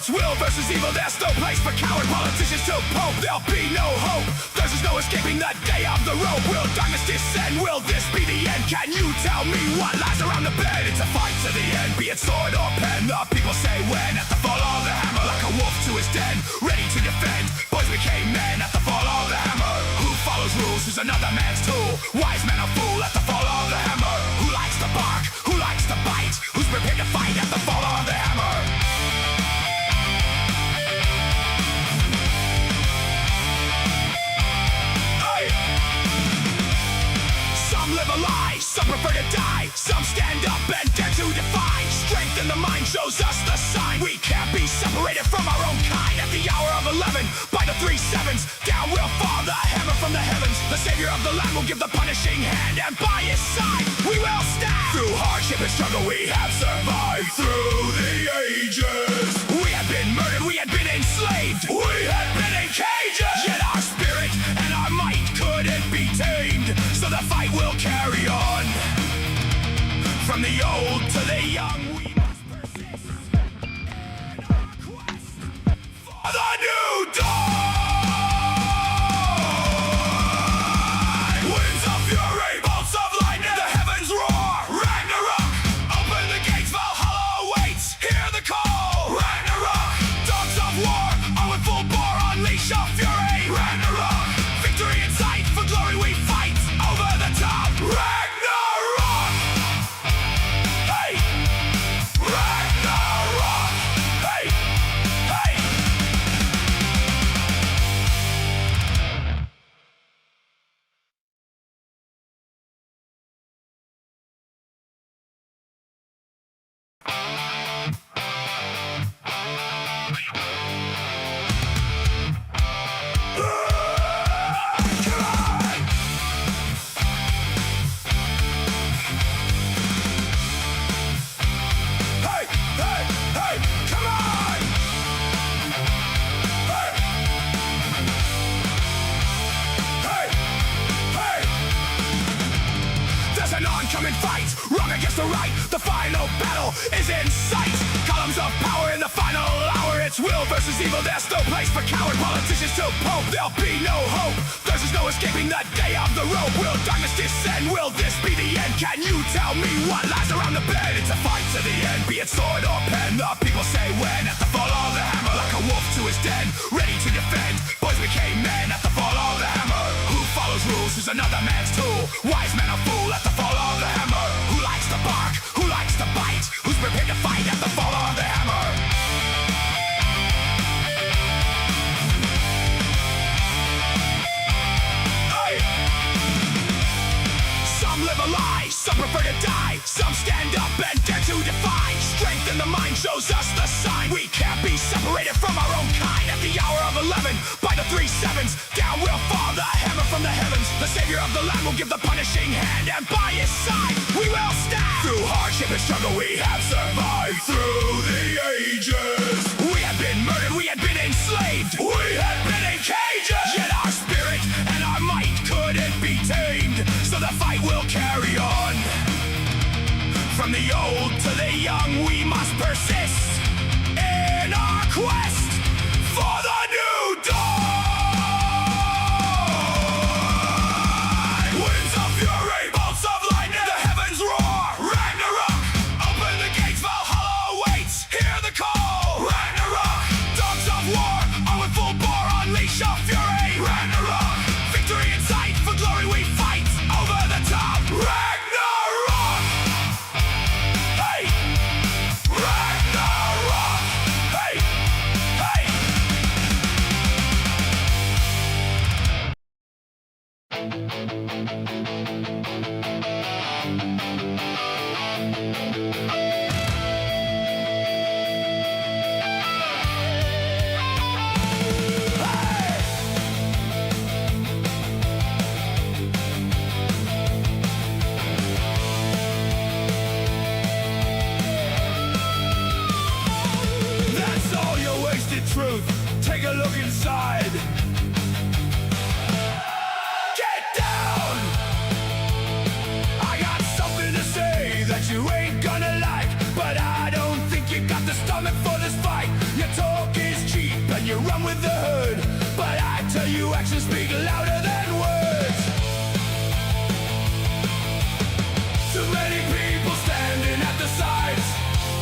It's will versus evil, there's no place for coward politicians to pope. There'll be no hope, there's just no escaping the day of the rope. Will darkness descend, will this be the end? Can you tell me what lies around the bed? It's a fight to the end, be it sword or pen. The people say when, at the fall of the hammer. Like a wolf to his den, ready to defend. Boys became men at the fall of the hammer. Who follows rules, who's another man's tool? Wise man or fool at the fall of the hammer. Who likes to bark, who likes to bite? Who's prepared to fight at the fall of the hammer? Some live a lie, some prefer to die. Some stand up and dare to defy. Strength in the mind shows us the sign. We can't be separated from our own kind. At the hour of 11, by the 3 sevens, down will fall the hammer from the heavens. The savior of the land will give the punishing hand, and by his side we will stand. Through hardship and struggle we have survived. Through the ages, we had been murdered, we had been enslaved, we had been in cages. Yet our spirit and our might couldn't be tamed. So the fight will carry on. From the old to the young, we must persist in our quest for the new dawn. Winds of fury, bolts of lightning, the heavens roar. Ragnarok, open the gates, Valhalla awaits. Hear the call, Ragnarok. Dogs of war, are with full bore, unleash your fury. Ragnarok, victory in sight, for glory we fight. Over the top, Ragnarok. Hey, Ragnarok. Hey, hey. Oncoming fight, wrong against the right. The final battle is in sight. Columns of power in the final hour. It's will versus evil, there's no place for coward politicians to pope. There'll be no hope, there's just no escaping the day of the rope. Will darkness descend, will this be the end? Can you tell me what lies around the bed? It's a fight to the end, be it sword or pen. The people say when, at the fall of the hammer. Like a wolf to his den, ready to defend. Boys became men at the fall of the hammer. Who follows rules, who's another man's tool? Wise man or fool at the fall of the hammer. Who likes to bark, who likes to bite? Who's prepared to fight at the fall of the hammer? Hey. Some live a lie, some prefer to die. Some stand up and dare to defy. Strength in the mind shows us the sign. We can't be separated from our own kind. At the hour of 11, by the 3 sevens, down will fall the hammer from the heavens. The savior of the land will give the punishing hand, and by his side we will stand. Through hardship and struggle we have survived. Through the ages, we had been murdered, we had been enslaved, we had been in cages. Yet our spirit and our might couldn't be tamed. So the fight will carry on. From the old to the young, we must persist in our quest for the new dawn. Winds of fury, bolts of lightning, the heavens roar. Ragnarok, open the gates, Valhalla awaits. Hear the call, Ragnarok. Dogs of war, are with full bore, unleash your fury. Ragnarok, victory in sight, for glory we fight. Over the top, Ragnarok. Hey, Ragnarok. Hey, hey. That's all your wasted truth. Take a look inside. Get down! I got something to say that you ain't gonna like, but I don't think you got the stomach for this fight. Your talk is cheap and you run with the herd, but I tell you actions speak louder than words. Too many people standing at the sides,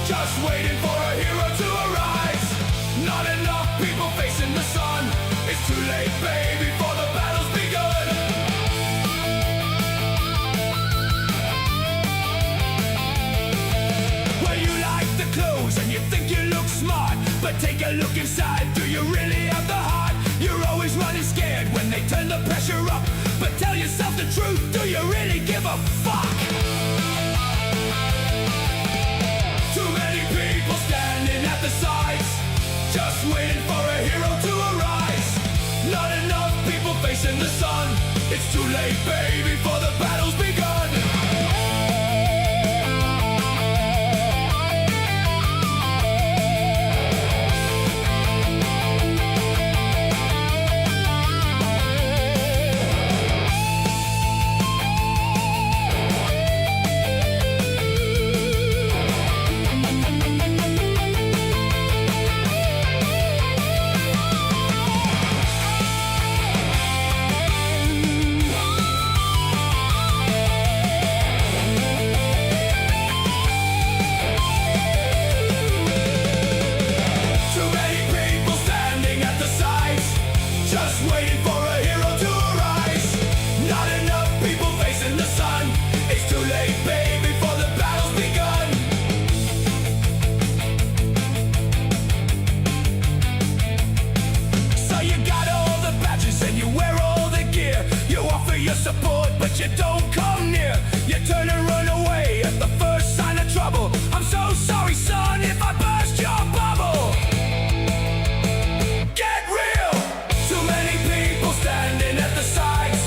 just waiting for a hero to arise. Not enough people facing the sun. It's too late, baby, for the battle's begun. Well, you like the clothes and you think you look smart, but take a look inside. Do you really have the heart? You're always running scared when they turn the pressure up, but tell yourself the truth. Do you really give a fuck? Too many people standing at the sides, just waiting for a hero to arise. Not enough people facing the sun. It's too late, baby, for the battle's begun. Support, but you don't come near. You turn and run away at the first sign of trouble. I'm so sorry, son, if I burst your bubble. Get real. Too many people standing at the sides,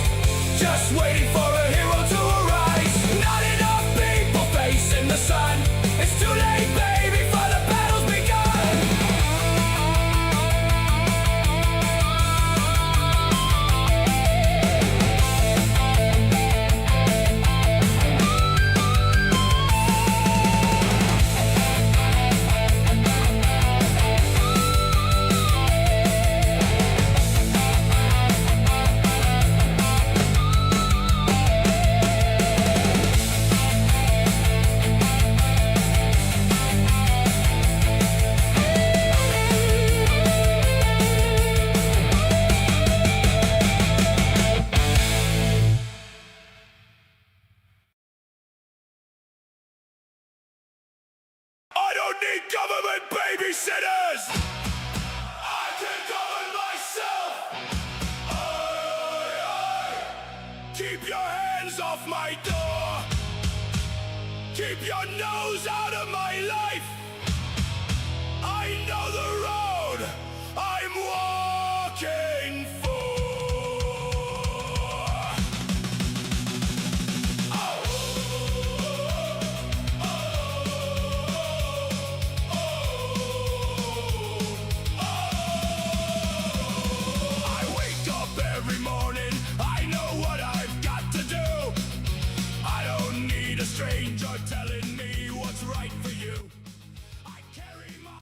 just waiting for a hero to arise. Not enough people facing the sun. It's too late, baby, for the battle's begun. I don't need government babysitters. I can govern myself. Keep your hands off my door. Keep your nose out of my life. I know the road I'm walking for. Stranger telling me what's right for you. I carry my...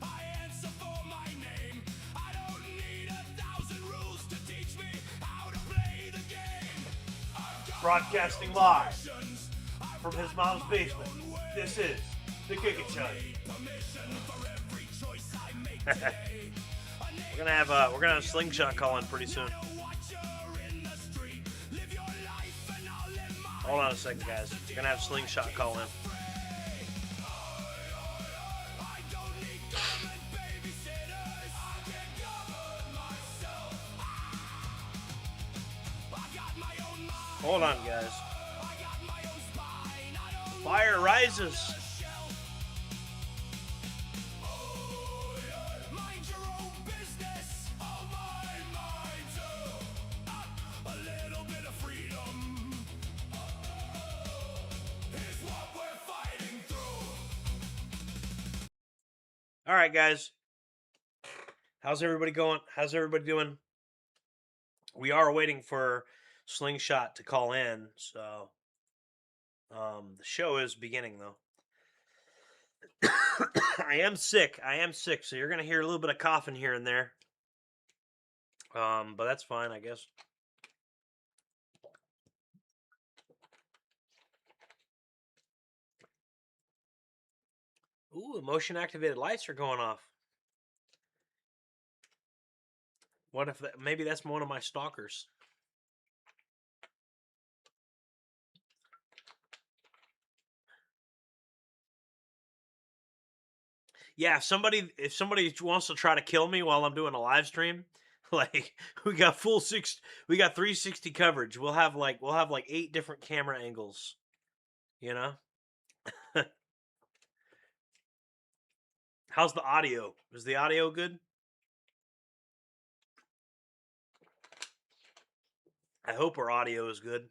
I answer for my name. I don't need 1,000 rules to teach me how to play the game. Broadcasting live from his mom's basement. This is the Giga Chug. We're gonna have a slingshot call in pretty soon. Hold on a second, guys. We're gonna have slingshot call in. Hold on, guys. Fire rises. All right, guys. How's everybody going? How's everybody doing? We are waiting for Slingshot to call in, so the show is beginning, though. I am sick. So you're gonna hear a little bit of coughing here and there. But that's fine, I guess. Ooh, motion activated lights are going off. What if maybe that's one of my stalkers? Yeah, if somebody wants to try to kill me while I'm doing a live stream, like we got 360 coverage. We'll have like 8 different camera angles. You know? How's the audio? Is the audio good? I hope our audio is good.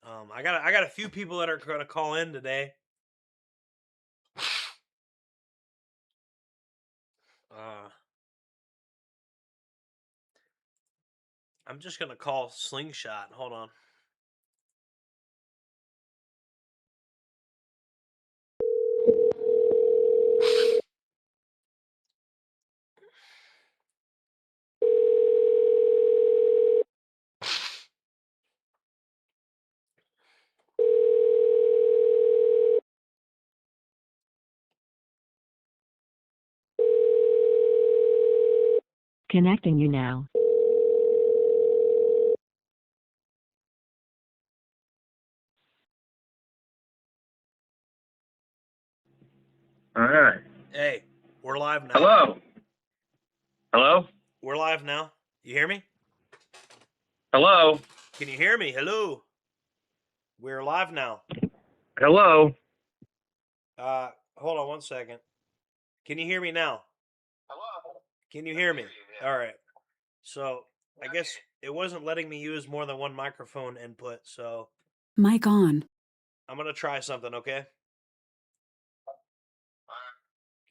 I got a few people that are going to call in today. I'm just going to call Slingshot. Hold on. Connecting you now. All right. Hey, we're live now. Hello. Hello. We're live now. You hear me? Hello. Can you hear me? Hello. We're live now. Hello. Hold on one second. Can you hear me now? Hello. Can you hear me? All right. So I guess it wasn't letting me use more than one microphone input, so Mic on. I'm gonna try something, okay?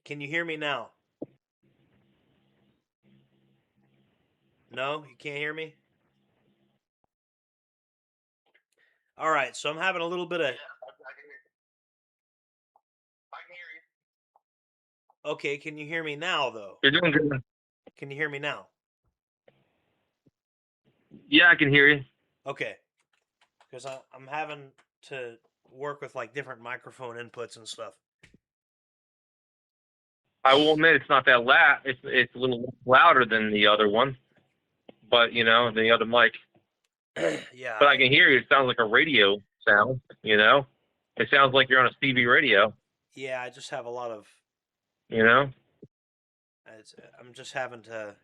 Can you hear me now? No, you can't hear me? All right, so I'm having a little bit of. I can hear you. Okay, can you hear me now, though? You're doing good. Can you hear me now? Yeah, I can hear you. Okay, because I'm having to work with like different microphone inputs and stuff. I will admit it's not that loud. It's a little louder than the other one, but the other mic. Yeah. But I can hear you. It sounds like a radio sound. It sounds like you're on a CB radio. Yeah, I just have a lot of. I'm just having to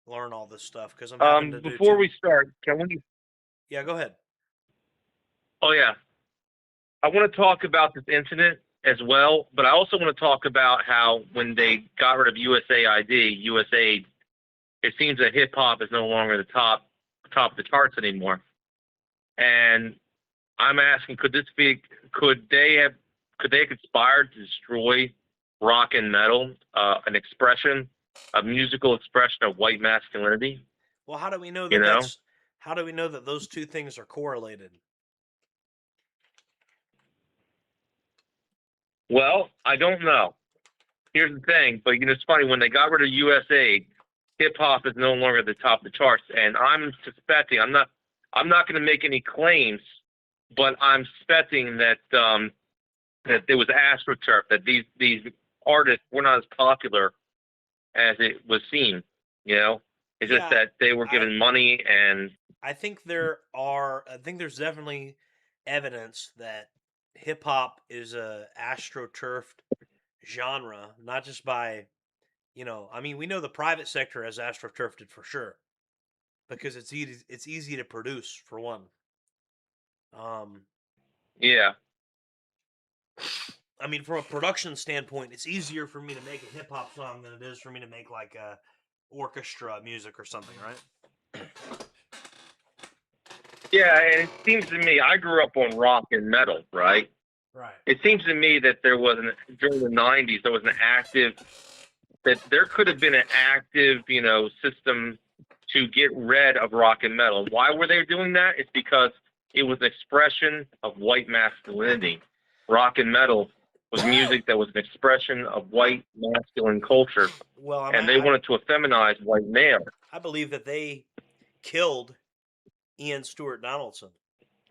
learn all this stuff because I'm having to do. Before we start, can we? Yeah, go ahead. Oh yeah, I want to talk about this incident as well, but I also want to talk about how when they got rid of USAID, it seems that hip hop is no longer the top of the charts anymore. And I'm asking, could they have conspired to destroy rock and metal, a musical expression of white masculinity? Well, how do we know that how do we know that those two things are correlated? Well, I don't know. Here's the thing, but it's funny, when they got rid of USAID, hip hop is no longer at the top of the charts, and I'm suspecting, I'm not going to make any claims, but I'm suspecting that that there was AstroTurf, that these artists were not as popular as it was seen. It's just that they were given money, and I think there's definitely evidence that hip hop is a astroturfed genre, not just by, I mean, we know the private sector has astroturfed it for sure, because it's easy to produce, for one. Yeah. I mean, from a production standpoint, it's easier for me to make a hip hop song than it is for me to make like a orchestra music or something, right? Yeah, and it seems to me, I grew up on rock and metal, right? Right. It seems to me that during the 90s, there could have been an active, system to get rid of rock and metal. Why were they doing that? It's because it was an expression of white masculinity. Rock and metal was music that was an expression of white masculine culture, Well, and they wanted to effeminize white male. I believe that they killed Ian Stewart Donaldson.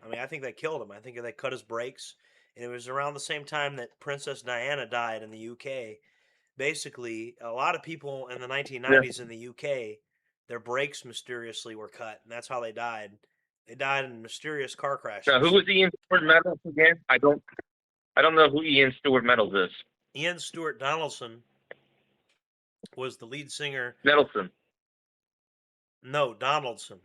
I mean, I think they killed him. I think they cut his brakes, and it was around the same time that Princess Diana died in the UK. Basically, a lot of people in the 1990s in the UK, their brakes mysteriously were cut, and that's how they died. They died in mysterious car crashes. Now, who was Ian Stewart Metals again? I don't know who Ian Stewart Metals is. Ian Stewart Donaldson was the lead singer. Nettleson. No, Donaldson.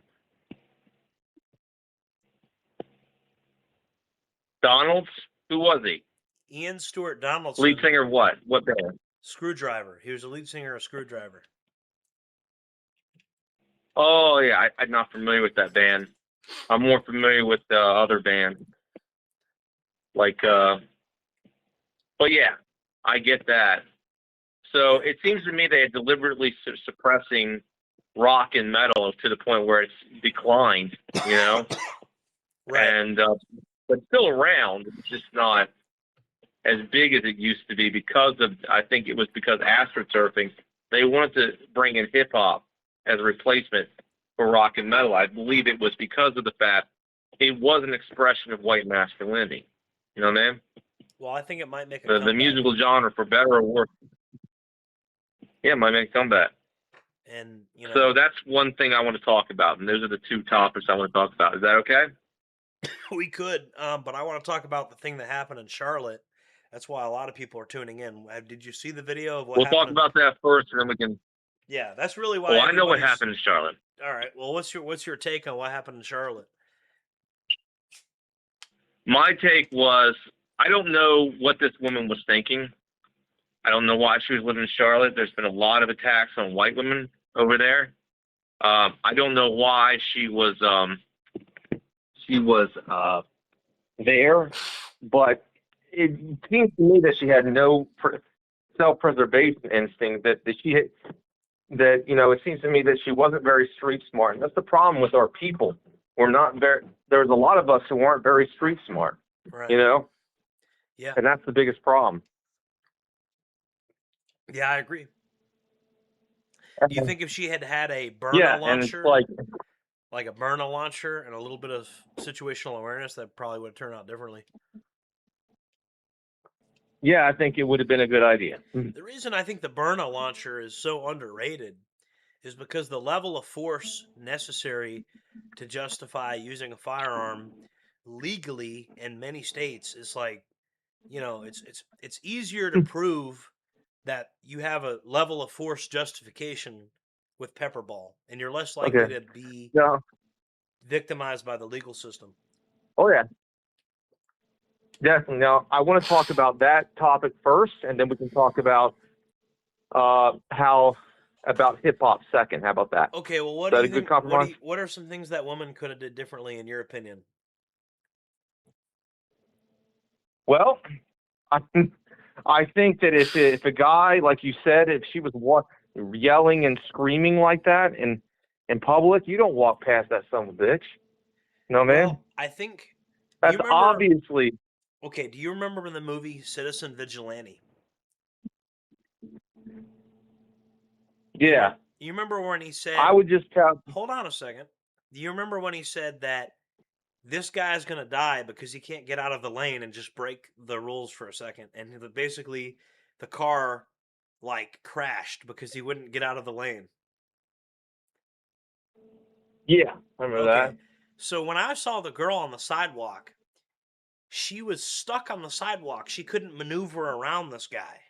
Donalds? Who was he? Ian Stewart Donaldson. Lead singer of what? What band? Screwdriver. He was the lead singer of Screwdriver. Oh, yeah. I'm not familiar with that band. I'm more familiar with the other band. Like, but yeah, I get that. So it seems to me they are deliberately suppressing rock and metal to the point where it's declined, you know? Right. And, but still around. It's just not as big as it used to be because of, I think it was because astroturfing, they wanted to bring in hip hop as a replacement for rock and metal. I believe it was because of the fact it was an expression of white masculinity. You know what I mean? Well, I think it might make a the comeback. musical genre, for better or worse. Yeah, it might make a comeback. And, you know, so that's one thing I want to talk about, and those are the two topics I want to talk about. Is that okay? We could, but I want to talk about the thing that happened in Charlotte. That's why a lot of people are tuning in. Did you see the video of what happened? We'll talk about that first, and then we can. Yeah, that's really why. Well, I know what happened in Charlotte. All right. Well, what's your take on what happened in Charlotte? My take was, I don't know what this woman was thinking. I don't know why she was living in Charlotte. There's been a lot of attacks on white women over there. I don't know why she was there, but it seems to me that she had no self-preservation instinct. That she had, that it seems to me that she wasn't very street smart. And that's the problem with our people. We're not very. There's a lot of us who aren't very street smart. Right. Yeah. And that's the biggest problem. Yeah, I agree. Do you think if she had had a Burna launcher, like a Burna launcher and a little bit of situational awareness, that probably would have turned out differently? Yeah, I think it would have been a good idea. The reason I think the Burna launcher is so underrated is because the level of force necessary to justify using a firearm legally in many states is like, it's easier to prove that you have a level of force justification with pepper ball, and you're less likely to be victimized by the legal system. Oh, yeah. Definitely. Now, I want to talk about that topic first, and then we can talk about about hip-hop second. How about that? Okay, well, what do you think? Good compromise? What are some things that woman could have did differently, in your opinion? Well, I think that if a guy, like you said, if she was yelling and screaming like that in public, you don't walk past that son of a bitch. No, man. Well, I think that's obviously. Okay, do you remember in the movie Citizen Vigilante? Yeah. You remember when he said... I would just tell... Hold on a second. Do you remember when he said that this guy's going to die because he can't get out of the lane and just break the rules for a second? And basically, the car, crashed because he wouldn't get out of the lane. Yeah, I remember that. So when I saw the girl on the sidewalk, she was stuck on the sidewalk. She couldn't maneuver around this guy.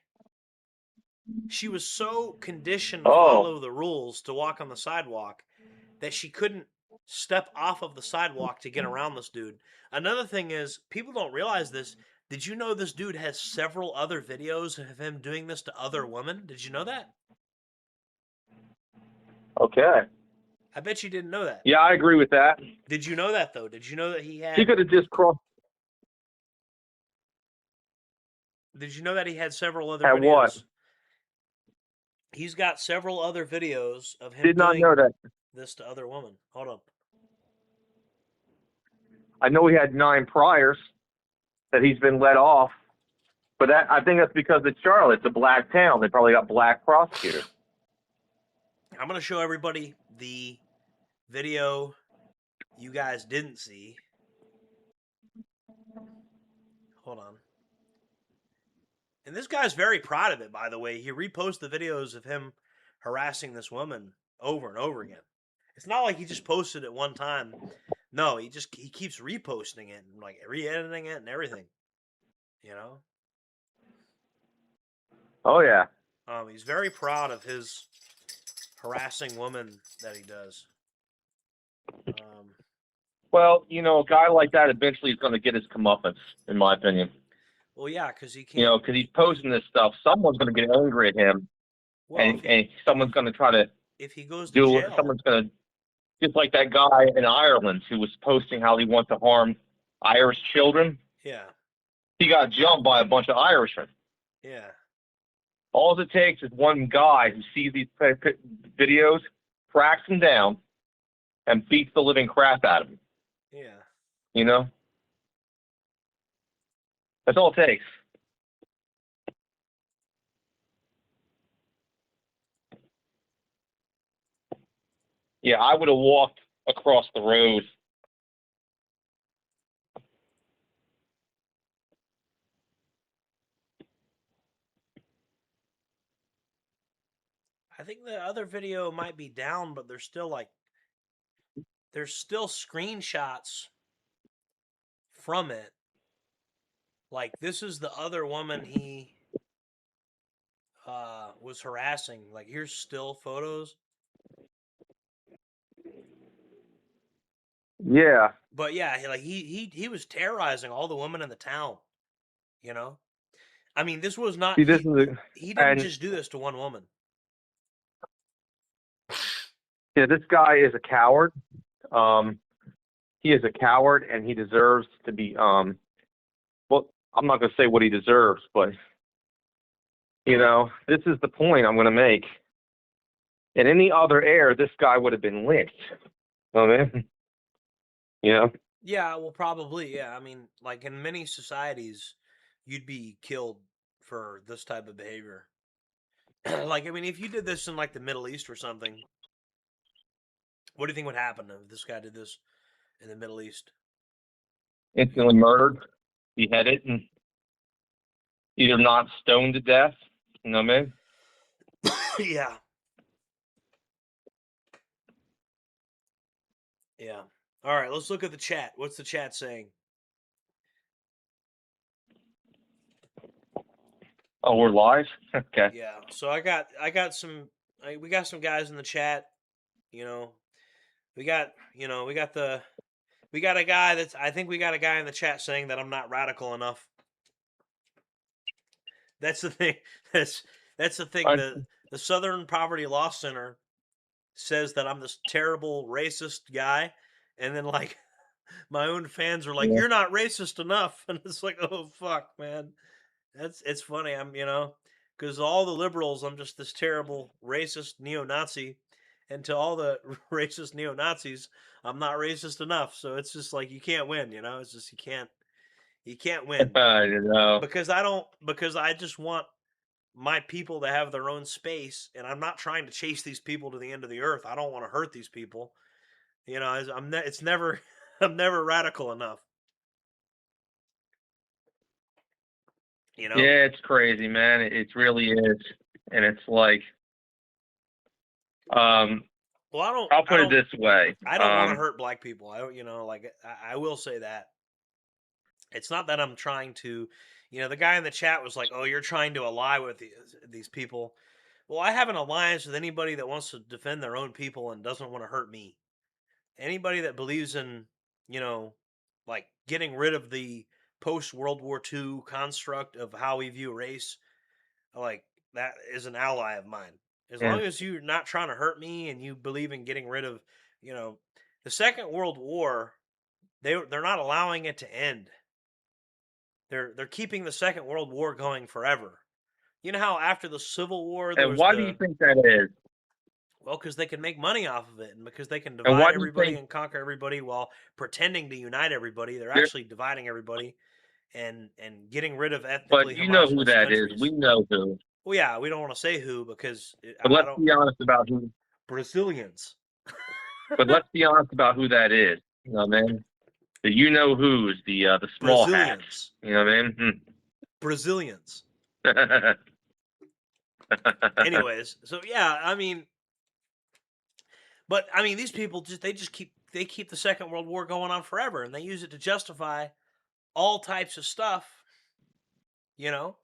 She was so conditioned to follow the rules to walk on the sidewalk that she couldn't step off of the sidewalk to get around this dude. Another thing is, people don't realize this. Did you know this dude has several other videos of him doing this to other women? Did you know that? Okay. I bet you didn't know that. Yeah, I agree with that. Did you know that, though? Did you know that he had... He could have just crossed... Did you know that he had several other videos? What? He's got several other videos of him Did not doing know that. this to other women. Hold on. I know he had 9 priors that he's been let off. But I think that's because it's Charlotte. It's a black town. They probably got black prosecutors. I'm going to show everybody the video you guys didn't see. Hold on. And this guy's very proud of it, by the way. He reposts the videos of him harassing this woman over and over again. It's not like he just posted it one time. No, he keeps reposting it and like re-editing it and everything. You know? Oh yeah. He's very proud of his harassing woman that he does. Well, you know, a guy like that eventually is going to get his comeuppance, in my opinion. Well, yeah, because he can't. You know, because he's posting this stuff. Someone's going to get angry at him, Well, and someone's going to try to if he goes to do. jail, Someone's going to, just like that guy in Ireland who was posting how he wants to harm Irish children. Yeah. He got jumped by a bunch of Irishmen. Yeah. All it takes is one guy who sees these videos, tracks him down, and beats the living crap out of him. Yeah. You know? That's all it takes. Yeah, I would have walked across the road. I think the other video might be down, but there's still screenshots from it. Like, this is the other woman he was harassing. Like, here's still photos. Yeah. But yeah, he was terrorizing all the women in the town. You know? I mean, this was not. See, he didn't just do this to one woman. Yeah, this guy is a coward. He is a coward, and he deserves to be. Well, I'm not going to say what he deserves, but you know, this is the point I'm going to make. In any other era, this guy would have been lynched. You know what I mean? You know? Yeah, well, probably. Yeah, I mean, like in many societies, you'd be killed for this type of behavior. Like, I mean, if you did this in like the Middle East or something, what do you think would happen if this guy did this in the Middle East? Instantly murdered, beheaded, and either not stoned to death. You know what I mean? Yeah. Yeah. All right, let's look at the chat. What's the chat saying? Oh, we're live? Okay. Yeah. So we got some guys in the chat, you know. We got a guy that's I think we got a guy in the chat saying that I'm not radical enough. That's the thing. That's the thing. The Southern Poverty Law Center says that I'm this terrible racist guy, and then like my own fans are like, "You're not racist enough," and it's like, "Oh fuck, man." It's funny. I'm because all the liberals, I'm just this terrible racist neo-Nazi, and to all the racist neo-Nazis, I'm not racist enough. So it's just like you can't win. You know, it's just you can't win. You know. Because I just want my people to have their own space, and I'm not trying to chase these people to the end of the earth. I don't want to hurt these people. You know, it's never I'm never radical enough. You know? Yeah, it's crazy, man. It really is, and it's like, well, I'll put it this way. I don't want to hurt black people. I don't, I will say that. It's not that I'm trying to, the guy in the chat was like, "Oh, you're trying to ally with these people." Well, I have an alliance with anybody that wants to defend their own people and doesn't want to hurt me. Anybody that believes in, like getting rid of the post-World War II construct of how we view race, like that is an ally of mine. As long as you're not trying to hurt me and you believe in getting rid of, the Second World War, they're not allowing it to end. They're keeping the Second World War going forever. You know how after the Civil War, and why do you think that is? Well, because they can make money off of it, and because they can divide everybody and conquer everybody while pretending to unite everybody. They're actually dividing everybody. and getting rid of ethnically But you know who homogenous that is. countries. We know who. Well, yeah, we don't want to say who because But I let's don't. be honest about who. Brazilians. But let's be honest about who that is. You know what I mean? The you know who's the small hats. Brazilians. You know what I mean? Brazilians. Anyways, so yeah, I mean, but I mean, these people just keep the Second World War going on forever, and they use it to justify all types of stuff, you know.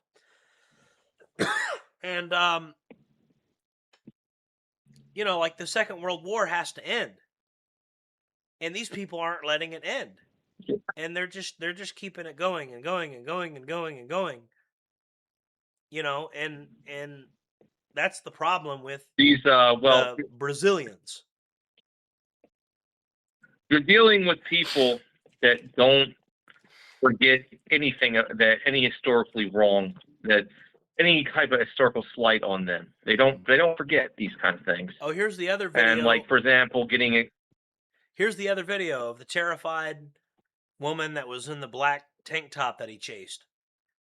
And you know, like the Second World War has to end, and these people aren't letting it end, and they're just keeping it going and going and going and going and going, you know, and that's the problem with These well, the Brazilians. you're dealing with people that don't forget anything that any historically wrong, that any type of historical slight on them. They don't forget these kind of things. Oh, here's the other video. And like, for example, getting it. Here's the other video of the terrified woman that was in the black tank top that he chased.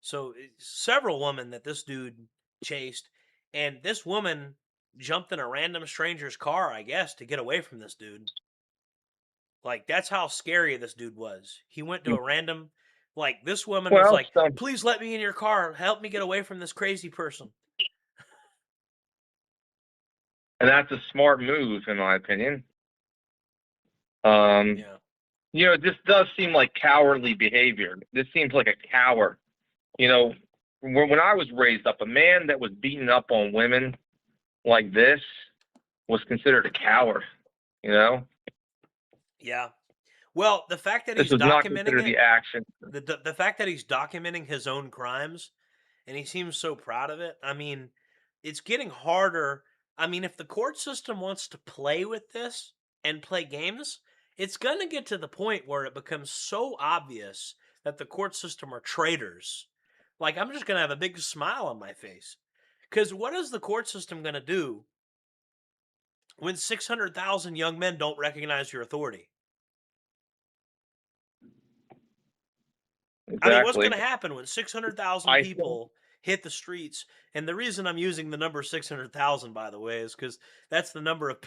So several women that this dude chased, and this woman jumped in a random stranger's car, I guess, to get away from this dude. Like, that's how scary this dude was. He went to a random, like, this woman was like, please let me in your car. Help me get away from this crazy person. And that's a smart move, in my opinion. Yeah. You know, this does seem like cowardly behavior. This seems like a coward. You know, when I was raised up, a man that was beating up on women like this was considered a coward, you know? Yeah. Well, the fact that he's This was not documenting considered the action. the fact that he's documenting his own crimes, and he seems so proud of it. I mean, it's getting harder. I mean, if the court system wants to play with this and play games, it's going to get to the point where it becomes so obvious that the court system are traitors. Like, I'm just going to have a big smile on my face. Because what is the court system going to do when 600,000 young men don't recognize your authority? Exactly. I mean, what's going to happen when 600,000 people hit the streets? And the reason I'm using the number 600,000, by the way, is because that's the number of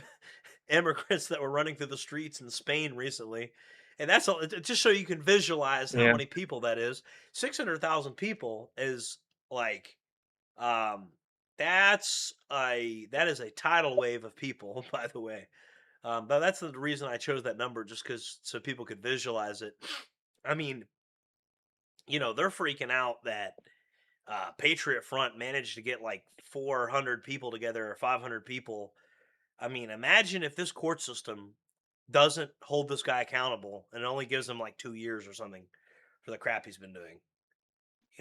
immigrants that were running through the streets in Spain recently. And that's all, just so you can visualize how many people that is. 600,000 people is like, that is a tidal wave of people, by the way. But that's the reason I chose that number, just because so people could visualize it. I mean, you know, they're freaking out that Patriot Front managed to get like 400 people together or 500 people. I mean, imagine if this court system doesn't hold this guy accountable and only gives him like 2 years or something for the crap he's been doing.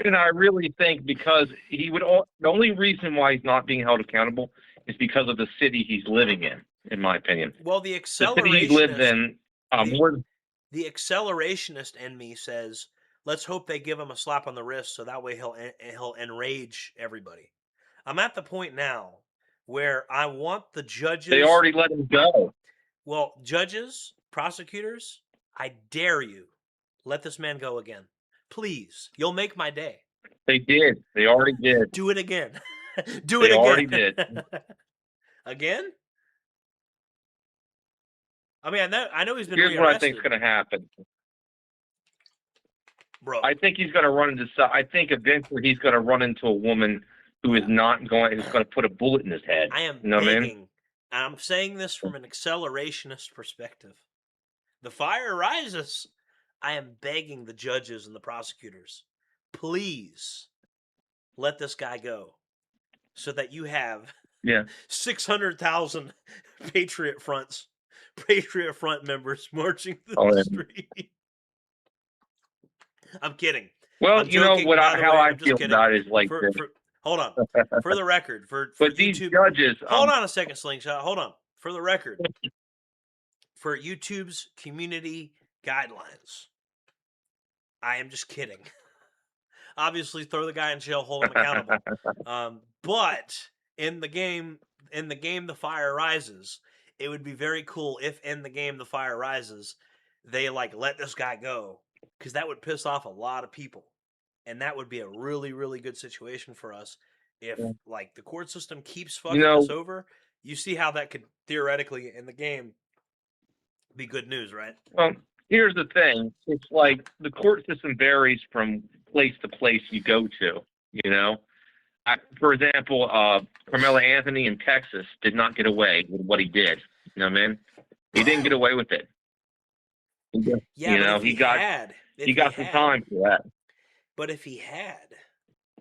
And I really think because he would, the only reason why he's not being held accountable is because of the city he's living in my opinion. Well, the accelerationist, the city he lives in, the accelerationist in me says, let's hope they give him a slap on the wrist so that way he'll enrage everybody. I'm at the point now where I want the judges. They already let him go. Well, judges, prosecutors, I dare you, let this man go again. Please, you'll make my day. They did. They already did. Do it again. Do it again. They already did. Again? I mean, I know he's been Here's rearrested. what I think is going to happen. Bro. I think he's going to run into. I think eventually he's going to run into a woman who is not going. Who's going to put a bullet in his head. I am you know begging. What I mean? And I'm saying this from an accelerationist perspective. The fire rises. I am begging the judges and the prosecutors, please let this guy go, so that you have 600,000 Patriot Front members marching through the street. I'm kidding. Well, I'm joking. You know how I feel about it is like this. Hold on. For the record, for but YouTube, these judges. Hold on a second, Slingshot. Hold on. For the record, for YouTube's community guidelines, I am just kidding. Obviously, throw the guy in jail, hold him accountable. But in the game, The Fire Rises, it would be very cool if in the game, The Fire Rises, they like let this guy go, because that would piss off a lot of people. and that would be a really, really good situation for us if Yeah. like the court system keeps You fucking know, us over. You see how that could theoretically in the game be good news, right? here's the thing. It's like the court system varies from place to place you go to, you know? For example, Carmelo Anthony in Texas did not get away with what he did. You know what I mean? He didn't get away with it. Yeah, You but know, if he got some time for that. but if he had,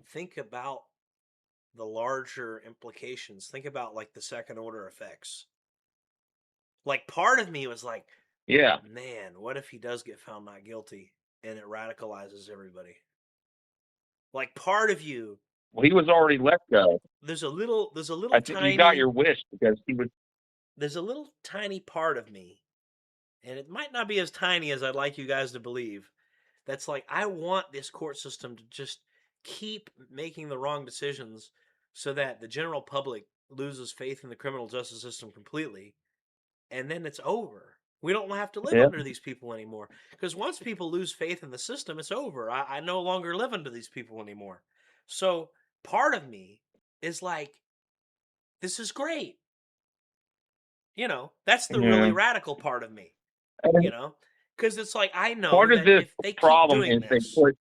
think about the larger implications. Think about like the second order effects. Like part of me was like, Yeah. man, what if he does get found not guilty and it radicalizes everybody? Like part of you, Well, he was already let go. there's a little I think you got tiny your wish because he was. there's a little tiny part of me, and it might not be as tiny as I'd like you guys to believe. That's like I want this court system to just keep making the wrong decisions so that the general public loses faith in the criminal justice system completely, and then it's over. We don't have to live Yeah. under these people anymore. Because once people lose faith in the system, it's over. I no longer live under these people anymore. So part of me is like, this is great. That's the really Yeah. radical part of me, And because it's like, I know part of that this if they keep problem doing is they this, put.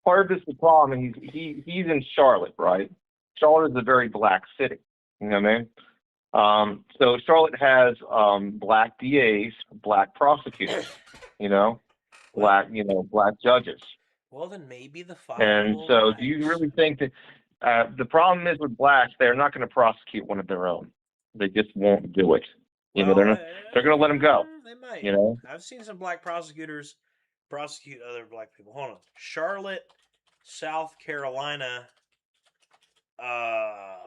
Part of this the problem. He's in Charlotte, right? Charlotte is a very black city. You know what I mean? So Charlotte has black DAs, black prosecutors, you know, well, black judges. well, then maybe the fire And will so, do you rise. really think that the problem is with blacks? They're not going to prosecute one of their own. They just won't do it. You know, Well, they're going to let them go. they might. You know, I've seen some black prosecutors prosecute other black people. Hold on. Charlotte, South Carolina, uh,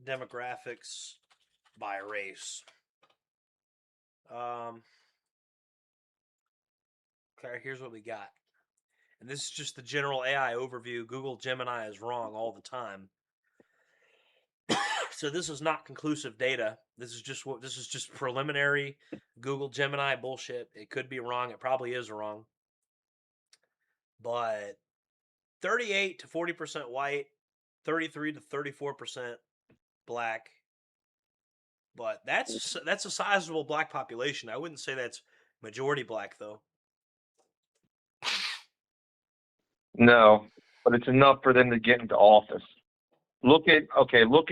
demographics by race. Okay, here's what we got. And this is just the general AI overview. Google Gemini is wrong all the time. So this is not conclusive data. This is just preliminary Google Gemini bullshit. It could be wrong. It probably is wrong. But 38 to 40% white, 33 to 34% black. But that's a sizable black population. I wouldn't say that's majority black though. no, but it's enough for them to get into office. Look at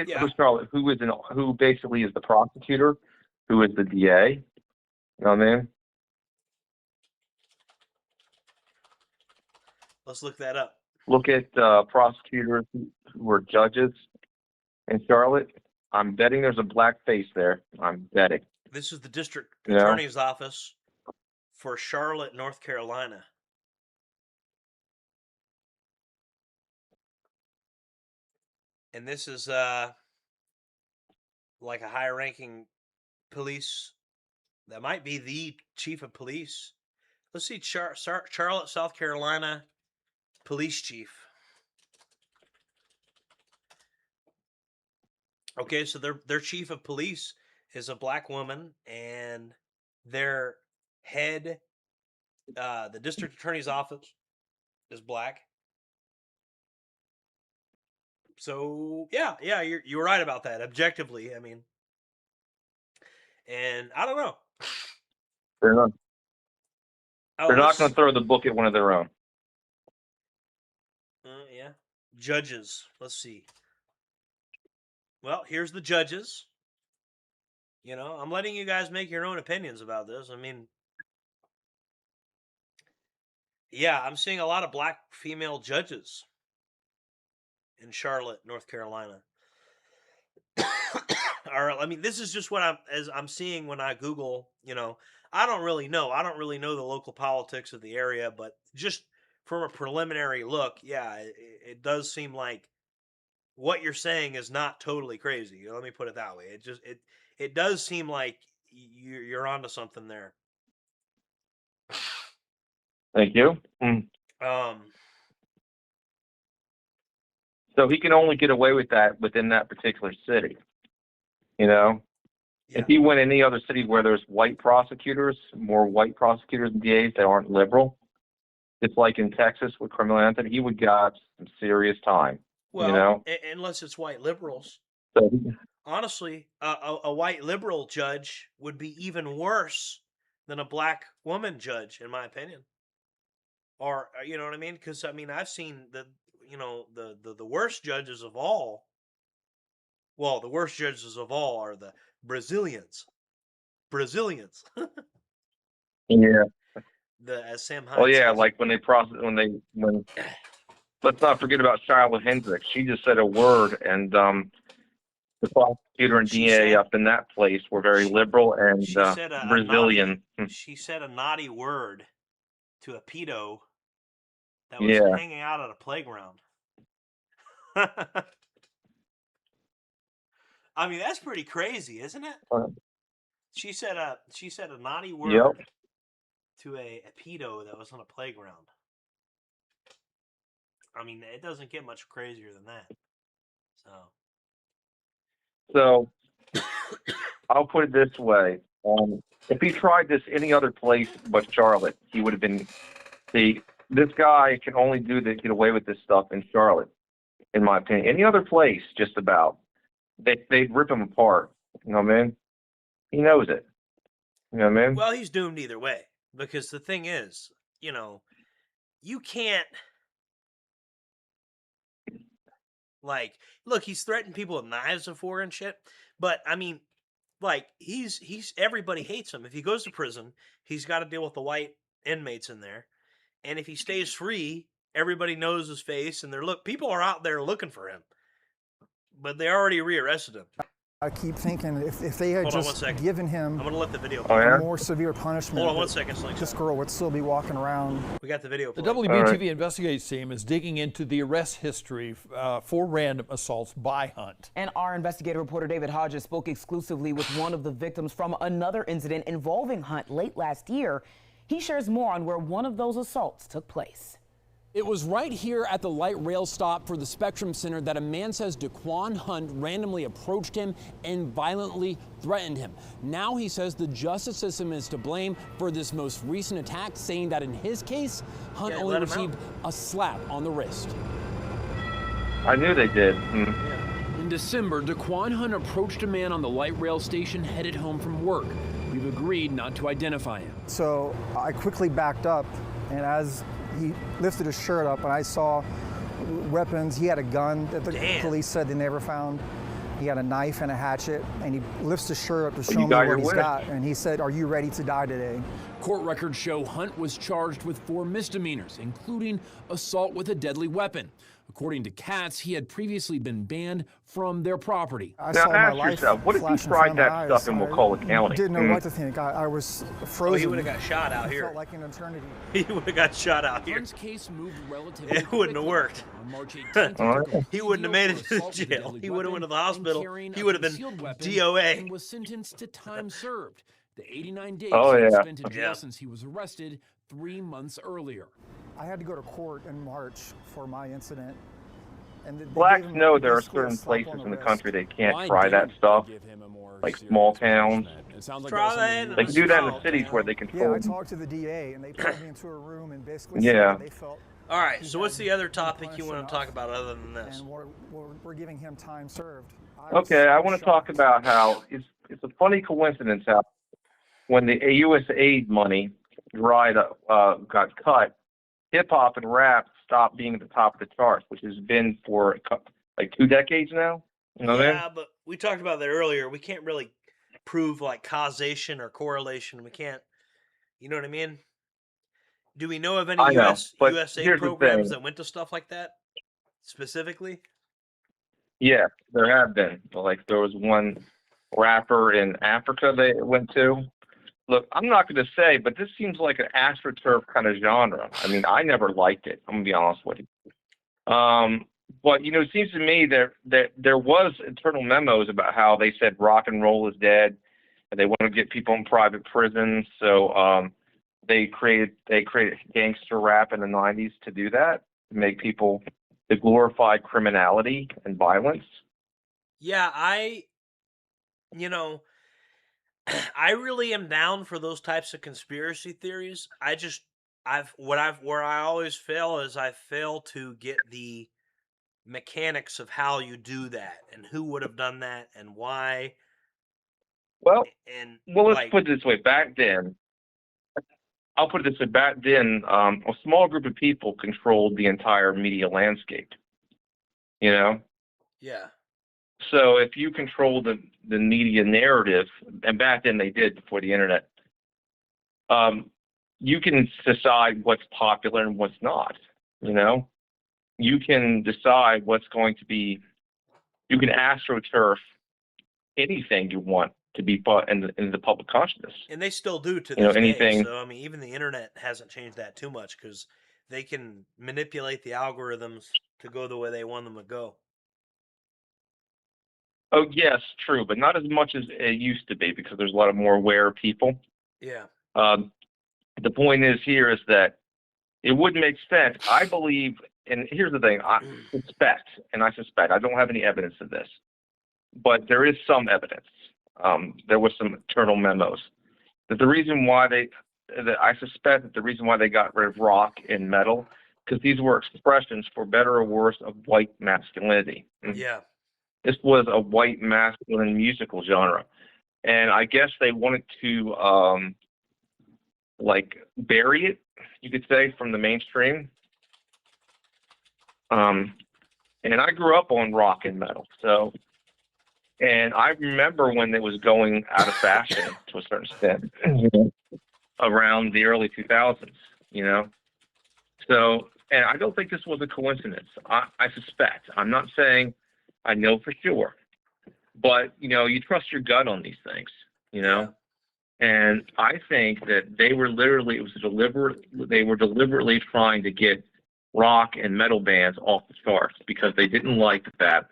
Yeah. for Charlotte, who basically is the prosecutor, who is the DA. You know what I mean? Let's look that up. Look at prosecutors who are judges in Charlotte. I'm betting there's a black face there. I'm betting. This is the district You know? attorney's office for Charlotte, North Carolina. And this is like a high ranking police. That might be the chief of police. Let's see, Charlotte, South Carolina police chief. Okay, so their chief of police is a black woman, and their head, the district attorney's office, is black. So yeah, you're right about that. Objectively, I mean, and I don't know. They're not. Oh, They're not going to throw the book at one of their own. Yeah, judges. Let's see. Well, here's the judges. I'm letting you guys make your own opinions about this. I mean, yeah, I'm seeing a lot of black female judges in Charlotte, North Carolina. All right, I mean, this is just what I'm seeing when I Google. I don't really know. I don't really know the local politics of the area, but just from a preliminary look, yeah, it does seem like what you're saying is not totally crazy. Let me put it that way. It does seem like you're onto something there. Thank you. So he can only get away with that within that particular city. You know, Yeah. if he went any other city where there's white prosecutors, more white prosecutors and DAs that aren't liberal, It's like in Texas with criminal Anthony, he would got some serious time. Well, you know, unless it's white liberals. so Honestly, a white liberal judge would be even worse than a black woman judge, in my opinion. Or you know what I mean? Because I mean, I've seen the worst judges of all. Well, the worst judges of all are the Brazilians. Brazilians. yeah. As Sam Oh Hyde yeah, says. like when let's not forget about Charlotte Hendricks. She just said a word, and the prosecutor and DA up in that place were very liberal and She said Brazilian. she said a naughty word to a pedo that was Yeah. hanging out at a playground. I mean, that's pretty crazy, isn't it? She said a naughty word Yep. to a pedo that was on a playground. I mean, it doesn't get much crazier than that. So I'll put it this way: if he tried this any other place but Charlotte, he would have been. This guy can only get away with this stuff in Charlotte, in my opinion. Any other place, just about, they'd rip him apart. You know what I mean? He knows it. You know what I mean? Well, he's doomed either way, because the thing is, you can't. Like, look, he's threatened people with knives before and shit. But I mean, like, he's everybody hates him. If he goes to prison, he's got to deal with the white inmates in there. And if he stays free, everybody knows his face, and people are out there looking for him. But they already rearrested him. I keep thinking if they had just given him I'm gonna let the video a more severe punishment, hold on 1 second, this girl would still be walking around. We got the video. The WBTV Investigates team is digging into the arrest history for random assaults by Hunt. And our investigative reporter David Hodges spoke exclusively with one of the victims from another incident involving Hunt late last year. He shares more on where one of those assaults took place. It was right here at the light rail stop for the Spectrum Center that a man says Daquan Hunt randomly approached him and violently threatened him. Now he says the justice system is to blame for this most recent attack, saying that in his case, Hunt only received a slap on the wrist. I knew they did. In December, Daquan Hunt approached a man on the light rail station headed home from work. We've agreed not to identify him. So I quickly backed up, and as he lifted his shirt up and I saw weapons. He had a gun that the police said they never found. He had a knife and a hatchet, and he lifts his shirt up to show me what he's got. And he said, "Are you ready to die today?" Court records show Hunt was charged with 4 misdemeanors, including assault with a deadly weapon. According to Katz, he had previously been banned from their property. Now ask yourself, what if he tried that stuff in Wakulla County? Didn't know what to think. I was frozen. Oh, he would have got shot out here. Felt like an eternity. He would have got shot out here. Hunt's case moved relatively It wouldn't have worked. On March 18th, he wouldn't have made it to jail. He would have went to the hospital. He would have been DOA. And was sentenced to time served. The 89 days he spent in jail since he was arrested 3 months earlier. I had to go to court in March for my incident. And Blacks know there are certain places in the country they can't try that stuff, like small towns. They can do that in the cities where they control. Yeah, I talked to the DA, and they put me into a room and basically said they felt. All right, so what's the other topic you want to talk about other than this? And we're giving him time served. Okay, I want to talk about how it's a funny coincidence how when the USAID money got cut, hip hop and rap stopped being at the top of the charts, which has been for like 2 decades now. You know what I mean? But we talked about that earlier. We can't really prove like causation or correlation. We can't. You know what I mean? Do we know of any USAID programs that went to stuff like that specifically? Yeah, there have been. Like there was one rapper in Africa they went to. Look, I'm not going to say, but this seems like an AstroTurf kind of genre. I mean, I never liked it. I'm going to be honest with you. But, you know, it seems to me that there was internal memos about how they said rock and roll is dead, and they want to get people in private prisons. So they created gangster rap in the 90s to do that, to make people to glorify criminality and violence. Yeah, I really am down for those types of conspiracy theories. I where I always fail is I fail to get the mechanics of how you do that and who would have done that and why. Well, And let's put it this way. Back then, I'll put it this way. Back then, a small group of people controlled the entire media landscape. You know, yeah, so if you control the media narrative, and back then they did before the internet, you can decide what's popular and what's not. You know, you can decide what's going to be. You can astroturf anything you want to be put in the public consciousness. and they still do to You know, this day. anything. So I mean, even the internet hasn't changed that too much because they can manipulate the algorithms to go the way they want them to go. Oh yes, true, but not as much as it used to be because there's a lot of more aware people. Yeah. The point is here is that it wouldn't make sense. I believe, and here's the thing, I suspect, I don't have any evidence of this, but there is some evidence. There was some internal memos that the reason why I suspect that the reason why they got rid of rock and metal, because these were expressions, for better or worse, of white masculinity. Yeah. This was a white masculine musical genre. And I guess they wanted to bury it, you could say, from the mainstream. And I grew up on rock and metal, and I remember when it was going out of fashion to a certain extent, around the early 2000s, you know. So, and I don't think this was a coincidence. I suspect. I'm not saying I know for sure, but you trust your gut on these things, you know. And I think that they were deliberately trying to get rock and metal bands off the charts because they didn't like that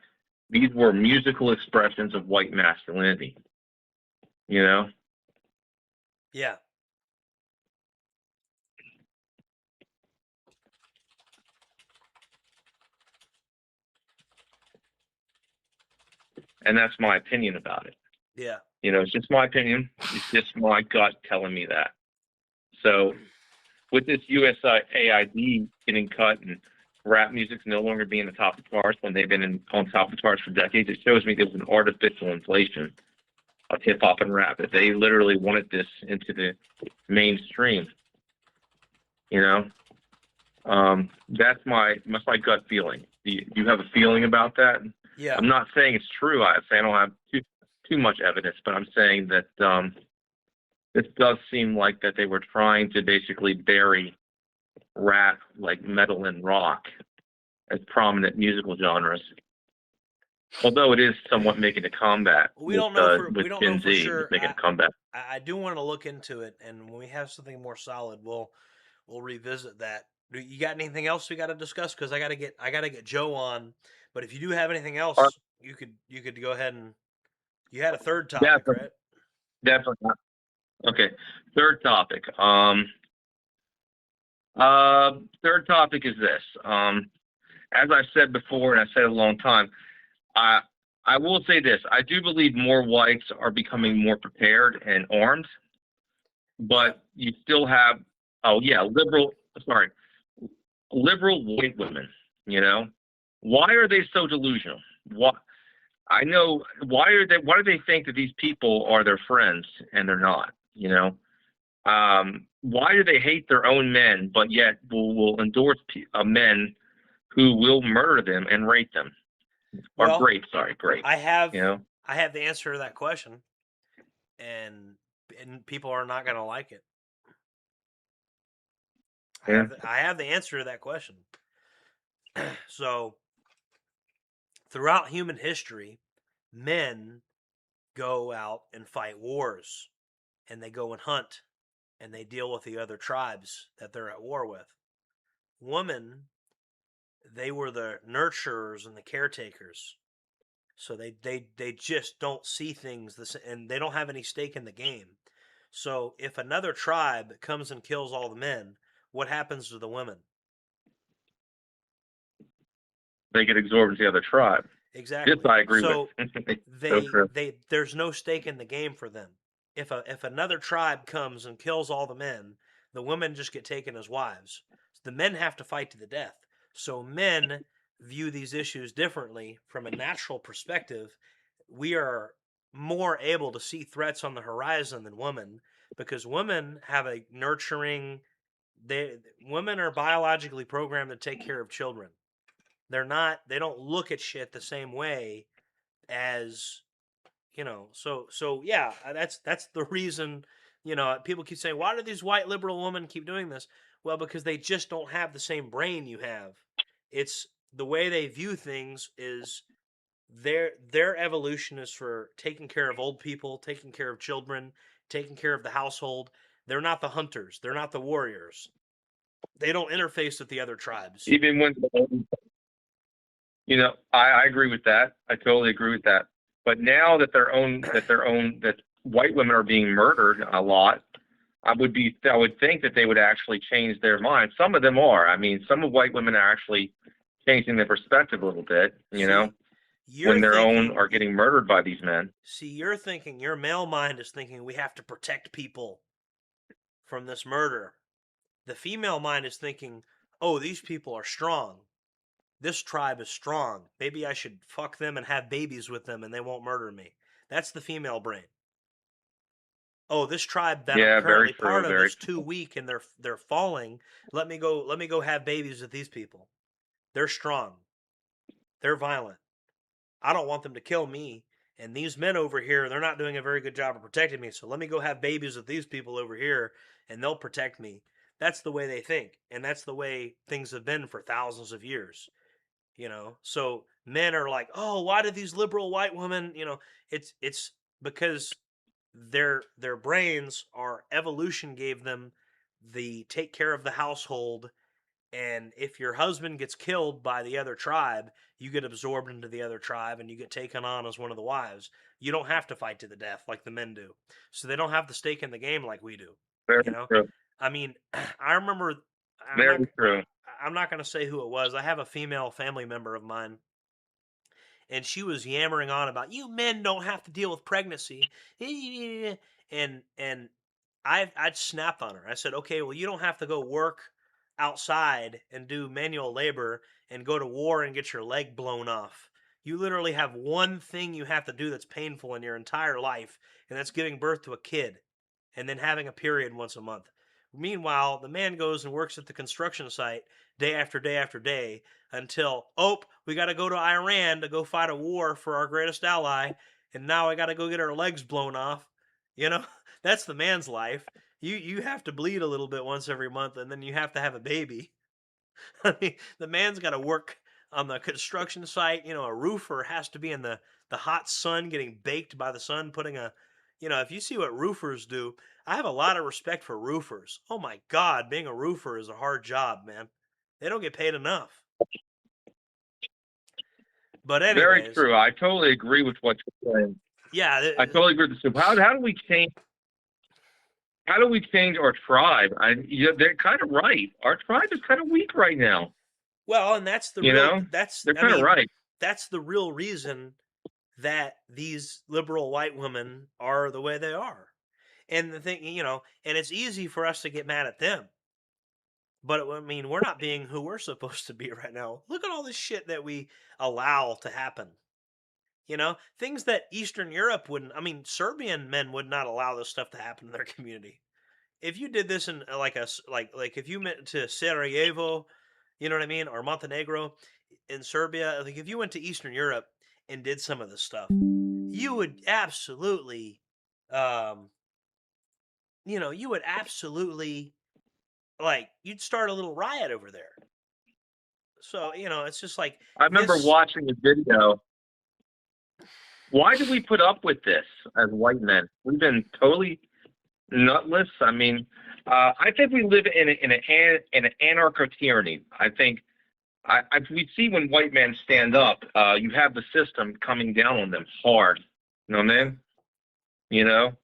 these were musical expressions of white masculinity, you know. Yeah. And that's my opinion about it. Yeah. It's just my opinion. It's just my gut telling me that. So with this USAID getting cut and rap music's no longer being the top of the charts when they've been on top of the charts for decades, it shows me there's an artificial inflation of hip-hop and rap. That they literally wanted this into the mainstream. That's my gut feeling. Do you have a feeling about that? Yeah. I'm not saying it's true. I don't have too much evidence, but I'm saying that this does seem like that they were trying to basically bury rap, like metal and rock, as prominent musical genres. Although it is somewhat making a comeback. We don't know for Gen Z sure. making a comeback. I do want to look into it, and when we have something more solid, we'll revisit that. You got anything else we got to discuss? Because I gotta get Joe on. But if you do have anything else, you could go ahead and you had a third topic, right? Definitely. Okay. Third topic. Third topic is this. As I've said before, and I've said it a long time, I will say this. I do believe more whites are becoming more prepared and armed, but you still have, liberal white women, Why are they so delusional? Why do they think that these people are their friends and they're not, Why do they hate their own men, but yet will endorse men who will murder them and rape them? Grape. I have the answer to that question, and people are not going to like it. I have the answer to that question. So, throughout human history, men go out and fight wars, and they go and hunt, and they deal with the other tribes that they're at war with. Women, they were the nurturers and the caretakers. So they just don't see things and they don't have any stake in the game. So if another tribe comes and kills all the men, what happens to the women? They get absorbed into the other tribe. Exactly. This I agree with. There's no stake in the game for them. If another tribe comes and kills all the men, The women just get taken as wives. The men have to fight to the death. So men view these issues differently from a natural perspective. We are more able to see threats on the horizon than women because women have a nurturing women are biologically programmed to take care of children. They don't look at shit the same way as so yeah, that's the reason. People keep saying, why do these white liberal women keep doing this? Well, because they just don't have the same brain you have. It's the way they view things is their evolution is for taking care of old people, taking care of children, taking care of the household. They're not the hunters, they're not the warriors. They don't interface with the other tribes. Even when, I agree with that. I totally agree with that. But now that that white women are being murdered a lot, I would think that they would actually change their mind. Some of them are. I mean, some of white women are actually changing their perspective a little bit, when their own are getting murdered by these men. See, your male mind is thinking we have to protect people from this murder. The female mind is thinking, oh, these people are strong. This tribe is strong. Maybe I should fuck them and have babies with them and they won't murder me. That's the female brain. Oh, this tribe that I'm currently part of is too weak and they're falling. Let me go have babies with these people. They're strong. They're violent. I don't want them to kill me. And these men over here, they're not doing a very good job of protecting me. So let me go have babies with these people over here and they'll protect me. That's the way they think. And that's the way things have been for thousands of years. So men are like, oh, why do these liberal white women, it's because their brains, our evolution gave them the take care of the household. And if your husband gets killed by the other tribe, you get absorbed into the other tribe and you get taken on as one of the wives. You don't have to fight to the death like the men do. So they don't have the stake in the game like we do. Very true. I mean, I remember. Very true. I'm not going to say who it was. I have a female family member of mine, and she was yammering on about, you men don't have to deal with pregnancy, and I'd snapped on her. I said, okay, well, you don't have to go work outside and do manual labor and go to war and get your leg blown off. You literally have one thing you have to do that's painful in your entire life, and that's giving birth to a kid and then having a period once a month. Meanwhile, the man goes and works at the construction site day after day after day until, we got to go to Iran to go fight a war for our greatest ally, and now I got to go get our legs blown off. That's the man's life. You have to bleed a little bit once every month, and then you have to have a baby. I mean, the man's got to work on the construction site. A roofer has to be in the hot sun getting baked by the sun, putting if you see what roofers do, I have a lot of respect for roofers. Oh my God, being a roofer is a hard job, man. They don't get paid enough. But anyways, very true. I totally agree with what you're saying. Yeah, I totally agree with this. How do we change? How do we change our tribe? They're kind of right. Our tribe is kind of weak right now. Well, and that's the they're kind of right. That's the real reason that these liberal white women are the way they are. And the thing, and it's easy for us to get mad at them. But I mean, we're not being who we're supposed to be right now. Look at all this shit that we allow to happen. Things that Eastern Europe wouldn't. I mean, Serbian men would not allow this stuff to happen in their community. If you did this in like if you went to Sarajevo, you know what I mean, or Montenegro in Serbia, like if you went to Eastern Europe and did some of this stuff, you would absolutely, you'd start a little riot over there. So, it's just like, I remember watching a video. Why do we put up with this as white men? We've been totally nutless. I mean, I think we live in an anarcho tyranny. I think we see when white men stand up, you have the system coming down on them hard. You know what I mean?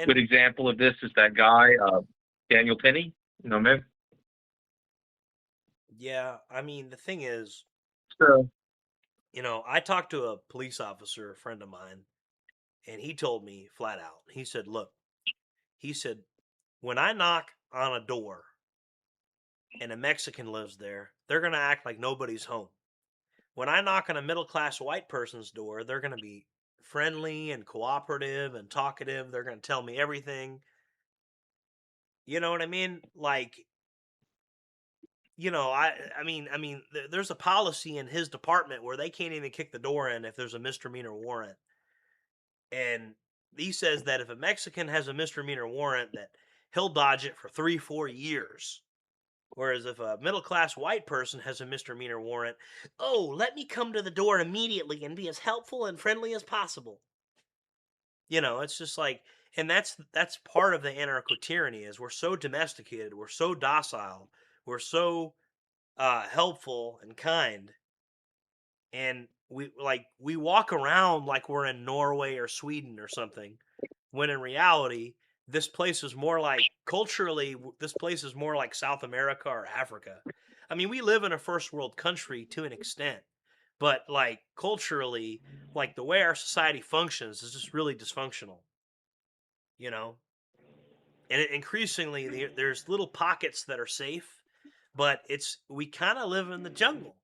Good example of this is that guy, Daniel Penny. You know what I mean? Yeah, I mean, the thing is, So, I talked to a police officer, a friend of mine, and he told me flat out, he said, look, When I knock on a door and a Mexican lives there, they're going to act like nobody's home. When I knock on a middle-class white person's door, they're going to be friendly and cooperative and talkative. They're going to tell me everything. You know what I mean? Like, there's a policy in his department where they can't even kick the door in if there's a misdemeanor warrant. And he says that if a Mexican has a misdemeanor warrant, that he'll dodge it for 3-4 years. Whereas if a middle-class white person has a misdemeanor warrant, oh, let me come to the door immediately and be as helpful and friendly as possible. It's just like, and that's part of the anarcho-tyranny is we're so domesticated, we're so docile, we're so helpful and kind, and we walk around like we're in Norway or Sweden or something, when in reality, this place is more like, culturally, this place is more like South America or Africa. I mean, we live in a first world country to an extent, but like culturally, like the way our society functions is just really dysfunctional, And increasingly, there's little pockets that are safe, but we kind of live in the jungle.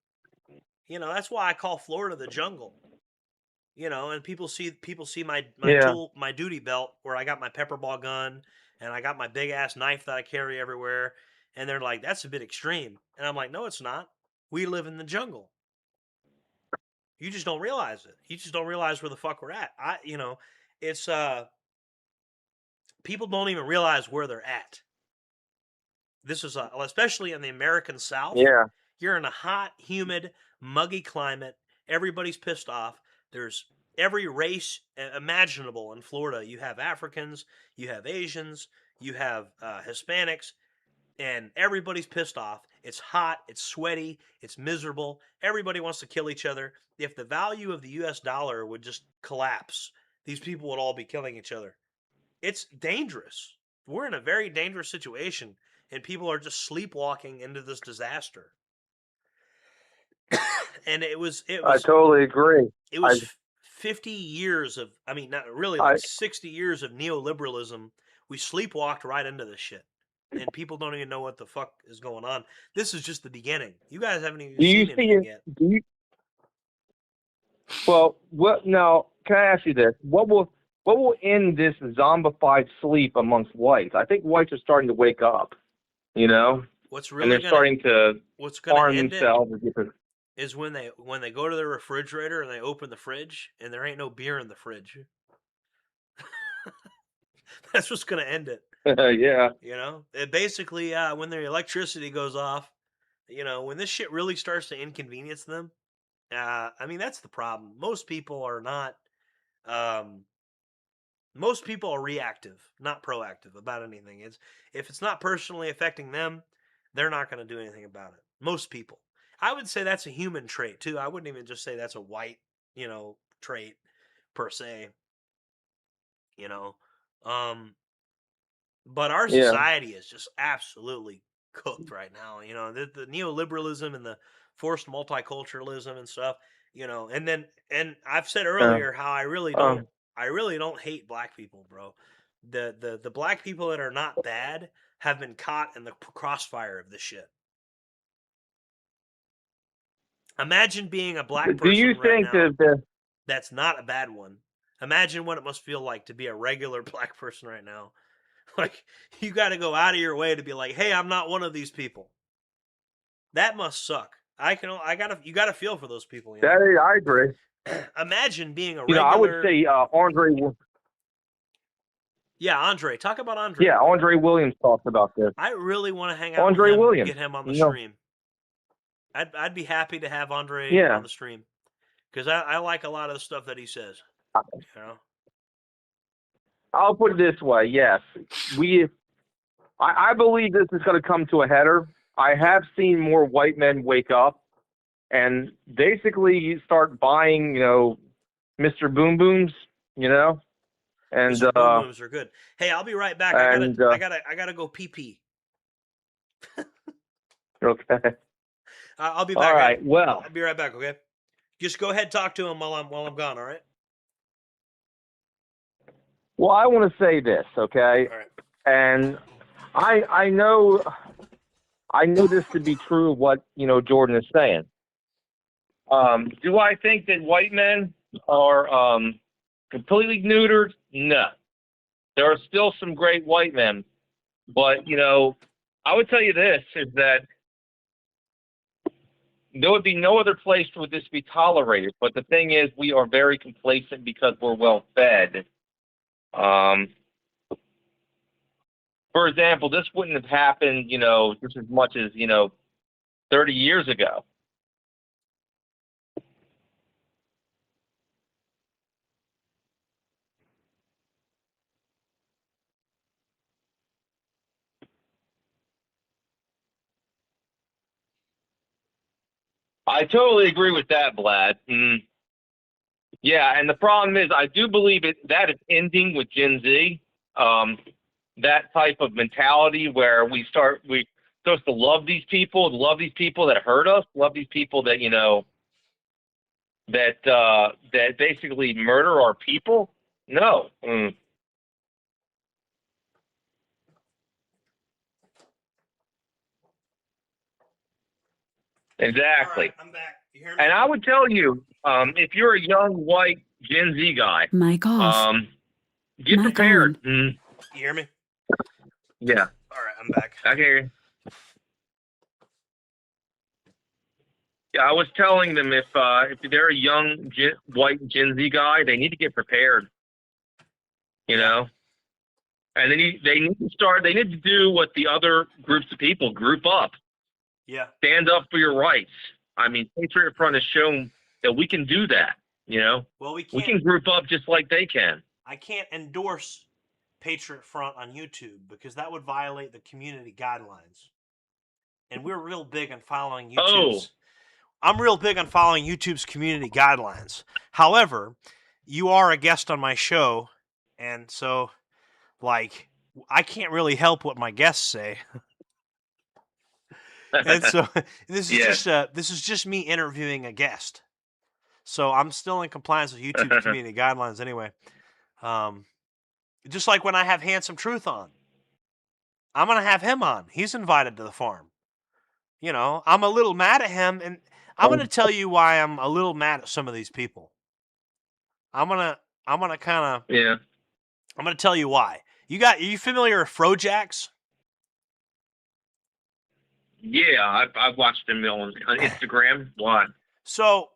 That's why I call Florida the jungle. And people see my tool, my duty belt, where I got my pepper ball gun and I got my big ass knife that I carry everywhere, and they're like, "That's a bit extreme," and I'm like, "No, it's not. We live in the jungle. You just don't realize it. You just don't realize where the fuck we're at. It's people don't even realize where they're at. This is especially in the American South. Yeah. You're in a hot, humid, muggy climate. Everybody's pissed off. There's every race imaginable in Florida. You have Africans, you have Asians, you have Hispanics, and everybody's pissed off. It's hot, it's sweaty, it's miserable. Everybody wants to kill each other. If the value of the US dollar would just collapse, these people would all be killing each other. It's dangerous. We're in a very dangerous situation, and people are just sleepwalking into this disaster. And it was I totally agree. It was 50 years of, not really, like 60 years of neoliberalism. We sleepwalked right into this shit. And people don't even know what the fuck is going on. This is just the beginning. You guys haven't even seen anything yet. Well, now, can I ask you this? What will end this zombified sleep amongst whites? I think whites are starting to wake up, What's really and they're starting to arm end themselves. is when they go to the refrigerator and they open the fridge and there ain't no beer in the fridge. That's what's going to end it. Yeah. It basically, when their electricity goes off, when this shit really starts to inconvenience them, that's the problem. Most people are not, most people are reactive, not proactive about anything. If it's not personally affecting them, they're not going to do anything about it. Most people. I would say that's a human trait too. I wouldn't even just say that's a white, trait per se. But our society is just absolutely cooked right now. The neoliberalism and the forced multiculturalism and stuff. And I've said earlier how I really don't hate black people, bro. The black people that are not bad have been caught in the crossfire of this shit. Imagine being a black person. Do you think that that's not a bad one? Imagine what it must feel like to be a regular black person right now. Like, you got to go out of your way to be like, hey, I'm not one of these people. That must suck. You got to feel for those people. I agree. Imagine being a regular. I would say Andre. Yeah, Andre. Talk about Andre. Yeah, Andre Williams talked about this. I really want to hang out Andre with him Williams. And get him on the stream. I'd be happy to have Andre on the stream because I like a lot of the stuff that he says. I'll put it this way: yes, I believe this is going to come to a header. I have seen more white men wake up and basically start buying, Mr. Boom Booms, and Mr. Boom Booms are good. Hey, I'll be right back. I gotta go pee. Okay. I'll be back. All right. Well, I'll be right back. Okay. Just go ahead and talk to him while I'm gone. All right. Well, I want to say this, okay? All right. And I know this to be true of what, Jordan is saying. Do I think that white men are completely neutered? No. There are still some great white men. But, I would tell you this, is that there would be no other place would this be tolerated. But the thing is, we are very complacent because we're well fed. For example, this wouldn't have happened, just as much as, 30 years ago. I totally agree with that, Vlad. Yeah, and the problem is, I do believe that is ending with Gen Z. That type of mentality where we're supposed to love these people that hurt us, love these people that that basically murder our people. No. Exactly. All right, I'm back. You hear me? And I would tell you, if you're a young white Gen Z guy, Mic off. get Mic prepared. You hear me? Yeah. All right, I'm back. I hear you. Yeah, I was telling them if they're a young white Gen Z guy, they need to get prepared. And they need to do what the other groups of people group up. Yeah. Stand up for your rights. I mean, Patriot Front has shown that we can do that. Well, we can group up just like they can. I can't endorse Patriot Front on YouTube because that would violate the community guidelines. And we're real big on following YouTube's. I'm real big on following YouTube's community guidelines. However, you are a guest on my show, and so, I can't really help what my guests say. And so this is just me interviewing a guest. So I'm still in compliance with YouTube's community guidelines anyway. Just like when I have Handsome Truth on. I'm going to have him on. He's invited to the farm. I'm a little mad at him, and I'm going to tell you why I'm a little mad at some of these people. I'm going to tell you why. Are you familiar with Frojax? Yeah, I've watched them on Instagram. Why? So,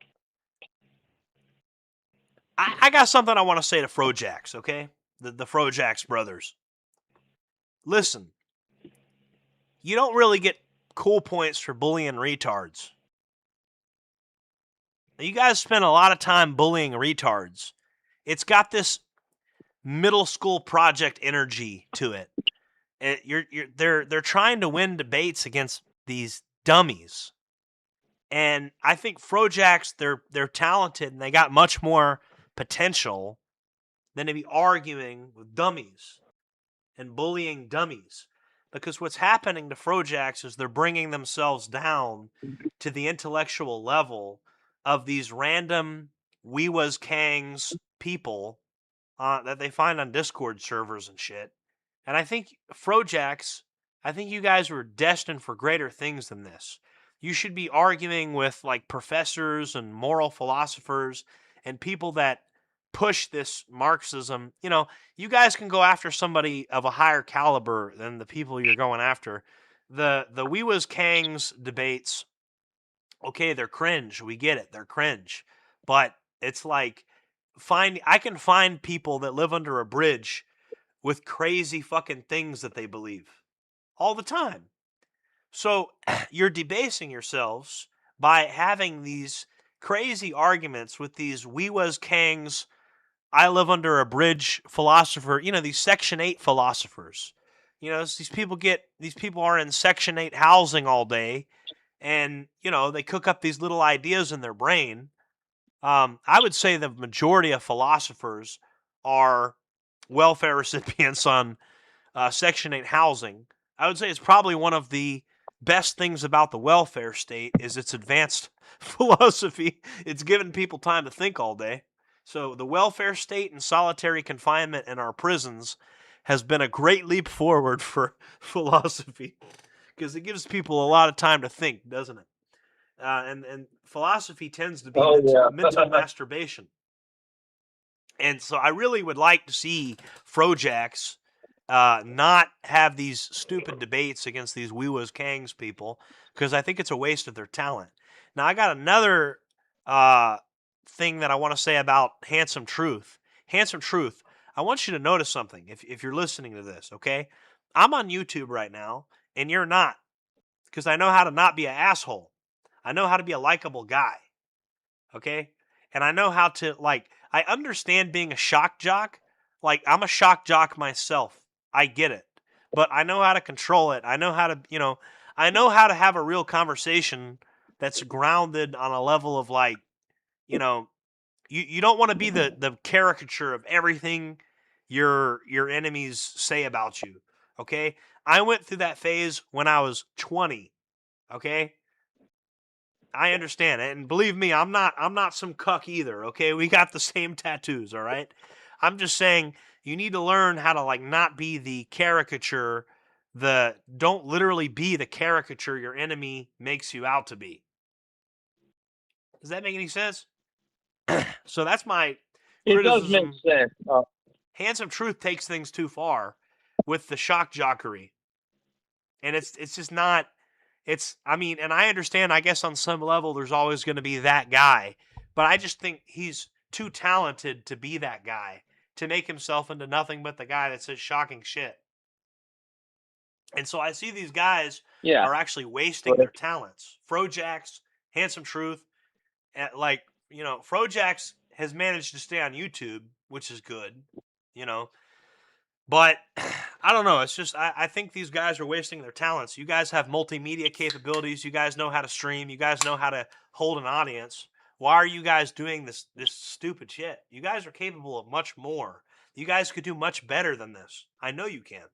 I got something I want to say to Frojax, okay? The Frojax brothers. Listen, you don't really get cool points for bullying retards. You guys spend a lot of time bullying retards. It's got this middle school project energy to it. They're trying to win debates against these dummies. And I think Frojax, they're talented and they got much more potential than to be arguing with dummies and bullying dummies. Because what's happening to Frojax is they're bringing themselves down to the intellectual level of these random We Was Kangs people that they find on Discord servers and shit. And I think Frojax, you guys were destined for greater things than this. You should be arguing with professors and moral philosophers and people that push this Marxism. You guys can go after somebody of a higher caliber than the people you're going after. The We Was Kangs debates, okay, they're cringe. We get it. They're cringe. But it's I can find people that live under a bridge with crazy fucking things that they believe all the time. So you're debasing yourselves by having these crazy arguments with these We Was Kangs, I live under a bridge philosopher, these Section 8 philosophers. These people are in Section 8 housing all day, and, they cook up these little ideas in their brain. I would say the majority of philosophers are welfare recipients on Section 8 housing. I would say it's probably one of the best things about the welfare state is its advanced philosophy. It's given people time to think all day. So the welfare state and solitary confinement in our prisons has been a great leap forward for philosophy because it gives people a lot of time to think, doesn't it? And philosophy tends to be Oh mental yeah. masturbation. And so I really would like to see Frojax not have these stupid debates against these We Was Kangs people because I think it's a waste of their talent. Now, I got another thing that I want to say about Handsome Truth. Handsome Truth, I want you to notice something if you're listening to this, okay? I'm on YouTube right now, and you're not because I know how to not be an asshole. I know how to be a likable guy, okay? And I know how to, like, I understand being a shock jock. Like, I'm a shock jock myself. I get it. But I know how to control it. I know how to, I know how to have a real conversation that's grounded on a level of, like, you don't want to be the caricature of everything your enemies say about you, okay? I went through that phase when I was 20, okay? I understand it, and believe me, I'm not some cuck either, okay? We got the same tattoos, all right? I'm just saying you need to learn how to, like, not be the caricature, don't literally be the caricature your enemy makes you out to be. Does that make any sense? So that's my It does make criticism. sense. Handsome Truth takes things too far with the shock jockery. And it's just not, I mean, and I understand, I guess on some level there's always going to be that guy, but I just think he's too talented to be that guy, to make himself into nothing but the guy that says shocking shit. And so I see these guys Yeah. are actually wasting their talents. Frojax, Handsome Truth, Frojax has managed to stay on YouTube, which is good, But I don't know. It's just I think these guys are wasting their talents. You guys have multimedia capabilities. You guys know how to stream. You guys know how to hold an audience. Why are you guys doing this stupid shit? You guys are capable of much more. You guys could do much better than this. I know you can.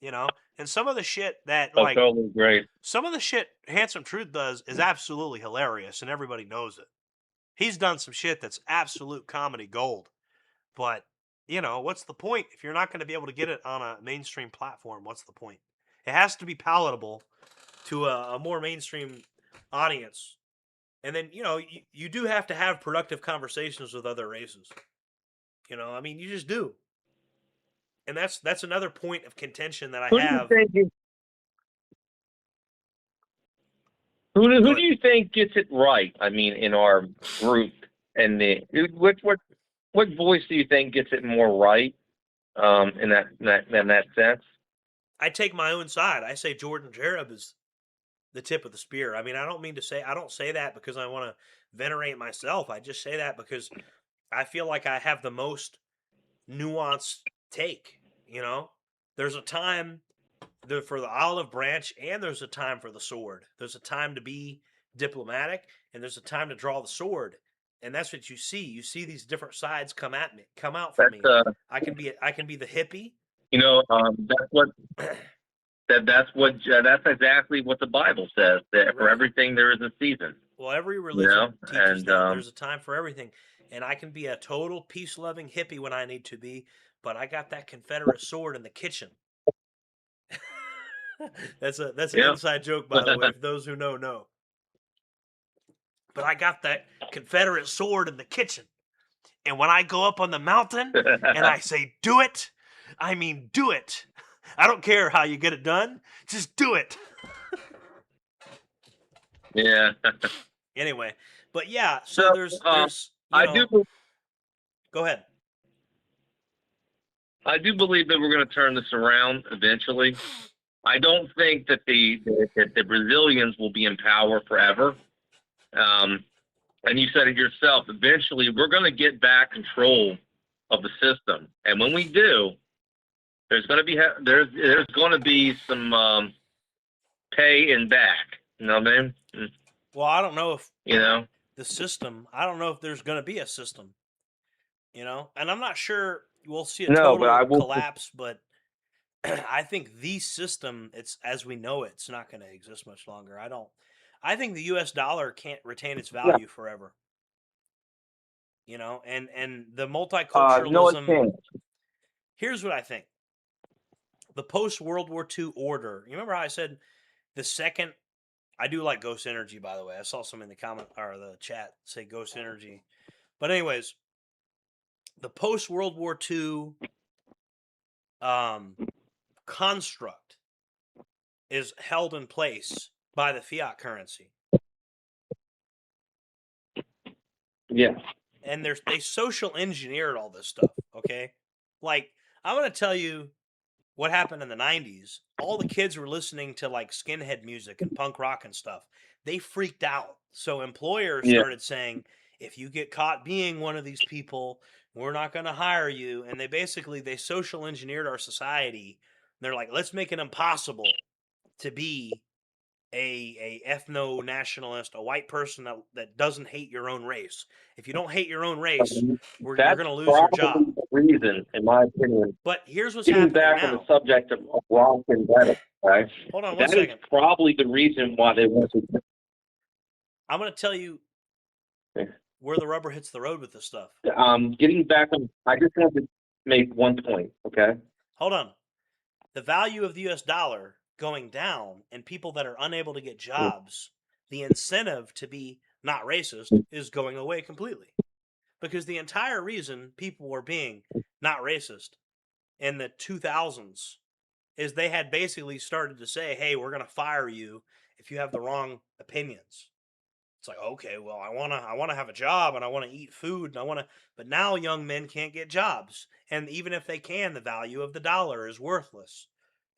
And some of the shit that Oh, totally great. some of the shit Handsome Truth does is absolutely hilarious, and everybody knows it. He's done some shit that's absolute comedy gold. But, what's the point? If you're not going to be able to get it on a mainstream platform, what's the point? It has to be palatable to a more mainstream audience. And then, you do have to have productive conversations with other races. I mean, you just do. And that's another point of contention that I have. Who do you think gets it right? I mean, in our group, and what voice do you think gets it more right? In that sense. I take my own side. I say JordanJJereb is the tip of the spear. I mean, I don't say that because I want to venerate myself. I just say that because I feel like I have the most nuanced take. There's a time for the olive branch, and there's a time for the sword. There's a time to be diplomatic, and there's a time to draw the sword. And that's what you see. You see these different sides come out for me. I can be the hippie. That's exactly what the Bible says. That for everything there is a season. Well, every religion teaches that there's a time for everything, and I can be a total peace-loving hippie when I need to be, but I got that Confederate sword in the kitchen. That's an inside joke, by the way, for those who know. But I got that Confederate sword in the kitchen. And when I go up on the mountain and I say, do it, I mean, do it. I don't care how you get it done. Just do it. Yeah. Anyway, but yeah, so there's go ahead. I do believe that we're going to turn this around eventually. I don't think that the Brazilians will be in power forever. And you said it yourself. Eventually, we're going to get back control of the system, and when we do, there's going to be some pay and back. You know what I mean? Well, I don't know if the system. I don't know if there's going to be a system. And I'm not sure we'll see a total collapse, but I think the system, it's as we know it, it's not going to exist much longer. I think the U.S. dollar can't retain its value forever. And the multiculturalism. No, it can't. Here's what I think. the post-World War II order. You remember how I said the second? I do like Ghost Energy, by the way. I saw some in the comment or the chat say Ghost Energy. But anyways, the post-World War II construct is held in place by the fiat currency. Yeah. And they social engineered all this stuff, okay? Like, I'm going to tell you what happened in the 90s. All the kids were listening to like skinhead music and punk rock and stuff. They freaked out. So employers started saying, if you get caught being one of these people, we're not going to hire you. And they social engineered our society. They're like, let's make it impossible to be a ethno nationalist, a white person that doesn't hate your own race. If you don't hate your own race, you're going to lose your job. The reason, in my opinion. But here's what's Getting happening back now. on the subject of rock and metal, right? Hold on one That second. is probably the reason why they want to. I'm going to tell you where the rubber hits the road with this stuff. Getting back on, I just want to make one point, okay? Hold on. The value of the U.S. dollar going down and people that are unable to get jobs, the incentive to be not racist is going away completely. Because the entire reason people were being not racist in the 2000s is they had basically started to say, hey, we're going to fire you if you have the wrong opinions. It's like, okay, well, I want to have a job and I want to eat food and but now young men can't get jobs. And even if they can, the value of the dollar is worthless.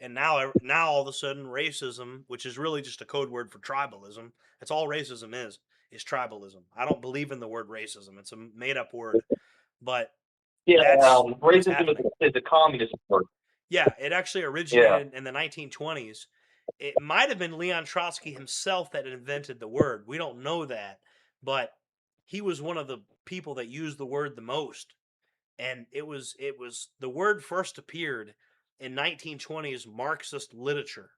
And now all of a sudden racism, which is really just a code word for tribalism, that's all racism is tribalism. I don't believe in the word racism. It's a made up word. But racism is a communist word. Yeah, it actually originated in the 1920s. It might have been Leon Trotsky himself that invented the word. We don't know that, but he was one of the people that used the word the most. And it was the word first appeared in 1920s Marxist literature.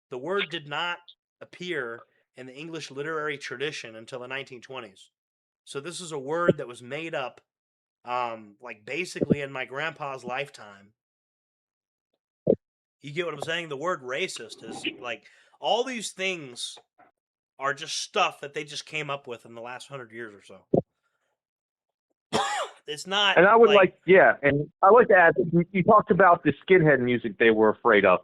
The word did not appear in the English literary tradition until the 1920s. So this is a word that was made up like basically in my grandpa's lifetime. You get what I'm saying? The word racist is like all these things are just stuff that they just came up with in the last 100 years or so. It's not. And I would and I like to add, you talked about the skinhead music they were afraid of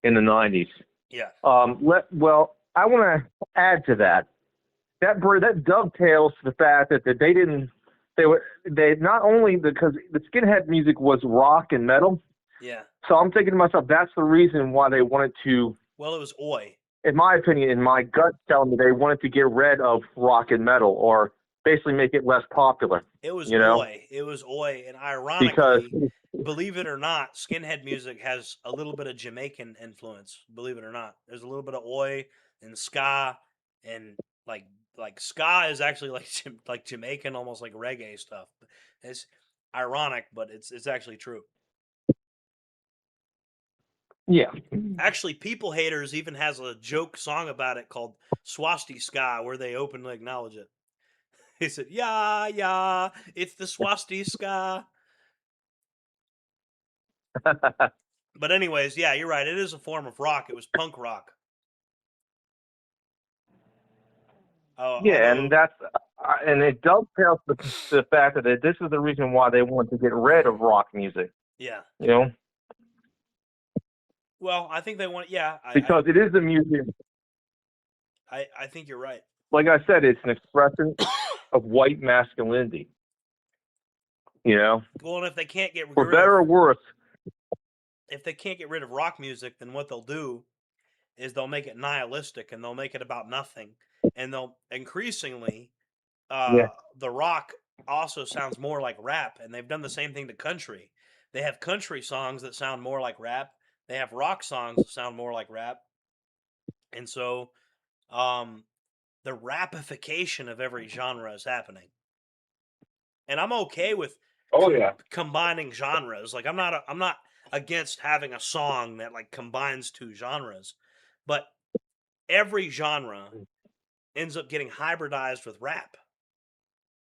in the 90s. Yeah. Well, I want to add to that. That dovetails to the fact that they not only because the skinhead music was rock and metal. Yeah. So I'm thinking to myself, that's the reason why they wanted to. Well, it was oi. In my opinion, in my gut telling me they wanted to get rid of rock and metal or basically make it less popular. It was oi. It was oi. And ironically, believe it or not, skinhead music has a little bit of Jamaican influence. Believe it or not. There's a little bit of oi and ska and like ska is actually like Jamaican, almost like reggae stuff. It's ironic, but it's actually true. Yeah. Actually, People Haters even has a joke song about it called Swasti Ska, where they openly acknowledge it. He said, yeah, it's the Swasti Ska. But anyways, yeah, you're right. It is a form of rock. It was punk rock. And it dovetails with the fact that this is the reason why they want to get rid of rock music. Yeah. You know? Well, I think they want, because it is the music. I think you're right. Like I said, it's an expression of white masculinity. You know? Well, and if they can't get for better or worse, if they can't get rid of rock music, then what they'll do is they'll make it nihilistic and they'll make it about nothing. And they'll increasingly, the rock also sounds more like rap, and they've done the same thing to country. They have country songs that sound more like rap. They have rock songs that sound more like rap. And so the rapification of every genre is happening. And I'm okay with combining genres. Like I'm not against having a song that like combines two genres. But every genre ends up getting hybridized with rap.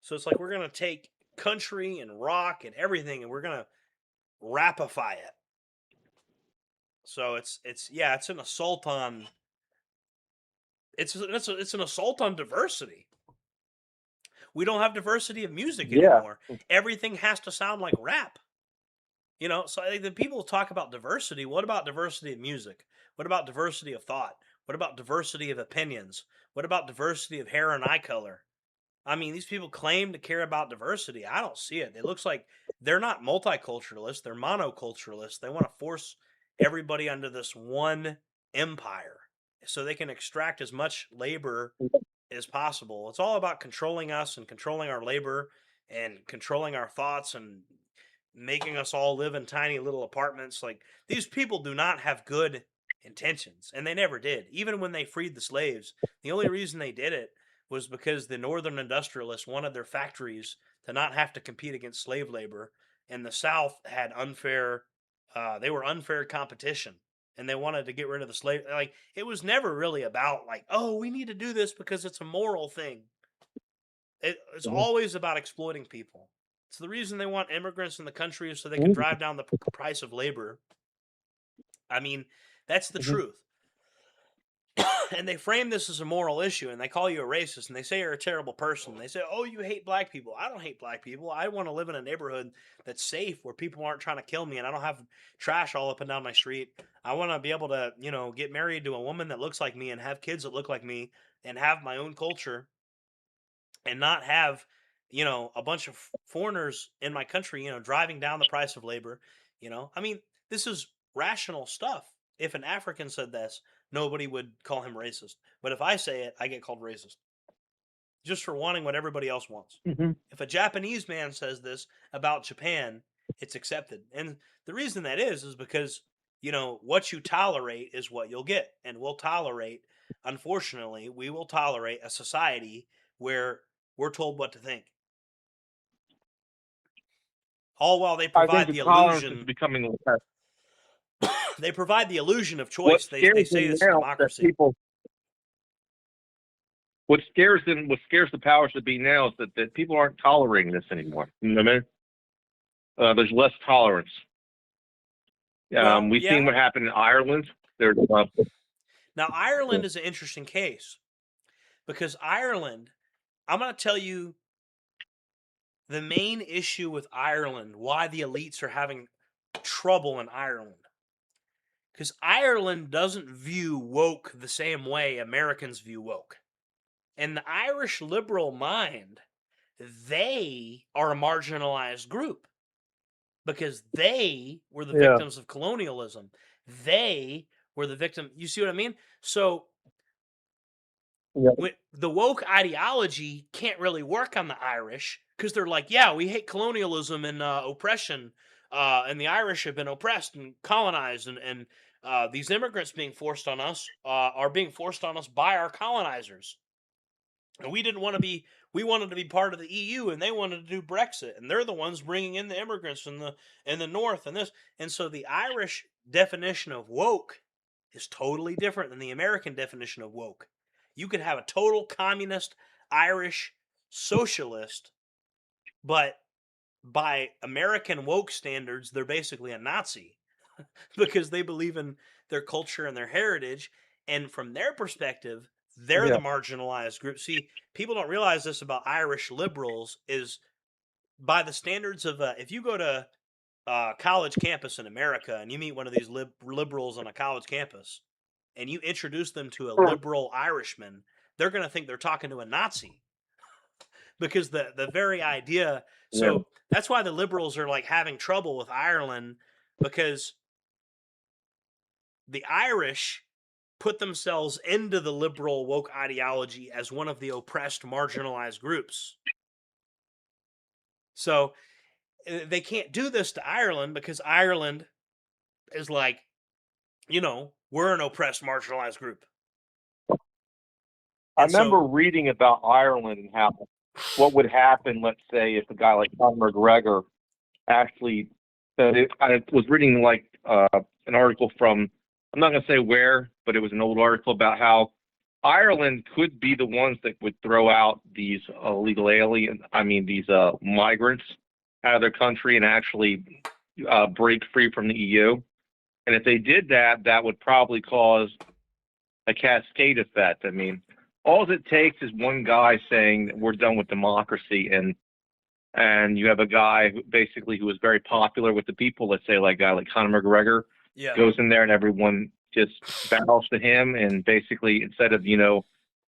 So it's like we're going to take country and rock and everything and we're going to rapify it. So it's an assault on it's an assault on diversity. We don't have diversity of music Yeah. anymore. Everything has to sound like rap. So I think the people talk about diversity. What about diversity of music? What about diversity of thought? What about diversity of opinions? What about diversity of hair and eye color? I mean, these people claim to care about diversity. I don't see it. It looks like they're not multiculturalists, they're monoculturalists. They want to force everybody under this one empire so they can extract as much labor as possible. It's all about controlling us and controlling our labor and controlling our thoughts and making us all live in tiny little apartments. Like, these people do not have good intentions, and they never did. Even when they freed the slaves, the only reason they did it was because the northern industrialists wanted their factories to not have to compete against slave labor, and the South had they were unfair competition, and they wanted to get rid of the slave. Like, it was never really about like, oh, we need to do this because it's a moral thing. It's always about exploiting people. It's the reason they want immigrants in the country is so they can drive down the price of labor. I mean, that's the truth. And they frame this as a moral issue, and they call you a racist, and they say you're a terrible person. They say, oh, you hate black people. I don't hate black people. I want to live in a neighborhood that's safe, where people aren't trying to kill me, and I don't have trash all up and down my street. I want to be able to, get married to a woman that looks like me and have kids that look like me and have my own culture and not have, a bunch of foreigners in my country, driving down the price of labor. I mean, this is rational stuff. If an African said this, nobody would call him racist. But if I say it, I get called racist just for wanting what everybody else wants. If a Japanese man says this about Japan, it's accepted. And the reason that is because, what you tolerate is what you'll get. And unfortunately, we will tolerate a society where we're told what to think. All while they I provide think the tolerance is illusion. becoming less. They provide the illusion of What choice. They scares say them it's a now is democracy. that people. What scares the powers that be now is that people aren't tolerating this anymore. You know what I mean? There's less tolerance. We've seen what happened in Ireland. Now, Ireland is an interesting case because Ireland, I'm going to tell you the main issue with Ireland, why the elites are having trouble in Ireland. Because Ireland doesn't view woke the same way Americans view woke. In the Irish liberal mind, they are a marginalized group because they were the victims of colonialism. They were the victim. You see what I mean? So the woke ideology can't really work on the Irish because they're like, yeah, we hate colonialism and oppression, and the Irish have been oppressed and colonized, and these immigrants being forced on us are being forced on us by our colonizers. And we didn't want to be. We wanted to be part of the EU, and they wanted to do Brexit, and they're the ones bringing in the immigrants in the North and this. And so the Irish definition of woke is totally different than the American definition of woke. You could have a total communist Irish socialist, but by American woke standards, they're basically a Nazi because they believe in their culture and their heritage. And from their perspective, they're the marginalized group. See, people don't realize this about Irish liberals is by the standards of, if you go to a college campus in America and you meet one of these liberals on a college campus and you introduce them to a liberal Irishman, they're going to think they're talking to a Nazi because the very idea. So that's why the liberals are like having trouble with Ireland, because the Irish put themselves into the liberal woke ideology as one of the oppressed, marginalized groups. So they can't do this to Ireland because Ireland is like, we're an oppressed, marginalized group. I remember reading about Ireland and how what would happen, let's say, if a guy like Conor McGregor actually. I was reading like an article from, I'm not going to say where, but it was an old article about how Ireland could be the ones that would throw out these illegal these migrants out of their country and actually break free from the EU. And if they did that, that would probably cause a cascade effect. I mean, all it takes is one guy saying that we're done with democracy, and you have a guy who was very popular with the people. Let's say like a guy like Conor McGregor goes in there, and everyone just bows to him. And basically, instead of the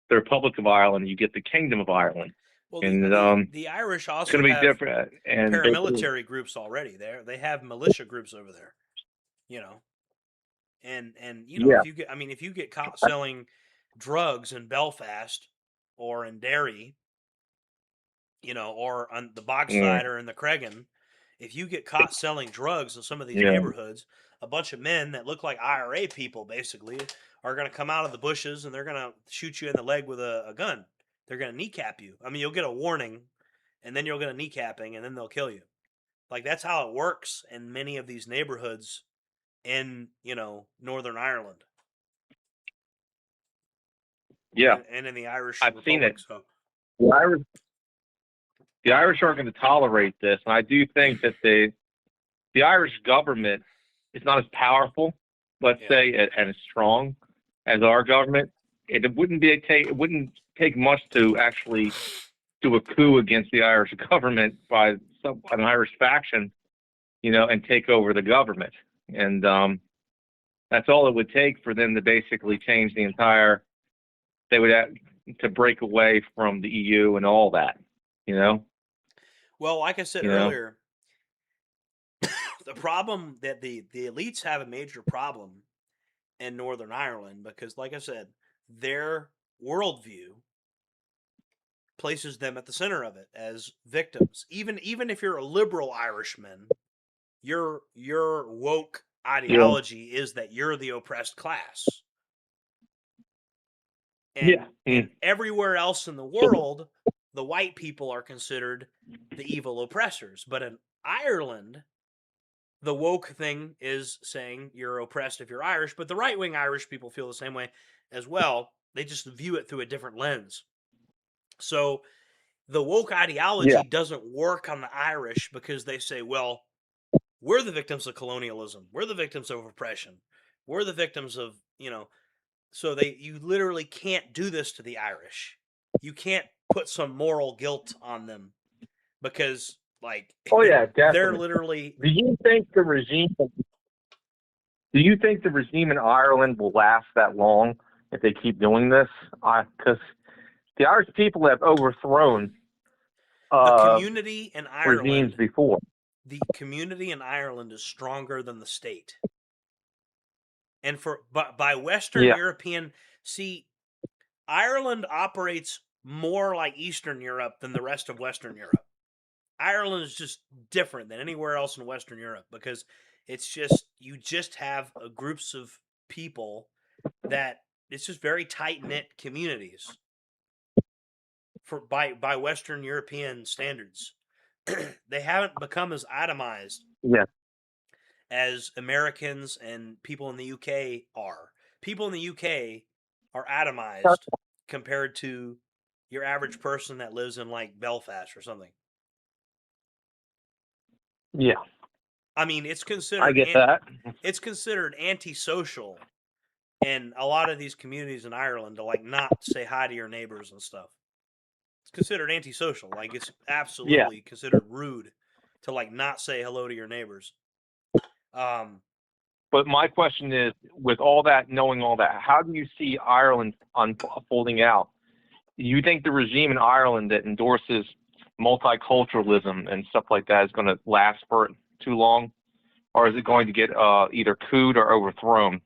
Republic of Ireland, you get the Kingdom of Ireland. Well, And the Irish also it's going to be have different. And paramilitary groups already. They have militia groups over there. And if you get caught selling drugs in Belfast or in Derry, or on the Bogside or in the Cregan, if you get caught selling drugs in some of these neighborhoods, a bunch of men that look like IRA people basically are going to come out of the bushes and they're going to shoot you in the leg with a gun. They're going to kneecap you. I mean, you'll get a warning, and then you'll get a kneecapping, and then they'll kill you. Like, that's how it works in many of these neighborhoods in, Northern Ireland. Yeah. And in the Irish I've Republic, seen it. So. The Irish aren't going to tolerate this, and I do think that the Irish government is not as powerful, let's say, and as strong as our government. It wouldn't take much to actually do a coup against the Irish government by an Irish faction, and take over the government. And that's all it would take for them to basically change the entire. They would have to break away from the EU and all that, Well, like I said earlier, the problem that the elites have a major problem in Northern Ireland because, like I said, their worldview places them at the center of it as victims. Even if you're a liberal Irishman, your woke ideology is that you're the oppressed class. And everywhere else in the world, the white people are considered the evil oppressors. But in Ireland, the woke thing is saying you're oppressed if you're Irish, but the right-wing Irish people feel the same way as well. They just view it through a different lens. So the woke ideology doesn't work on the Irish because they say, well, we're the victims of colonialism. We're the victims of oppression. We're the victims of, so you literally can't do this to the Irish. You can't put some moral guilt on them because, like, definitely. They're literally. Do you think the regime in Ireland will last that long if they keep doing this? Because the Irish people have overthrown the community in Ireland regimes before. The community in Ireland is stronger than the state. And by Western European, Ireland operates more like Eastern Europe than the rest of Western Europe. Ireland is just different than anywhere else in Western Europe because you just have groups of people that it's just very tight-knit communities by Western European standards. They haven't become as atomized as Americans and people in the UK are. People in the UK are atomized compared to your average person that lives in like Belfast or something. Yeah. I mean, it's considered. I get that. It's considered antisocial in a lot of these communities in Ireland to like not say hi to your neighbors and stuff. It's considered antisocial. Like it's absolutely considered rude to like not say hello to your neighbors. But my question is, with all that, knowing all that, how do you see Ireland unfolding out? Do you think the regime in Ireland that endorses multiculturalism and stuff like that is going to last for too long? Or is it going to get either couped or overthrown?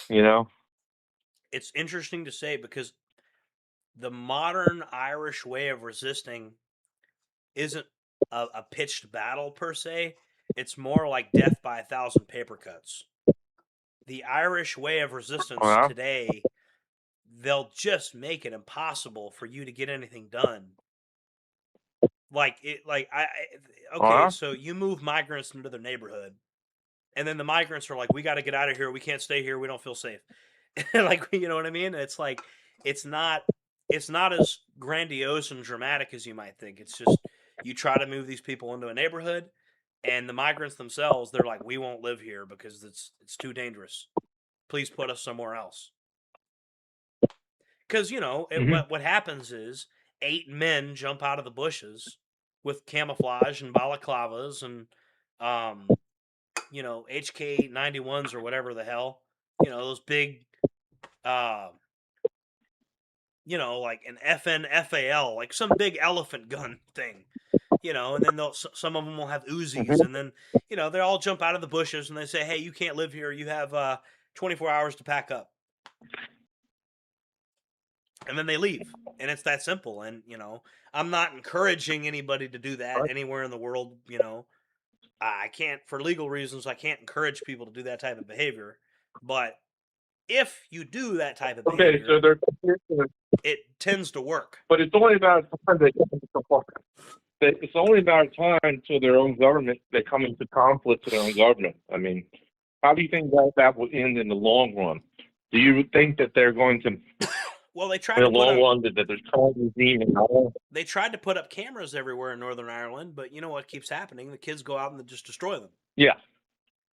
It's interesting to say because the modern Irish way of resisting isn't a pitched battle per se. It's more like death by 1,000 paper cuts. The Irish way of resistance today, they'll just make it impossible for you to get anything done. So you move migrants into their neighborhood, and then the migrants are like, we got to get out of here. We can't stay here. We don't feel safe. Like, you know what I mean? It's like, it's not as grandiose and dramatic as you might think. It's just, you try to move these people into a neighborhood, And the migrants themselves, they're like, we won't live here because it's too dangerous. Please put us somewhere else. Because, what happens is 8 men jump out of the bushes with camouflage and balaclavas and, HK-91s or whatever the hell. Those big, like an FNFAL, like some big elephant gun thing. And then some of them will have Uzis, and then, they all jump out of the bushes and they say, hey, you can't live here. You have 24 hours to pack up. And then they leave. And it's that simple. And, I'm not encouraging anybody to do that anywhere in the world. I can't, for legal reasons, I can't encourage people to do that type of behavior. But if you do that type of behavior, it tends to work. But it's only about time it's only about time until their own government, they come into conflict with their own government. I mean, how do you think that will end in the long run? Do you think that they're going to, well, they tried in to the long run, that there's current regime in Ireland? They tried to put up cameras everywhere in Northern Ireland, but you know what keeps happening? The kids go out and they just destroy them. Yeah.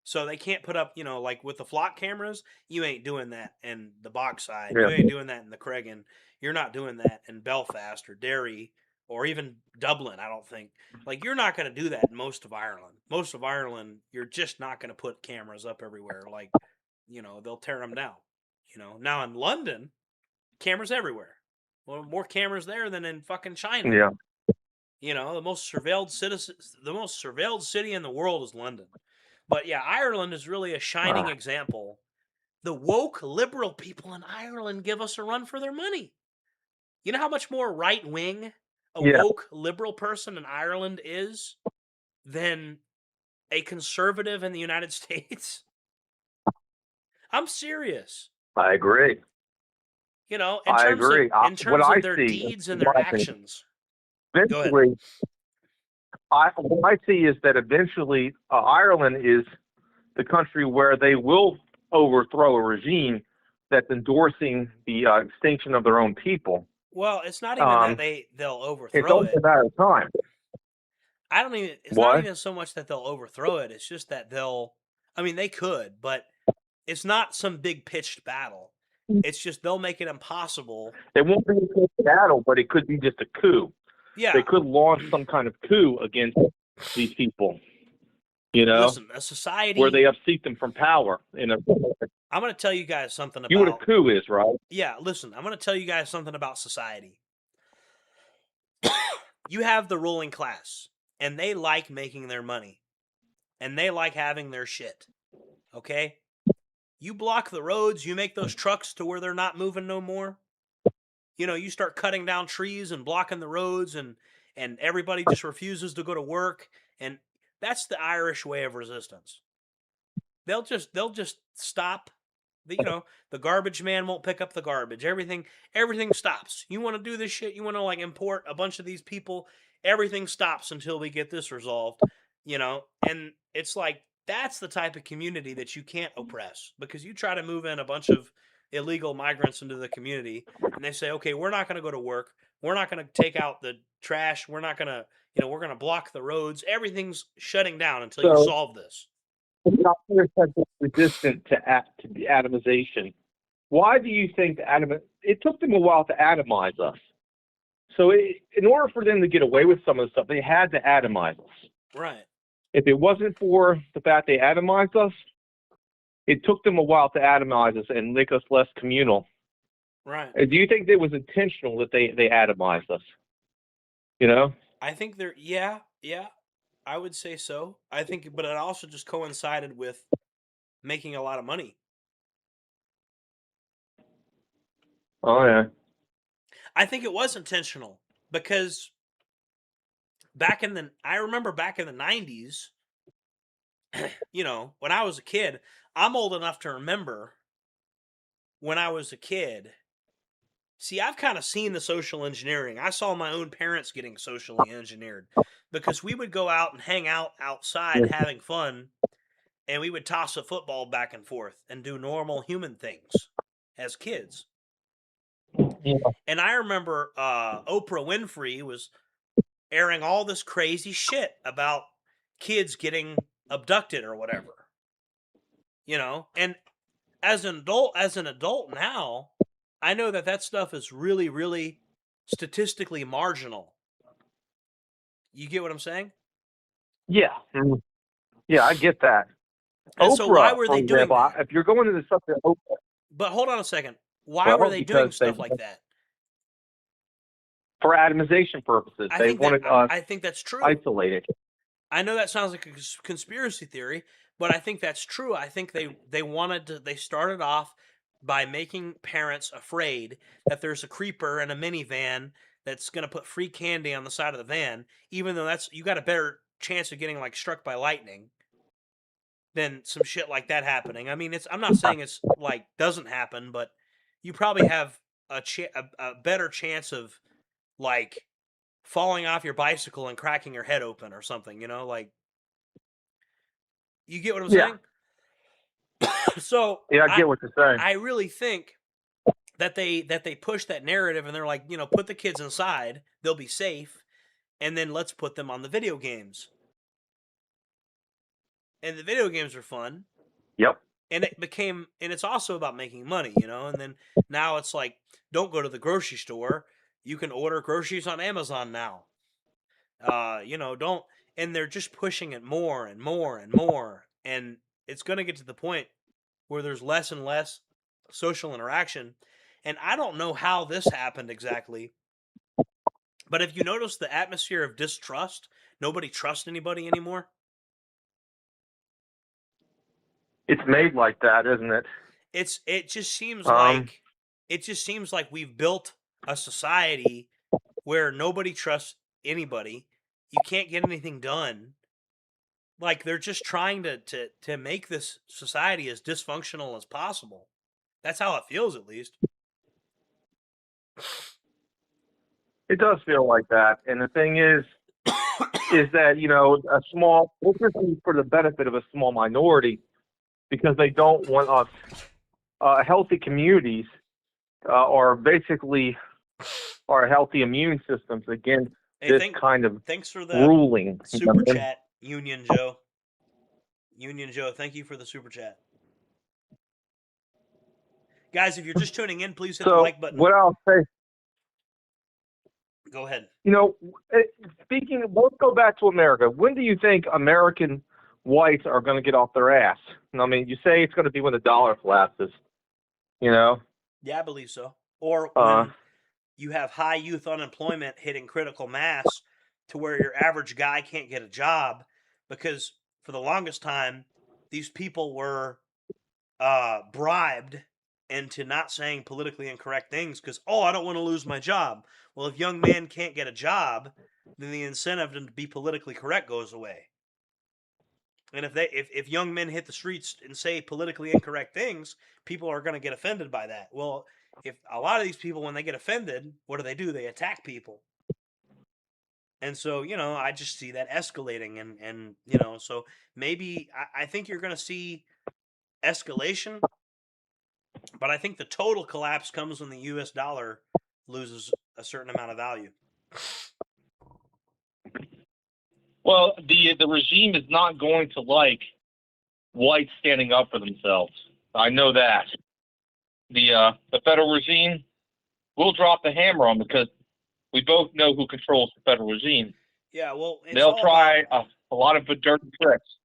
So they can't put up, like with the flock cameras, you ain't doing that in the Bogside. Yeah. You ain't doing that in the Cregan. You're not doing that in Belfast or Derry or even Dublin, I don't think. Like, you're not going to do that in most of Ireland. Most of Ireland, you're just not going to put cameras up everywhere. Like, they'll tear them down. Now in London, cameras everywhere. Well, more cameras there than in fucking China. Yeah. The most surveilled city in the world is London. But yeah, Ireland is really a shining example. The woke liberal people in Ireland give us a run for their money. You know how much more right-wing a woke liberal person in Ireland is than a conservative in the United States? I'm serious. I agree. In terms of their deeds and their actions. Eventually, what I see is that eventually Ireland is the country where they will overthrow a regime that's endorsing the extinction of their own people. Well, it's not even that they'll overthrow it. It's only a matter of time. It's not even so much that they'll overthrow it. It's just that they could, but it's not some big pitched battle. It's just they'll make it impossible. It won't be a pitched battle, but it could be just a coup. Yeah. They could launch some kind of coup against these people. Listen, a society where they upseat them from power. I'm going to tell you guys something about. You know what a coup is, right? Yeah, listen, I'm going to tell you guys something about society. You have the ruling class, and they like making their money, and they like having their shit. Okay? You block the roads, you make those trucks to where they're not moving no more. You start cutting down trees and blocking the roads, and everybody just refuses to go to work, and that's the Irish way of resistance. They'll just stop. The garbage man won't pick up the garbage. Everything stops. You want to do this shit? You want to import a bunch of these people? Everything stops until we get this resolved. And it's like that's the type of community that you can't oppress, because you try to move in a bunch of illegal migrants into the community, and they say, okay, we're not going to go to work. We're not going to take out the trash. We're not going to, we're going to block the roads. Everything's shutting down until you solve this. Resistant to the atomization. Why do you think it took them a while to atomize us? So in order for them to get away with some of the stuff, they had to atomize us. Right. If it wasn't for the fact they atomized us, it took them a while to atomize us and make us less communal. Right. Do you think it was intentional that they atomized us? I think yeah, I would say so. I think, but it also just coincided with making a lot of money. Oh, yeah. I think it was intentional because I remember back in the 90s, when I was a kid, I'm old enough to remember when I was a kid. See, I've kind of seen the social engineering. I saw my own parents getting socially engineered because we would go out and hang out outside having fun, and we would toss a football back and forth and do normal human things as kids. Yeah. And I remember Oprah Winfrey was airing all this crazy shit about kids getting abducted or whatever. And as an adult now, I know that stuff is really, really statistically marginal. You get what I'm saying? Yeah. Mhm. Yeah, I get that. And so why Oprah, were for they doing example, that? if you're going into something, Oprah, But hold on a second. Why well, were they doing because stuff like that? for atomization purposes, I they think that wanted us I think that's true. isolated. I know that sounds like a conspiracy theory, but I think that's true. I think they started off by making parents afraid that there's a creeper in a minivan that's going to put free candy on the side of the van, even though you got a better chance of getting like struck by lightning than some shit like that happening. I mean, I'm not saying it's like doesn't happen, but you probably have a better chance of like falling off your bicycle and cracking your head open or something, like you get what I'm Yeah. saying? So Yeah, I get what you're saying. I really think that they push that narrative and they're like, put the kids inside, they'll be safe, and then let's put them on the video games. And the video games are fun. Yep. And it's also about making money, and then now it's like, don't go to the grocery store. You can order groceries on Amazon now. Don't, and they're just pushing it more and more and more. And it's going to get to the point where there's less and less social interaction. And I don't know how this happened exactly, but if you notice the atmosphere of distrust, nobody trusts anybody anymore. It's made like that, isn't it? It just seems like we've built a society where nobody trusts anybody. You can't get anything done. Like they're just trying to make this society as dysfunctional as possible. That's how it feels, at least. It does feel like that. And the thing is that, this is for the benefit of a small minority because they don't want us, healthy communities or basically our healthy immune systems against kind of thanks for the ruling. Super chat, Union Joe. Union Joe, thank you for the super chat. Guys, if you're just tuning in, please hit the like button. What I'll say, go ahead. Let's go back to America. When do you think American whites are going to get off their ass? I mean, you say it's going to be when the dollar collapses, Yeah, I believe so. Or when you have high youth unemployment hitting critical mass to where your average guy can't get a job because for the longest time, these people were bribed into not saying politically incorrect things because, I don't want to lose my job. Well, if young men can't get a job, then the incentive to be politically correct goes away. And if young men hit the streets and say politically incorrect things, people are going to get offended by that. Well, if a lot of these people, when they get offended, what do? They attack people. And so, I just see that escalating and so maybe I think you're going to see escalation, but I think the total collapse comes when the US dollar loses a certain amount of value. Well, the regime is not going to like whites standing up for themselves. I know that. The federal regime will drop the hammer on because we both know who controls the federal regime. Yeah, well, they'll try a lot of dirty tricks.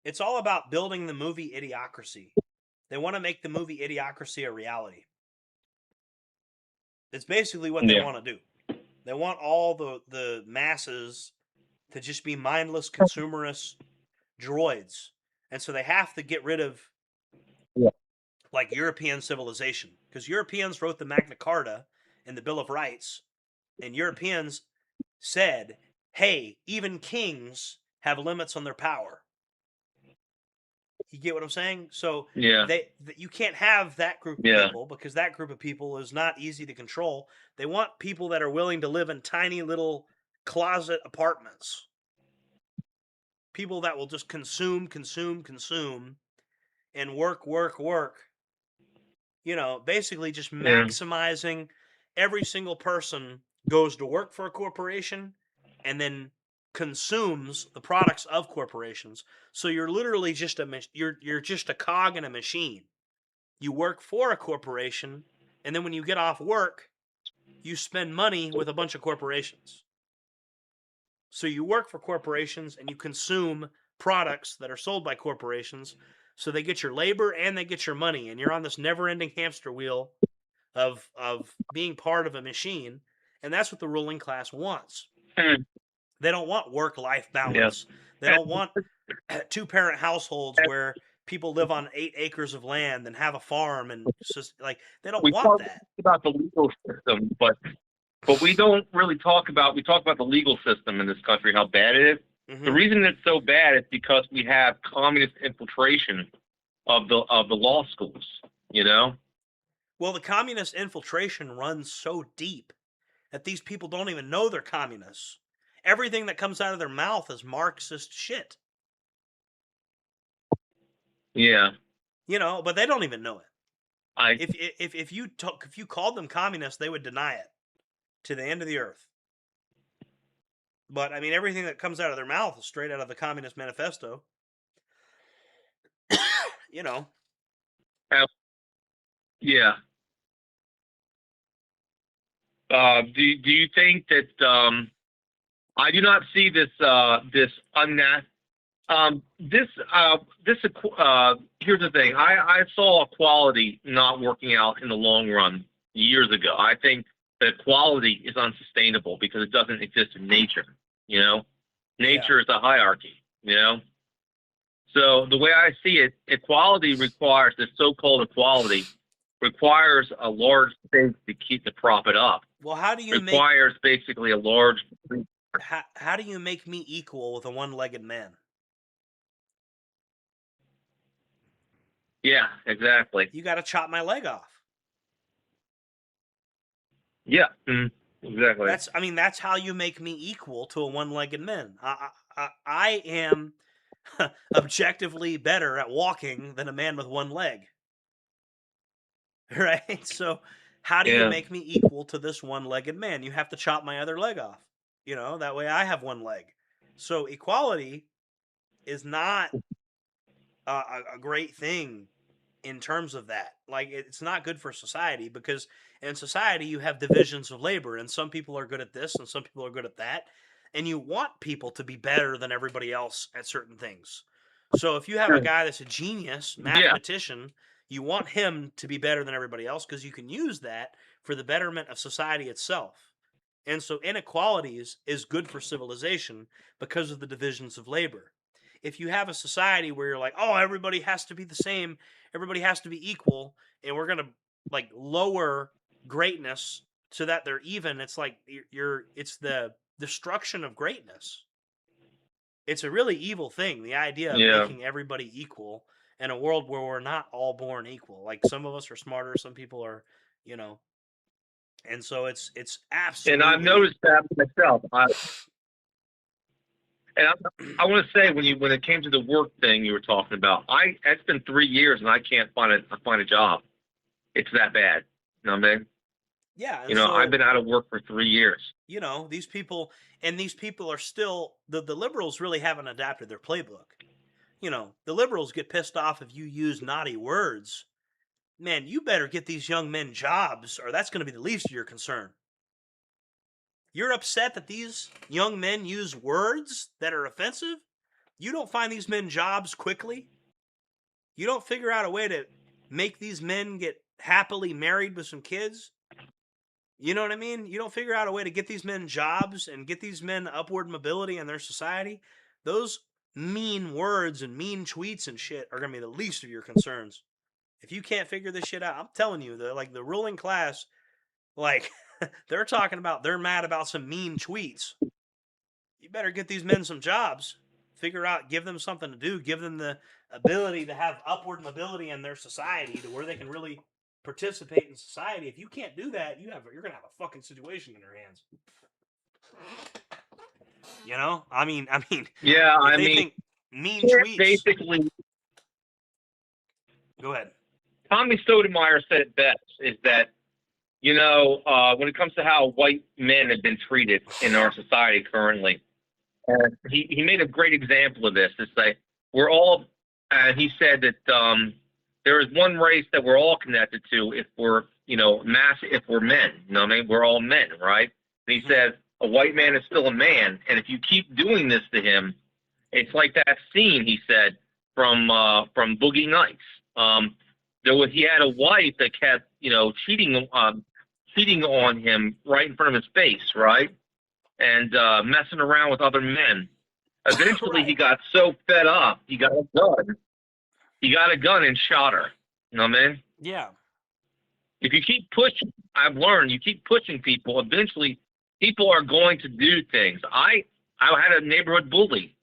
It's all about building the movie Idiocracy. They want to make the movie Idiocracy a reality. It's basically what they want to do. They want all the masses to just be mindless, consumerist droids. And so they have to get rid of like European civilization. Because Europeans wrote the Magna Carta and the Bill of Rights. And Europeans said, hey, even kings have limits on their power. You get what I'm saying? So you can't have that group of people because that group of people is not easy to control. They want people that are willing to live in tiny little closet apartments. People that will just consume, and work. Basically just maximizing. Every single person goes to work for a corporation and then consumes the products of corporations. So you're literally just you're just a cog in a machine. You work for a corporation, and then when you get off work, you spend money with a bunch of corporations. So you work for corporations and you consume products that are sold by corporations. So they get your labor and they get your money, and you're on this never-ending hamster wheel of being part of a machine, and that's what the ruling class wants. They don't want work-life balance. They don't want two-parent households where people live on 8 acres of land and have a farm, and just like they don't want that. About the legal system, but we don't really talk about the legal system in this country, how bad it is. Mm-hmm. The reason it's so bad is because we have communist infiltration of the law schools, you know? Well, the communist infiltration runs so deep that these people don't even know they're communists. Everything that comes out of their mouth is Marxist shit. Yeah. You know, but they don't even know it. I If you called them communists, they would deny it to the end of the earth. But I mean, everything that comes out of their mouth is straight out of the Communist Manifesto. You know. Yeah. Do you think that I do not see this here's the thing. I saw equality not working out in the long run years ago. I think that equality is unsustainable because it doesn't exist in nature. You know, nature is a hierarchy. You know, so the way I see it, equality requires this so-called equality requires a large stake to keep the profit up. Well, how do you requires basically a large. How do you make me equal with a one-legged man? Yeah, exactly. You got to chop my leg off. Yeah, exactly. That's how you make me equal to a one-legged man. I am objectively better at walking than a man with one leg. Right? So how do you make me equal to this one-legged man? You have to chop my other leg off. You know, that way I have one leg. So equality is not a great thing in terms of that. Like, it's not good for society, because in society you have divisions of labor, and some people are good at this and some people are good at that, and you want people to be better than everybody else at certain things. So if you have a guy that's a genius mathematician, you want him to be better than everybody else because you can use that for the betterment of society itself. And so inequalities is good for civilization because of the divisions of labor. If you have a society where you're like, oh, everybody has to be the same, everybody has to be equal, and we're going to like lower greatness so that they're even, it's like it's the destruction of greatness. It's a really evil thing, the idea of making everybody equal in a world where we're not all born equal. Like, some of us are smarter, some people are, you know. And so it's absolutely. And I've noticed that myself. I want to say when it came to the work thing you were talking about, it's been 3 years and I can't find a job. It's that bad. You know what I mean? Yeah. You know, so, I've been out of work for 3 years. You know, these people are still the liberals really haven't adapted their playbook. You know, the liberals get pissed off if you use naughty words. Man, you better get these young men jobs, or that's going to be the least of your concern. You're upset that these young men use words that are offensive? You don't find these men jobs quickly? You don't figure out a way to make these men get happily married with some kids? You know what I mean? You don't figure out a way to get these men jobs and get these men upward mobility in their society? Those mean words and mean tweets and shit are going to be the least of your concerns. If you can't figure this shit out, I'm telling you, the ruling class, like, they're talking about, they're mad about some mean tweets. You better get these men some jobs. Figure out, give them something to do, give them the ability to have upward mobility in their society to where they can really participate in society. If you can't do that, you're going to have a fucking situation in your hands. You know? I mean, yeah, I mean, think mean tweets. Basically, go ahead. Tommy Sotomayor said it best, is that, you know, when it comes to how white men have been treated in our society currently, He made a great example of this. It's like we're all. He said that there is one race that we're all connected to if we're if we're men. You know what I mean? We're all men, right? And he said a white man is still a man, and if you keep doing this to him, it's like that scene he said from Boogie Nights. He had a wife that kept cheating on him right in front of his face, right? And messing around with other men. Eventually, he got so fed up, he got a gun. He got a gun and shot her. You know what I mean? Yeah. If you keep pushing, I've learned, you keep pushing people, eventually people are going to do things. I had a neighborhood bully.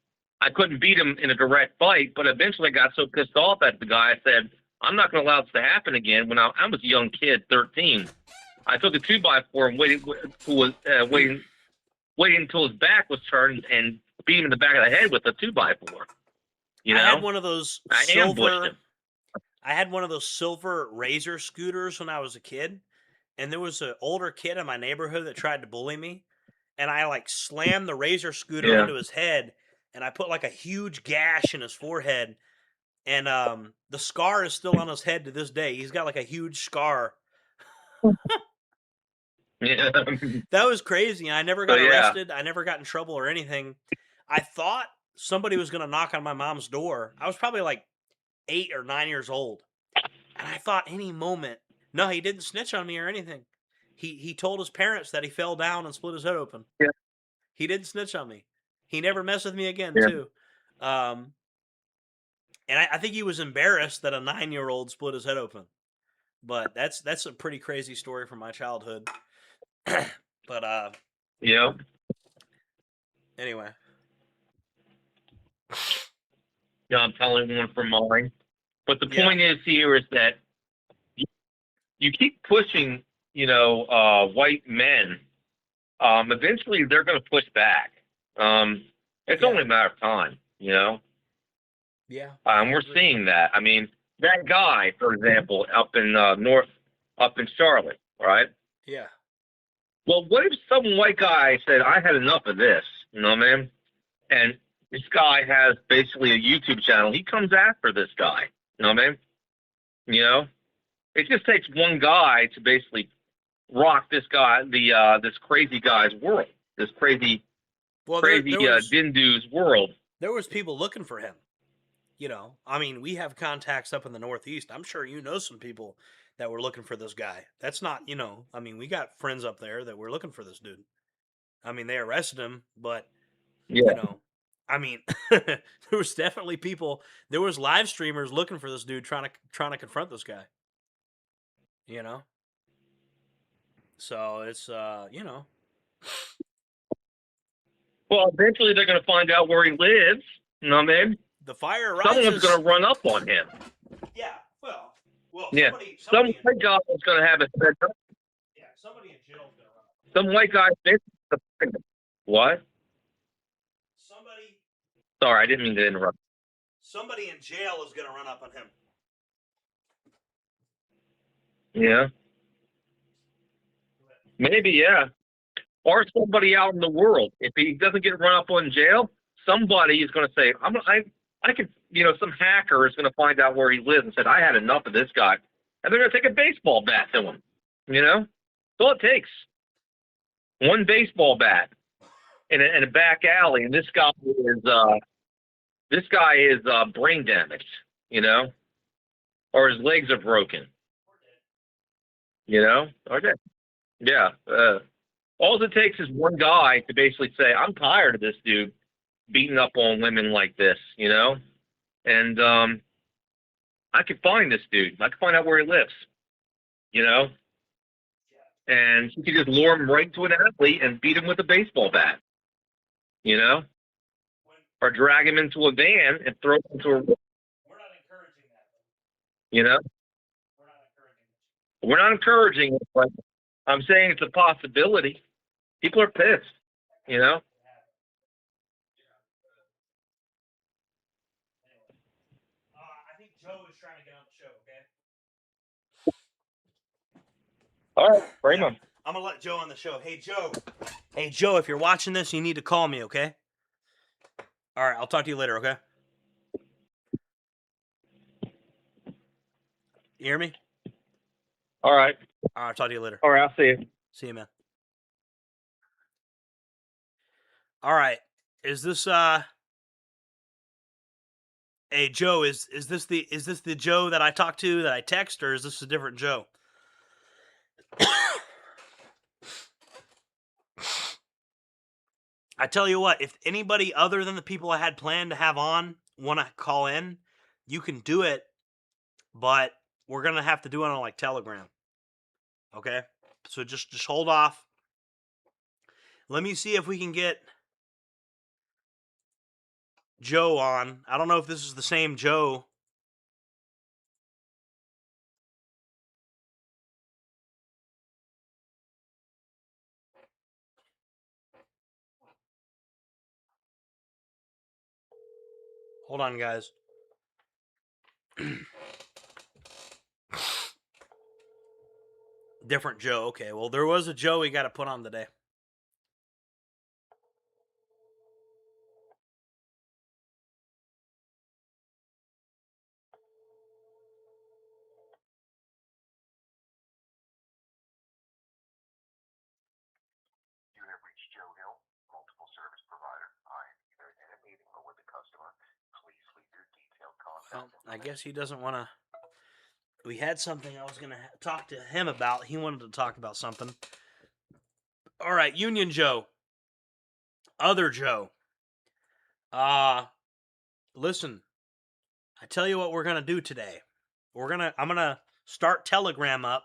I couldn't beat him in a direct fight, but eventually I got so pissed off at the guy, I said, I'm not going to allow this to happen again. When I was a young kid, 13, I took a 2x4 and waited until his back was turned and beat him in the back of the head with a 2x4. You know? I had one of those ambushed him. I had one of those silver Razor scooters when I was a kid, and there was an older kid in my neighborhood that tried to bully me, and I like slammed the Razor scooter into his head, and I put like a huge gash in his forehead, and the scar is still on his head to this day. He's got like a huge scar. Yeah. That was crazy. I never got arrested. I never got in trouble or anything. I thought somebody was going to knock on my mom's door. I was probably like 8 or 9 years old. And I thought any moment, no, he didn't snitch on me or anything. He told his parents that he fell down and split his head open. Yeah. He didn't snitch on me. He never messed with me again, too. And I think he was embarrassed that a 9-year-old split his head open. But that's a pretty crazy story from my childhood. But yeah. Anyway. Yeah, I'm telling one from mine. But the point is here is that you keep pushing, white men. Eventually, they're going to push back. It's only a matter of time, Yeah. We're seeing that. I mean, that guy, for example, up in Charlotte, right? Yeah. Well, what if some white guy said, I had enough of this, you know what I mean? And this guy has basically a YouTube channel. He comes after this guy, you know what I mean? It just takes one guy to basically rock this guy, this crazy guy's world, this crazy Dindu's world. There was people looking for him. I mean, we have contacts up in the Northeast. I'm sure you know some people that were looking for this guy. That's not, I mean, we got friends up there that were looking for this dude. I mean, they arrested him, but, I mean, there was definitely people, there was live streamers looking for this dude trying to confront this guy. So it's, Well, eventually they're going to find out where he lives, you know what I mean? The fire rises. Someone's going to run up on him. Yeah, well, yeah. Some white guy is going to have it. Yeah, somebody in jail is going to run up. Some white guy. What? Sorry, I didn't mean to interrupt. Somebody in jail is going to run up on him. Yeah. Maybe, yeah. Or somebody out in the world. If he doesn't get run up on in jail, somebody is going to say, I could, some hacker is going to find out where he lives and said, I had enough of this guy. And they're going to take a baseball bat to him. That's all it takes. One baseball bat in a back alley, and this guy is brain damaged, or his legs are broken. Okay. Yeah. All it takes is one guy to basically say, I'm tired of this dude beating up on women like this, and I could find this dude. I could find out where he lives, and you could just lure him right to an athlete and beat him with a baseball bat, or drag him into a van and throw him into a. We're not encouraging that. We're not encouraging it, but I'm saying it's a possibility. People are pissed, I think Joe is trying to get on the show, okay? All right, bring I'm going to let Joe on the show. Hey, Joe, if you're watching this, you need to call me, okay? All right, I'll talk to you later, okay? You hear me? All right. All right, I'll talk to you later. All right. I'll see you. See you, man. All right. Is this hey Joe, is this the Joe that I talked to that I text, or is this a different Joe? I tell you what, if anybody other than the people I had planned to have on want to call in, you can do it, but we're gonna have to do it on like Telegram. Okay? So just hold off. Let me see if we can get Joe on. I don't know if this is the same Joe. Hold on, guys. Different Joe. Okay, well, there was a Joe we got to put on today. You have reached Joe Hill, multiple service provider. I am either in a meeting or with a customer. Please leave your detailed Well, contact I guess he doesn't want to. We had something I was going to talk to him about. He wanted to talk about something. All right, Union Joe. Other Joe. Listen. I tell you what we're going to do today. I'm going to start Telegram up.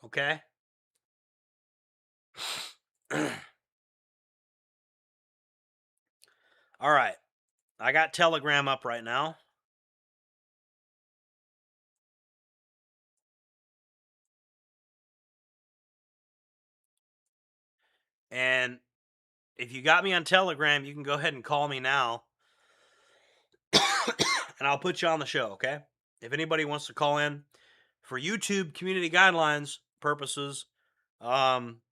Okay? All right. I got Telegram up right now. And if you got me on Telegram, you can go ahead and call me now. And I'll put you on the show, okay? If anybody wants to call in for YouTube community guidelines purposes,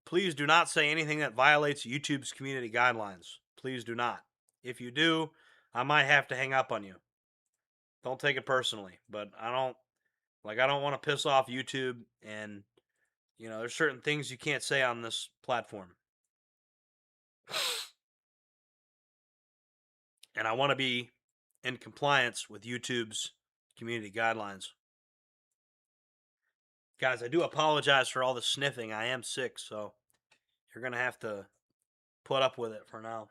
please do not say anything that violates YouTube's community guidelines. Please do not. If you do, I might have to hang up on you. Don't take it personally, but I don't want to piss off YouTube, and there's certain things you can't say on this platform. And I want to be in compliance with YouTube's community guidelines. Guys, I do apologize for all the sniffing. I am sick, so you're going to have to put up with it for now.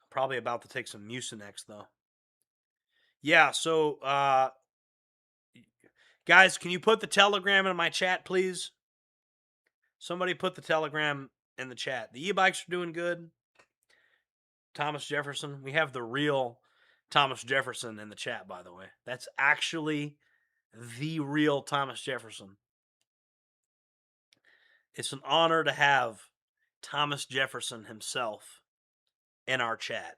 I'm probably about to take some Mucinex, though. Yeah, so, guys, can you put the Telegram in my chat, please? Somebody put the Telegram in the chat. The e-bikes are doing good. Thomas Jefferson. We have the real Thomas Jefferson in the chat, by the way. That's actually the real Thomas Jefferson. It's an honor to have Thomas Jefferson himself in our chat.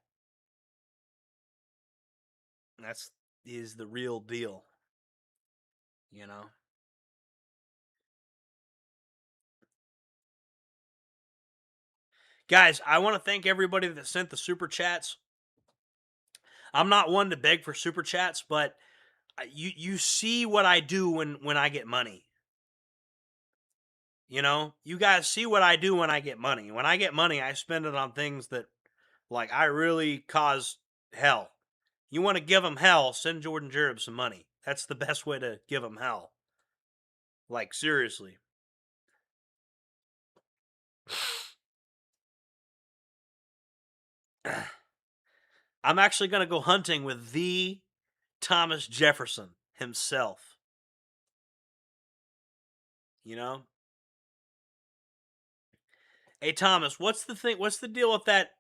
Is the real deal. Guys, I want to thank everybody that sent the super chats. I'm not one to beg for super chats, but you see what I do when I get money. You guys see what I do when I get money. When I get money, I spend it on things that, like, I really cause hell. You want to give them hell, send JordanJJereb some money. That's the best way to give them hell. Like, seriously. I'm actually going to go hunting with the Thomas Jefferson himself. Hey, Thomas, what's the thing? What's the deal with that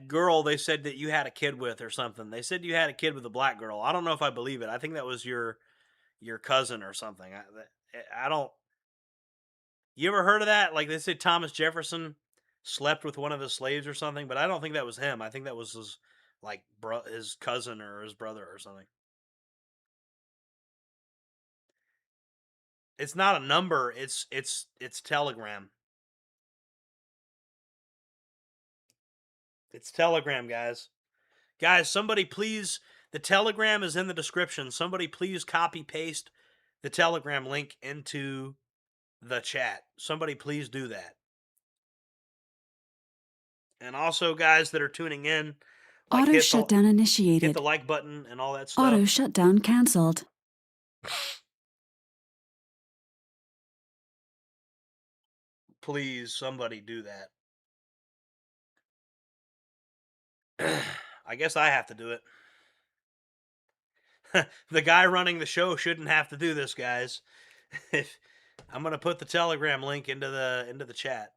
girl they said that you had a kid with or something? They said you had a kid with a black girl. I don't know if I believe it. I think that was your cousin or something. I don't. You ever heard of that? Like, they said Thomas Jefferson slept with one of his slaves or something, but I don't think that was him. I think that was his cousin or his brother or something. It's not a number. It's Telegram. It's Telegram, guys. Guys, somebody please, the Telegram is in the description. Somebody please copy paste the Telegram link into the chat. Somebody please do that. And also, guys that are tuning in, like Auto hit shutdown the initiated. like button and all that stuff. Auto shutdown canceled. Please, somebody do that. I guess I have to do it. The guy running the show shouldn't have to do this, guys. I'm gonna put the Telegram link into the chat.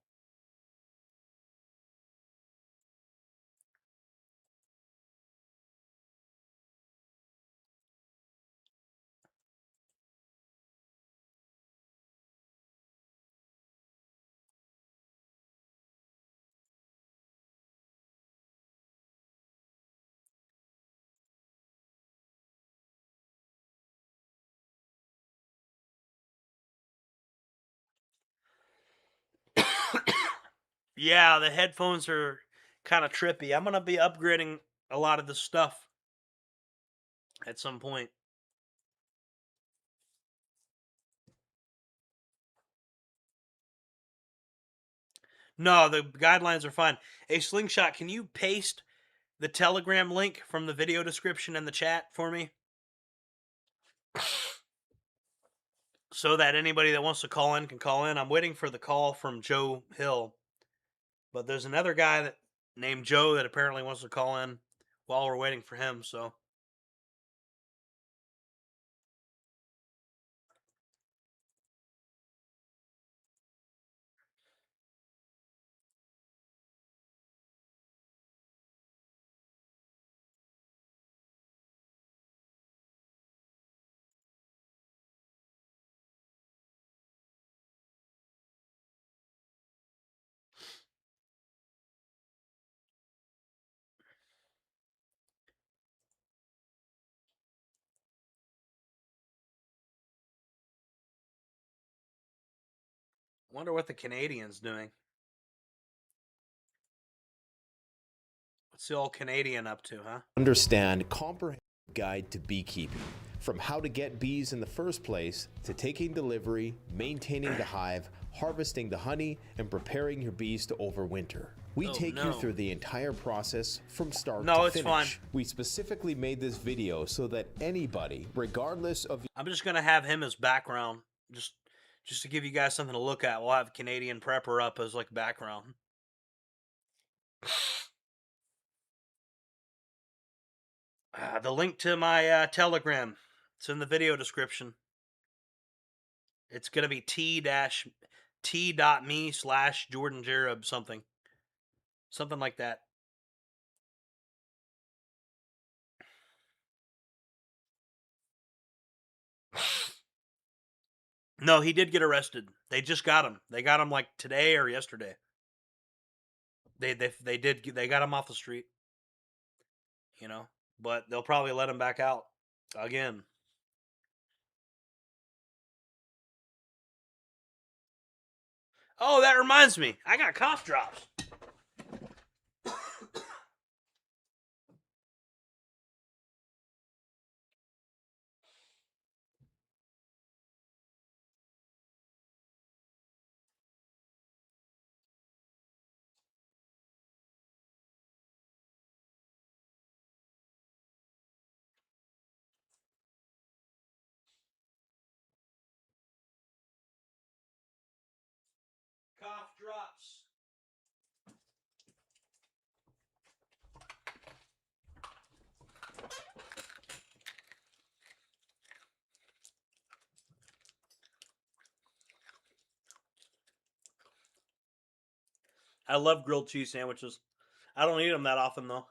Yeah, the headphones are kind of trippy. I'm gonna be upgrading a lot of this stuff at some point. No, the guidelines are fine. Hey, Slingshot, can you paste the Telegram link from the video description in the chat for me? So that anybody that wants to call in can call in. I'm waiting for the call from Joe Hill. But there's another guy named Joe that apparently wants to call in while we're waiting for him, so. Wonder what the Canadian's doing. What's the old Canadian up to, huh? Understand comprehensive guide to beekeeping, from how to get bees in the first place to taking delivery, maintaining the hive, harvesting the honey, and preparing your bees to overwinter. We take you through the entire process from start to finish. Fine. We specifically made this video so that anybody, regardless of... I'm just gonna have him as background, just to give you guys something to look at. We'll have Canadian Prepper up as like background. The link to my Telegram, it's in the video description. It's gonna be t.me/JordanJJereb something like that. No, he did get arrested. They just got him. They got him like today or yesterday. They got him off the street. You know, but they'll probably let him back out again. Oh, that reminds me. I got cough drops. Cough drops. I love grilled cheese sandwiches. I don't eat them that often, though.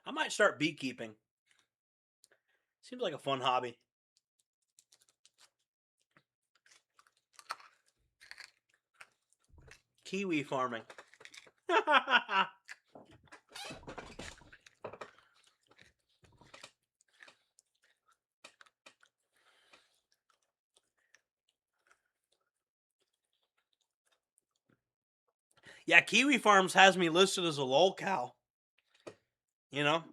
I might start beekeeping. Seems like a fun hobby. Kiwi farming. Yeah, Kiwi Farms has me listed as a lol cow. You know?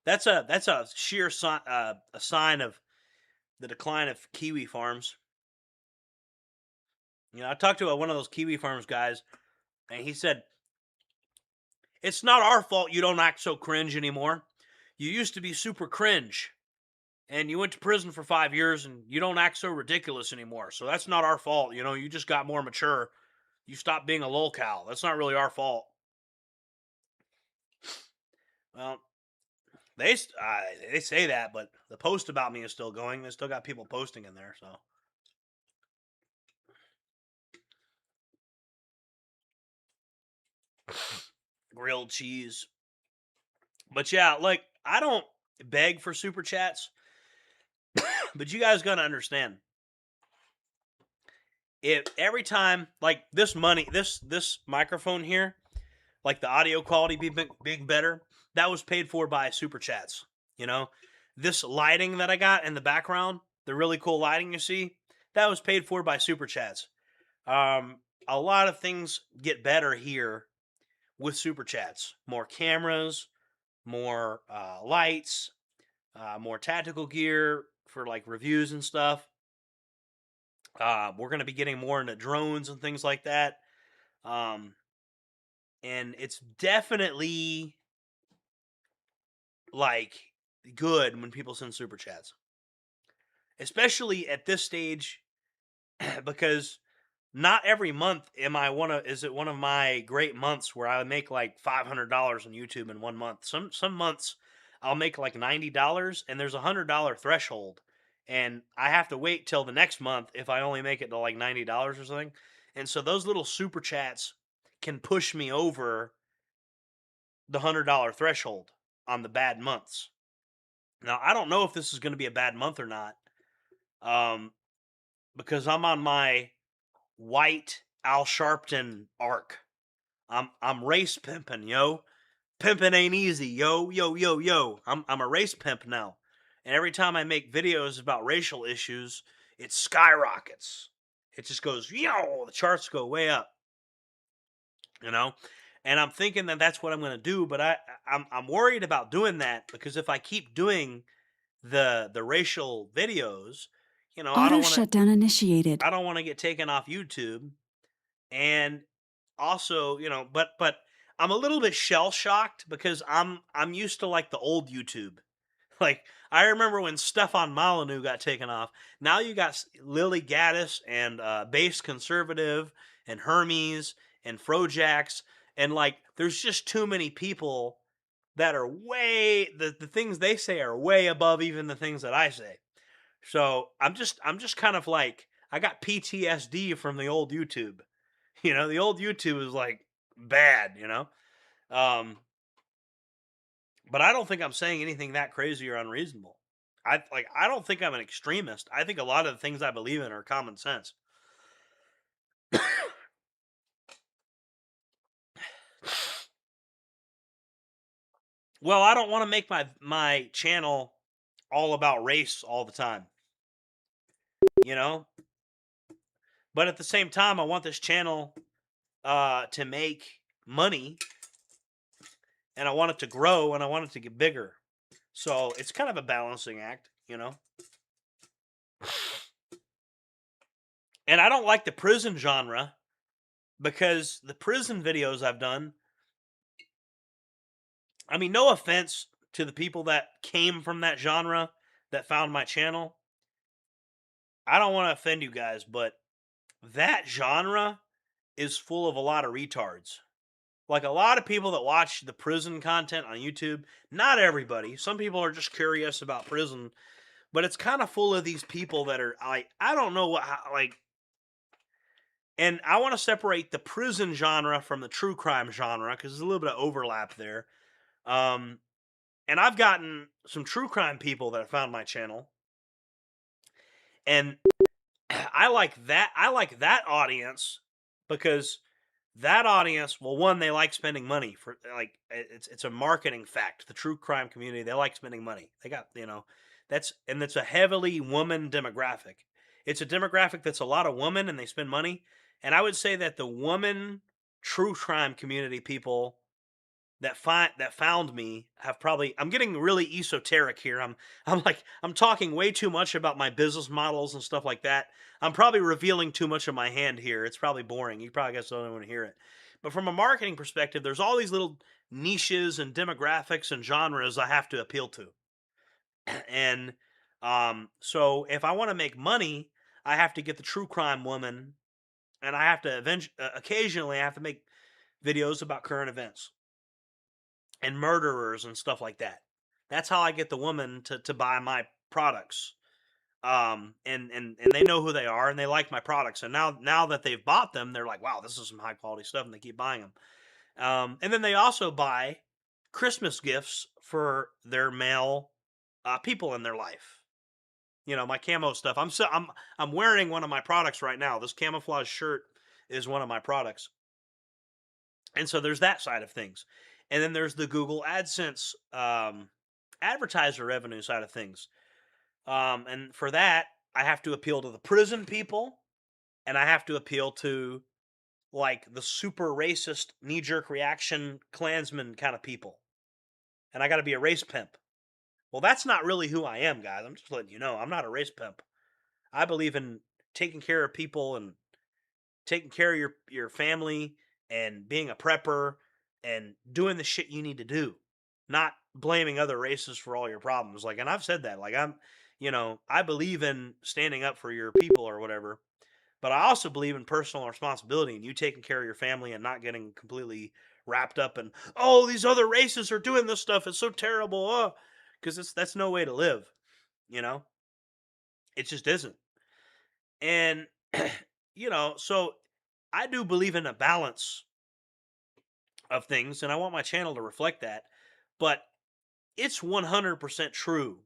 That's a sheer a sign of the decline of Kiwi Farms. You know, I talked to one of those Kiwi Farms guys, and he said, "It's not our fault you don't act so cringe anymore. You used to be super cringe, and you went to prison for 5 years, and you don't act so ridiculous anymore. So that's not our fault. You know, you just got more mature. You stopped being a lol cow. That's not really our fault." Well, they say that, but the post about me is still going. They still got people posting in there, so. Grilled cheese. But yeah, like, I don't beg for super chats, but you guys gotta understand. If every time, like, this microphone here, like the audio quality being better, that was paid for by super chats. You know, this lighting that I got in the background, the really cool lighting you see, that was paid for by super chats. A lot of things get better here with super chats. More cameras, more lights, more tactical gear for like reviews and stuff. We're going to be getting more into drones and things like that. And it's definitely like good when people send super chats, especially at this stage, because not every month is it one of my great months where I make like $500 on YouTube in 1 month. Some months I'll make like $90, and there's $100 threshold, and I have to wait till the next month if I only make it to like $90 or something. And so those little super chats can push me over the $100 threshold on the bad months. Now, I don't know if this is going to be a bad month or not, because I'm on my white Al Sharpton arc. I'm race pimping, yo. Pimping ain't easy, yo, yo, yo, yo. I'm a race pimp now. And every time I make videos about racial issues, it skyrockets. It just goes, yo, the charts go way up. You know? And I'm thinking that that's what I'm going to do, but I'm worried about doing that, because if I keep doing the racial videos, you know, I Auto don't want to shutdown initiated. I don't want to get taken off YouTube. And also, you know, but I'm a little bit shell shocked because I'm used to like the old YouTube. Like, I remember when Stefan Molyneux got taken off. Now you got Lily Gaddis and Base Conservative and Hermes and Frojax, and like there's just too many people that are way the things they say are way above even the things that I say. So I'm just kind of like, I got PTSD from the old YouTube. You know, the old YouTube is like bad, you know? But I don't think I'm saying anything that crazy or unreasonable. I don't think I'm an extremist. I think a lot of the things I believe in are common sense. Well, I don't want to make my channel all about race all the time. You know? But at the same time, I want this channel to make money, and I want it to grow, and I want it to get bigger. So it's kind of a balancing act, you know? And I don't like the prison genre, because the prison videos I've done, I mean, no offense to the people that came from that genre that found my channel. I don't want to offend you guys, but that genre is full of a lot of retards. Like, a lot of people that watch the prison content on YouTube, not everybody. Some people are just curious about prison, but it's kind of full of these people that are like, I don't know what, like, and I want to separate the prison genre from the true crime genre, because there's a little bit of overlap there. And I've gotten some true crime people that have found my channel, and I like that audience, because that audience, well, one, they like spending money for, like, it's a marketing fact. The true crime community, they like spending money. They got, you know, it's a heavily woman demographic. It's a demographic that's a lot of women and they spend money. And I would say that the woman true crime community people that found me have probably, I'm getting really esoteric here. I'm talking way too much about my business models and stuff like that. I'm probably revealing too much of my hand here. It's probably boring. You probably guys don't want to hear it. But from a marketing perspective, there's all these little niches and demographics and genres I have to appeal to. And so if I want to make money, I have to get the true crime woman, and I have to occasionally I have to make videos about current events and murderers and stuff like that. That's how I get the woman to buy my products. And they know who they are and they like my products. And now that they've bought them, they're like, wow, this is some high quality stuff, and they keep buying them. And then they also buy Christmas gifts for their male people in their life. You know, my camo stuff. I'm wearing one of my products right now. This camouflage shirt is one of my products. And so there's that side of things. And then there's the Google AdSense advertiser revenue side of things. And for that, I have to appeal to the prison people, and I have to appeal to like the super racist knee-jerk reaction Klansman kind of people. And I got to be a race pimp. Well, that's not really who I am, guys. I'm just letting you know. I'm not a race pimp. I believe in taking care of people and taking care of your family and being a prepper and doing the shit you need to do, not blaming other races for all your problems. Like, and I've said that, like, I believe in standing up for your people or whatever, but I also believe in personal responsibility and you taking care of your family and not getting completely wrapped up in, oh, these other races are doing this stuff. It's so terrible. Because that's no way to live, you know? It just isn't. And, so I do believe in a balance of things, and I want my channel to reflect that. But it's 100% true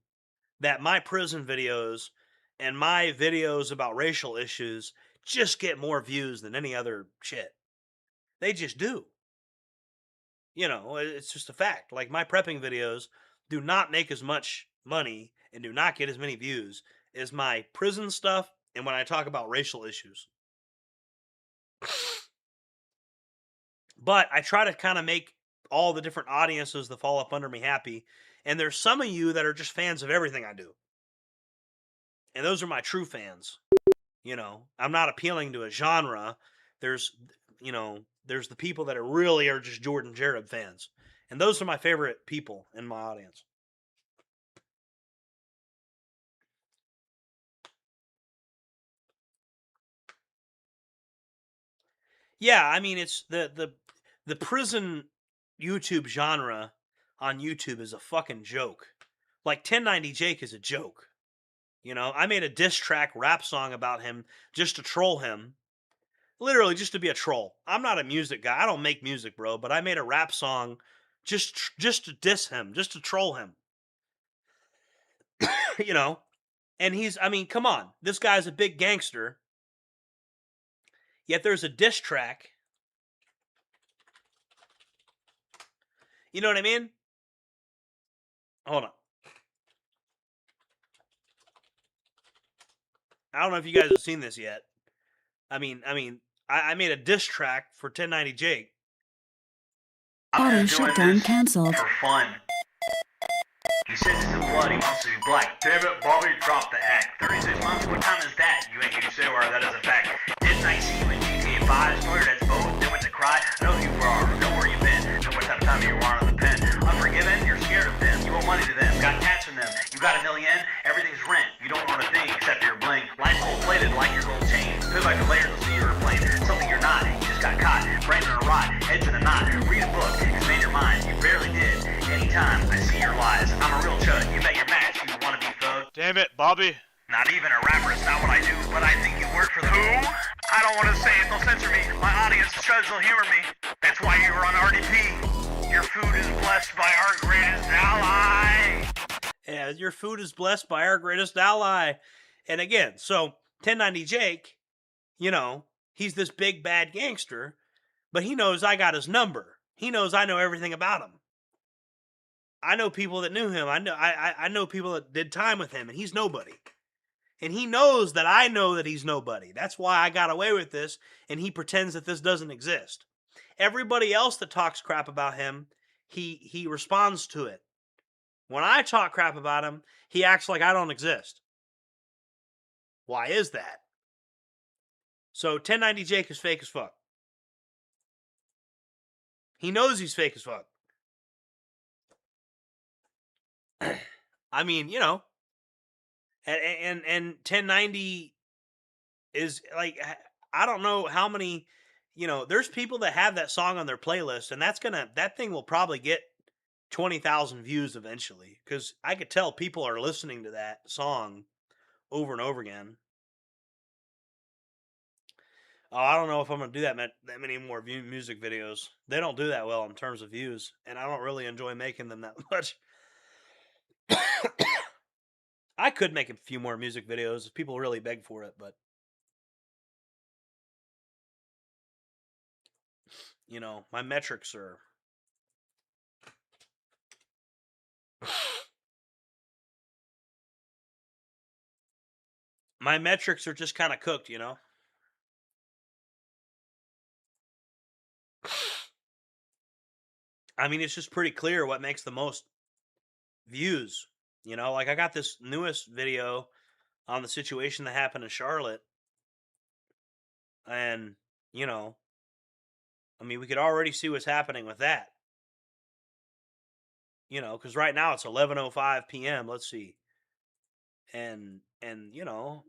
that my prison videos and my videos about racial issues just get more views than any other shit. They just do. It's just a fact. Like, my prepping videos do not make as much money and do not get as many views as my prison stuff and when I talk about racial issues. But I try to kind of make all the different audiences that fall up under me happy. And there's some of you that are just fans of everything I do. And those are my true fans. I'm not appealing to a genre. There's the people that really are just JordanJJereb fans. And those are my favorite people in my audience. Yeah, I mean, it's the prison YouTube genre on YouTube is a fucking joke. Like 1090 Jake is a joke. I made a diss track rap song about him just to troll him. Literally just to be a troll. I'm not a music guy. I don't make music, bro, but I made a rap song just to diss him, just to troll him. And come on. This guy's a big gangster. Yet there's a diss track. You know what I mean? Hold on. I don't know if you guys have seen this yet. I made a diss track for 1090 Jake. Auto shutdown canceled. For fun. He says he's in blood, he wants to be black. Damn it, Bobby, drop the act. 36 months, what time is that? You ain't gonna say where that is a fact. Didn't I see you in GTA 5? Stole your dad's boat, then went to cry. I know who you are, know where you've been, know what type of time you were on the pen. Unforgiven, you're scared of them. You owe money to them, got cats from them. You got $1 million, everything's rent. You don't own a thing except your bling. Life gold plated like your gold chain. Feel like a layer to see you're plane. Something you're not, you just got caught. Brain in a rot, heads in a knot. Read a book, expand your mind. You barely did. Anytime I see your lies, I'm a real chud. You bet your match, you wanna be thug. Damn it, Bobby. Not even a rapper, it's not what I do, but I think you work for the who? I don't want to say it, they'll censor me. My audience, chuds will humor me. That's why you were on RDP. Your food is blessed by our greatest ally. Yeah, your food is blessed by our greatest ally. And again, so 1090 Jake, he's this big bad gangster, but he knows I got his number. He knows I know everything about him. I know people that knew him. I know people that did time with him, and he's nobody. And he knows that I know that he's nobody. That's why I got away with this, and he pretends that this doesn't exist. Everybody else that talks crap about him, he responds to it. When I talk crap about him, he acts like I don't exist. Why is that? So 1090 Jake is fake as fuck. He knows he's fake as fuck. I mean, you know, and 1090 is like, I don't know how many, you know, there's people that have that song on their playlist, and that thing will probably get 20,000 views eventually, because I could tell people are listening to that song over and over again. Oh, I don't know if I'm going to do that many more music videos. They don't do that well in terms of views, and I don't really enjoy making them that much. I could make a few more music videos if people really beg for it, but you know, my metrics are just kind of cooked, you know. I mean, it's just pretty clear what makes the most views. You know, like I got this newest video on the situation that happened in Charlotte. And, you know, I mean, we could already see what's happening with that. You know, because right now it's 11:05 p.m. Let's see. And, you know,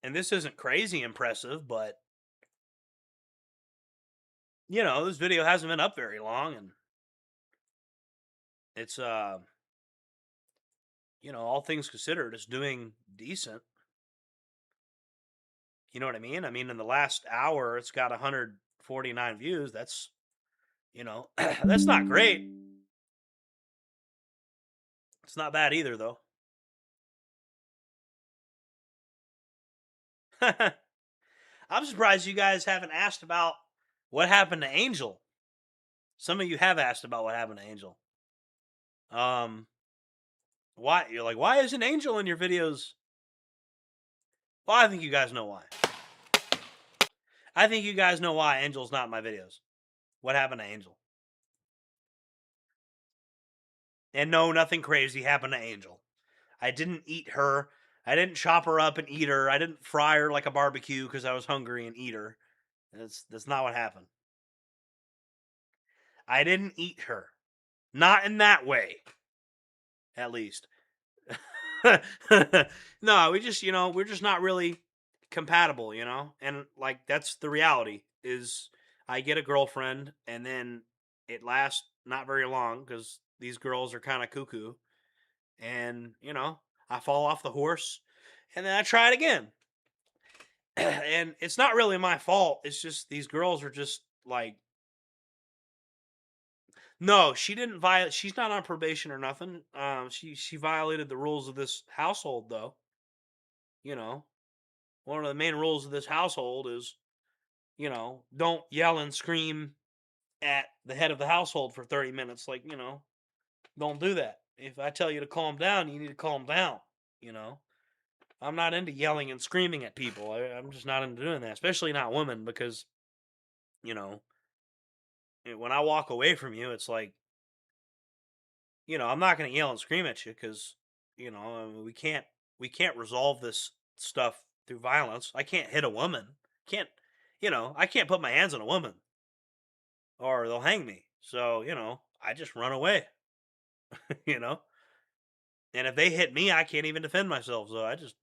and this isn't crazy impressive, but, you know, this video hasn't been up very long, and it's, you know, all things considered, it's doing decent. You know what I mean? I mean, in the last hour, it's got 149 views. That's, you know, that's not great. It's not bad either, though. I'm surprised you guys haven't asked about what happened to Angel. Some of you have asked about what happened to Angel. Why? You're like, why isn't Angel in your videos? Well, I think you guys know why. I think you guys know why Angel's not in my videos. What happened to Angel? And no, nothing crazy happened to Angel. I didn't eat her. I didn't chop her up and eat her. I didn't fry her like a barbecue because I was hungry and eat her. That's not what happened. I didn't eat her. Not in that way. At least. No, we just, you know, we're just not really compatible, you know? And like that's the reality is I get a girlfriend and then it lasts not very long because these girls are kind of cuckoo. And, you know, I fall off the horse and then I try it again. And it's not really my fault. It's just these girls are just like, no, she didn't violate. She's not on probation or nothing. She violated the rules of this household, though. You know, one of the main rules of this household is, you know, don't yell and scream at the head of the household for 30 minutes. Like, you know, don't do that. If I tell you to calm down, you need to calm down. You know, I'm not into yelling and screaming at people. I'm just not into doing that, especially not women, because, you know, when I walk away from you, it's like, you know, I'm not going to yell and scream at you because, you know, I mean, we can't resolve this stuff through violence. I can't hit a woman. Can't, you know, I can't put my hands on a woman or they'll hang me. So, you know, I just run away, you know, and if they hit me, I can't even defend myself. So I just,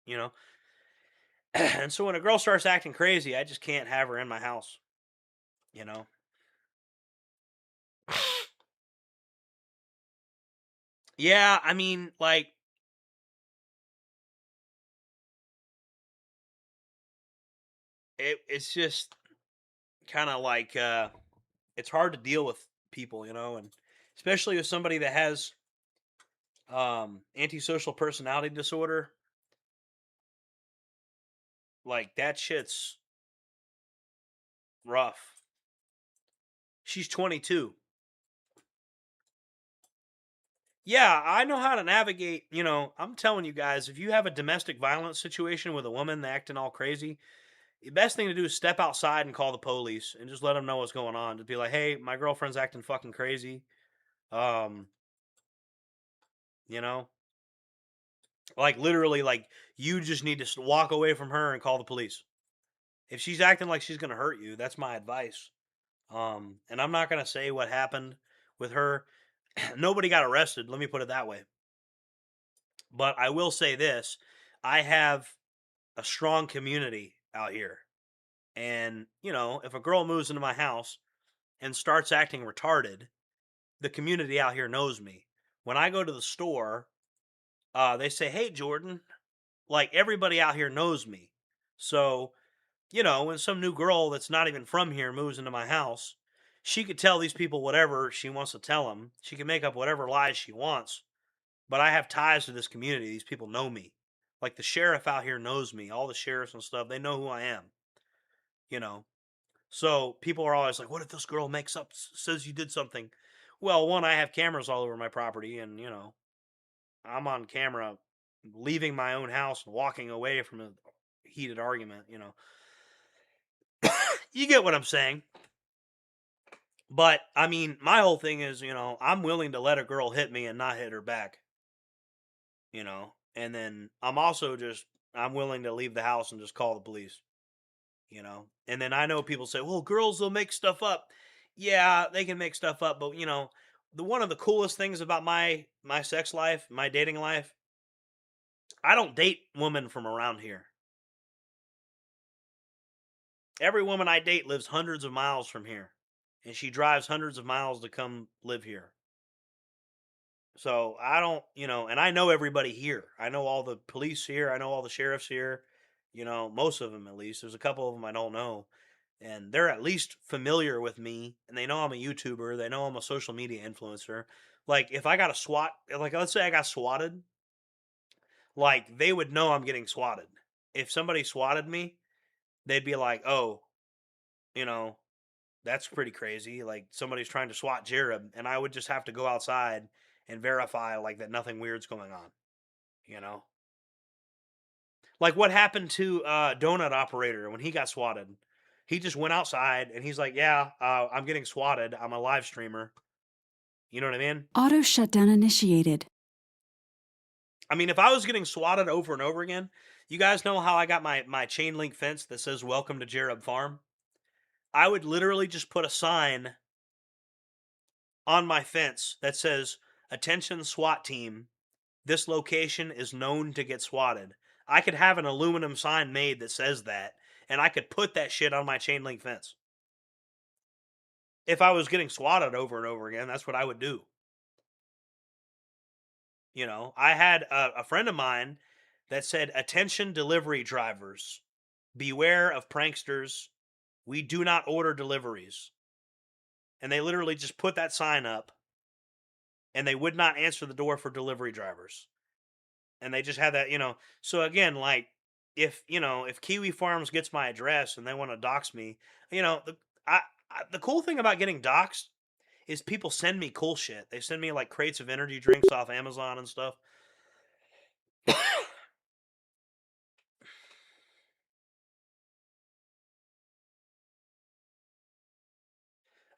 you know, and so when a girl starts acting crazy, I just can't have her in my house, you know. Yeah, I mean, like, it's just kind of like it's hard to deal with people, you know, and especially with somebody that has antisocial personality disorder. Like that shit's rough. She's 22. Yeah, I know how to navigate. I'm telling you guys, if you have a domestic violence situation with a woman acting all crazy, the best thing to do is step outside and call the police and just let them know what's going on. Just be like, hey, my girlfriend's acting fucking crazy. Um, you know, like literally, like you just need to walk away from her and call the police. If she's acting like she's gonna hurt you, that's my advice. And I'm not gonna say what happened with her. Nobody got arrested. Let me put it that way. But I will say this: I have a strong community out here, and if a girl moves into my house and starts acting retarded, the community out here knows me. When I go to the store, they say, "Hey, Jordan." Like everybody out here knows me. So, when some new girl that's not even from here moves into my house, she could tell these people whatever she wants to tell them. She can make up whatever lies she wants. But I have ties to this community. These people know me. Like the sheriff out here knows me. All the sheriffs and stuff, they know who I am. You know. So people are always like, "What if this girl makes up, says you did something?" Well, one, I have cameras all over my property, and I'm on camera leaving my own house and walking away from a heated argument. You get what I'm saying. But I mean, my whole thing is, I'm willing to let a girl hit me and not hit her back. And then I'm willing to leave the house and just call the police. And then I know people say, well, girls will make stuff up. Yeah, they can make stuff up, but the one of the coolest things about my sex life, my dating life, I don't date women from around here. Every woman I date lives hundreds of miles from here, and she drives hundreds of miles to come live here. So I don't, and I know everybody here. I know all the police here. I know all the sheriffs here. Most of them at least. There's a couple of them I don't know. And they're at least familiar with me, and they know I'm a YouTuber. They know I'm a social media influencer. Like if I got a SWAT, like let's say I got swatted, like they would know I'm getting swatted. If somebody swatted me, they'd be like, "Oh, you know, that's pretty crazy. Like somebody's trying to swat Jereb," and I would just have to go outside and verify like that nothing weird's going on. You know, like what happened to Donut Operator when he got swatted. He just went outside and he's like, "Yeah, I'm getting swatted. I'm a live streamer." You know what I mean? Auto shutdown initiated. I mean, if I was getting swatted over and over again, you guys know how I got my chain link fence that says "Welcome to Jereb Farm." I would literally just put a sign on my fence that says, "Attention SWAT team, this location is known to get swatted." I could have an aluminum sign made that says that, and I could put that shit on my chain link fence. If I was getting swatted over and over again, that's what I would do. I had a friend of mine that said, "Attention delivery drivers, beware of pranksters. We do not order deliveries." And they literally just put that sign up, and they would not answer the door for delivery drivers. And they just had that, So again, like if Kiwi Farms gets my address and they want to dox me, the cool thing about getting doxxed is people send me cool shit. They send me like crates of energy drinks off Amazon and stuff.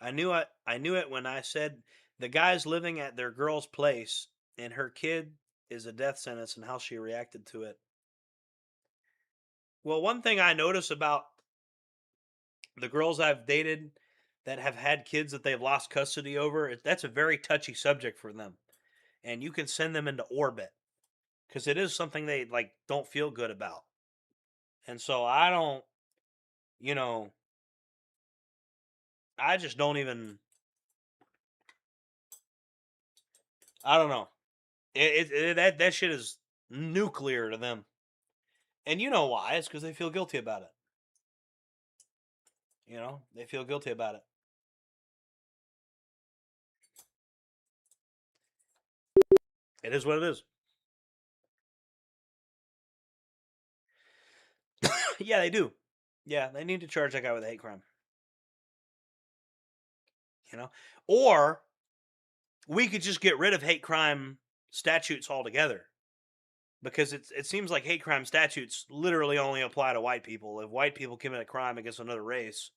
I knew it when I said the guy's living at their girl's place and her kid is a death sentence and how she reacted to it. Well, one thing I notice about the girls I've dated that have had kids that they've lost custody over, that's a very touchy subject for them. And you can send them into orbit because it is something they like don't feel good about. And so I don't, you know, I just don't even. I don't know. That shit is nuclear to them, and you know why? It's because they feel guilty about it. They feel guilty about it. It is what it is. Yeah, they do. Yeah, they need to charge that guy with a hate crime. Or we could just get rid of hate crime statutes altogether. Because it seems like hate crime statutes literally only apply to white people. If white people commit a crime against another race,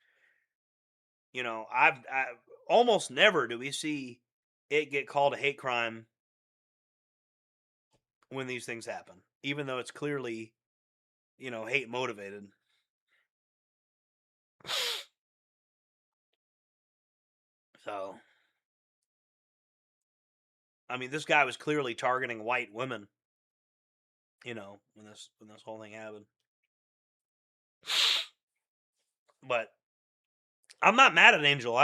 you know, I almost never do we see it get called a hate crime when these things happen, even though it's clearly, you know, hate motivated. So, I mean, this guy was clearly targeting white women, you know, when this whole thing happened. But I'm not mad at Angel.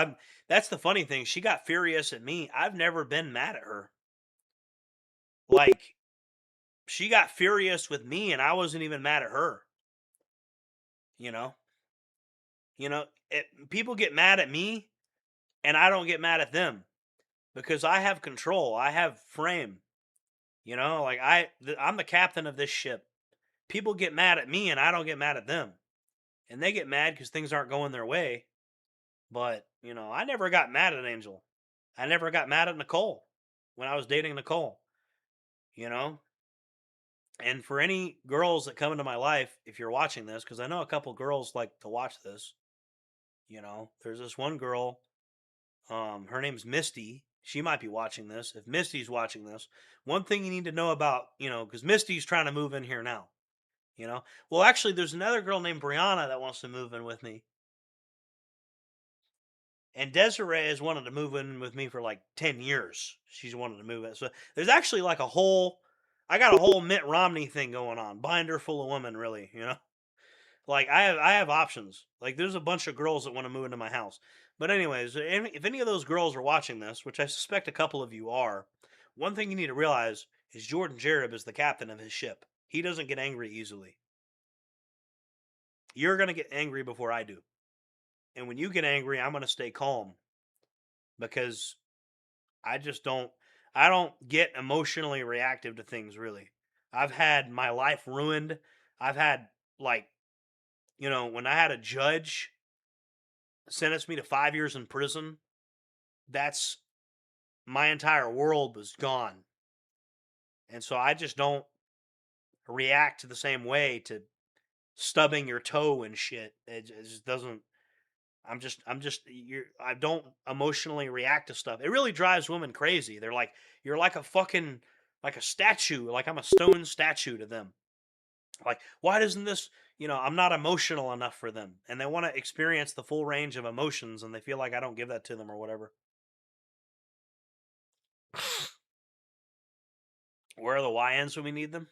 That's the funny thing. She got furious at me. I've never been mad at her. Like, she got furious with me and I wasn't even mad at her. You know? People get mad at me and I don't get mad at them because I have control. I have frame. You know, like I'm the captain of this ship. People get mad at me and I don't get mad at them. And they get mad because things aren't going their way. But, you know, I never got mad at Angel. I never got mad at Nicole when I was dating Nicole. You know? And for any girls that come into my life, if you're watching this, because I know a couple girls like to watch this, you know, there's this one girl, her name's Misty. She might be watching this. If Misty's watching this, one thing you need to know about, you know, because Misty's trying to move in here now, you know. Well, actually, there's another girl named Brianna that wants to move in with me. And Desiree has wanted to move in with me for like 10 years. She's wanted to move in. So there's actually like I got a whole Mitt Romney thing going on. Binder full of women, really, you know? Like I have options. Like there's a bunch of girls that want to move into my house. But anyways, if any of those girls are watching this, which I suspect a couple of you are, one thing you need to realize is JordanJJereb is the captain of his ship. He doesn't get angry easily. You're going to get angry before I do. And when you get angry, I'm going to stay calm because I don't get emotionally reactive to things really. I've had my life ruined. I've had like, you know, when I had a judge sentenced me to 5 years in prison, that's my entire world was gone. And so I just don't react the same way to stubbing your toe and shit. It just doesn't. I don't emotionally react to stuff. It really drives women crazy. They're like, you're like like a statue. Like I'm a stone statue to them. Like, why doesn't this, you know, I'm not emotional enough for them. And they want to experience the full range of emotions and they feel like I don't give that to them or whatever. Where are the YNs when we need them?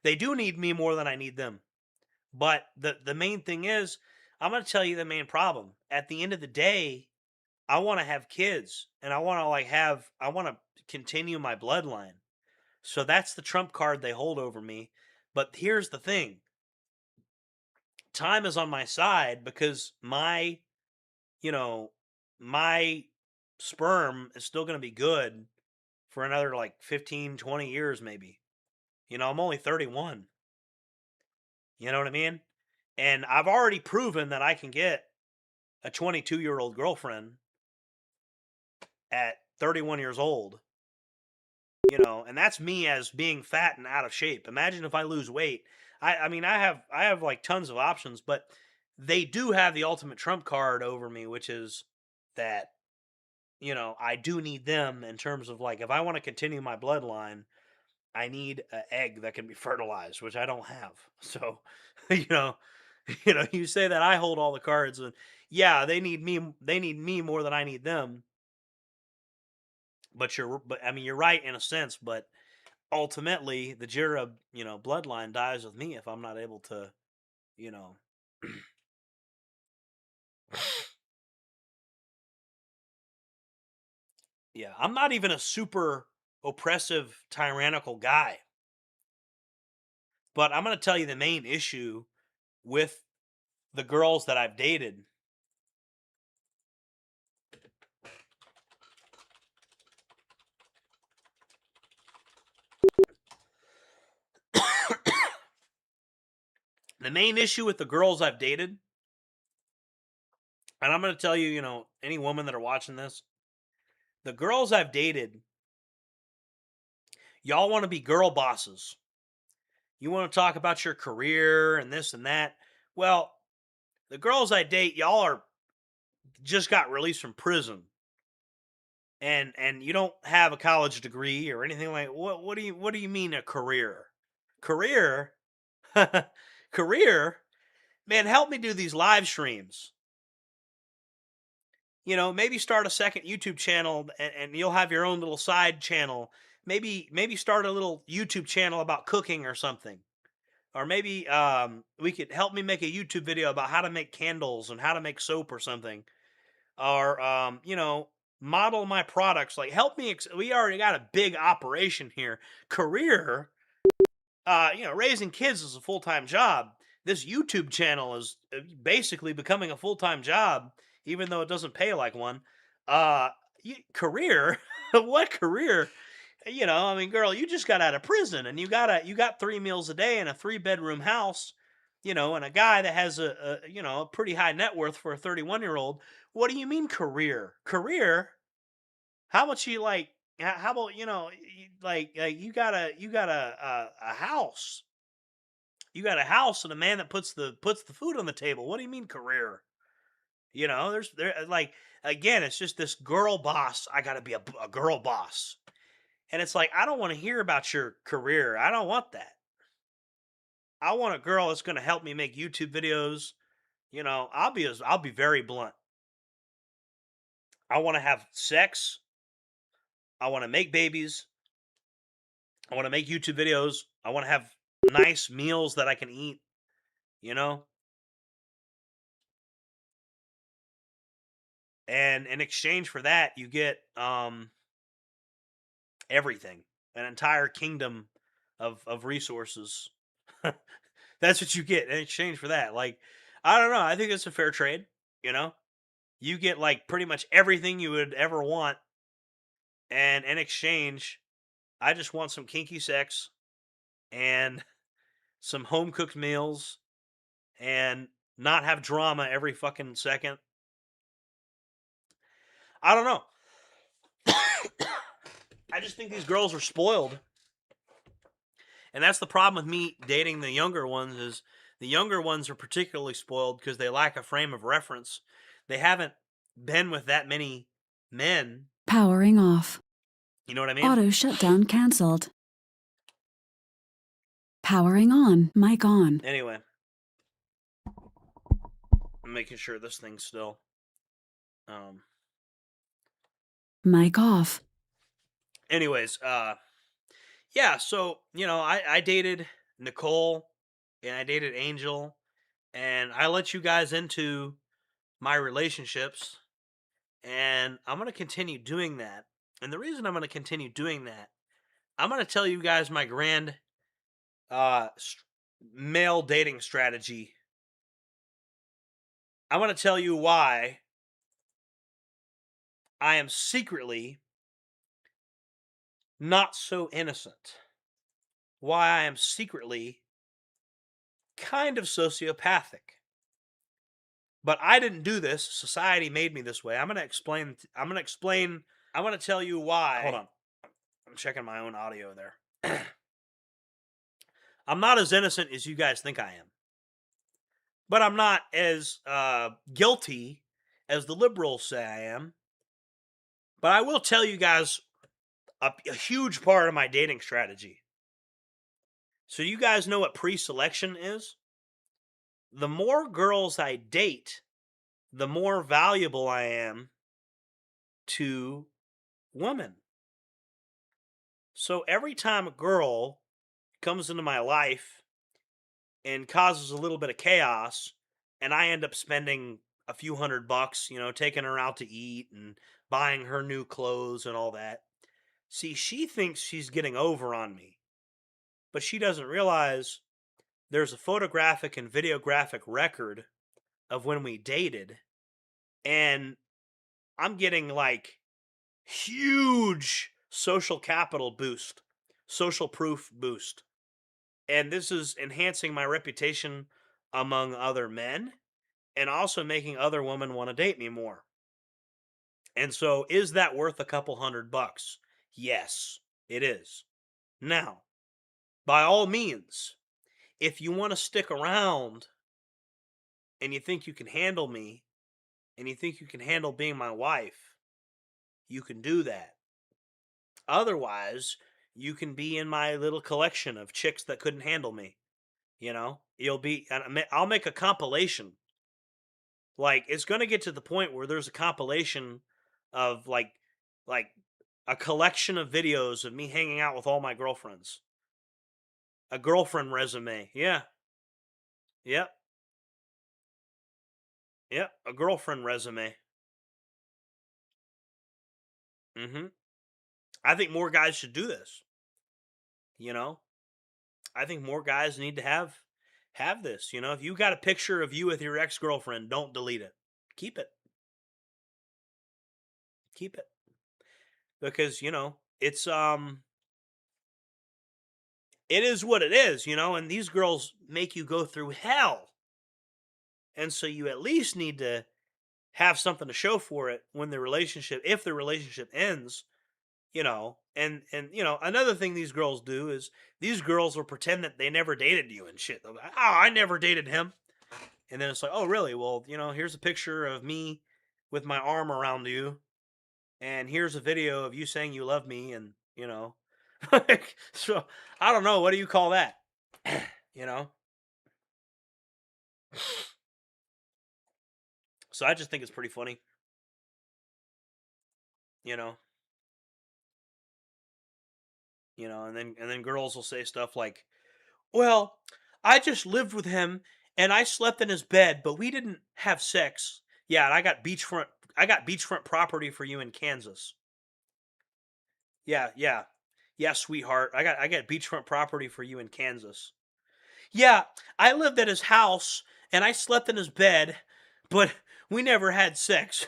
They do need me more than I need them. But the main thing is, I'm going to tell you the main problem. At the end of the day, I want to have kids and I want to continue my bloodline. So that's the trump card they hold over me. But here's the thing. Time is on my side because my sperm is still going to be good for another like 15, 20 years maybe. You know, I'm only 31. You know what I mean? And I've already proven that I can get a 22-year-old girlfriend at 31 years old. You know, and that's me as being fat and out of shape. Imagine if I lose weight. I mean, I have like tons of options, but they do have the ultimate trump card over me, which is that, you know, I do need them in terms of like, if I want to continue my bloodline, I need an egg that can be fertilized, which I don't have. So, you know, you say that I hold all the cards and yeah, they need me more than I need them. But I mean, you're right in a sense, but ultimately the Jereb, you know, bloodline dies with me if I'm not able to, you know, yeah, I'm not even a super oppressive, tyrannical guy. But I'm going to tell you the main issue with the girls that I've dated. The main issue with the girls I've dated And I'm going to tell you, you know, any woman that are watching this, the girls I've dated, y'all want to be girl bosses. You want to talk about your career and this and that. Well, the girls I date, y'all are just got released from prison. And you don't have a college degree or anything like what do you mean a career? Career? Career? Man, help me do these live streams. You know, maybe start a second YouTube channel and you'll have your own little side channel. Maybe start a little YouTube channel about cooking or something. Or maybe we could help me make a YouTube video about how to make candles and how to make soap or something. Or you know, model my products. Like help me. We already got a big operation here. Career. You know, raising kids is a full-time job. This YouTube channel is basically becoming a full-time job, even though it doesn't pay like one. Career? What career? You know, I mean, girl, you just got out of prison and you got 3 meals a day in a 3-bedroom house, you know, and a guy that has a you know, a pretty high net worth for a 31-year-old. What do you mean career? Career? How much you like? How about, you know, you got a house. You got a house and a man that puts the food on the table. What do you mean career? You know, there like again, it's just this girl boss. I got to be a girl boss. And it's like, I don't want to hear about your career. I don't want that. I want a girl that's going to help me make YouTube videos. You know, I'll be very blunt. I want to have sex. I want to make babies. I want to make YouTube videos. I want to have nice meals that I can eat, you know? And in exchange for that, you get everything, an entire kingdom of resources. That's what you get in exchange for that. Like, I don't know. I think it's a fair trade, you know? You get like pretty much everything you would ever want. And in exchange, I just want some kinky sex and some home cooked meals and not have drama every fucking second. I don't know. I just think these girls are spoiled. And that's the problem with me dating the younger ones is the younger ones are particularly spoiled because they lack a frame of reference. They haven't been with that many men. Powering off. You know what I mean? Auto shutdown canceled. Powering on. Mic on. Anyway. I'm making sure this thing's still. Mic off. Anyways, yeah, so, you know, I dated Nicole and I dated Angel and I let you guys into my relationships and I'm going to continue doing that. And the reason I'm going to continue doing that, I'm going to tell you guys my grand male dating strategy. I'm going to tell you why I am secretly not so innocent. Why I am secretly kind of sociopathic. But I didn't do this. Society made me this way. I'm going to explain. I'm going to tell you why. Hold on. I'm checking my own audio there. I'm not as innocent as you guys think I am. But I'm not as guilty as the liberals say I am. But I will tell you guys a huge part of my dating strategy. So you guys know what pre-selection is? The more girls I date, the more valuable I am to women. So every time a girl comes into my life and causes a little bit of chaos, and I end up spending a few $100, you know, taking her out to eat and buying her new clothes and all that. See, she thinks she's getting over on me, but she doesn't realize there's a photographic and videographic record of when we dated, and I'm getting like huge social capital boost, social proof boost. And this is enhancing my reputation among other men. and also making other women want to date me more. And so, is that worth a couple $100? Yes, it is. Now, by all means, if you want to stick around and you think you can handle me and you think you can handle being my wife, you can do that. Otherwise, you can be in my little collection of chicks that couldn't handle me. I'll make a compilation. Like, it's going to get to the point where there's a compilation of like a collection of videos of me hanging out with all my girlfriends. A girlfriend resume. Yeah. Yep. Yep. A girlfriend resume. I think more guys should do this. I think more guys need to have this. If you got a picture of you with your ex-girlfriend, don't delete it. Keep it. Keep it. Because, it's it is what it is, and these girls make you go through hell. And so you at least need to have something to show for it when if the relationship ends, and another thing these girls do is these girls will pretend that they never dated you and shit. They'll be like, "Oh, I never dated him." And then it's like, "Oh, really? Well, here's a picture of me with my arm around you, and here's a video of you saying you love me," and so I don't know, what do you call that? you know? So I just think it's pretty funny. You know. And then girls will say stuff like, "Well, I just lived with him and I slept in his bed, but we didn't have sex. Yeah, and I got beachfront property for you in Kansas." Yeah, yeah. Yeah, sweetheart. I got beachfront property for you in Kansas. Yeah, I lived at his house and I slept in his bed, but we never had sex.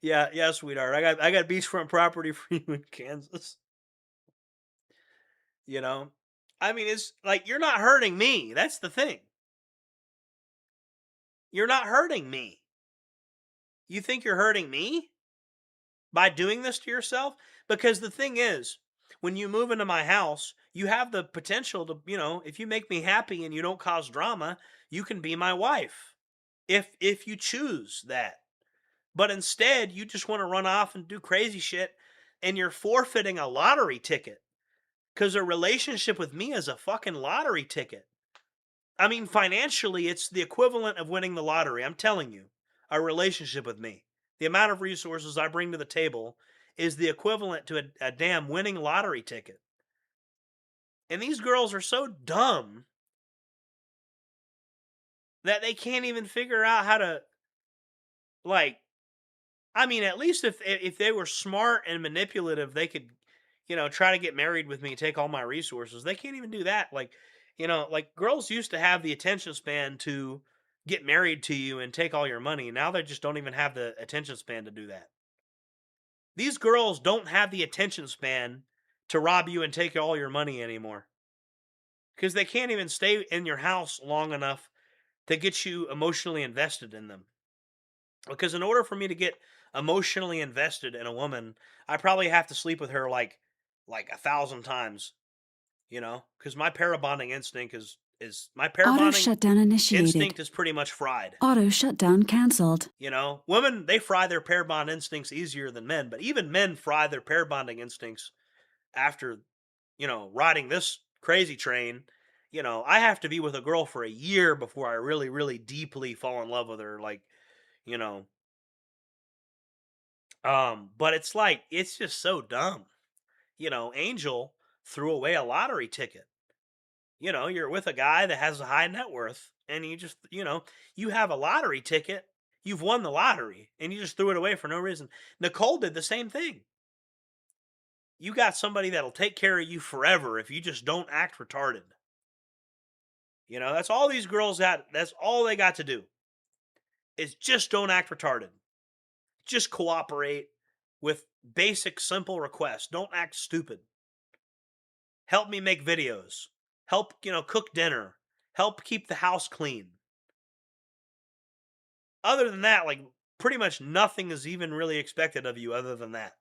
Yeah, yeah, sweetheart. I got beachfront property for you in Kansas. I mean, it's like, you're not hurting me. That's the thing. You're not hurting me. You think you're hurting me by doing this to yourself? Because the thing is, when you move into my house, you have the potential to, if you make me happy and you don't cause drama, you can be my wife. If you choose that. But instead, you just want to run off and do crazy shit, and you're forfeiting a lottery ticket. Because a relationship with me is a fucking lottery ticket. I mean, financially, it's the equivalent of winning the lottery. I'm telling you, a relationship with me. The amount of resources I bring to the table is the equivalent to a damn winning lottery ticket. And these girls are so dumb that they can't even figure out how to, at least if they were smart and manipulative, they could, try to get married with me, take all my resources. They can't even do that. Girls used to have the attention span to get married to you and take all your money. Now they just don't even have the attention span to do that. These girls don't have the attention span to rob you and take all your money anymore. Because they can't even stay in your house long enough to get you emotionally invested in them. Because in order for me to get emotionally invested in a woman, I probably have to sleep with her like 1,000 times. Because my pair bonding instinct is my pair Auto bonding shutdown initiated. instinct is pretty much fried. Auto shutdown canceled. Women, they fry their pair bond instincts easier than men, but even men fry their pair bonding instincts after, riding this crazy train. I have to be with a girl for a year before I really, really deeply fall in love with her. But it's just so dumb. Angel threw away a lottery ticket. You're with a guy that has a high net worth, and you just, you have a lottery ticket. You've won the lottery, and you just threw it away for no reason. Nicole did the same thing. You got somebody that'll take care of you forever if you just don't act retarded. That's all these girls got. That's all they got to do is just don't act retarded. Just cooperate with basic, simple requests. Don't act stupid. Help me make videos. Help, cook dinner. Help keep the house clean. other than that, like pretty much nothing is even really expected of you other than that.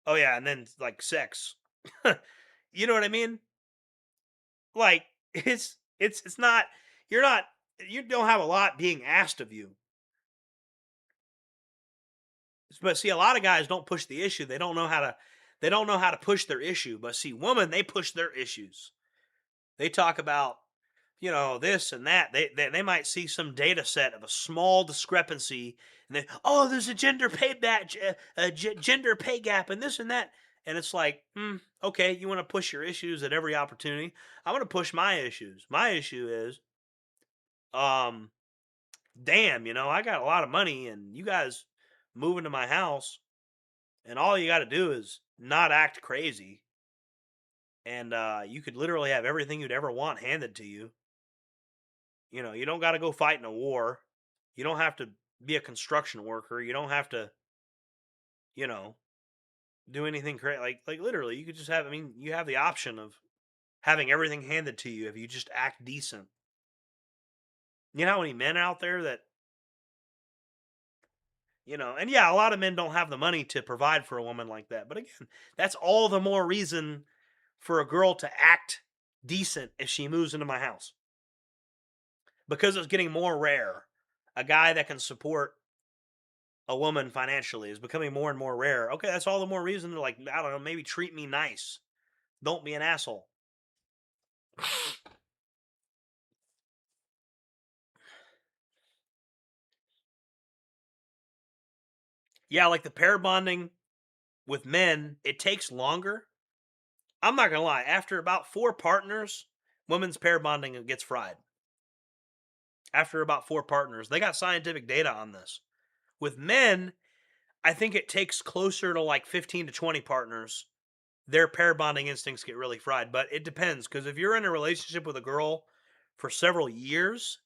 Oh yeah, and then like sex. You know what I mean? Like it's not you're not you don't have a lot being asked of you. But see, a lot of guys don't push the issue. They don't know how to push their issue. But see, women, they push their issues. They talk about, this and that. They might see some data set of a small discrepancy, and there's a gender pay gap, and this and that. And it's like, okay, you want to push your issues at every opportunity. I want to push my issues. My issue is, damn, I got a lot of money, and you guys move into my house, and all you got to do is not act crazy, and you could literally have everything you'd ever want handed to you. You don't got to go fight in a war. You don't have to be a construction worker. You don't have to, you know, do anything crazy. Like literally, you could just have. I mean, you have the option of having everything handed to you if you just act decent. You know how many men out there that, and yeah, a lot of men don't have the money to provide for a woman like that. But again, that's all the more reason for a girl to act decent if she moves into my house. Because it's getting more rare. A guy that can support a woman financially is becoming more and more rare. Okay, that's all the more reason to, like, I don't know, maybe treat me nice. Don't be an asshole. Yeah, like the pair bonding with men, it takes longer. I'm not going to lie. After about 4 partners, women's pair bonding gets fried. After about 4 partners. They got scientific data on this. With men, I think it takes closer to like 15 to 20 partners. Their pair bonding instincts get really fried. But it depends, because if you're in a relationship with a girl for several years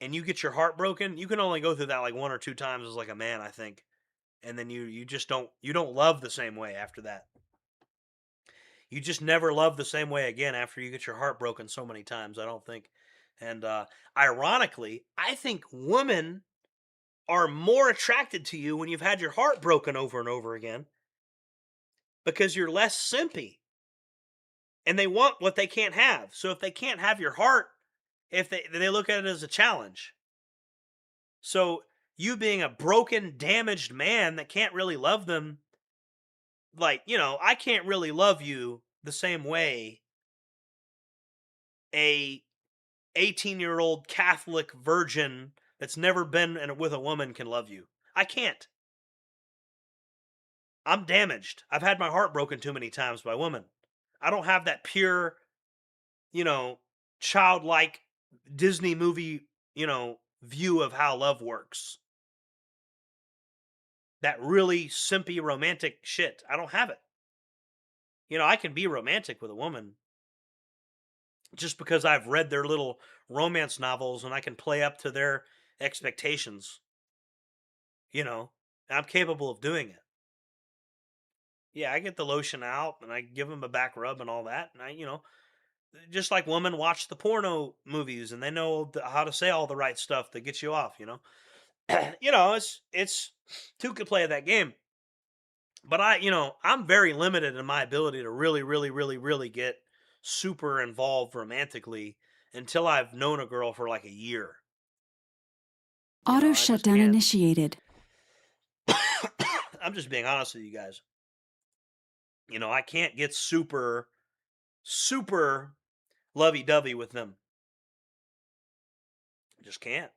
and you get your heart broken, you can only go through that like 1 or 2 times as like a man, I think. And then you just don't love the same way after that. You just never love the same way again after you get your heart broken so many times, I don't think. And ironically, I think women are more attracted to you when you've had your heart broken over and over again, because you're less simpy. And they want what they can't have. So if they can't have your heart, if they look at it as a challenge. So you being a broken, damaged man that can't really love them, like, I can't really love you the same way a 18-year-old Catholic virgin that's never been with a woman can love you. I can't. I'm damaged. I've had my heart broken too many times by women. I don't have that pure, childlike Disney movie, view of how love works. That really simpy romantic shit. I don't have it. I can be romantic with a woman just because I've read their little romance novels and I can play up to their expectations. I'm capable of doing it. Yeah, I get the lotion out and I give them a back rub and all that. And I, just like women watch the porno movies and they know how to say all the right stuff that gets you off, it's two could play that game. But I'm very limited in my ability to really, really, really, really get super involved romantically until I've known a girl for like a year. Auto shutdown initiated. I'm just being honest with you guys. I can't get super, super lovey-dovey with them. I just can't.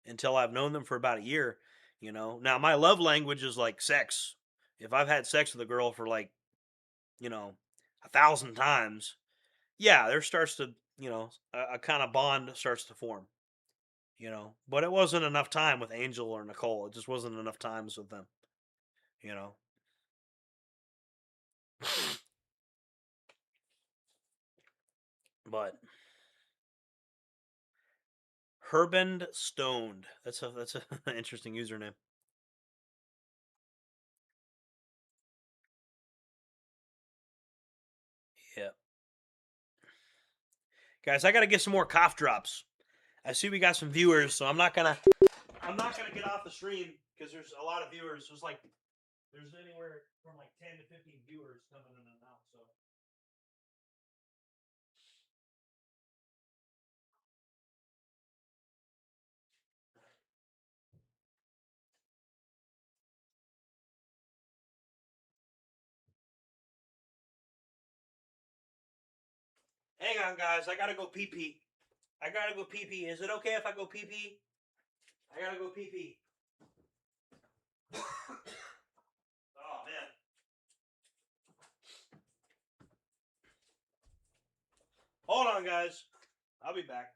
Until I've known them for about a year, Now, my love language is like sex. If I've had sex with a girl for like, 1,000 times, yeah, there starts to, a kind of bond starts to form, But it wasn't enough time with Angel or Nicole. It just wasn't enough times with them, But Herbend Stoned. That's a interesting username. Yeah. Guys, I got to get some more cough drops. I see we got some viewers, so I'm not going to I'm not gonna get off the stream because there's a lot of viewers. There's anywhere from like 10 to 15 viewers coming in and out. So. Hang on, guys. I gotta go pee pee. I gotta go pee pee. Is it okay if I go pee pee? I gotta go pee pee. Oh, man. Hold on, guys. I'll be back.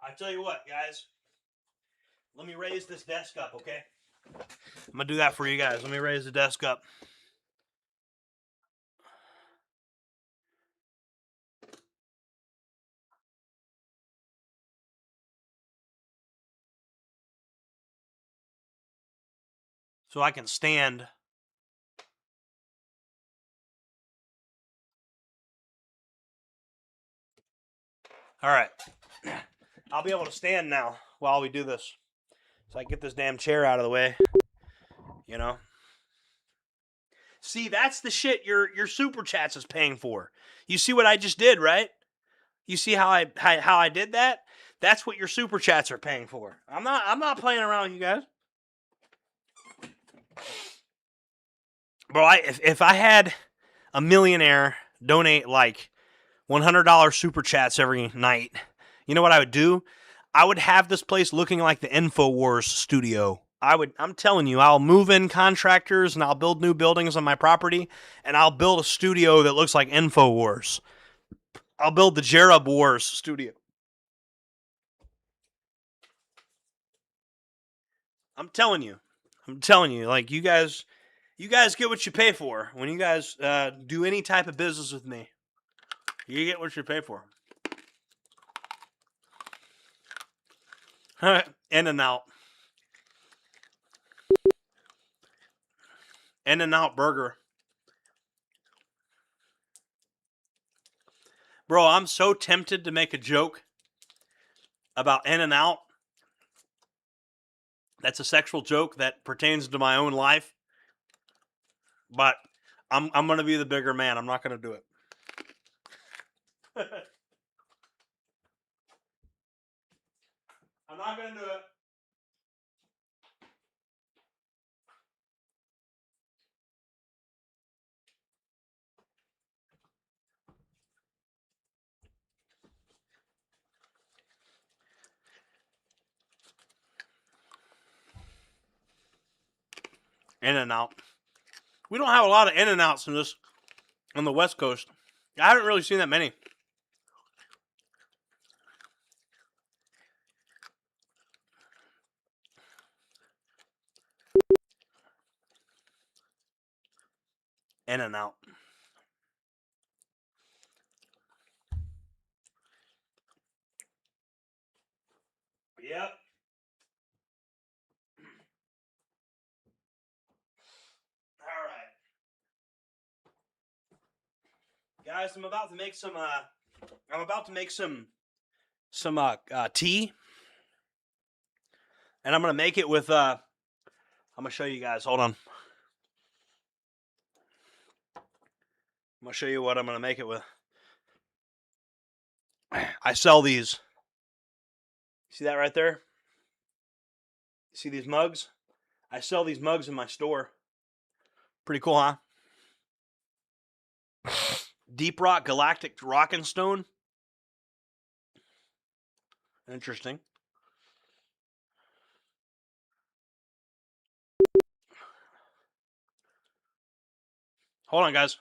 I tell you what, guys. Let me raise this desk up, okay? I'm gonna do that for you guys. Let me raise the desk up. So I can stand. All right. I'll be able to stand now while we do this. So I get this damn chair out of the way. You know? See, that's the shit your super chats is paying for. You see what I just did, right? You see how I did that? That's what your super chats are paying for. I'm not playing around with you guys. Bro, if I had a millionaire donate like $100 super chats every night, you know what I would do? I would have this place looking like the InfoWars studio. I'm telling you, I'll move in contractors and I'll build new buildings on my property and I'll build a studio that looks like InfoWars. I'll build the Jereb Wars studio. I'm telling you, like you guys get what you pay for when you guys do any type of business with me. You get what you pay for. In and out. In and out burger. Bro, I'm so tempted to make a joke about In and Out. That's a sexual joke that pertains to my own life. But I'm going to be the bigger man. I'm not going to do it. I'm not going to do it. In and Out. We don't have a lot of In and Outs on the West Coast. I haven't really seen that many. In and Out. Yep. All right. Guys, I'm about to make some tea. And I'm going to make it with I'm going to show you guys. Hold on. I'm going to show you what I'm going to make it with. I sell these. See that right there? See these mugs? I sell these mugs in my store. Pretty cool, huh? Deep Rock Galactic Rockin' Stone. Interesting. Hold on, guys.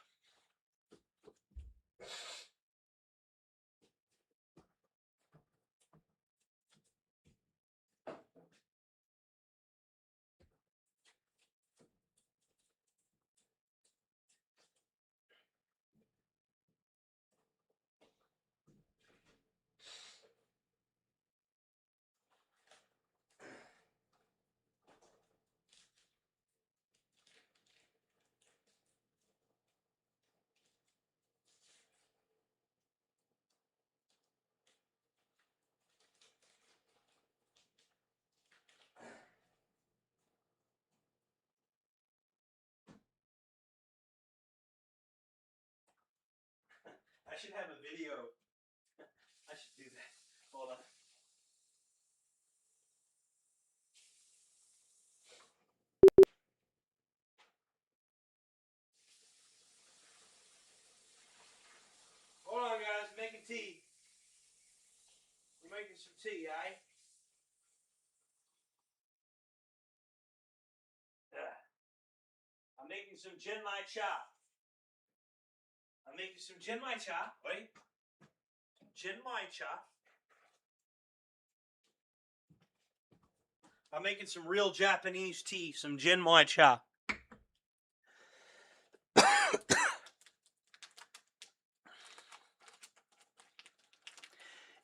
I should have a video. I should do that. Hold on. Hold on, guys. Making tea. We're making some tea, alright? I'm making some gin mai cha. I'm making some gin mai cha. Wait. Gin mai cha. I'm making some real Japanese tea, some gin mai cha.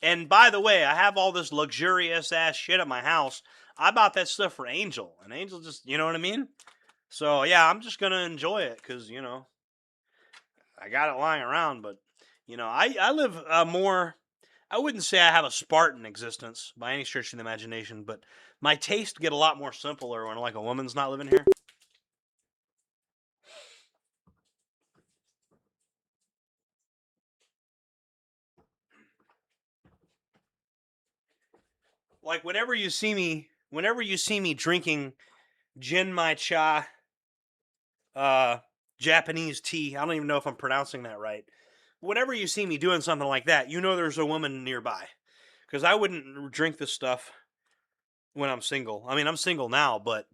And by the way, I have all this luxurious ass shit at my house. I bought that stuff for Angel, and Angel just, you know what I mean? So yeah, I'm just gonna enjoy it because I got it lying around. But I live more. I wouldn't say I have a Spartan existence by any stretch of the imagination, but my tastes get a lot more simpler when like a woman's not living here. Like whenever you see me drinking gin mai cha, Japanese tea. I don't even know if I'm pronouncing that right. Whenever you see me doing something like that, there's a woman nearby. Because I wouldn't drink this stuff when I'm single. I mean, I'm single now, but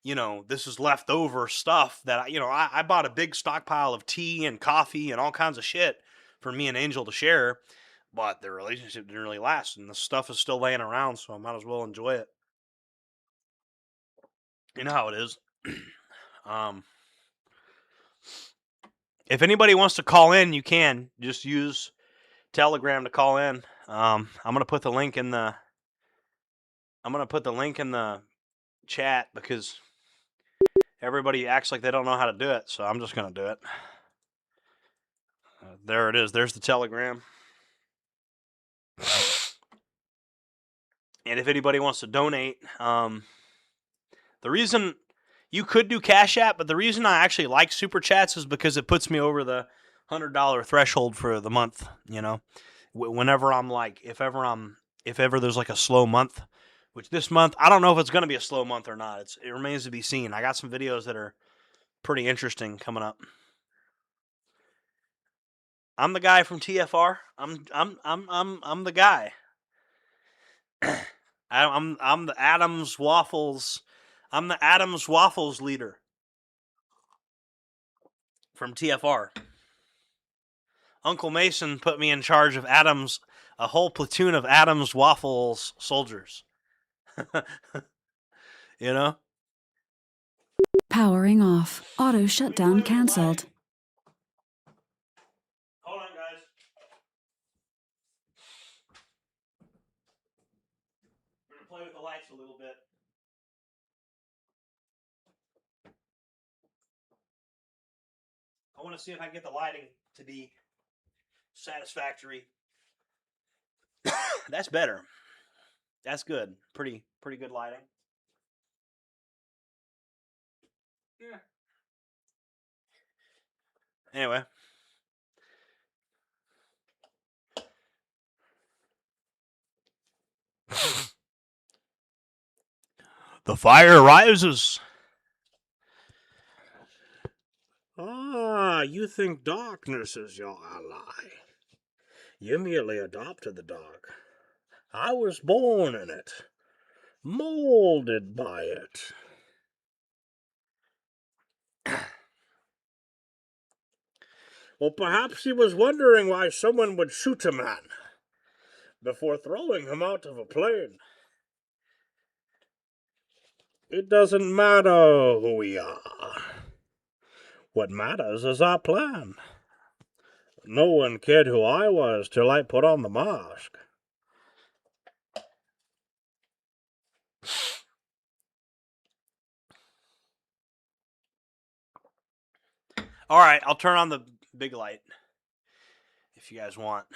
this is leftover stuff that I bought a big stockpile of tea and coffee and all kinds of shit for me and Angel to share. But the relationship didn't really last, and the stuff is still laying around, so I might as well enjoy it. You know how it is. If anybody wants to call in, you can just use Telegram to call in. I'm gonna put the link in the. Chat because everybody acts like they don't know how to do it, so I'm just gonna do it. There it is. There's the Telegram. And if anybody wants to donate, the reason you could do Cash App, but the reason I actually like Super Chats is because it puts me over the $100 threshold for the month. Whenever I'm like, if ever there's like a slow month, which this month I don't know if it's going to be a slow month or not. It remains to be seen. I got some videos that are pretty interesting coming up. I'm the guy from TFR. I'm the guy. I'm the Adams Waffles. I'm the Adams Waffles leader from TFR. Uncle Mason put me in charge of a whole platoon of Adams Waffles soldiers. Powering off. Auto shutdown canceled. Hold on, guys. We're going to play with the lights a little bit. I want to see if I can get the lighting to be satisfactory. That's better. That's good. Pretty good lighting. Yeah. Anyway. The fire rises. Ah, you think darkness is your ally. You merely adopted the dark. I was born in it, molded by it. Or perhaps he was wondering why someone would shoot a man before throwing him out of a plane. It doesn't matter who we are. What matters is our plan. No one cared who I was till I put on the mask. All right, I'll turn on the big light if you guys want.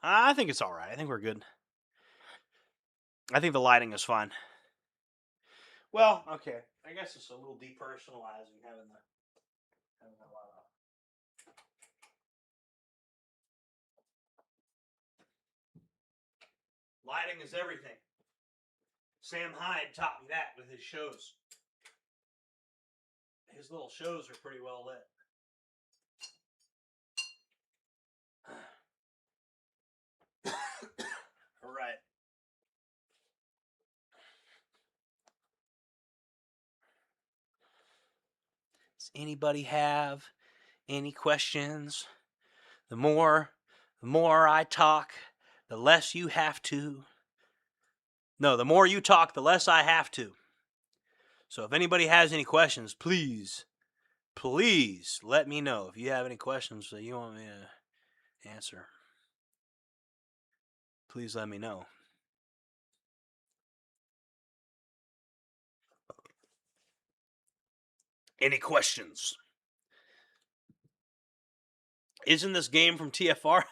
I think it's all right. I think we're good. I think the lighting is fine. Well, okay. I guess it's a little depersonalizing having the light off. Lighting is everything. Sam Hyde taught me that with his shows. His little shows are pretty well lit. All right. Does anybody have any questions? The more I talk, the less you have to. No, the more you talk, the less I have to. So if anybody has any questions, please let me know. If you have any questions that you want me to answer, please let me know. Any questions? Isn't this game from TFR?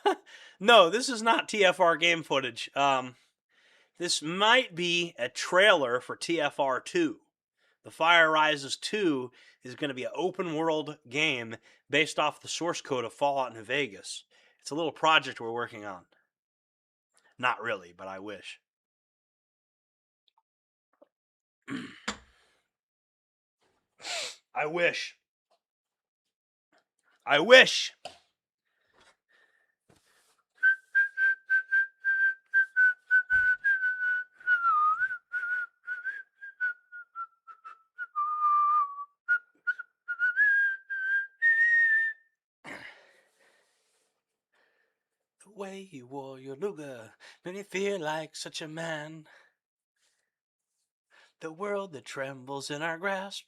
No, this is not TFR game footage. This might be a trailer for TFR 2. The Fire Rises 2 is going to be an open world game based off the source code of Fallout New Vegas. It's a little project we're working on. Not really, but I wish. I wish. I wish. The way you wore your Luger made me feel like such a man. The world that trembles in our grasp,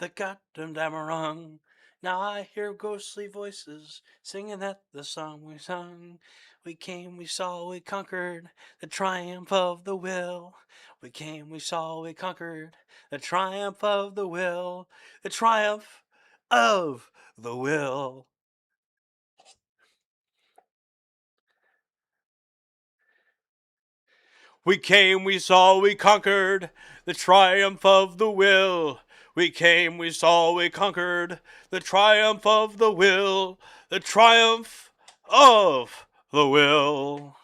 the goddamn Damarung. Now I hear ghostly voices singing that the song we sung. We came, we saw, we conquered the triumph of the will. We came, we saw, we conquered the triumph of the will. The triumph of the will. We came, we saw, we conquered the triumph of the will. We came, we saw, we conquered the triumph of the will. The triumph of the will.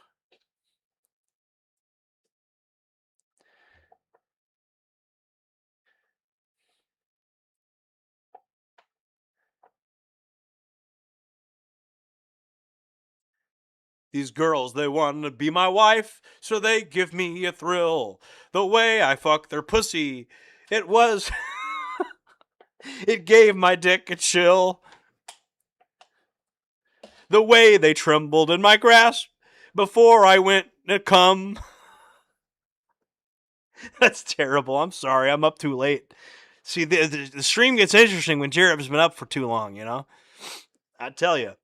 These girls, they want to be my wife, so they give me a thrill. The way I fuck their pussy, it was... it gave my dick a chill. The way they trembled in my grasp before I went to come. That's terrible. I'm sorry. I'm up too late. See, the stream gets interesting when Jereb's been up for too long, you know? I tell you.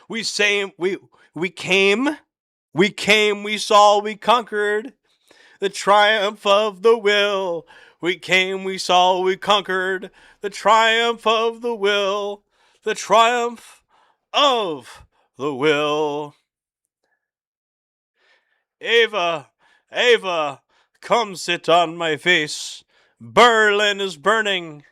We came, we saw, we conquered the triumph of the will. We came, we saw, we conquered the triumph of the will. The triumph of the will. Ava, come sit on my face. Berlin is burning.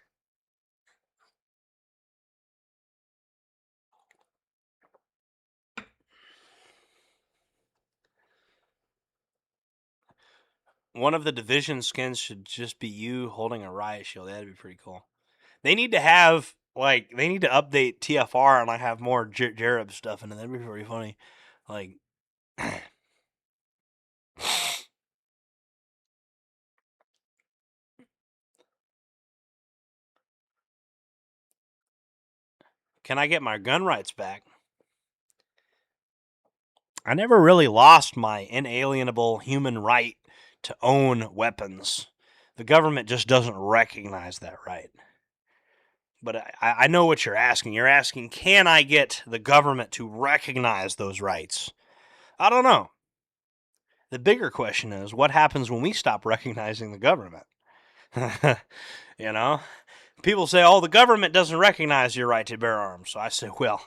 One of the division skins should just be you holding a riot shield. That'd be pretty cool. They need to have, like, they need to update TFR and, like, have more Jereb stuff in it. That'd be pretty funny. Like, Can I get my gun rights back? I never really lost my inalienable human right to own weapons. The government just doesn't recognize that right. But I know what you're asking. You're asking, can I get the government to recognize those rights? I don't know. The bigger question is, what happens when we stop recognizing the government? You know? People say, oh, the government doesn't recognize your right to bear arms. So I say, well,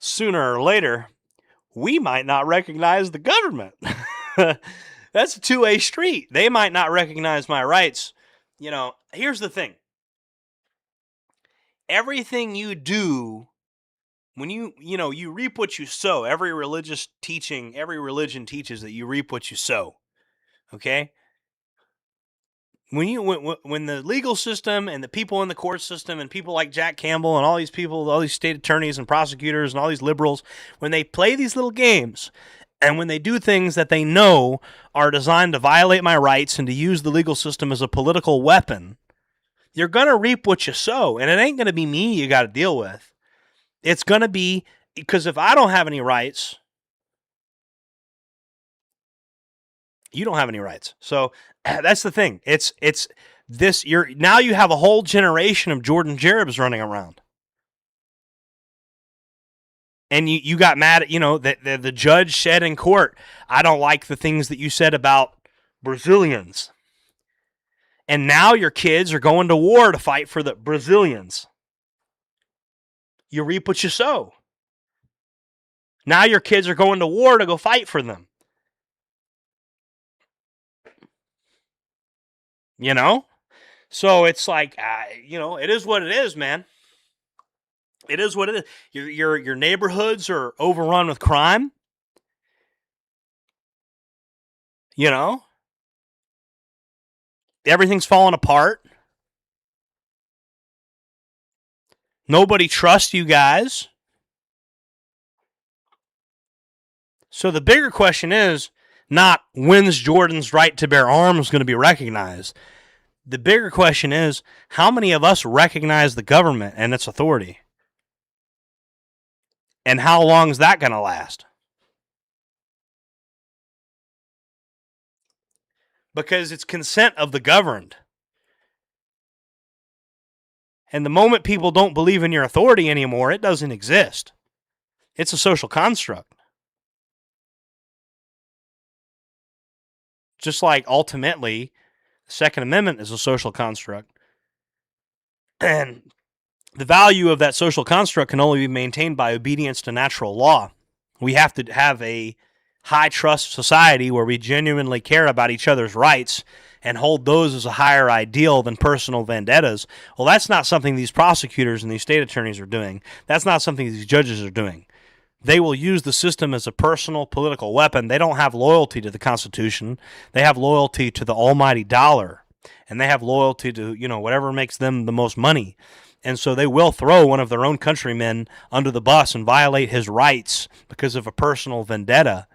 sooner or later, we might not recognize the government. That's a two-way street. They might not recognize my rights. You know, here's the thing. Everything you do, when you reap what you sow. Every religious teaching, every religion teaches that you reap what you sow. Okay? When the legal system and the people in the court system and people like Jack Campbell and all these people, all these state attorneys and prosecutors and all these liberals, when they play these little games and when they do things that they know are designed to violate my rights and to use the legal system as a political weapon, you're going to reap what you sow. And it ain't going to be me you got to deal with. It's going to be, because if I don't have any rights, you don't have any rights. So that's the thing. It's this. Now you have a whole generation of JordanJJerebs running around, and you got mad at that the judge said in court, I don't like the things that you said about Brazilians, and now your kids are going to war to fight for the Brazilians. You reap what you sow. Now your kids are going to war to go fight for them. You know? So it's like, it is what it is, man. It is what it is. Your neighborhoods are overrun with crime. You know? Everything's falling apart. Nobody trusts you guys. So the bigger question is not when's Jordan's right to bear arms going to be recognized. The bigger question is, how many of us recognize the government and its authority? And how long is that going to last? Because it's consent of the governed. And the moment people don't believe in your authority anymore, it doesn't exist. It's a social construct. Just like ultimately, the Second Amendment is a social construct. And the value of that social construct can only be maintained by obedience to natural law. We have to have a high trust society where we genuinely care about each other's rights and hold those as a higher ideal than personal vendettas. Well, that's not something these prosecutors and these state attorneys are doing. That's not something these judges are doing. They will use the system as a personal political weapon. They don't have loyalty to the Constitution. They have loyalty to the almighty dollar. And they have loyalty to, whatever makes them the most money. And so they will throw one of their own countrymen under the bus and violate his rights because of a personal vendetta.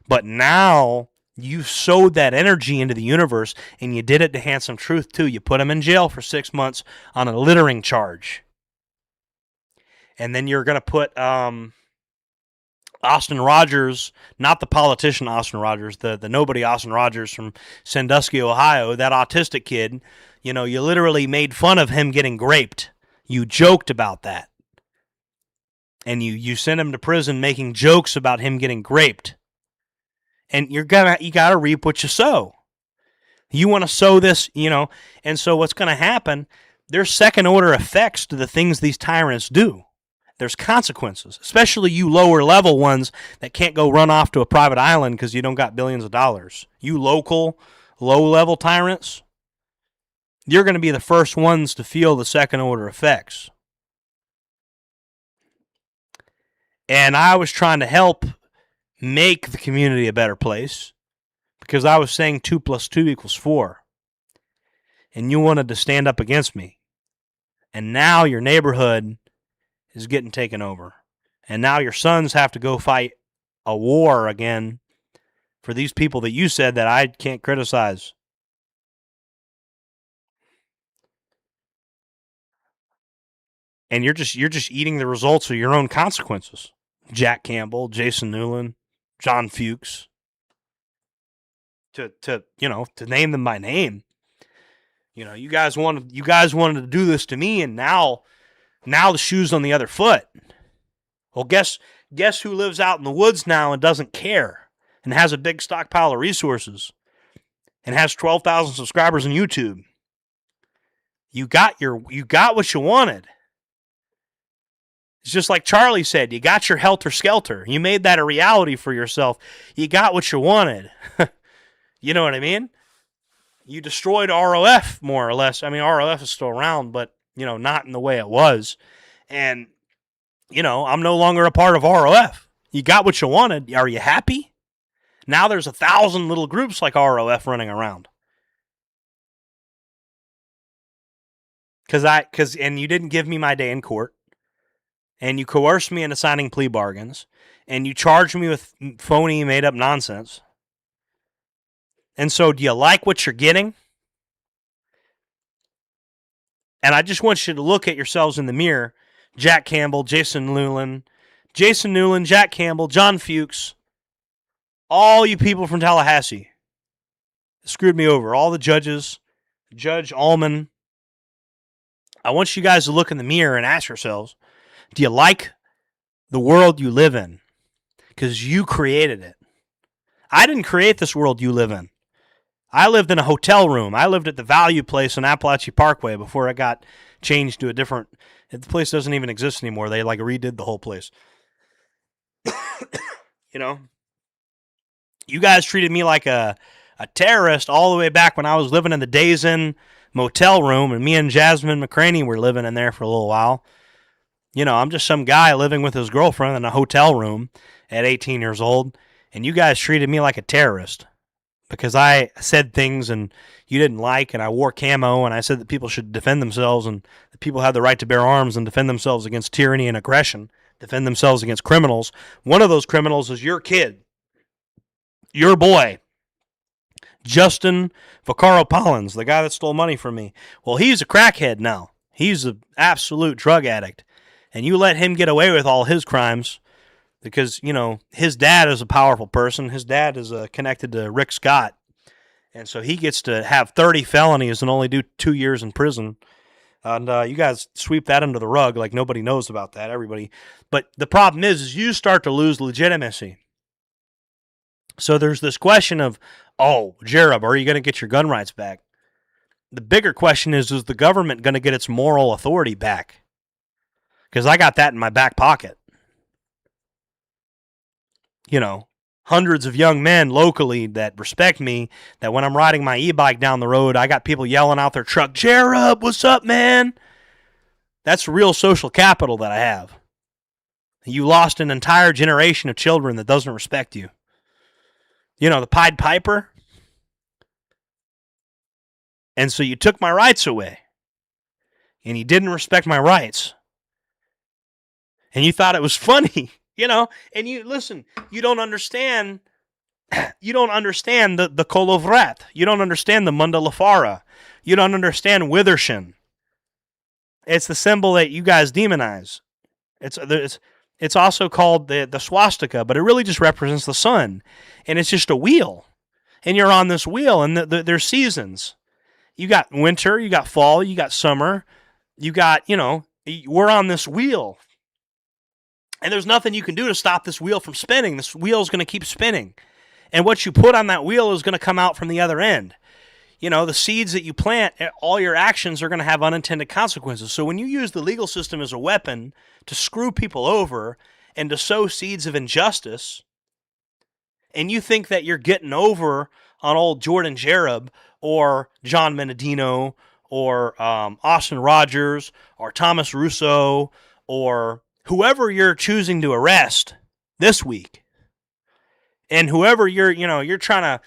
But now you sowed that energy into the universe, and you did it to Handsome Truth too. You put him in jail for 6 months on a littering charge. And then you're going to put Austin Rogers, not the politician Austin Rogers, the nobody Austin Rogers from Sandusky, Ohio, that autistic kid. You literally made fun of him getting graped. You joked about that. And you sent him to prison making jokes about him getting graped. And you gotta reap what you sow. You want to sow this, and so what's going to happen, there's second order effects to the things these tyrants do. There's consequences, especially you lower level ones that can't go run off to a private island because you don't got billions of dollars. You local, low level tyrants, you're going to be the first ones to feel the second order effects. And I was trying to help make the community a better place because I was saying 2 + 2 = 4. And you wanted to stand up against me. And now your neighborhood is getting taken over. And now your sons have to go fight a war again for these people that you said that I can't criticize. And you're just eating the results of your own consequences. Jack Campbell, Jason Newland, John Fuchs, to name them by name. You guys wanted to do this to me, and now the shoe's on the other foot. Well, guess who lives out in the woods now and doesn't care and has a big stockpile of resources and has 12,000 subscribers on YouTube? You got what you wanted. It's just like Charlie said, you got your helter-skelter. You made that a reality for yourself. You got what you wanted. You know what I mean? You destroyed ROF, more or less. I mean, ROF is still around, but, not in the way it was. And, I'm no longer a part of ROF. You got what you wanted. Are you happy? Now there's 1,000 little groups like ROF running around. And you didn't give me my day in court. And you coerced me into signing plea bargains, and you charged me with phony, made-up nonsense. And so, do you like what you're getting? And I just want you to look at yourselves in the mirror. Jack Campbell, Jason Newland, Jack Campbell, John Fuchs, all you people from Tallahassee screwed me over. All the judges, Judge Allman. I want you guys to look in the mirror and ask yourselves, do you like the world you live in? Because you created it. I didn't create this world you live in. I lived in a hotel room. I lived at the Value Place on Appalachia Parkway before it got changed to a different... The place doesn't even exist anymore. They redid the whole place. You guys treated me like a terrorist all the way back when I was living in the Days Inn motel room, and me and Jasmine McCraney were living in there for a little while. I'm just some guy living with his girlfriend in a hotel room at 18 years old, and you guys treated me like a terrorist because I said things and you didn't like, and I wore camo, and I said that people should defend themselves, and that people have the right to bear arms and defend themselves against tyranny and aggression, defend themselves against criminals. One of those criminals is your kid, your boy, Justin Vaccaro-Pollins, the guy that stole money from me. Well, he's a crackhead now. He's an absolute drug addict. And you let him get away with all his crimes because, his dad is a powerful person. His dad is connected to Rick Scott. And so he gets to have 30 felonies and only do 2 years in prison. And you guys sweep that under the rug like nobody knows about that, everybody. But the problem is you start to lose legitimacy. So there's this question of, Jereb, are you going to get your gun rights back? The bigger question is the government going to get its moral authority back? Because I got that in my back pocket. Hundreds of young men locally that respect me, that when I'm riding my e-bike down the road, I got people yelling out their truck, Jereb, what's up, man? That's real social capital that I have. You lost an entire generation of children that doesn't respect you. The Pied Piper. And so you took my rights away. And you didn't respect my rights. And you thought it was funny, and you listen, you don't understand the Kolovrat. You don't understand the Munda Lafara. You don't understand Withershin. It's the symbol that you guys demonize. It's also called the swastika, but it really just represents the sun. And it's just a wheel. And you're on this wheel, and there's seasons. You got winter, you got fall, you got summer, you got, we're on this wheel. And there's nothing you can do to stop this wheel from spinning. This wheel is going to keep spinning. And what you put on that wheel is going to come out from the other end. The seeds that you plant, all your actions are going to have unintended consequences. So when you use the legal system as a weapon to screw people over and to sow seeds of injustice, and you think that you're getting over on old JordanJJereb or John Menadino or Austin Rogers or Thomas Russo or whoever you're choosing to arrest this week, and whoever you're trying to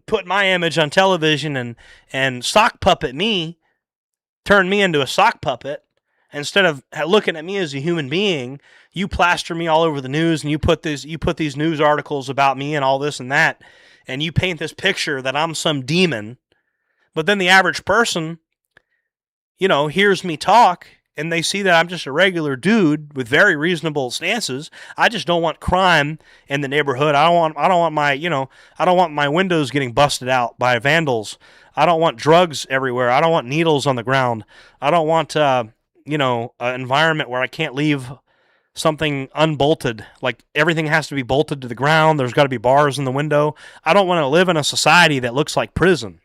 put my image on television and sock puppet me, turn me into a sock puppet, instead of looking at me as a human being, you plaster me all over the news, and you put these news articles about me and all this and that, and you paint this picture that I'm some demon. But then the average person, hears me talk, and they see that I'm just a regular dude with very reasonable stances. I just don't want crime in the neighborhood. I don't want my, I don't want my windows getting busted out by vandals. I don't want drugs everywhere. I don't want needles on the ground. I don't want, an environment where I can't leave something unbolted. Like everything has to be bolted to the ground. There's got to be bars in the window. I don't want to live in a society that looks like prison.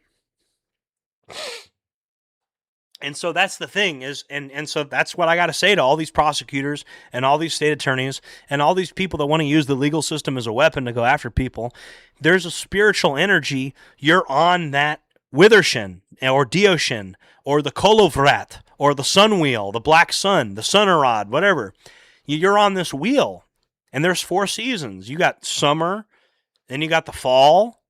And so that's the thing is, and so that's what I got to say to all these prosecutors and all these state attorneys and all these people that want to use the legal system as a weapon to go after people. There's a spiritual energy. You're on that Withershin or Dioshin or the Kolovrat or the sun wheel, the black sun, the Sunarad, whatever. You're on this wheel, and there's 4 seasons. You got summer, then you got the fall,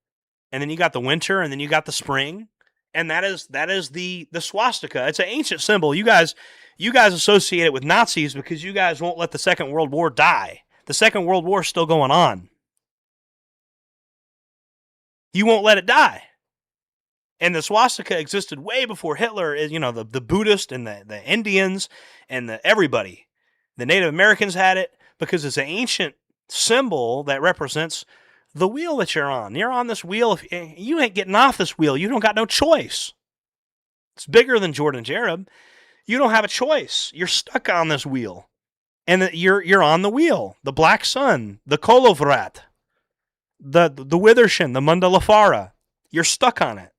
and then you got the winter, and then you got the spring. And that is the swastika. It's an ancient symbol. You guys associate it with Nazis because you guys won't let the Second World War die. The Second World War is still going on. You won't let it die. And the swastika existed way before Hitler. The Buddhist and the Indians and everybody. The Native Americans had it because it's an ancient symbol that represents the wheel that you're on. You're on this wheel. If you ain't getting off this wheel, you don't got no choice. It's bigger than JordanJJereb. You don't have a choice. You're stuck on this wheel. And you're on the wheel. The black sun, the Kolovrat, the Withershin, the Mundalafara. You're stuck on it.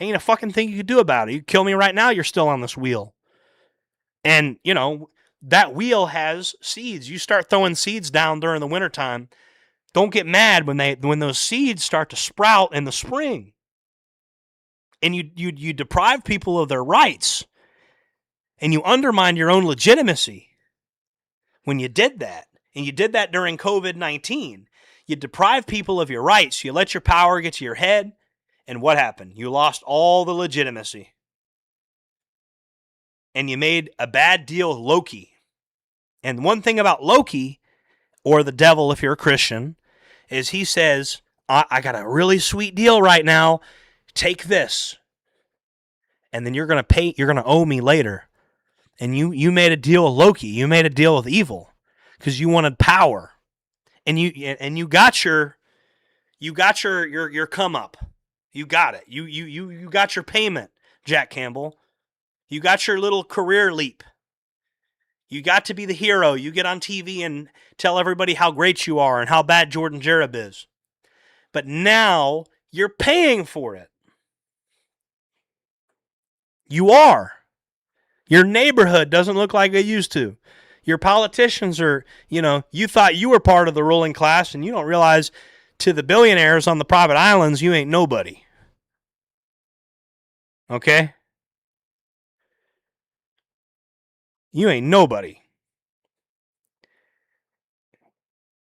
Ain't a fucking thing you can do about it. You kill me right now, you're still on this wheel. And, that wheel has seeds. You start throwing seeds down during the wintertime. Don't get mad when those seeds start to sprout in the spring. And you deprive people of their rights. And you undermine your own legitimacy when you did that. And you did that during COVID-19. You deprive people of your rights. You let your power get to your head. And what happened? You lost all the legitimacy. And you made a bad deal with Loki. And one thing about Loki, or the devil if you're a Christian, is he says, I got a really sweet deal right now. Take this. And then you're going to owe me later. And you made a deal with Loki. You made a deal with evil because you wanted power. And you got your come up. You got it. You got your payment, Jack Campbell. You got your little career leap. You got to be the hero. You get on TV and tell everybody how great you are and how bad JordanJJereb is. But now you're paying for it. You are. Your neighborhood doesn't look like it used to. Your politicians are, you thought you were part of the ruling class and you don't realize to the billionaires on the private islands, you ain't nobody. Okay? You ain't nobody.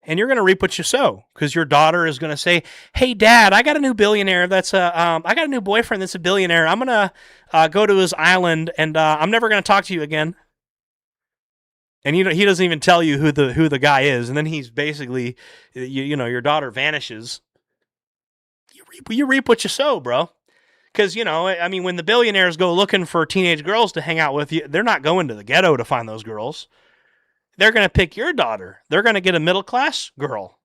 And you're going to reap what you sow because your daughter is going to say, hey, Dad, I got a new billionaire I got a new boyfriend that's a billionaire. I'm going to go to his island and I'm never going to talk to you again. And he doesn't even tell you who the guy is. And then he's basically, your daughter vanishes. You reap what you sow, bro. Because, when the billionaires go looking for teenage girls to hang out with, they're not going to the ghetto to find those girls. They're going to pick your daughter. They're going to get a middle-class girl.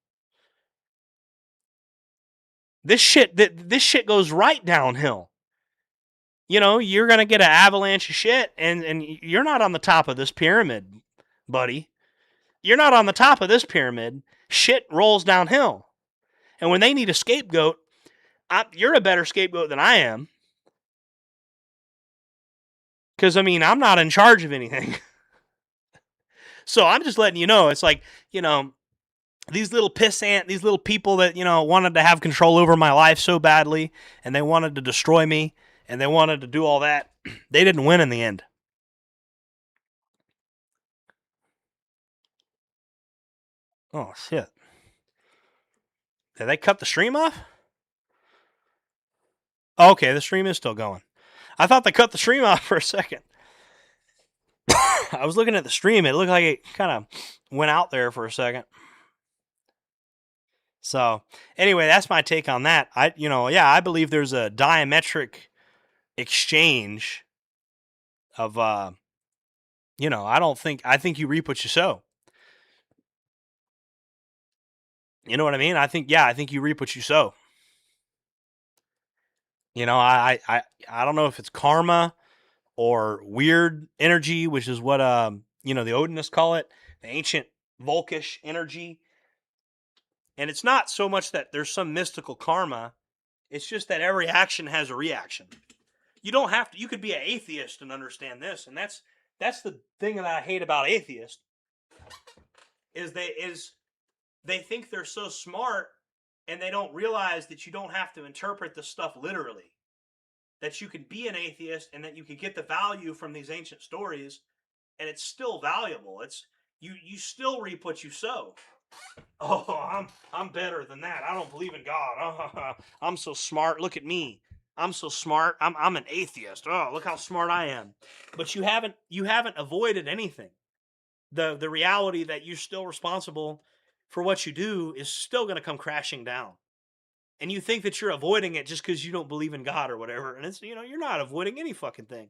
This shit goes right downhill. You're going to get an avalanche of shit, and you're not on the top of this pyramid, buddy. You're not on the top of this pyramid. Shit rolls downhill. And when they need a scapegoat, you're a better scapegoat than I am. Because, I'm not in charge of anything. So I'm just letting you know, it's like, these little these little people that, wanted to have control over my life so badly, and they wanted to destroy me, and they wanted to do all that, they didn't win in the end. Oh, shit. Did they cut the stream off? Okay, the stream is still going. I thought they cut the stream off for a second. I was looking at the stream. It looked like it kind of went out there for a second. So, anyway, that's my take on that. I believe there's a diametric exchange of I think you reap what you sow. You know what I mean? I think you reap what you sow. I don't know if it's karma or weird energy, which is what the Odinists call it, the ancient Volkish energy. And it's not so much that there's some mystical karma, it's just that every action has a reaction. You don't have to. You could be an atheist and understand this, and that's the thing that I hate about atheists is they think they're so smart and they don't realize that you don't have to interpret the stuff literally. That you can be an atheist and that you can get the value from these ancient stories, and it's still valuable. It's you still reap what you sow. Oh, I'm better than that. I don't believe in God. I'm so smart. Look at me. I'm so smart. I'm an atheist. Oh, look how smart I am. But you haven't avoided anything. The reality that you're still responsible for what you do is still going to come crashing down. And you think that you're avoiding it just because you don't believe in God or whatever. And it's, you're not avoiding any fucking thing.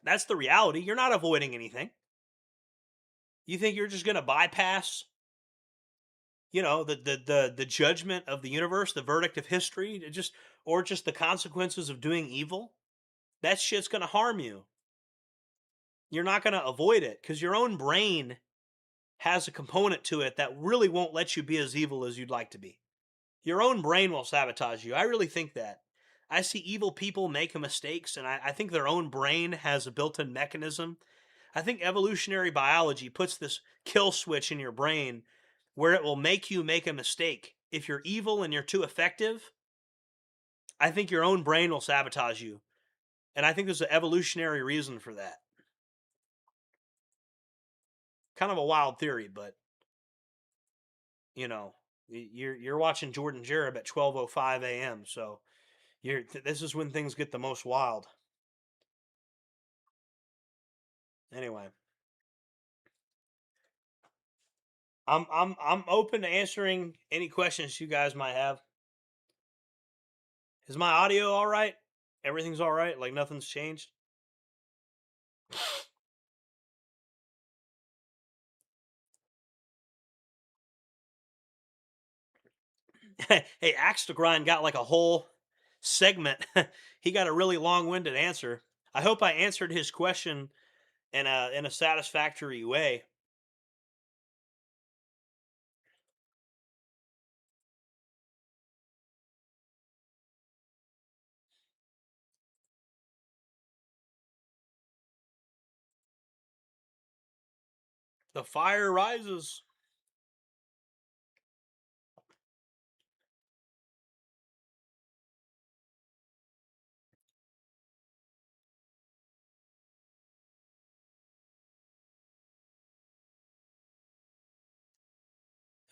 That's the reality. You're not avoiding anything. You think you're just going to bypass, the judgment of the universe, the verdict of history, or just the consequences of doing evil? That shit's going to harm you. You're not going to avoid it because your own brain has a component to it that really won't let you be as evil as you'd like to be. Your own brain will sabotage you. I really think that. I see evil people make mistakes, and I think their own brain has a built-in mechanism. I think evolutionary biology puts this kill switch in your brain where it will make you make a mistake. If you're evil and you're too effective, I think your own brain will sabotage you. And I think there's an evolutionary reason for that. Kind of a wild theory, but you're watching JordanJJereb at 12:05 a.m. So this is when things get the most wild. Anyway, I'm open to answering any questions you guys might have. Is my audio all right? Everything's all right? Like nothing's changed? Hey, Axe to Grind got like a whole segment. He got a really long-winded answer. I hope I answered his question in a satisfactory way. The fire rises.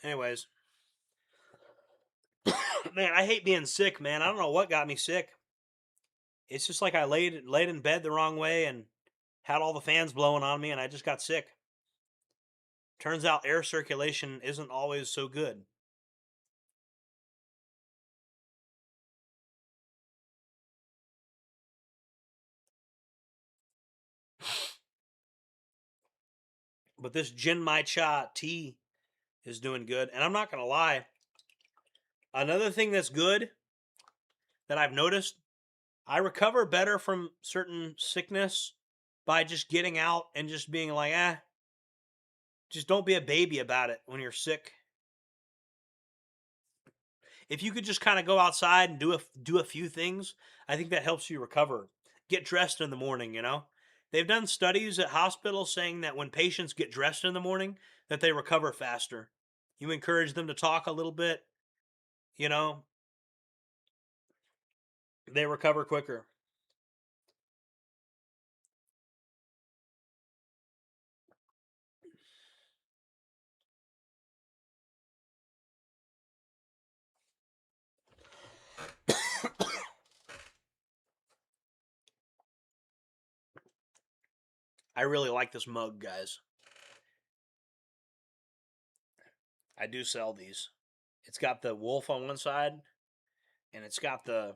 Anyways. Man, I hate being sick, man. I don't know what got me sick. It's just like I laid in bed the wrong way and had all the fans blowing on me and I just got sick. Turns out air circulation isn't always so good. But this Jin Mai Cha tea is doing good. And I'm not going to lie. Another thing that's good that I've noticed, I recover better from certain sickness by just getting out and just being like, just don't be a baby about it when you're sick. If you could just kind of go outside and do a few things, I think that helps you recover. Get dressed in the morning, They've done studies at hospitals saying that when patients get dressed in the morning, that they recover faster. You encourage them to talk a little bit, they recover quicker. I really like this mug, guys. I do sell these. It's got the wolf on one side, and it's got the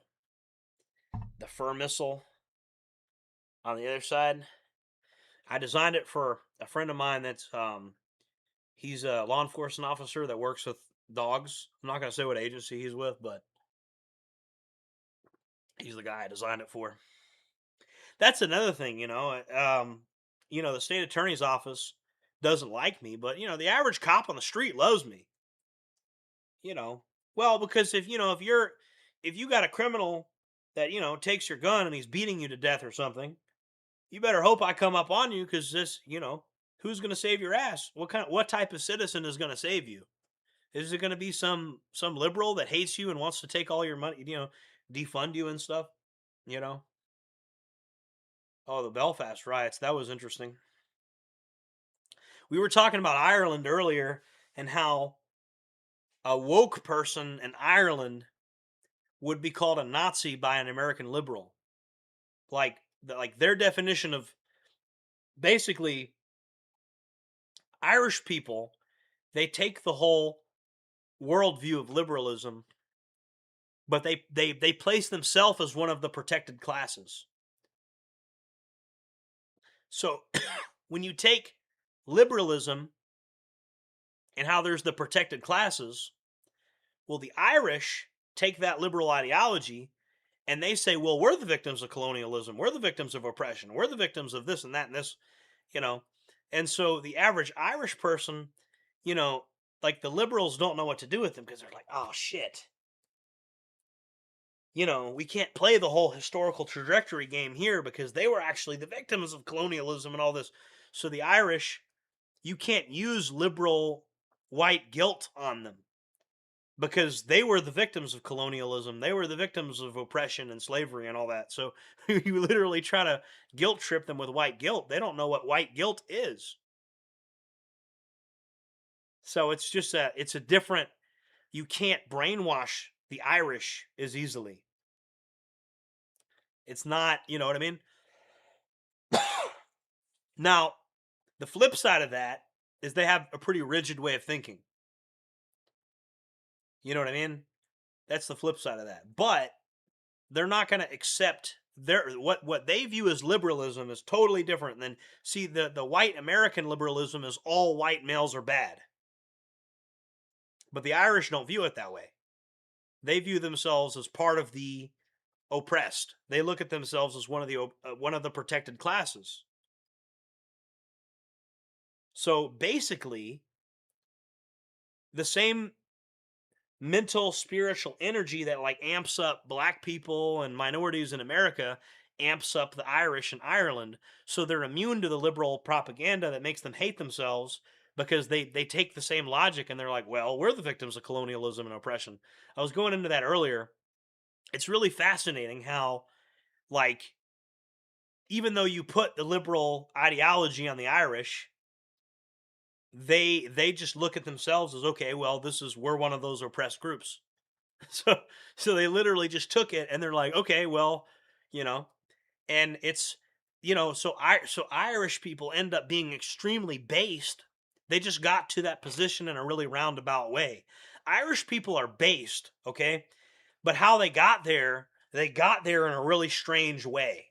fur missile on the other side. I designed it for a friend of mine that's he's a law enforcement officer that works with dogs. I'm not going to say what agency he's with, but he's the guy I designed it for. That's another thing, the state attorney's office doesn't like me, but the average cop on the street loves me. Well, because if you got a criminal that takes your gun and he's beating you to death or something, you better hope I come up on you, because who's going to save your ass? What type of citizen is going to save you? Is it going to be some liberal that hates you and wants to take all your money, defund you and stuff? Oh, the Belfast riots, that was interesting. We were talking about Ireland earlier and how a woke person in Ireland would be called a Nazi by an American liberal. Like their definition of basically Irish people, they take the whole worldview of liberalism, but they place themselves as one of the protected classes. So when you take liberalism and how there's the protected classes, well, the Irish take that liberal ideology and they say, well, we're the victims of colonialism. We're the victims of oppression. We're the victims of this and that and this, And so the average Irish person, like the liberals don't know what to do with them, because they're like, oh, shit. We can't play the whole historical trajectory game here because they were actually the victims of colonialism and all this. So the Irish, you can't use liberal white guilt on them because they were the victims of colonialism. They were the victims of oppression and slavery and all that. So you literally try to guilt trip them with white guilt. They don't know what white guilt is. So it's just it's a different, you can't brainwash the Irish as easily. It's not, you know what I mean? Now, the flip side of that is they have a pretty rigid way of thinking. You know what I mean? That's the flip side of that. But they're not going to accept what they view as liberalism is totally different than, see, the white American liberalism is all white males are bad. But the Irish don't view it that way. They view themselves as part of the oppressed. They look at themselves as one of the protected classes. So basically, the same mental, spiritual energy that like amps up black people and minorities in America amps up the Irish in Ireland. So they're immune to the liberal propaganda that makes them hate themselves, because they take the same logic and they're like, well, we're the victims of colonialism and oppression. I was going into that earlier. It's really fascinating how, like, even though you put the liberal ideology on the Irish, they just look at themselves as, okay, well, we're one of those oppressed groups. So they literally just took it and they're like, okay, well, and it's, so Irish people end up being extremely based. They just got to that position in a really roundabout way. Irish people are based, okay? But how they got there in a really strange way.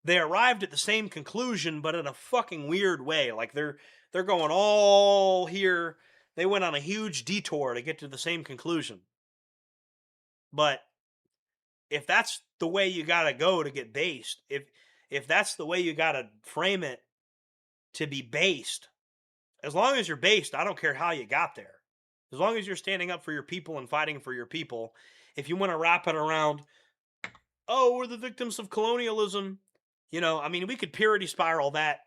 They arrived at the same conclusion, but in a fucking weird way. Like they're going all here. They went on a huge detour to get to the same conclusion. But if that's the way you got to go to get based, if that's the way you got to frame it to be based, as long as you're based, I don't care how you got there. As long as you're standing up for your people and fighting for your people. If you want to wrap it around, oh, we're the victims of colonialism, we could purity spiral that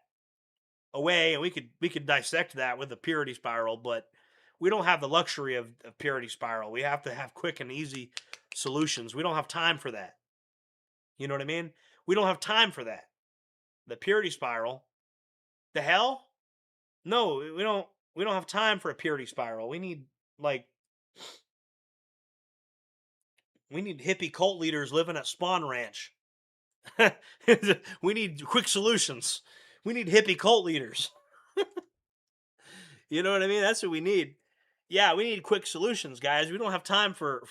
away, and we could dissect that with a purity spiral, but we don't have the luxury of purity spiral. We have to have quick and easy solutions. We don't have time for that. You know what I mean? We don't have time for that. The purity spiral, the hell? No, we don't have time for a purity spiral. We need hippie cult leaders living at Spawn Ranch. We need quick solutions. We need hippie cult leaders. You know what I mean? That's what we need. Yeah, we need quick solutions, guys. We don't have time for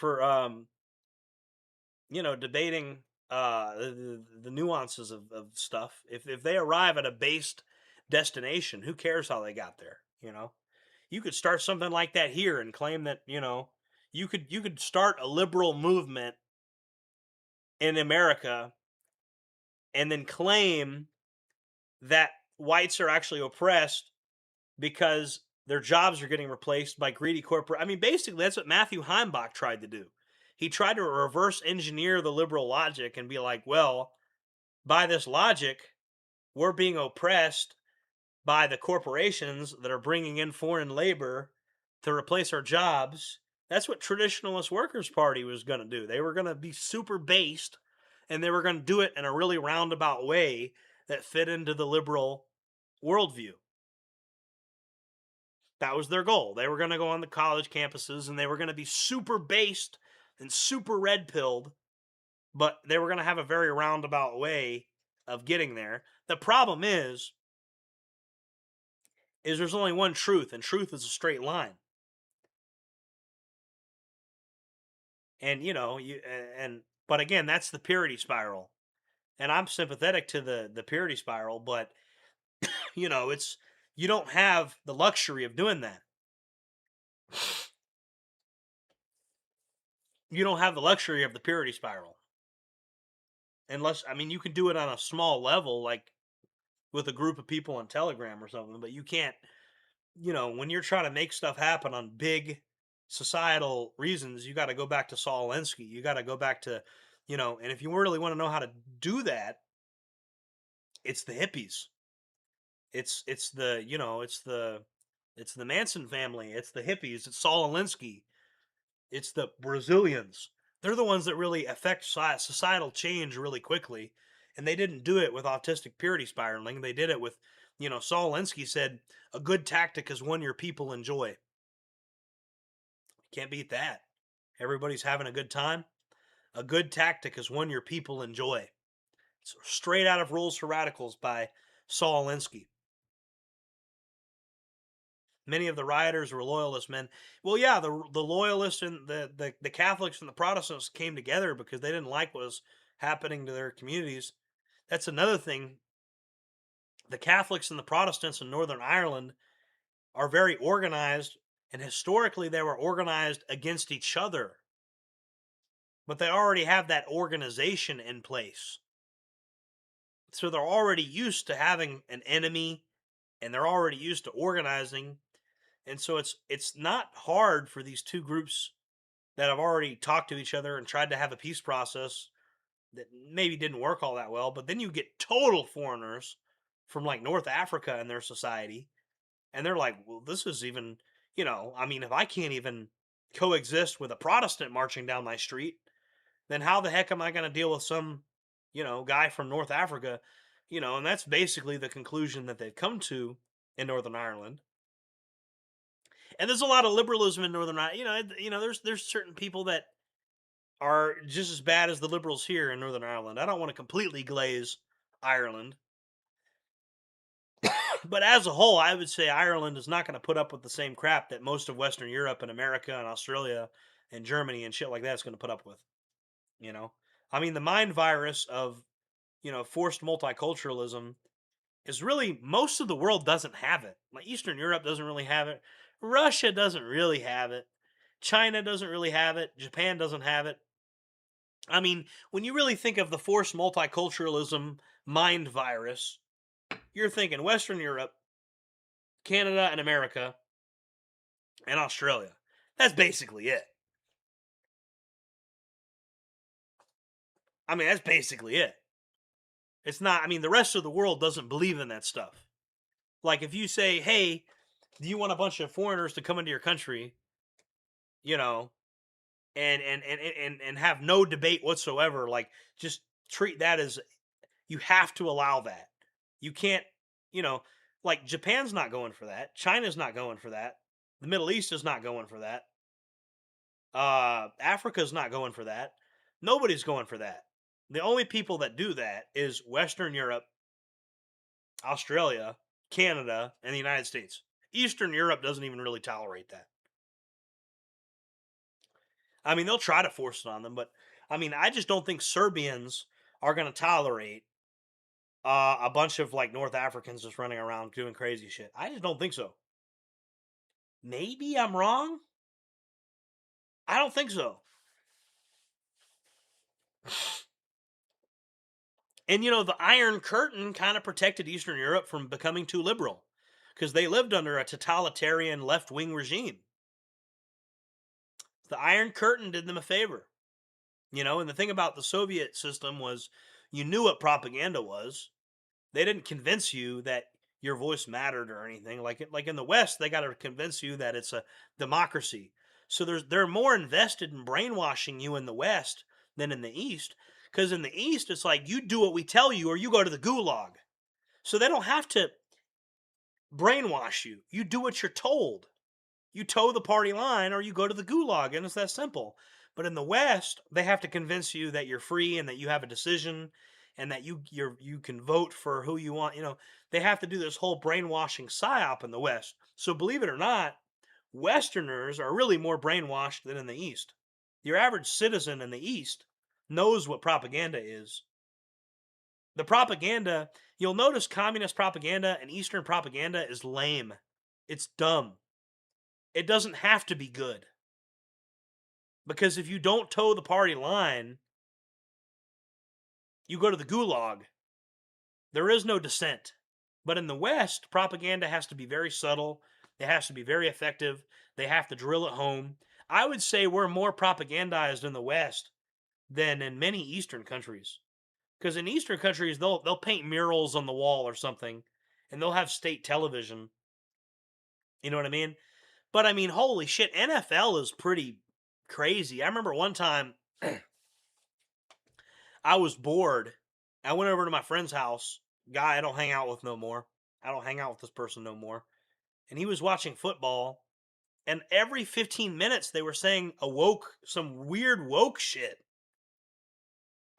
debating the nuances of stuff. If they arrive at a based destination, who cares how they got there? You could start something like that here and claim that you could start a liberal movement in America and then claim that whites are actually oppressed because their jobs are getting replaced by greedy corporate. I mean, basically, that's what Matthew Heimbach tried to do. He tried to reverse engineer the liberal logic and be like, well, by this logic, we're being oppressed by the corporations that are bringing in foreign labor to replace our jobs. That's what Traditionalist Workers' Party was going to do. They were going to be super based, and they were going to do it in a really roundabout way that fit into the liberal worldview. That was their goal. They were going to go on the college campuses, and they were going to be super based and super red-pilled, but they were going to have a very roundabout way of getting there. The problem is there's only one truth, and truth is a straight line. And but again, that's the purity spiral. And I'm sympathetic to the purity spiral, but you don't have the luxury of doing that. You don't have the luxury of the purity spiral. Unless, you can do it on a small level, like with a group of people on Telegram or something, but you can't, when you're trying to make stuff happen on big societal reasons, you got to go back to Saul Alinsky. You got to go back to, and if you really want to know how to do that, it's the hippies. It's the Manson family. It's the hippies. It's Saul Alinsky. It's the Brazilians. They're the ones that really affect societal change really quickly. And they didn't do it with autistic purity spiraling. They did it with, Saul Alinsky said, a good tactic is one your people enjoy. Can't beat that. Everybody's having a good time. A good tactic is one your people enjoy. It's straight out of Rules for Radicals by Saul Alinsky. Many of the rioters were loyalist men. Well, yeah, the loyalists and the Catholics and the Protestants came together because they didn't like what was happening to their communities. That's another thing. The Catholics and the Protestants in Northern Ireland are very organized, and historically they were organized against each other. But they already have that organization in place. So they're already used to having an enemy, and they're already used to organizing. And so it's not hard for these two groups that have already talked to each other and tried to have a peace process that maybe didn't work all that well. But then you get total foreigners from like North Africa in their society. And they're like, well, this is even, if I can't even coexist with a Protestant marching down my street, then how the heck am I going to deal with some, guy from North Africa? And that's basically the conclusion that they've come to in Northern Ireland. And there's a lot of liberalism in Northern Ireland. There's certain people that are just as bad as the liberals here in Northern Ireland. I don't want to completely glaze Ireland. But as a whole, I would say Ireland is not going to put up with the same crap that most of Western Europe and America and Australia and Germany and shit like that is going to put up with. The mind virus of, forced multiculturalism is really, most of the world doesn't have it. Like Eastern Europe doesn't really have it. Russia doesn't really have it. China doesn't really have it. Japan doesn't have it. When you really think of the forced multiculturalism mind virus, you're thinking Western Europe, Canada and America, and Australia. That's basically it. That's basically it. It's not, the rest of the world doesn't believe in that stuff. Like if you say, hey, do you want a bunch of foreigners to come into your country, and have no debate whatsoever, like just treat that as, you have to allow that. You can't, like Japan's not going for that. China's not going for that. The Middle East is not going for that. Africa's not going for that. Nobody's going for that. The only people that do that is Western Europe, Australia, Canada, and the United States. Eastern Europe doesn't even really tolerate that. They'll try to force it on them, but I just don't think Serbians are going to tolerate a bunch of like North Africans just running around doing crazy shit. I just don't think so. Maybe I'm wrong. I don't think so. And you know, the Iron Curtain kind of protected Eastern Europe from becoming too liberal because they lived under a totalitarian left-wing regime. The Iron Curtain did them a favor. You know, and the thing about the Soviet system was you knew what propaganda was. They didn't convince you that your voice mattered or anything. Like in the West, they got to convince you that it's a democracy. So they're more invested in brainwashing you in the West than in the East. Because in the East, it's like you do what we tell you or you go to the gulag. So they don't have to brainwash you. You do what you're told. You toe the party line or you go to the gulag, and it's that simple. But in the West, they have to convince you that you're free and that you have a decision and that you can vote for who you want. You know, they have to do this whole brainwashing psyop in the West. So believe it or not, Westerners are really more brainwashed than in the East. Your average citizen in the East knows what propaganda is. The propaganda, you'll notice communist propaganda and Eastern propaganda is lame. It's dumb. It doesn't have to be good. Because if you don't toe the party line, you go to the gulag. There is no dissent. But in the West, propaganda has to be very subtle. It has to be very effective. They have to drill it home. I would say we're more propagandized in the West than in many Eastern countries. Because in Eastern countries, they'll paint murals on the wall or something, and they'll have state television. You know what I mean? But I mean, holy shit, NFL is pretty crazy. I remember one time I was bored. I went over to my friend's house, guy I don't hang out with no more. I don't hang out with this person no more. And he was watching football, and every 15 minutes they were saying some weird woke shit.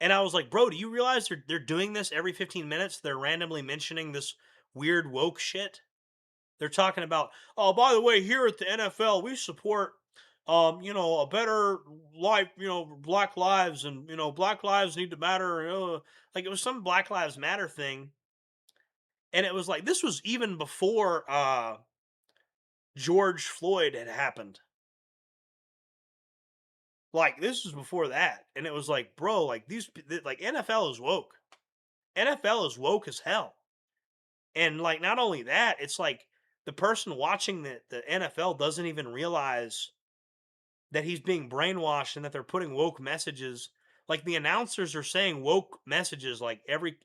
And I was like, bro, do you realize they're doing this every 15 minutes? They're randomly mentioning this weird woke shit. They're talking about, oh, by the way, here at the NFL, we support, a better life, Black lives, and, Black lives need to matter. Like, it was some Black Lives Matter thing. And it was like, this was even before George Floyd had happened. Like, this was before that. And it was like, bro, like, NFL is woke. NFL is woke as hell. And, like, not only that, it's like the person watching the NFL doesn't even realize that he's being brainwashed and that they're putting woke messages. Like, the announcers are saying woke messages, like,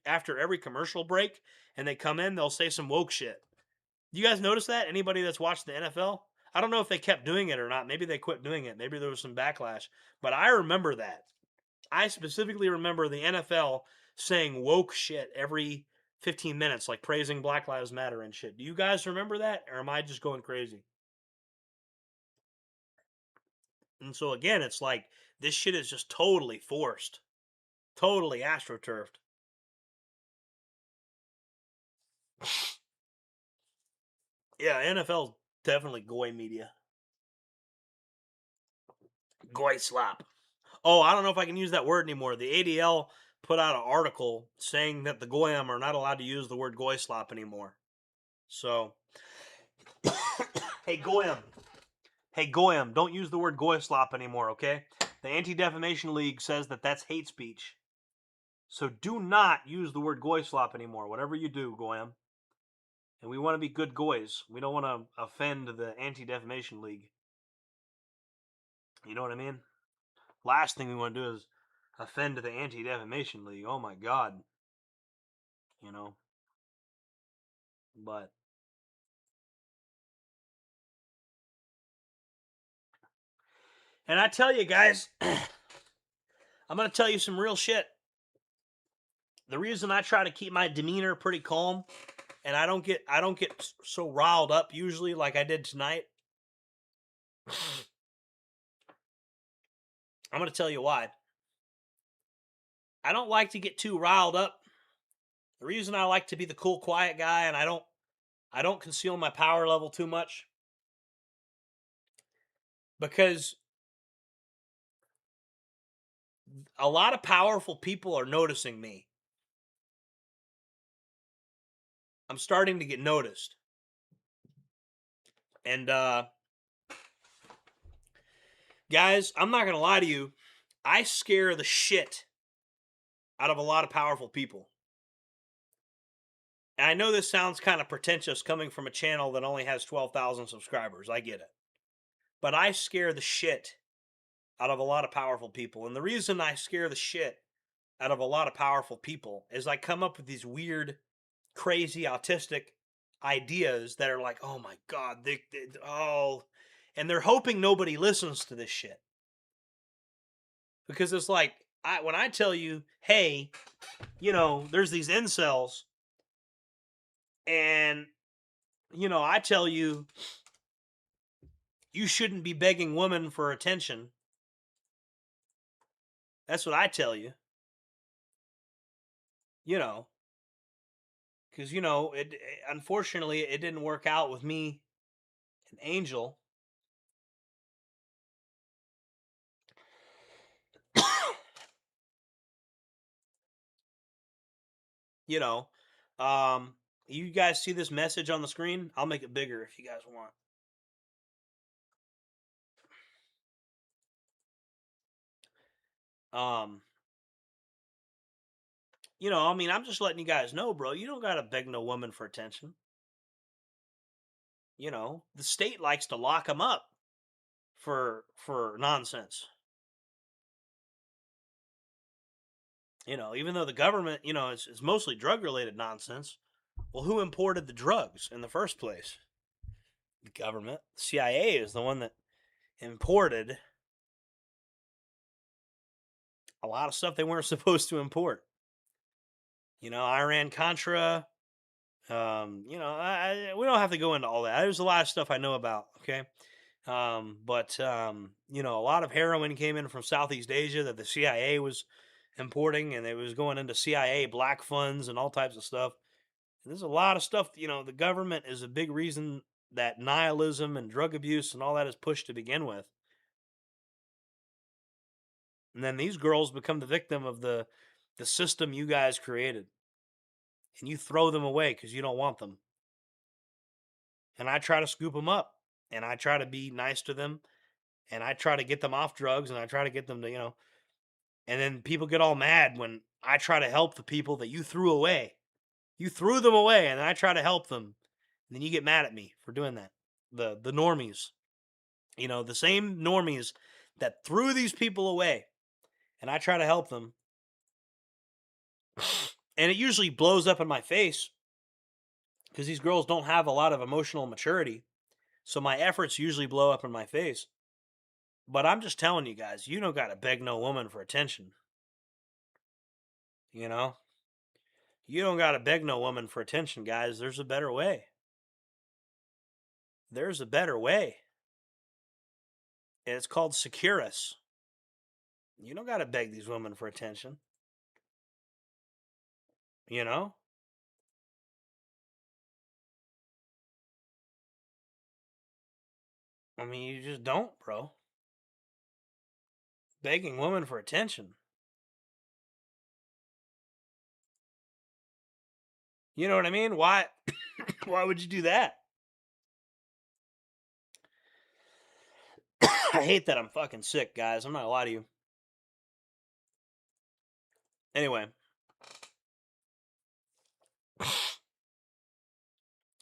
after every commercial break, and they come in, they'll say some woke shit. You guys notice that? Anybody that's watched the NFL? I don't know if they kept doing it or not. Maybe they quit doing it. Maybe there was some backlash. But I remember that. I specifically remember the NFL saying woke shit every 15 minutes, like praising Black Lives Matter and shit. Do you guys remember that? Or am I just going crazy? And so again, it's like, this shit is just totally forced. Totally astroturfed. Yeah, NFL's definitely goy media. Goy slap. Oh, I don't know if I can use that word anymore. The ADL put out an article saying that the Goyim are not allowed to use the word goy slap anymore. So, hey Goyim, don't use the word goy slap anymore, okay? The Anti-Defamation League says that that's hate speech. So do not use the word goy slap anymore, whatever you do, Goyim. And we want to be good goys. We don't want to offend the Anti-Defamation League. You know what I mean? Last thing we want to do is offend the Anti-Defamation League. Oh my God. You know? But and I tell you guys, I'm going to tell you some real shit. The reason I try to keep my demeanor pretty calm and I don't get so riled up usually like I did tonight. I'm going to tell you why. I don't like to get too riled up. The reason I like to be the cool, quiet guy and I don't conceal my power level too much, because a lot of powerful people are noticing me. I'm starting to get noticed. And guys, I'm not going to lie to you. I scare the shit out of a lot of powerful people. And I know this sounds kind of pretentious coming from a channel that only has 12,000 subscribers. I get it. But I scare the shit out of a lot of powerful people. And the reason I scare the shit out of a lot of powerful people is I come up with these weird, crazy, autistic ideas that are like, oh my God, and they're hoping nobody listens to this shit. Because it's like, when I tell you, hey, there's these incels, and, I tell you, you shouldn't be begging women for attention. That's what I tell you. Because, unfortunately, it didn't work out with me and Angel. You guys see this message on the screen? I'll make it bigger if you guys want. I'm just letting you guys know, bro, you don't gotta beg no woman for attention. The state likes to lock them up for nonsense. Even though the government, is mostly drug-related nonsense. Well, who imported the drugs in the first place? The government. The CIA is the one that imported a lot of stuff they weren't supposed to import. Iran-Contra. We don't have to go into all that. There's a lot of stuff I know about, okay? But a lot of heroin came in from Southeast Asia that the CIA was importing, and it was going into CIA black funds and all types of stuff. And there's a lot of stuff, the government is a big reason that nihilism and drug abuse and all that is pushed to begin with. And then these girls become the victim of the system you guys created. And you throw them away because you don't want them. And I try to scoop them up. And I try to be nice to them. And I try to get them off drugs. And I try to get them to, And then people get all mad when I try to help the people that you threw away. You threw them away, and I try to help them. And then you get mad at me for doing that. The normies. The same normies that threw these people away. And I try to help them. And it usually blows up in my face because these girls don't have a lot of emotional maturity. So my efforts usually blow up in my face. But I'm just telling you guys, you don't got to beg no woman for attention. You don't got to beg no woman for attention, guys. There's a better way. There's a better way. And it's called Securus. You don't got to beg these women for attention. I mean, you just don't, bro. Begging women for attention. You know what I mean? Why would you do that? I hate that I'm fucking sick, guys. I'm not gonna lie to you. Anyway.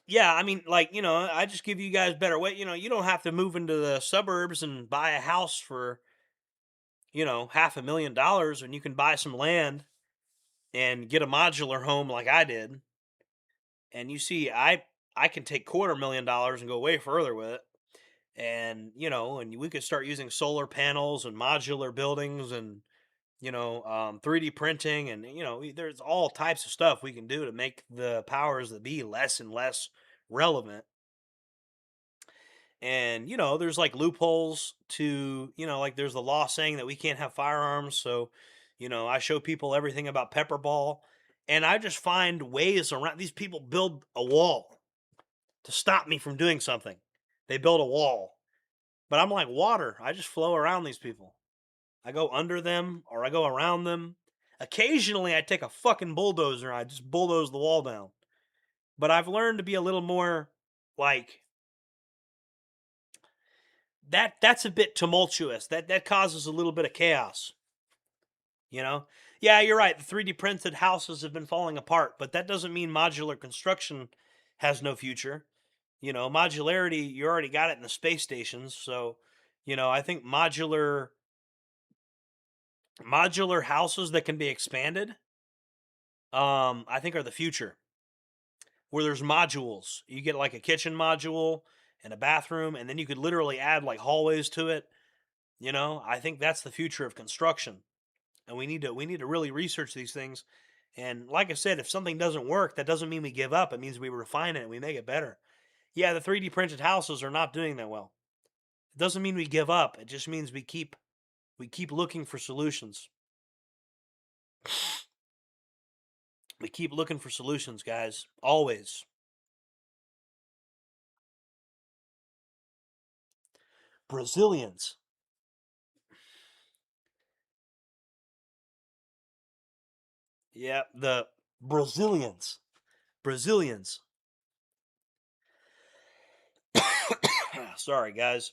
Yeah, I mean, I just give you guys better way. You don't have to move into the suburbs and buy a house for, $500,000 when you can buy some land and get a modular home like I did. And you see, I can take $250,000 and go way further with it. And, and we could start using solar panels and modular buildings and, 3D printing. And, there's all types of stuff we can do to make the powers that be less and less relevant. And, there's like loopholes to, like there's the law saying that we can't have firearms. So, I show people everything about pepper ball. And I just find ways around. These people build a wall to stop me from doing something. They build a wall. But I'm like water. I just flow around these people. I go under them or I go around them. Occasionally I take a fucking bulldozer and I just bulldoze the wall down. But I've learned to be a little more like that's a bit tumultuous. That causes a little bit of chaos. You know? Yeah, you're right. The 3D printed houses have been falling apart, but that doesn't mean modular construction has no future. You know, modularity, you already got it in the space stations, so I think modular houses that can be expanded I think are the future. Where there's modules. You get like a kitchen module and a bathroom, and then you could literally add like hallways to it. I think that's the future of construction. And we need to really research these things. And like I said, if something doesn't work, that doesn't mean we give up. It means we refine it and we make it better. Yeah, the 3D printed houses are not doing that well. It doesn't mean we give up. It just means we keep looking for solutions. We keep looking for solutions, guys. Always. Brazilians. Yeah, the Brazilians. Sorry, guys.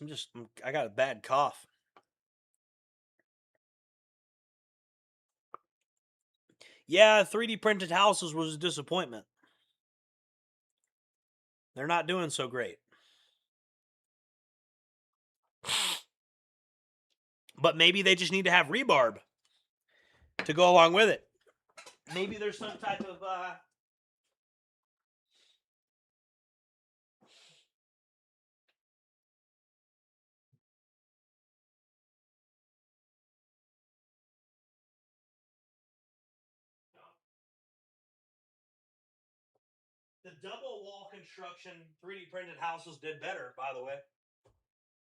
I got a bad cough. Yeah, 3D printed houses was a disappointment. They're not doing so great. But maybe they just need to have rebarb to go along with it. Maybe there's some type of the double wall construction 3D printed houses did better, by the way.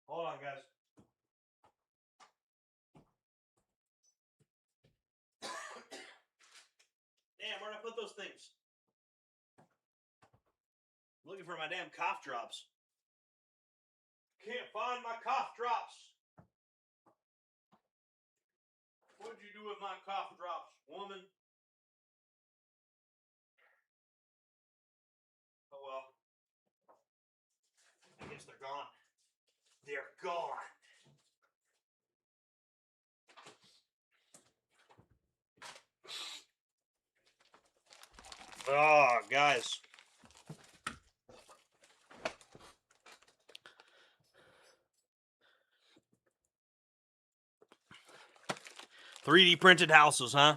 Hold on, guys. Damn, where'd I put those things? Looking for my damn cough drops. Can't find my cough drops. What'd you do with my cough drops, woman? Oh well. I guess they're gone. They're gone. Oh, guys. "3D printed houses, huh?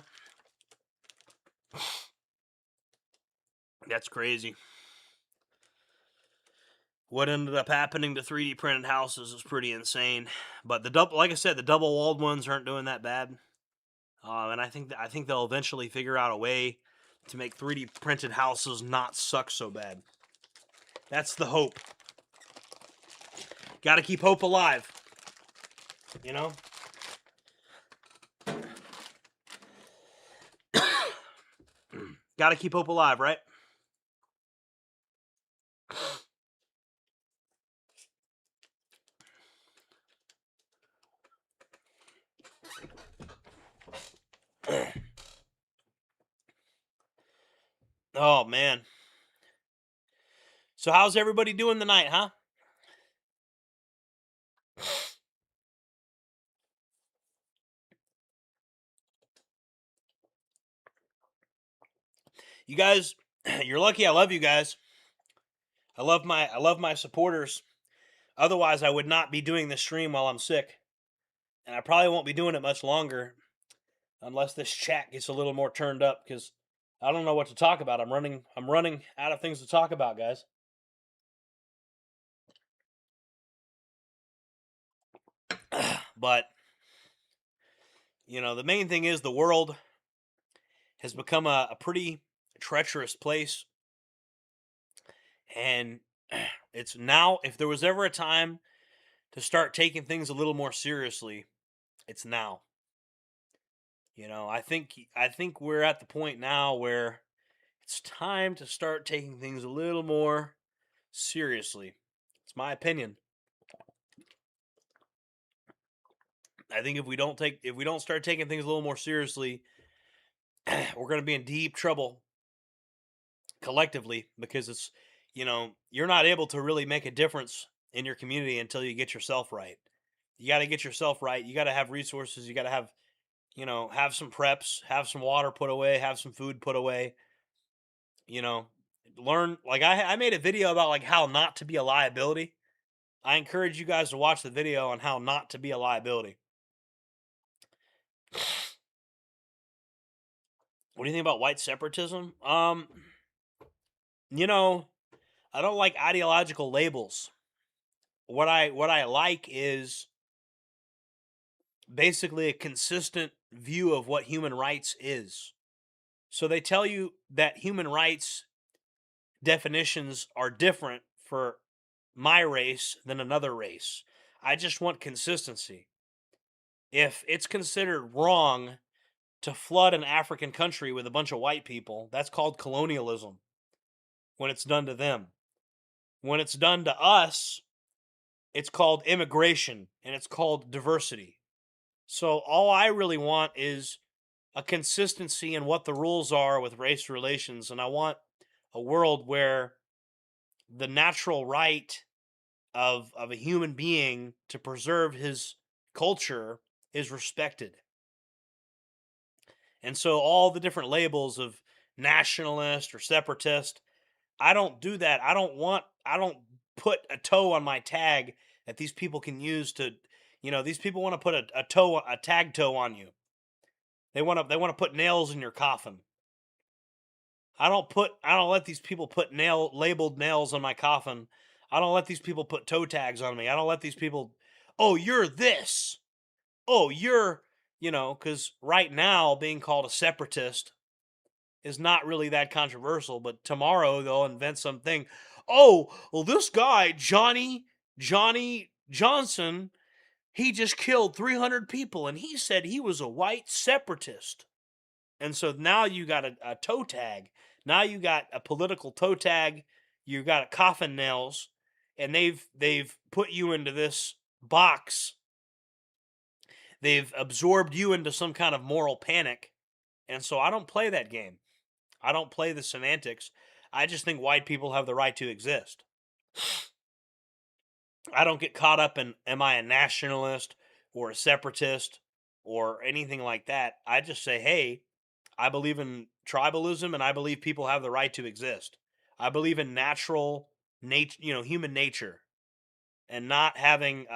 That's crazy. What ended up happening to 3D printed houses is pretty insane. But like I said, the double walled ones aren't doing that bad. And I think they'll eventually figure out a way to make 3D printed houses not suck so bad. That's the hope. Got to keep hope alive. You know? Got to keep hope alive, right? Oh, man. So how's everybody doing tonight, huh? You guys, you're lucky I love you guys. I love my supporters. Otherwise, I would not be doing this stream while I'm sick. And I probably won't be doing it much longer unless this chat gets a little more turned up, because I don't know what to talk about. I'm running out of things to talk about, guys. But the main thing is the world has become a pretty treacherous place. And it's now, if there was ever a time to start taking things a little more seriously, it's now. I think we're at the point now where it's time to start taking things a little more seriously. It's my opinion. I think if we don't start taking things a little more seriously, we're going to be in deep trouble collectively, because it's, you're not able to really make a difference in your community until you get yourself right. You got to get yourself right. You got to have resources. You got to have, have some preps, have some water put away, have some food put away, you know, learn. Like I made a video about like how not to be a liability. I encourage you guys to watch the video on how not to be a liability. What do you think about white separatism? I don't like ideological labels. What I like is basically a consistent view of what human rights is. So they tell you that human rights definitions are different for my race than another race. I just want consistency. If it's considered wrong to flood an African country with a bunch of white people, that's called colonialism when it's done to them. When it's done to us, it's called immigration and it's called diversity. So all I really want is a consistency in what the rules are with race relations, and I want a world where the natural right of a human being to preserve his culture is respected. And so all the different labels of nationalist or separatist, I don't do that. I don't put a toe on my tag that these people can use to, these people want to put a tag toe on you. They want to put nails in your coffin. I don't let these people put labeled nails on my coffin. I don't let these people put toe tags on me. I don't let these people, oh, you're this. Oh, you're, because right now being called a separatist is not really that controversial, but tomorrow they'll invent something. Oh, well, this guy, Johnny Johnson, he just killed 300 people and he said he was a white separatist. And so now you got a toe tag. Now you got a political toe tag. You got a coffin nails, and they've put you into this box. They've absorbed you into some kind of moral panic. And so I don't play that game. I don't play the semantics. I just think white people have the right to exist. I don't get caught up in, am I a nationalist or a separatist or anything like that. I just say, hey, I believe in tribalism and I believe people have the right to exist. I believe in natural nature, human nature, and not having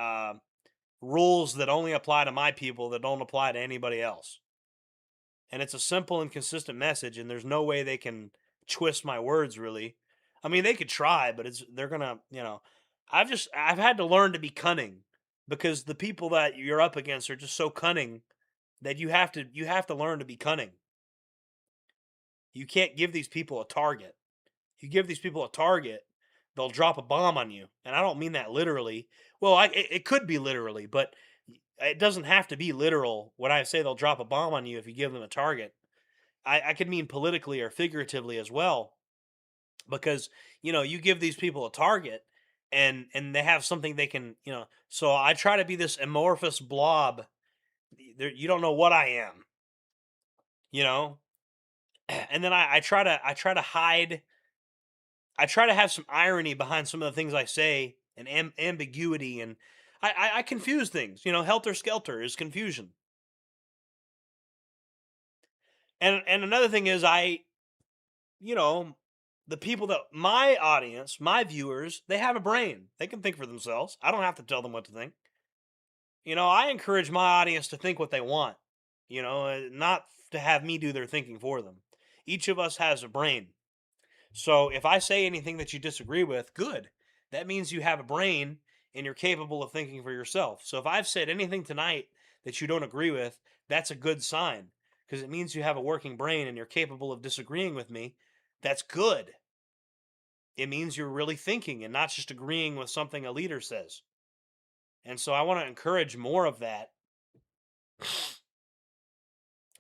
rules that only apply to my people that don't apply to anybody else. And it's a simple and consistent message, and there's no way they can twist my words, really. I mean, they could try, but they're gonna, I've had to learn to be cunning, because the people that you're up against are just so cunning that you have to learn to be cunning. You can't give these people a target. You give these people a target, they'll drop a bomb on you. And I don't mean that literally. Well, it could be literally, but it doesn't have to be literal when I say they'll drop a bomb on you if you give them a target. I could mean politically or figuratively as well. Because, you give these people a target and they have something they can, so I try to be this amorphous blob. You don't know what I am, and then I try to hide. I try to have some irony behind some of the things I say, and ambiguity, and I confuse things. Helter skelter is confusion. And another thing is the people that my audience, my viewers, they have a brain. They can think for themselves. I don't have to tell them what to think. I encourage my audience to think what they want. Not to have me do their thinking for them. Each of us has a brain. So if I say anything that you disagree with, good. That means you have a brain and you're capable of thinking for yourself. So if I've said anything tonight that you don't agree with, that's a good sign, because it means you have a working brain and you're capable of disagreeing with me. That's good. It means you're really thinking and not just agreeing with something a leader says. And so I want to encourage more of that.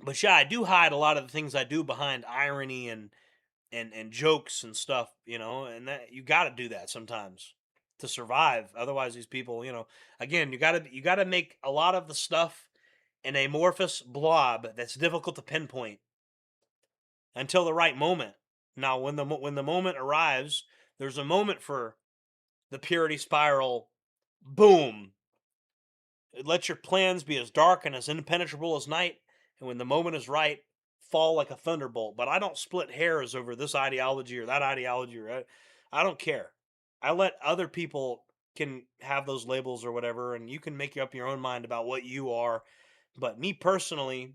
But yeah, I do hide a lot of the things I do behind irony and jokes and stuff, and that you got to do that sometimes to survive. Otherwise, these people, again, you gotta make a lot of the stuff an amorphous blob that's difficult to pinpoint until the right moment. Now, when the moment arrives, there's a moment for the purity spiral. Boom. Let your plans be as dark and as impenetrable as night, and when the moment is right, fall like a thunderbolt. But I don't split hairs over this ideology or that ideology. I don't care. I let other people can have those labels or whatever, and you can make up your own mind about what you are. But me personally,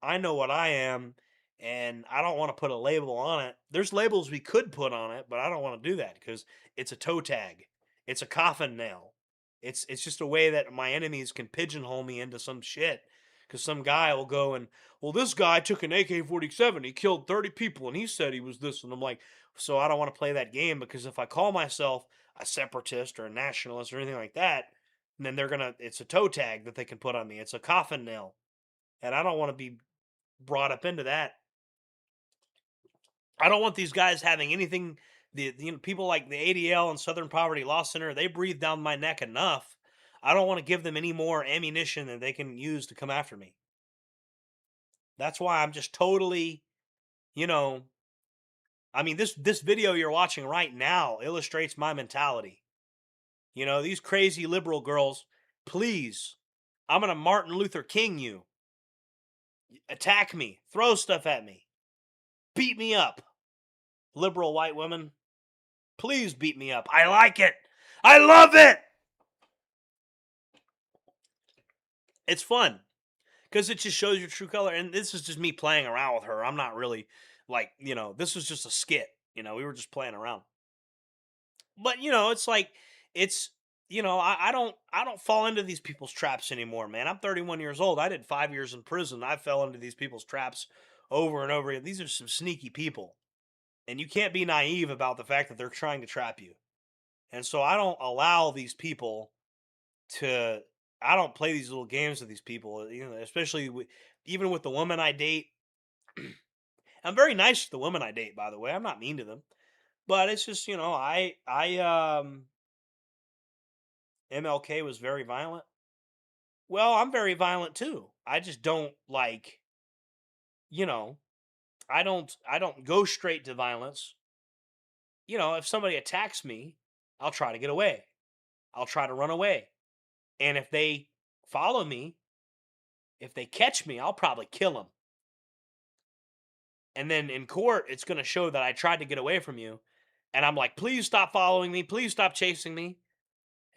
I know what I am, and I don't want to put a label on it. There's labels we could put on it, but I don't want to do that because it's a toe tag. It's a coffin nail. It's just a way that my enemies can pigeonhole me into some shit. Because some guy will go and, well, this guy took an AK-47. He killed 30 people, and he said he was this. And I'm like, so I don't want to play that game, because if I call myself a separatist or a nationalist or anything like that, then it's a toe tag that they can put on me. It's a coffin nail. And I don't want to be brought up into that. I don't want these guys having anything. People like the ADL and Southern Poverty Law Center, they breathe down my neck enough. I don't want to give them any more ammunition that they can use to come after me. That's why I'm just totally, this video you're watching right now illustrates my mentality. These crazy liberal girls, please, I'm going to Martin Luther King you. Attack me, throw stuff at me, beat me up. Liberal white women, please beat me up. I like it. I love it. It's fun because it just shows your true color. And this is just me playing around with her. I'm not really this was just a skit. We were just playing around. But it's like I don't fall into these people's traps anymore, man. I'm 31 years old. I did 5 years in prison. I fell into these people's traps over and over again. These are some sneaky people. And you can't be naive about the fact that they're trying to trap you. And so I don't allow these people I don't play these little games with these people, especially even with the women I date. I'm very nice to the women I date, by the way. I'm not mean to them. But it's just, MLK was very violent. Well, I'm very violent too. I just don't I don't go straight to violence. If somebody attacks me, I'll try to get away. I'll try to run away. And if they follow me, if they catch me, I'll probably kill them. And then in court, it's going to show that I tried to get away from you. And I'm like, please stop following me. Please stop chasing me.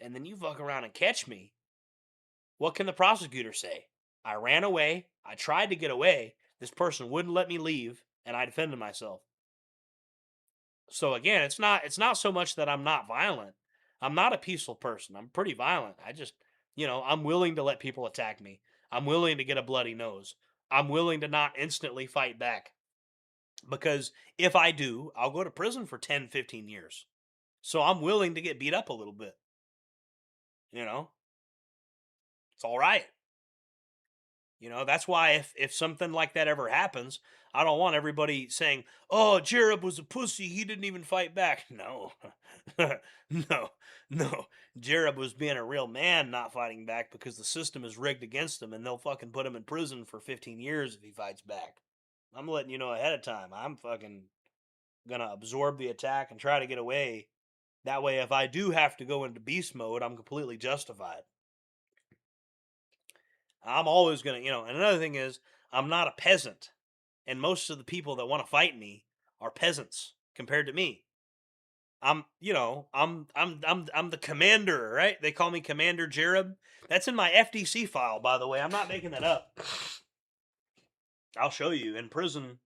And then you fuck around and catch me. What can the prosecutor say? I ran away. I tried to get away. This person wouldn't let me leave, and I defended myself. So again, it's not so much that I'm not violent. I'm not a peaceful person. I'm pretty violent. I just, I'm willing to let people attack me. I'm willing to get a bloody nose. I'm willing to not instantly fight back. Because if I do, I'll go to prison for 10, 15 years. So I'm willing to get beat up a little bit. It's all right. That's why if something like that ever happens, I don't want everybody saying, oh, Jereb was a pussy. He didn't even fight back. No. No. Jereb was being a real man, not fighting back, because the system is rigged against him, and they'll fucking put him in prison for 15 years if he fights back. I'm letting you know ahead of time. I'm fucking gonna absorb the attack and try to get away. That way, if I do have to go into beast mode, I'm completely justified. I'm always going to, and another thing is, I'm not a peasant. And most of the people that want to fight me are peasants compared to me. I'm the commander, right? They call me Commander Jereb. That's in my FDC file, by the way. I'm not making that up. I'll show you in prison,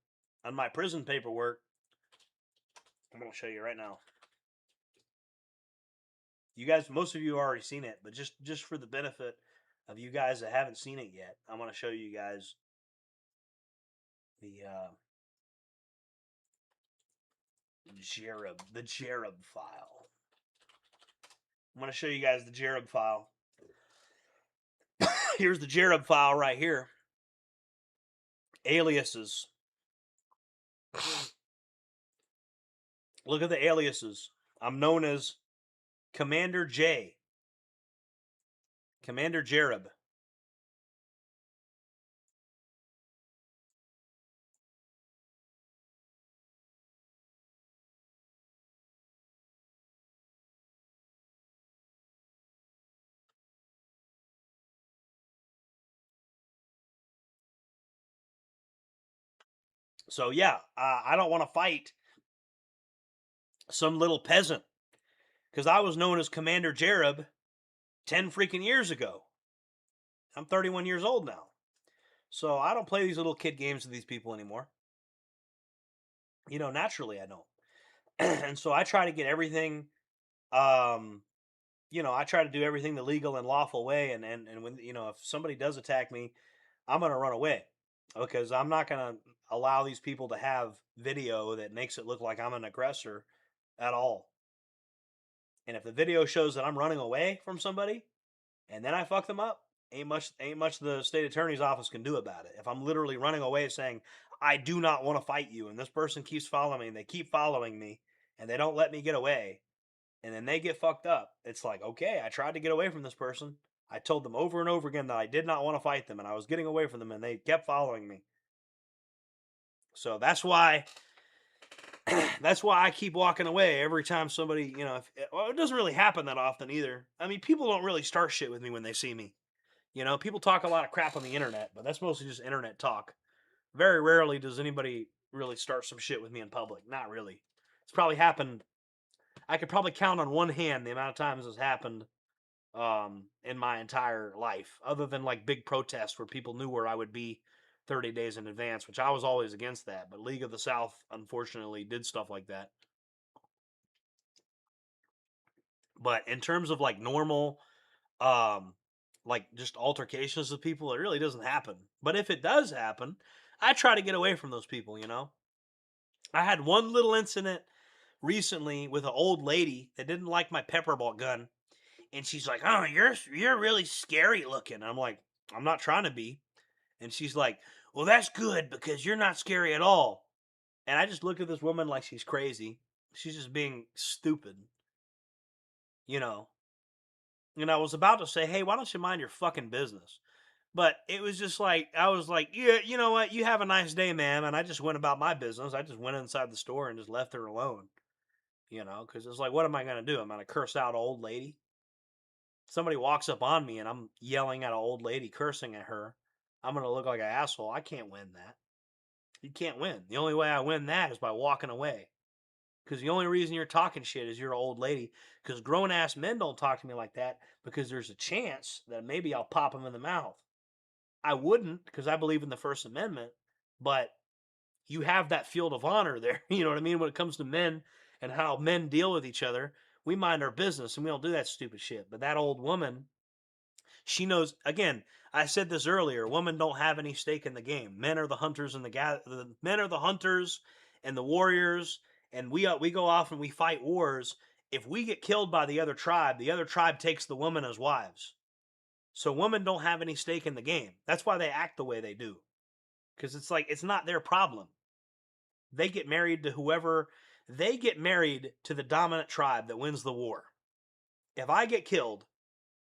on my prison paperwork. I'm going to show you right now. You guys, most of you have already seen it, but just for the benefit of you guys that haven't seen it yet, I'm going to show you guys the Jereb file. I'm going to show you guys the Jereb file. Here's the Jereb file right here. Aliases. Look at the aliases. I'm known as Commander J. JordanJJereb. So yeah, I don't want to fight some little peasant because I was known as Commander Jereb 10 freaking years ago. I'm 31 years old now. So I don't play these little kid games with these people anymore. You know, naturally I don't. And so I try to get everything, I try to do everything the legal and lawful way. And when, if somebody does attack me, I'm going to run away because I'm not going to allow these people to have video that makes it look like I'm an aggressor at all. And if the video shows that I'm running away from somebody and then I fuck them up, ain't much the state attorney's office can do about it. If I'm literally running away saying, I do not want to fight you, and this person keeps following me and they keep following me and they don't let me get away, and then they get fucked up, it's like, okay, I tried to get away from this person. I told them over and over again that I did not want to fight them and I was getting away from them and they kept following me. So that's why I keep walking away every time somebody, it doesn't really happen that often either. I mean, people don't really start shit with me when they see me. People talk a lot of crap on the internet, but that's mostly just internet talk. Very rarely does anybody really start some shit with me in public. Not really. It's probably happened. I could probably count on one hand the amount of times it's happened in my entire life, other than like big protests where people knew where I would be 30 days in advance, which I was always against that. But League of the South, unfortunately, did stuff like that. But in terms of like normal, like just altercations with people, it really doesn't happen. But if it does happen, I try to get away from those people, I had one little incident recently with an old lady that didn't like my pepper ball gun. And she's like, oh, you're really scary looking. I'm like, I'm not trying to be. And she's like, well, that's good because you're not scary at all. And I just looked at this woman like she's crazy. She's just being stupid. And I was about to say, hey, why don't you mind your fucking business? But it was just like, I was like, yeah, you know what? You have a nice day, ma'am. And I just went about my business. I just went inside the store and just left her alone. Because it's like, what am I going to do? I'm going to curse out an old lady? Somebody walks up on me and I'm yelling at an old lady, cursing at her. I'm going to look like an asshole. I can't win that. You can't win. The only way I win that is by walking away. Because the only reason you're talking shit is you're an old lady. Because grown-ass men don't talk to me like that because there's a chance that maybe I'll pop them in the mouth. I wouldn't because I believe in the First Amendment, but you have that field of honor there. You know what I mean? When it comes to men and how men deal with each other, we mind our business and we don't do that stupid shit. But that old woman, she knows. Again, I said this earlier. Women don't have any stake in the game. Men are the hunters and the men are the hunters and the warriors. And we go off and we fight wars. If we get killed by the other tribe takes the women as wives. So women don't have any stake in the game. That's why they act the way they do. Because it's like, it's not their problem. They get married to whoever, they get married to the dominant tribe that wins the war. If I get killed,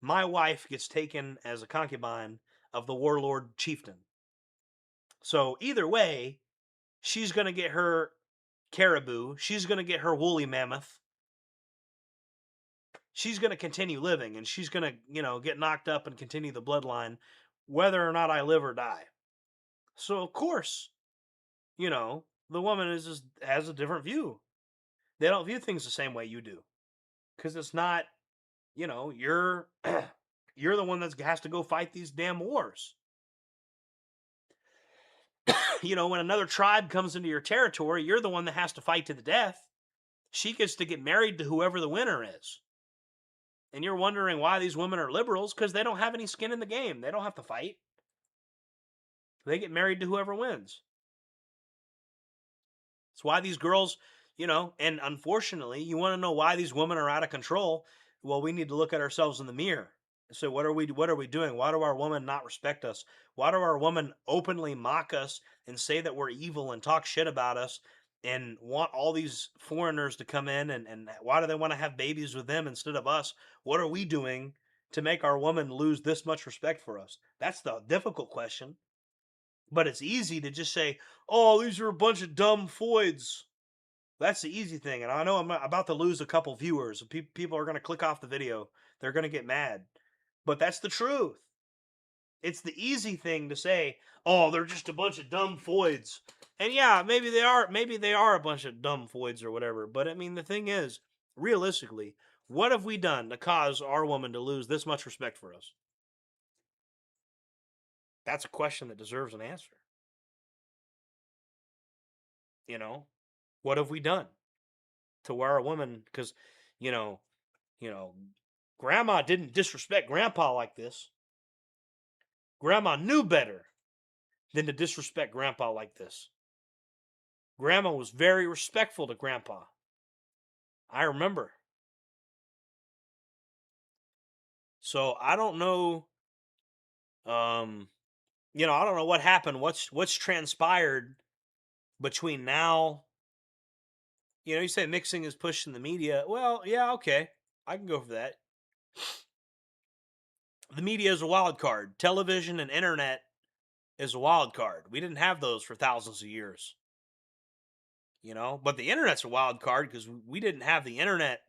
my wife gets taken as a concubine of the warlord chieftain. So either way, she's going to get her caribou. She's going to get her woolly mammoth. She's going to continue living and she's going to, get knocked up and continue the bloodline, whether or not I live or die. So of course, the woman has a different view. They don't view things the same way you do. Because it's not, you're you're the one that has to go fight these damn wars. When another tribe comes into your territory, you're the one that has to fight to the death. She gets to get married to whoever the winner is. And you're wondering why these women are liberals, because they don't have any skin in the game. They don't have to fight. They get married to whoever wins. It's why these girls, and unfortunately, you want to know why these women are out of control? Well, we need to look at ourselves in the mirror. So what are we doing? Why do our women not respect us? Why do our women openly mock us and say that we're evil and talk shit about us and want all these foreigners to come in, and why do they want to have babies with them instead of us? What are we doing to make our woman lose this much respect for us? That's the difficult question. But it's easy to just say, oh, these are a bunch of dumb foids. That's the easy thing. And I know I'm about to lose a couple viewers. People are going to click off the video. They're going to get mad. But that's the truth. It's the easy thing to say, oh, they're just a bunch of dumb foids. And yeah, maybe they are a bunch of dumb foids or whatever. But I mean, the thing is, realistically, what have we done to cause our woman to lose this much respect for us? That's a question that deserves an answer. You know, what have we done to where a woman, because, you know, grandma didn't disrespect grandpa like this. Grandma knew better than to disrespect grandpa like this. Grandma was very respectful to grandpa. I remember. So I don't know, I don't know what happened, what's transpired between now. You say mixing is pushed in the media. Well, yeah, okay. I can go for that. The media is a wild card. Television and internet is a wild card. We didn't have those for thousands of years. But the internet's a wild card because we didn't have the internet.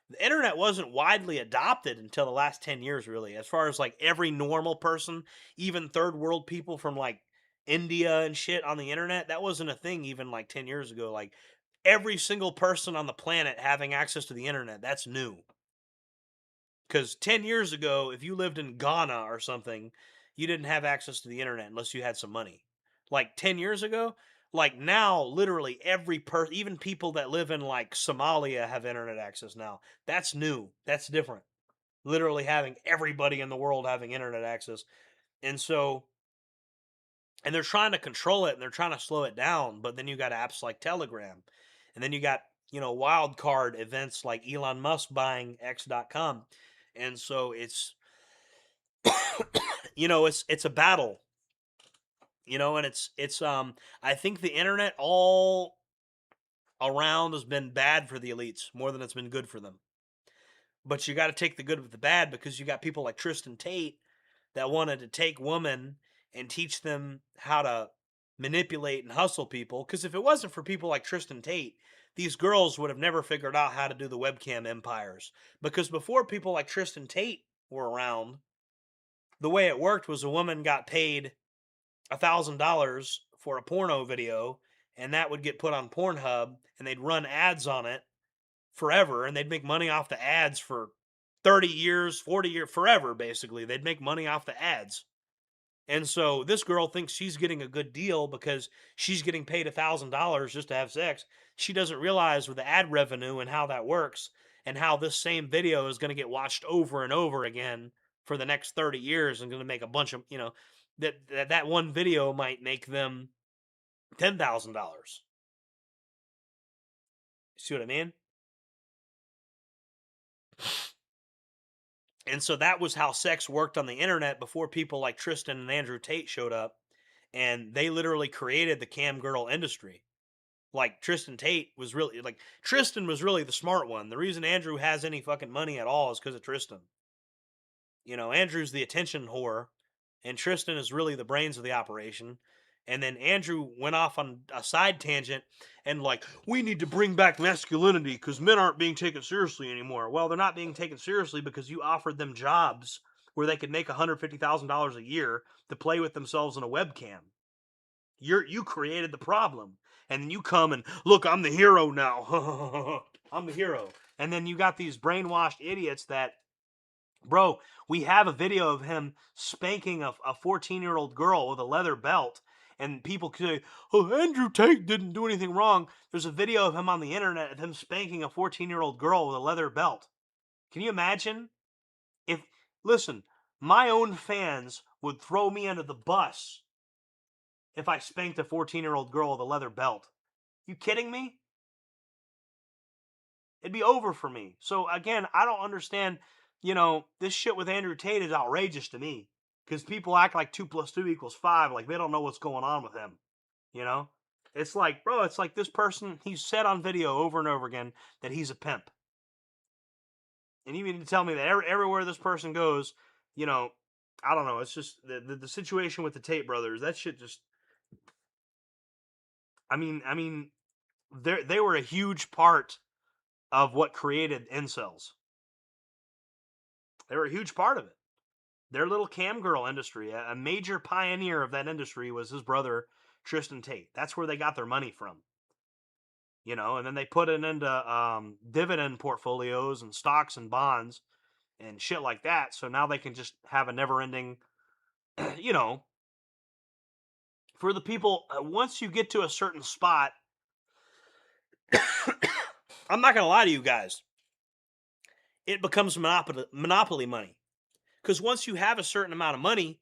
The internet wasn't widely adopted until the last 10 years, really. As far as like every normal person, even third world people from like India and shit on the internet, that wasn't a thing even like 10 years ago. Like every single person on the planet having access to the internet, that's new. Because 10 years ago, if you lived in Ghana or something, you didn't have access to the internet unless you had some money. Like 10 years ago, like now, literally every person, even people that live in like Somalia have internet access now. That's new. That's different. Literally having everybody in the world having internet access. And they're trying to control it and they're trying to slow it down. But then you got apps like Telegram. And then you got, wild card events like Elon Musk buying X.com. And so it's, it's a battle. And it's I think the internet all around has been bad for the elites more than it's been good for them. But you got to take the good with the bad, because you got people like Tristan Tate that wanted to take women and teach them how to manipulate and hustle people. Because if it wasn't for people like Tristan Tate, these girls would have never figured out how to do the webcam empires. Because before people like Tristan Tate were around, the way it worked was a woman got paid $1,000 for a porno video, and that would get put on Pornhub, and they'd run ads on it forever, and they'd make money off the ads for 30 years, 40 years, forever, basically. They'd make money off the ads. And so this girl thinks she's getting a good deal because she's getting paid $1,000 just to have sex. She doesn't realize with the ad revenue and how that works, and how this same video is going to get watched over and over again for the next 30 years and going to make a bunch of, that one video might make them $10,000. See what I mean? And so that was how sex worked on the internet before people like Tristan and Andrew Tate showed up. And they literally created the cam girl industry. Like Tristan was really the smart one. The reason Andrew has any fucking money at all is because of Tristan. Andrew's the attention whore, and Tristan is really the brains of the operation. And then Andrew went off on a side tangent and we need to bring back masculinity because men aren't being taken seriously anymore. Well, they're not being taken seriously because you offered them jobs where they could make $150,000 a year to play with themselves in a webcam. You created the problem. And then you come and, look, I'm the hero now. I'm the hero. And then you got these brainwashed idiots that, bro, we have a video of him spanking a 14-year-old girl with a leather belt. And people say, oh, Andrew Tate didn't do anything wrong. There's a video of him on the internet of him spanking a 14-year-old girl with a leather belt. Can you imagine? Listen, my own fans would throw me under the bus if I spanked a 14-year-old girl with a leather belt. You kidding me? It'd be over for me. So again, I don't understand, this shit with Andrew Tate is outrageous to me. Because people act like 2 + 2 = 5, like they don't know what's going on with him. It's like, bro, it's like this person, he's said on video over and over again that he's a pimp. And you mean to tell me that everywhere this person goes, you know, I don't know. It's just the situation with the Tate brothers. That shit just. I mean, they were a huge part of what created incels. They were a huge part of it. Their little cam girl industry, a major pioneer of that industry was his brother Tristan Tate. That's where they got their money from. You know, and then they put it into dividend portfolios and stocks and bonds and shit like that. So now they can just have a never-ending, you know, for the people. Once you get to a certain spot, I'm not gonna lie to you guys, it becomes monopoly money. Because once you have a certain amount of money,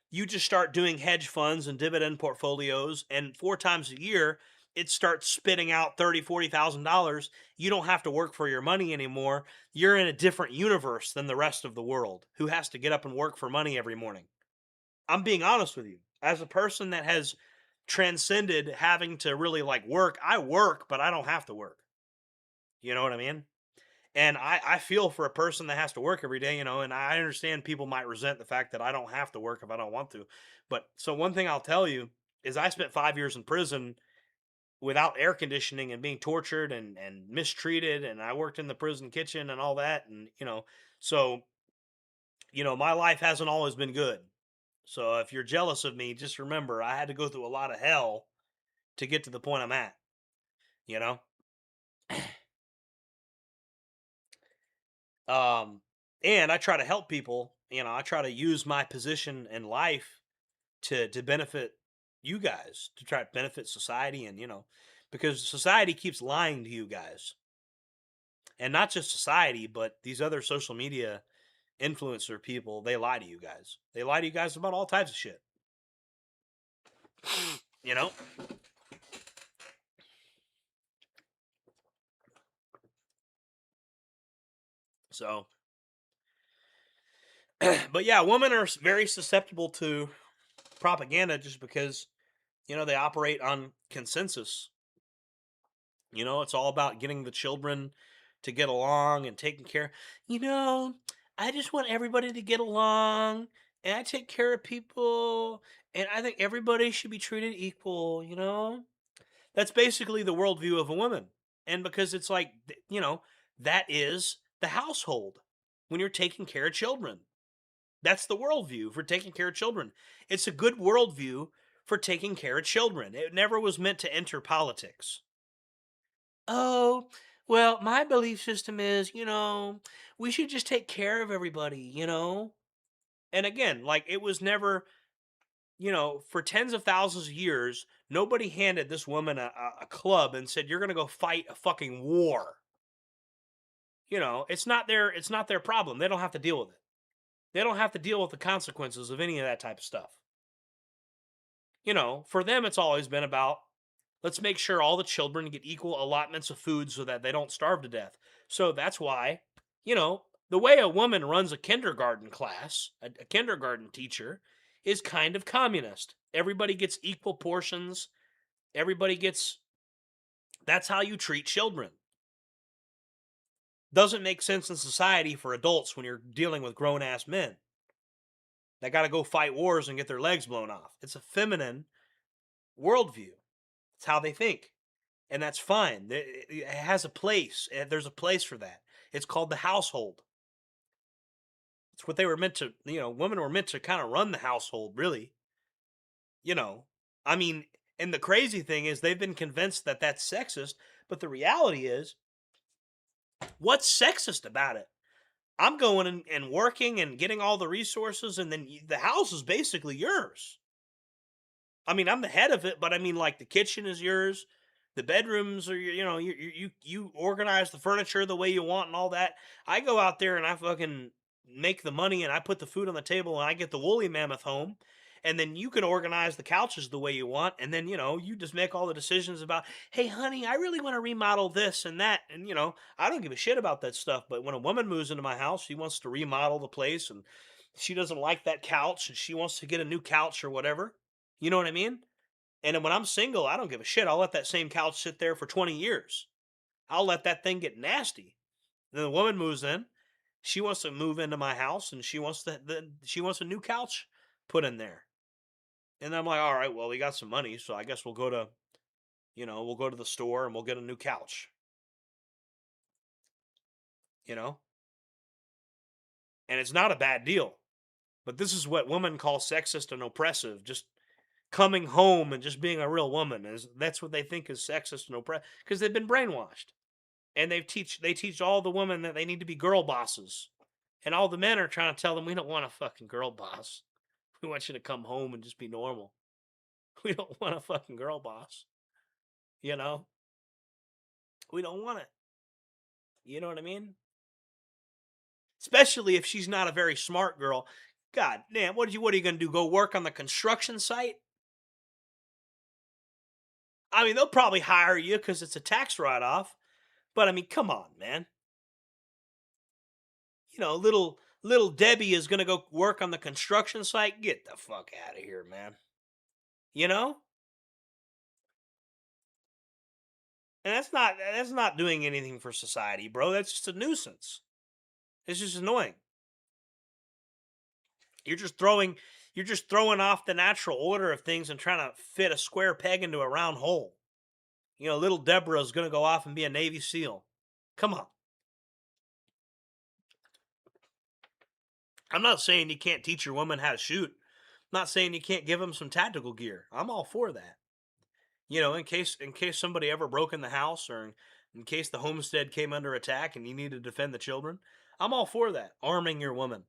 you just start doing hedge funds and dividend portfolios, and 4 times a year, it starts spitting out $30,000, $40,000. You don't have to work for your money anymore. You're in a different universe than the rest of the world who has to get up and work for money every morning. I'm being honest with you. As a person that has transcended having to really like work, I work, but I don't have to work. You know what I mean? And I feel for a person that has to work every day, you know, and I understand people might resent the fact that I don't have to work if I don't want to. But so one thing I'll tell you is I spent 5 years in prison without air conditioning and being tortured and mistreated. And I worked in the prison kitchen and all that. And, you know, so, you know, my life hasn't always been good. So if you're jealous of me, just remember I had to go through a lot of hell to get to the point I'm at, you know? And I try to help people, you know, I try to use my position in life to benefit you guys, to try to benefit society and, you know, because society keeps lying to you guys. And not just society, but these other social media influencer people, they lie to you guys. They lie to you guys about all types of shit. You know? So, but yeah, women are very susceptible to propaganda just because, you know, they operate on consensus. You know, it's all about getting the children to get along and taking care. You know, I just want everybody to get along and I take care of people and I think everybody should be treated equal, you know? That's basically the worldview of a woman. And because it's like, you know, that is the household when you're taking care of children. That's the worldview for taking care of children. It's a good worldview for taking care of children. It never was meant to enter politics. Oh, well, my belief system is, you know, we should just take care of everybody, you know? And again, like it was never, you know, for tens of thousands of years, nobody handed this woman a club and said, you're going to go fight a fucking war. You know, it's not their problem. They don't have to deal with it. They don't have to deal with the consequences of any of that type of stuff. You know, for them, it's always been about, let's make sure all the children get equal allotments of food so that they don't starve to death. So that's why, you know, the way a woman runs a kindergarten class, a kindergarten teacher, is kind of communist. Everybody gets equal portions. That's how you treat children. Doesn't make sense in society for adults when you're dealing with grown-ass men that got to go fight wars and get their legs blown off. It's a feminine worldview. It's how they think. And that's fine. It has a place. There's a place for that. It's called the household. It's what they were meant to, you know, women were meant to kind of run the household, really. You know, I mean, and the crazy thing is they've been convinced that that's sexist, but the reality is, what's sexist about it? I'm going and working and getting all the resources, and then the house is basically yours. I mean, I'm the head of it, but I mean, like, the kitchen is yours. The bedrooms are, you know, you organize the furniture the way you want and all that. I go out there and I fucking make the money and I put the food on the table and I get the woolly mammoth home. And then you can organize the couches the way you want. And then, you know, you just make all the decisions about, hey, honey, I really want to remodel this and that. And, you know, I don't give a shit about that stuff. But when a woman moves into my house, she wants to remodel the place and she doesn't like that couch and she wants to get a new couch or whatever. You know what I mean? And then when I'm single, I don't give a shit. I'll let that same couch sit there for 20 years. I'll let that thing get nasty. Then the woman moves in. She wants to move into my house, and she wants a new couch put in there. And I'm like, all right, well, we got some money, so I guess we'll go to the store and we'll get a new couch. You know? And it's not a bad deal. But this is what women call sexist and oppressive. Just coming home and just being a real woman. That's what they think is sexist and oppressive. Because they've been brainwashed. And they teach all the women that they need to be girl bosses. And all the men are trying to tell them, we don't want a fucking girl boss. We want you to come home and just be normal. We don't want a fucking girl boss. You know? We don't want it. You know what I mean? Especially if she's not a very smart girl. God damn, what are you going to do? Go work on the construction site? I mean, they'll probably hire you because it's a tax write-off. But I mean, come on, man. You know, little Debbie is going to go work on the construction site. Get the fuck out of here, man. You know? And that's not doing anything for society, bro. That's just a nuisance. It's just annoying. You're just throwing off the natural order of things and trying to fit a square peg into a round hole. You know, little Deborah's going to go off and be a Navy SEAL. Come on. I'm not saying you can't teach your woman how to shoot. I'm not saying you can't give them some tactical gear. I'm all for that. You know, in case somebody ever broke in the house, or in case the homestead came under attack and you need to defend the children, I'm all for that. Arming your woman.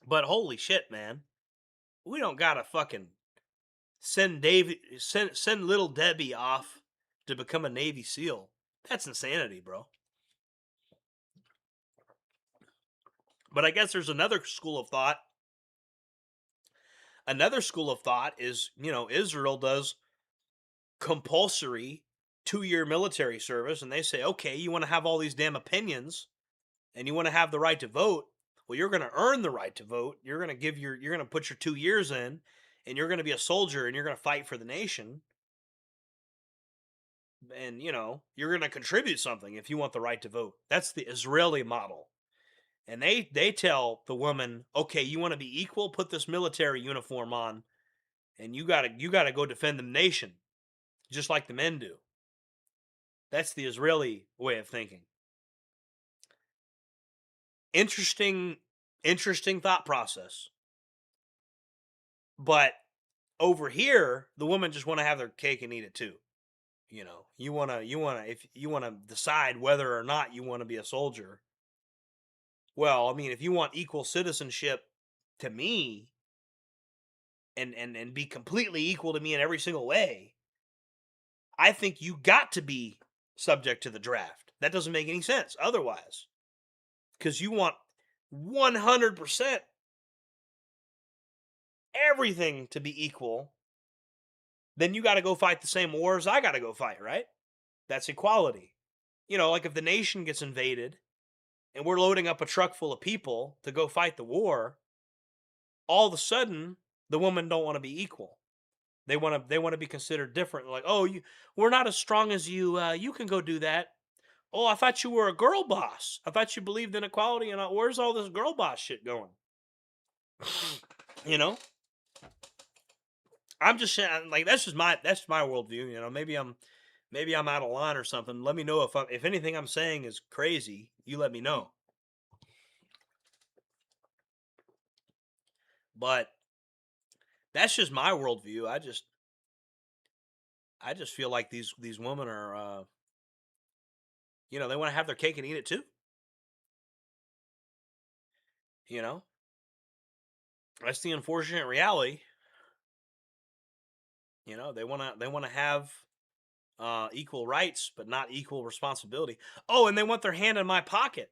But holy shit, man. We don't gotta fucking send little Debbie off to become a Navy SEAL. That's insanity, bro. But I guess there's another school of thought. Another school of thought is, you know, Israel does compulsory 2-year military service, and they say, okay, you want to have all these damn opinions and you want to have the right to vote. Well, you're going to earn the right to vote. You're going to put your 2 years in, and you're going to be a soldier, and you're going to fight for the nation. And, you know, you're going to contribute something if you want the right to vote. That's the Israeli model. And they tell the woman, okay, you want to be equal? Put this military uniform on, and you gotta go defend the nation, just like the men do. That's the Israeli way of thinking. Interesting thought process. But over here, the women just want to have their cake and eat it too. You know, if you want to decide whether or not you want to be a soldier. Well, I mean, if you want equal citizenship to me and be completely equal to me in every single way, I think you got to be subject to the draft. That doesn't make any sense otherwise. Because you want 100% everything to be equal, then you got to go fight the same wars I got to go fight, right? That's equality. You know, like if the nation gets invaded and we're loading up a truck full of people to go fight the war, all of a sudden the women don't want to be equal. They want to be considered different. Like, oh, we're not as strong as you. You can go do that. Oh, I thought you were a girl boss. I thought you believed in equality. And where's all this girl boss shit going? You know, I'm just saying, like, that's my worldview. You know, maybe I'm out of line or something. Let me know if anything I'm saying is crazy. You let me know. But that's just my worldview. I just feel like these women are, you know, they want to have their cake and eat it too. You know, that's the unfortunate reality. You know, they want to have equal rights, but not equal responsibility. Oh, and they want their hand in my pocket.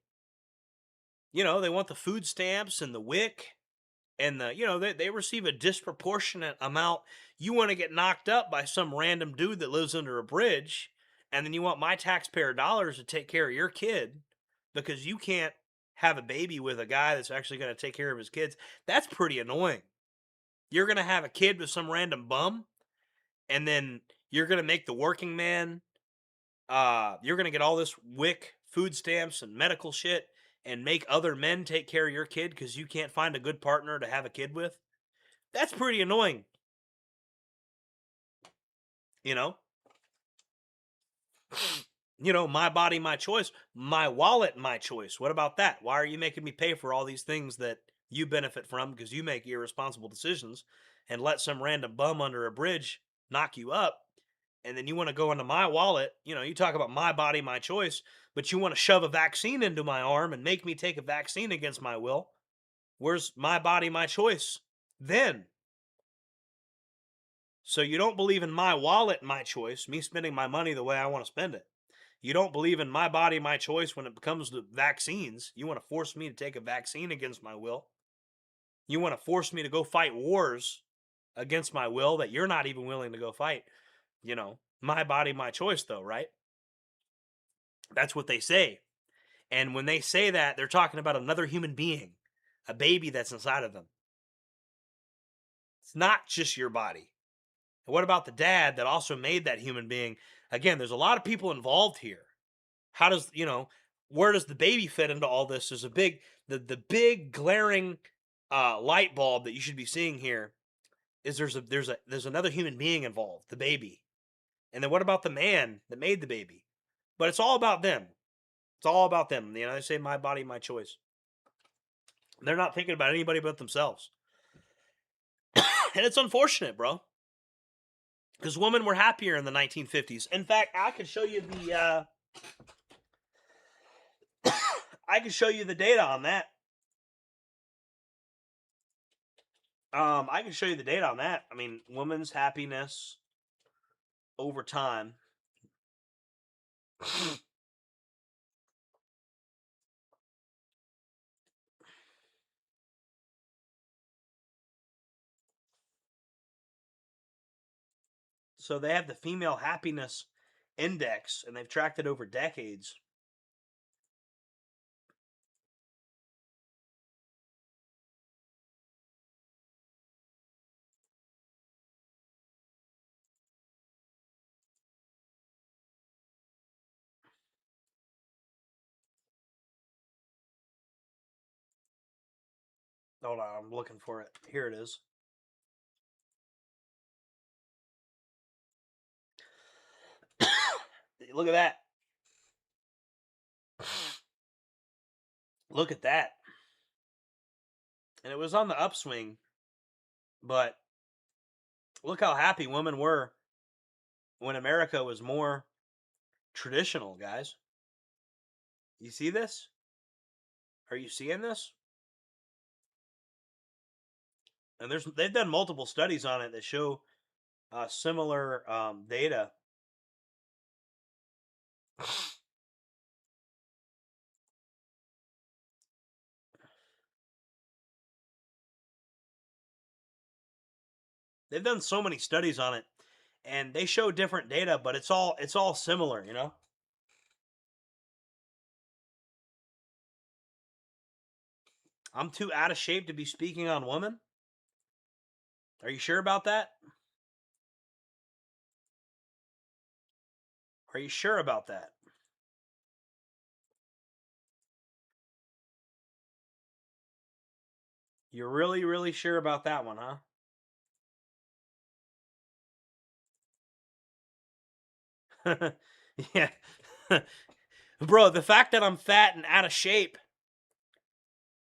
You know, they want the food stamps and the WIC. And they receive a disproportionate amount. You want to get knocked up by some random dude that lives under a bridge, and then you want my taxpayer dollars to take care of your kid because you can't have a baby with a guy that's actually going to take care of his kids. That's pretty annoying. You're going to have a kid with some random bum, and then you're going to make the working man, you're going to get all this WIC food stamps and medical shit and make other men take care of your kid because you can't find a good partner to have a kid with. That's pretty annoying. You know? You know, my body, my choice. My wallet, my choice. What about that? Why are you making me pay for all these things that you benefit from because you make irresponsible decisions and let some random bum under a bridge knock you up? And then you want to go into my wallet. You know, you talk about my body, my choice, but you want to shove a vaccine into my arm and make me take a vaccine against my will. Where's my body, my choice then? So you don't believe in my wallet, my choice, me spending my money the way I want to spend it. You don't believe in my body, my choice when it comes to vaccines. You want to force me to take a vaccine against my will. You want to force me to go fight wars against my will that you're not even willing to go fight. You know, my body, my choice, though, right? That's what they say. And when they say that, they're talking about another human being, a baby that's inside of them. It's not just your body. And what about the dad that also made that human being? Again, there's a lot of people involved here. How does, you know, where does the baby fit into all this? There's a big, the big glaring light bulb that you should be seeing here is there's another human being involved, the baby. And then what about the man that made the baby? But it's all about them. It's all about them. You know, they say my body, my choice. They're not thinking about anybody but themselves. And it's unfortunate, bro. Because women were happier in the 1950s. In fact, I could show you the I can show you the data on that. I can show you the data on that. I mean, women's happiness over time. So they have the female happiness index, and they've tracked it over decades. Hold on, I'm looking for it. Here it is. Look at that. Look at that. And it was on the upswing, but look how happy women were when America was more traditional, guys. You see this? Are you seeing this? And they've done multiple studies on it that show similar data. They've done so many studies on it, and they show different data, but it's all similar, you know. I'm too out of shape to be speaking on women. Are you sure about that? Are you sure about that? You're really, really sure about that one, huh? Yeah. Bro, the fact that I'm fat and out of shape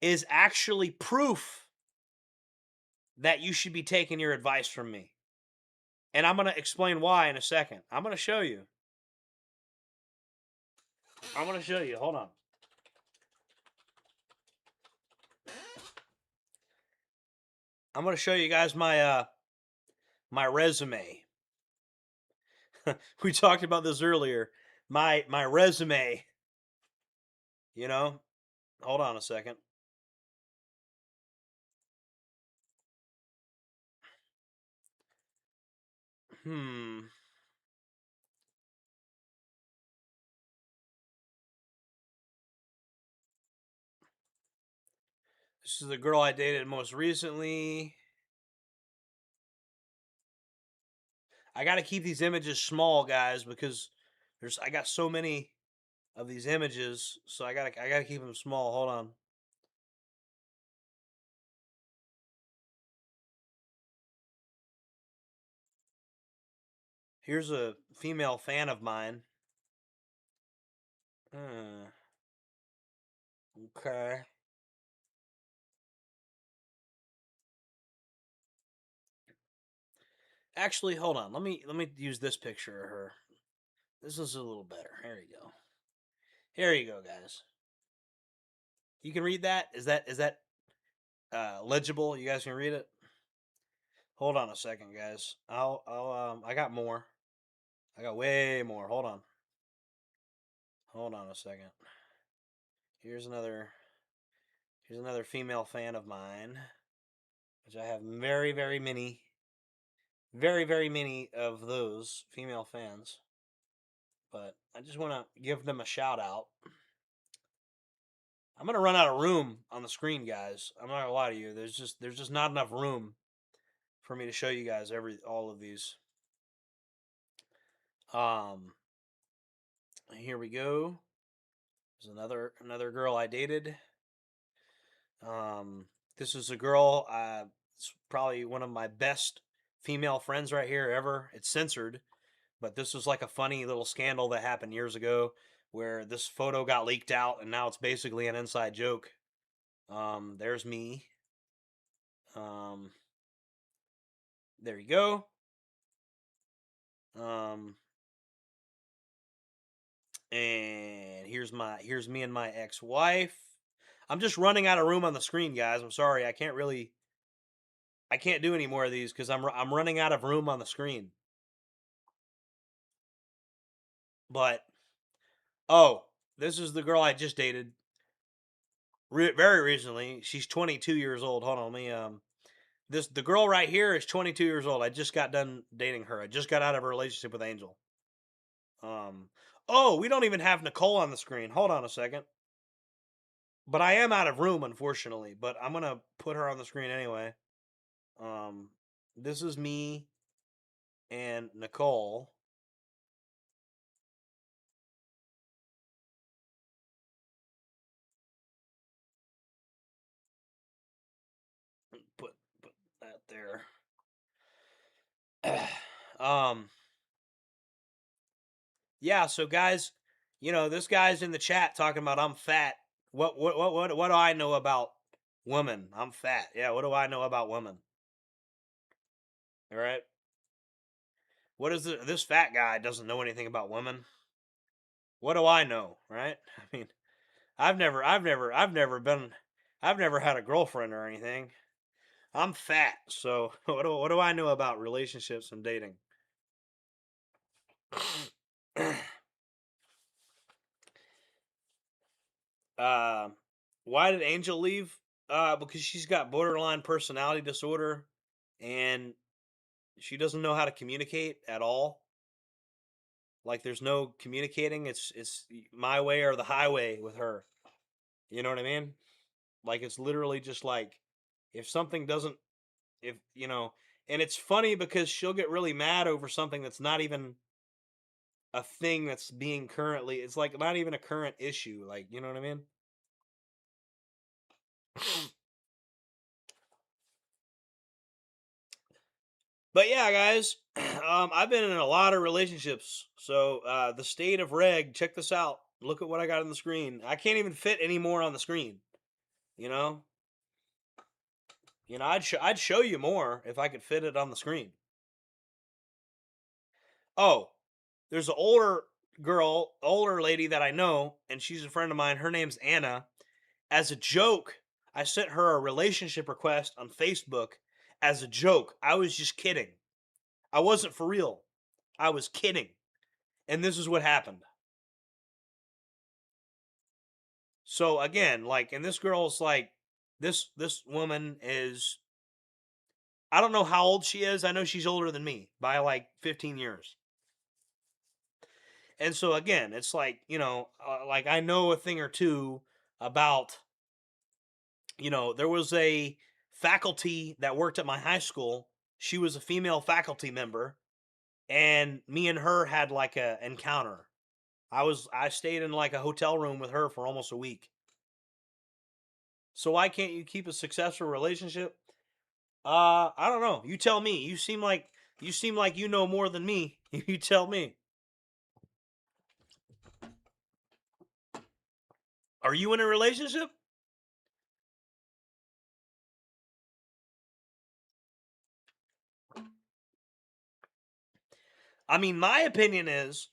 is actually proof that you should be taking your advice from me. And I'm going to explain why in a second. I'm going to show you. I'm going to show you. Hold on. I'm going to show you guys my my resume. We talked about this earlier. My resume. You know? Hold on a second. This is the girl I dated most recently. I got to keep these images small, guys, because I got so many of these images, so I gotta keep them small. Hold on. Here's a female fan of mine. Okay. Actually, hold on. Let me use this picture of her. This is a little better. Here you go. Here you go, guys. You can read that? Is that legible? You guys can read it? Hold on a second, guys. I got more. I got way more. Hold on. Hold on a second. Here's another female fan of mine, which I have very, very many of those female fans. But I just want to give them a shout out. I'm gonna run out of room on the screen, guys. I'm not gonna lie to you. There's just not enough room for me to show you guys all of these. Here we go. There's another girl I dated. This is a girl. It's probably one of my best female friends right here ever. It's censored, but this was like a funny little scandal that happened years ago where this photo got leaked out, and now it's basically an inside joke. There's me. There you go. And here's me and my ex-wife. I'm just running out of room on the screen, guys. I'm sorry. I can't do any more of these because I'm running out of room on the screen. But this is the girl I just dated very recently. She's 22 years old. Hold on, let me the girl right here is 22 years old. I just got done dating her. I just got out of a relationship with Angel. We don't even have Nicole on the screen. Hold on a second. But I am out of room, unfortunately. But I'm gonna put her on the screen anyway. This is me and Nicole. Put that there. Yeah, so guys, this guy's in the chat talking about I'm fat. What do I know about women? I'm fat. Yeah, what do I know about women? All right. What is this fat guy doesn't know anything about women? What do I know, right? I mean, I've never had a girlfriend or anything. I'm fat, so what do I know about relationships and dating? Why did Angel leave? Because she's got borderline personality disorder, and she doesn't know how to communicate at all. Like, there's no communicating. It's my way or the highway with her. You know what I mean? Like, it's literally just like, if something doesn't, and it's funny because she'll get really mad over something that's not even a thing that's being currently, it's like not even a current issue. Like, you know what I mean? But yeah, guys, I've been in a lot of relationships. So the state of reg, check this out. Look at what I got on the screen. I can't even fit any more on the screen. I'd show you more if I could fit it on the screen. Oh, there's an older lady that I know, and she's a friend of mine. Her name's Anna. As a joke, I sent her a relationship request on Facebook as a joke. I was just kidding. I wasn't for real. I was kidding. And this is what happened. So again, and this girl's like, this woman is, I don't know how old she is. I know she's older than me by like 15 years. And so again, it's like, like I know a thing or two about, there was a faculty that worked at my high school. She was a female faculty member, and me and her had like a encounter. I stayed in like a hotel room with her for almost a week. So why can't you keep a successful relationship? I don't know. You tell me. You seem like you know more than me. You tell me. Are you in a relationship? I mean, my opinion is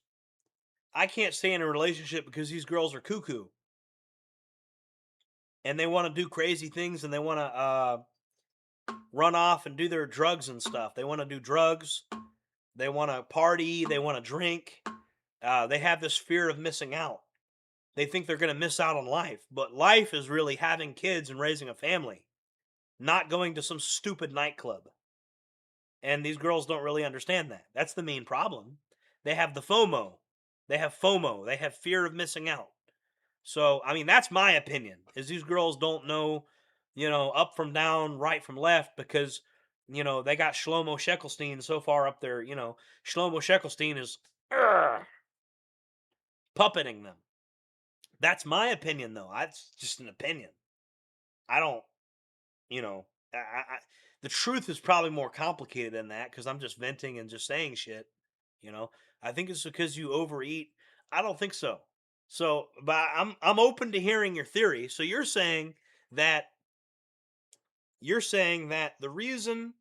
I can't stay in a relationship because these girls are cuckoo. And they want to do crazy things, and they want to run off and do their drugs and stuff. They want to do drugs. They want to party. They want to drink. They have this fear of missing out. They think they're going to miss out on life. But life is really having kids and raising a family, not going to some stupid nightclub. And these girls don't really understand that. That's the main problem. They have the FOMO. They have FOMO. They have fear of missing out. So, I mean, that's my opinion, is these girls don't know, up from down, right from left, because, they got Shlomo Sheckelstein so far up there, Shlomo Sheckelstein is puppeting them. That's my opinion, though. That's just an opinion. I don't, the truth is probably more complicated than that, because I'm just venting and just saying shit, I think it's because you overeat. I don't think so. So, but I'm open to hearing your theory. So you're saying that the reason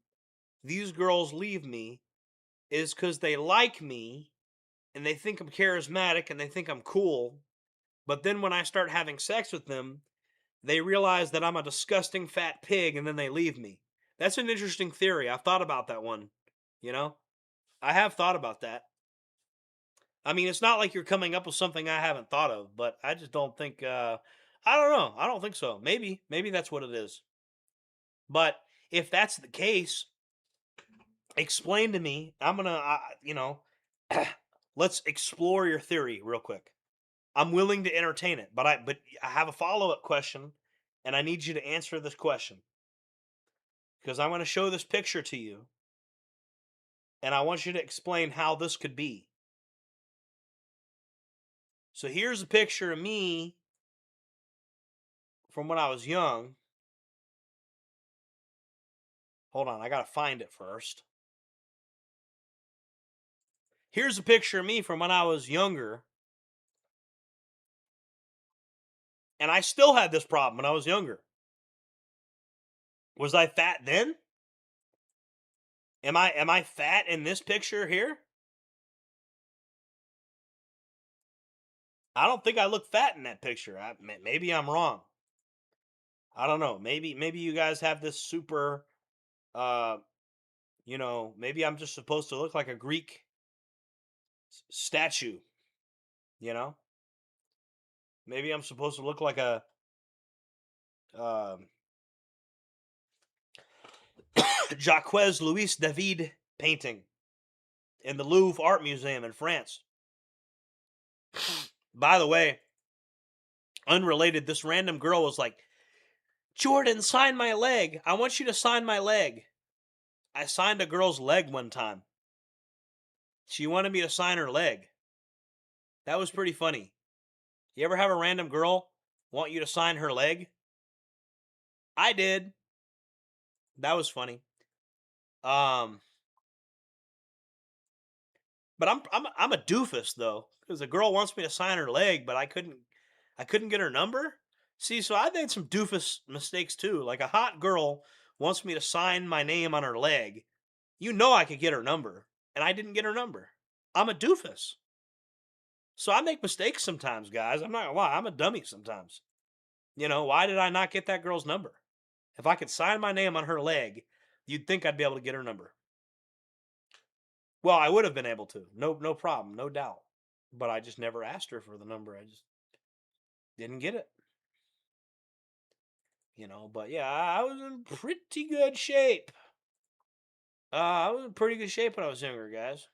these girls leave me is because they like me and they think I'm charismatic and they think I'm cool. But then when I start having sex with them, they realize that I'm a disgusting fat pig and then they leave me. That's an interesting theory. I've thought about that one. I have thought about that. I mean, it's not like you're coming up with something I haven't thought of, but I just don't think, I don't know. I don't think so. Maybe that's what it is. But if that's the case, explain to me. I'm going to, let's explore your theory real quick. I'm willing to entertain it, but I have a follow-up question, and I need you to answer this question. Because I'm going to show this picture to you, and I want you to explain how this could be. So here's a picture of me from when I was young. Hold on, I got to find it first. Here's a picture of me from when I was younger. And I still had this problem when I was younger. Was I fat then? Am I fat in this picture here? I don't think I look fat in that picture. Maybe I'm wrong. I don't know. Maybe you guys have this super maybe I'm just supposed to look like a Greek statue, Maybe I'm supposed to look like a Jacques Louis David painting in the Louvre Art Museum in France. By the way, unrelated, this random girl was like, Jordan, sign my leg. I want you to sign my leg. I signed a girl's leg one time. She wanted me to sign her leg. That was pretty funny. You ever have a random girl want you to sign her leg? I did. That was funny. But I'm a doofus though, because the girl wants me to sign her leg, but I couldn't get her number. See, so I made some doofus mistakes too. Like a hot girl wants me to sign my name on her leg. I could get her number, and I didn't get her number. I'm a doofus. So I make mistakes sometimes, guys. I'm not gonna lie. I'm a dummy sometimes. Why did I not get that girl's number? If I could sign my name on her leg, you'd think I'd be able to get her number. Well, I would have been able to. No problem, no doubt. But I just never asked her for the number. I just didn't get it. But yeah, I was in pretty good shape. I was in pretty good shape when I was younger, guys.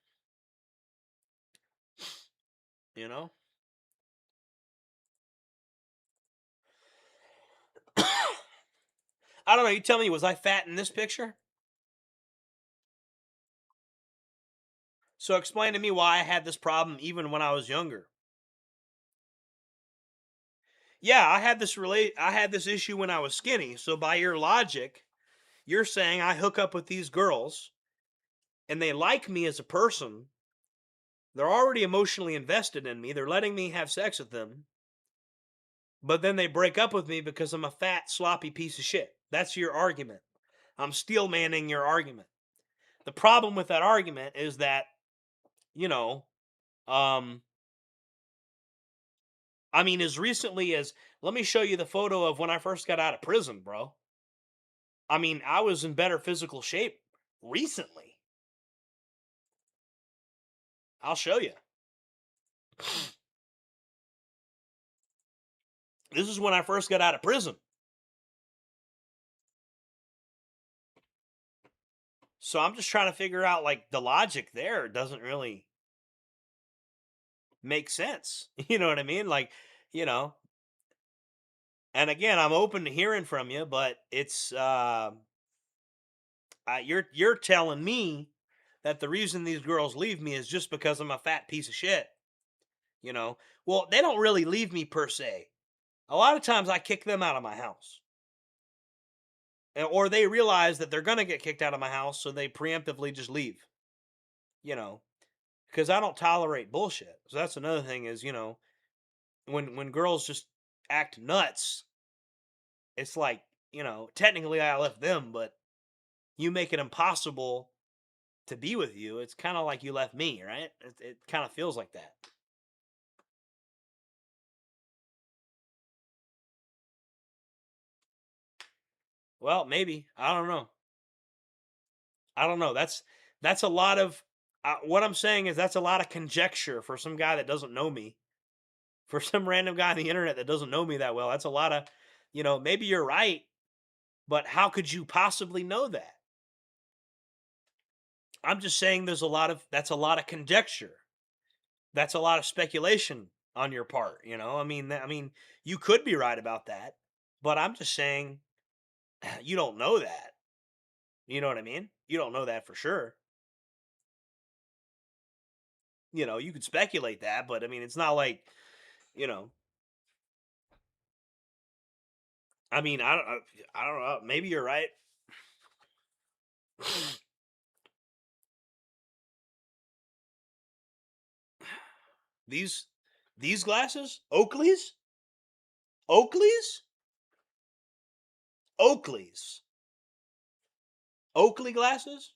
I don't know. You tell me, was I fat in this picture? So explain to me why I had this problem even when I was younger. Yeah, I had this issue when I was skinny. So by your logic, you're saying I hook up with these girls and they like me as a person. They're already emotionally invested in me. They're letting me have sex with them. But then they break up with me because I'm a fat, sloppy piece of shit. That's your argument. I'm steel manning your argument. The problem with that argument is that, you know, I mean, as recently as, let me show you the photo of when I first got out of prison, bro. I mean, I was in better physical shape recently. I'll show you. This is when I first got out of prison. So I'm just trying to figure out, like, the logic there doesn't really make sense. You know what I mean? Like, you know, and again, I'm open to hearing from you, but it's you're telling me that the reason these girls leave me is just because I'm a fat piece of shit. You know, well, they don't really leave me per se. A lot of times I kick them out of my house. Or they realize that they're going to get kicked out of my house, so they preemptively just leave. You know, because I don't tolerate bullshit. So that's another thing is, you know, when girls just act nuts, it's like, you know, technically I left them, but you make it impossible to be with you. It's kind of like you left me, right? It kind of feels like that. Well, maybe. I don't know. I don't know. That's a lot of what I'm saying is that's a lot of conjecture for some guy that doesn't know me. For some random guy on the internet that doesn't know me that well. That's a lot of, you know, maybe you're right, but how could you possibly know that? I'm just saying that's a lot of conjecture. That's a lot of speculation on your part, you know? I mean, you could be right about that, but I'm just saying you don't know that. You know what I mean? You don't know that for sure. You know, you could speculate that, but I mean, it's not like, you know, I mean, I don't know. Maybe you're right. These glasses, Oakley's, Oakley's, Oakley's, Oakley glasses.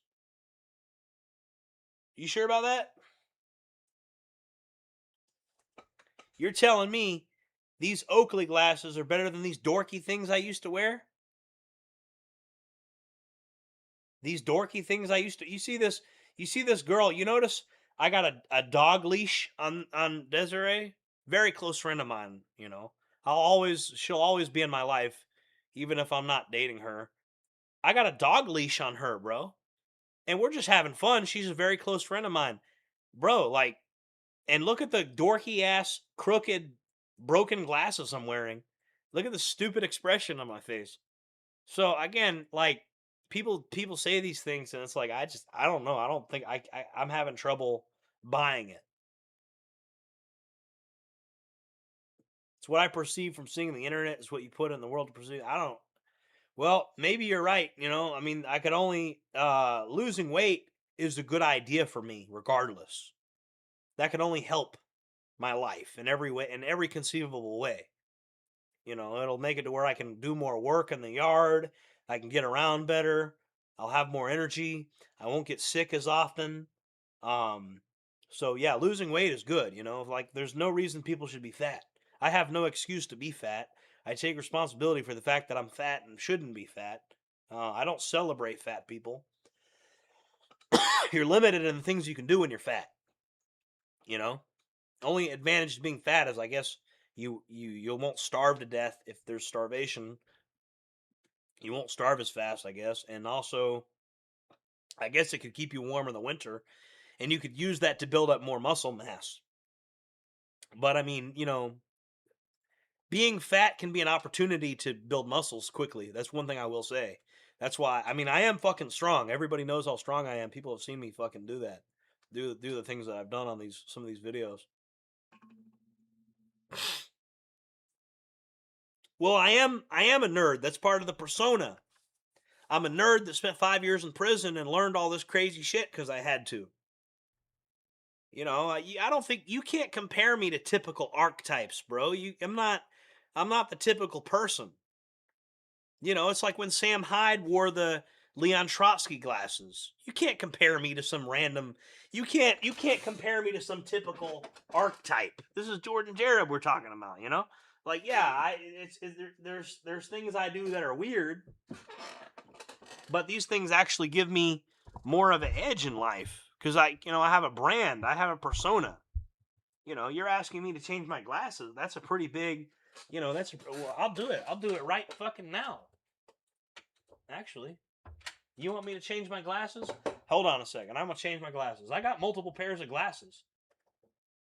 You sure about that? You're telling me these Oakley glasses are better than these dorky things I used to wear? These dorky things I used to. You see this girl, you notice I got a dog leash on Desiree? Very close friend of mine, you know. She'll always be in my life, even if I'm not dating her. I got a dog leash on her, bro. And we're just having fun. She's a very close friend of mine. Bro, like, and look at the dorky ass, crooked, broken glasses I'm wearing. Look at the stupid expression on my face. So again, like, people say these things and it's like I don't know. I don't think I'm having trouble buying it. It's what I perceive from seeing the internet. It's what you put in the world to perceive. Well, maybe you're right, you know. I mean, I could only losing weight is a good idea for me regardless. That could only help my life in every way, in every conceivable way. You know, it'll make it to where I can do more work in the yard. I can get around better. I'll have more energy. I won't get sick as often. Um, so yeah, losing weight is good. You know, like there's no reason people should be fat. I have no excuse to be fat. I take responsibility for the fact that I'm fat and shouldn't be fat. I don't celebrate fat people. You're limited in the things you can do when you're fat. You know, only advantage to being fat is, I guess, you won't starve to death if there's starvation. You won't starve as fast, I guess, and also, I guess it could keep you warm in the winter, and you could use that to build up more muscle mass. But I mean, you know, being fat can be an opportunity to build muscles quickly. That's one thing I will say. That's why, I mean, I am fucking strong. Everybody knows how strong I am. People have seen me fucking do that. do the things that I've done on some of these videos. Well, I am a nerd. That's part of the persona. I'm a nerd that spent 5 years in prison and learned all this crazy shit because I had to. You know, I don't think you can't compare me to typical archetypes, bro. I'm not the typical person. You know, it's like when Sam Hyde wore the Leon Trotsky glasses. You can't compare me to some random. You can't compare me to some typical archetype. This is JordanJJereb we're talking about. You know, like yeah, there's things I do that are weird, but these things actually give me more of an edge in life because I have a brand, I have a persona. You know, you're asking me to change my glasses. That's a pretty big. Well, I'll do it. I'll do it right fucking now. Actually, you want me to change my glasses? Hold on a second. I'm going to change my glasses. I got multiple pairs of glasses.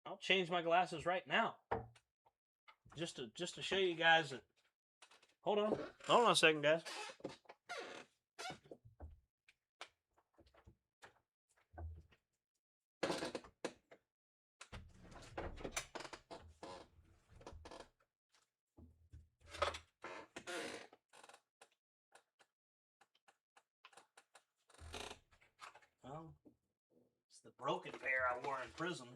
I'll change my glasses right now. Just to show you guys that. Hold on a second, guys. Well, it's the broken pair I wore in prison.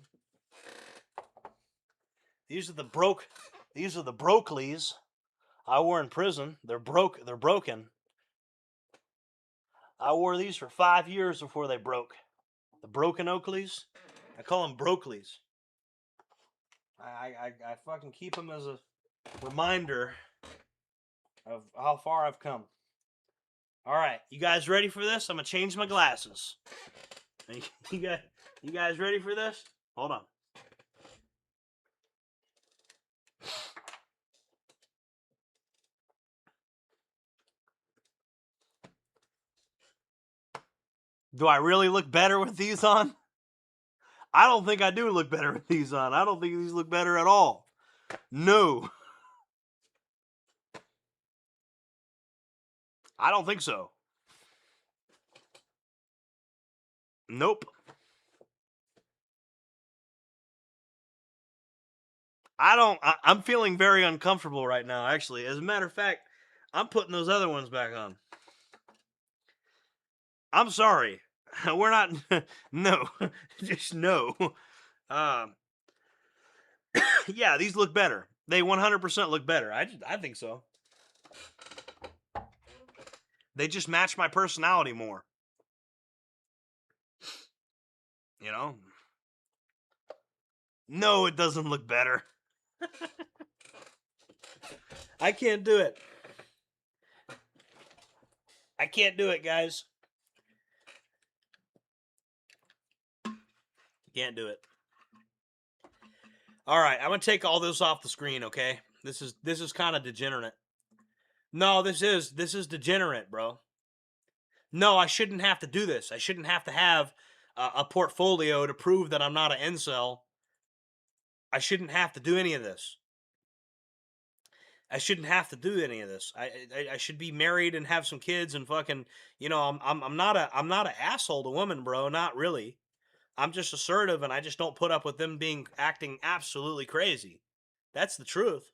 These are the Brokeleys I wore in prison. They're broken. I wore these for 5 years before they broke. The broken Oakleys. I call them Brokeleys. I fucking keep them as a reminder of how far I've come. All right, you guys ready for this? I'm gonna change my glasses. You guys ready for this? Hold on. Do I really look better with these on? I don't think I do look better with these on. I don't think these look better at all. No. I don't think so. Nope. I'm feeling very uncomfortable right now, actually. As a matter of fact, I'm putting those other ones back on. I'm sorry. We're not. No. Just no. Yeah, these look better. They 100% look better. I think so. They just match my personality more. You know? No, it doesn't look better. I can't do it. I can't do it, guys. Can't do it. All right, I'm gonna take all this off the screen, okay? This is kind of degenerate. No, this is degenerate, bro. No, I shouldn't have to do this. I shouldn't have to have a portfolio to prove that I'm not an incel. I shouldn't have to do any of this. I shouldn't have to do any of this. I should be married and have some kids and fucking, I'm not an asshole to women, bro. Not really. I'm just assertive and I just don't put up with them acting absolutely crazy. That's the truth.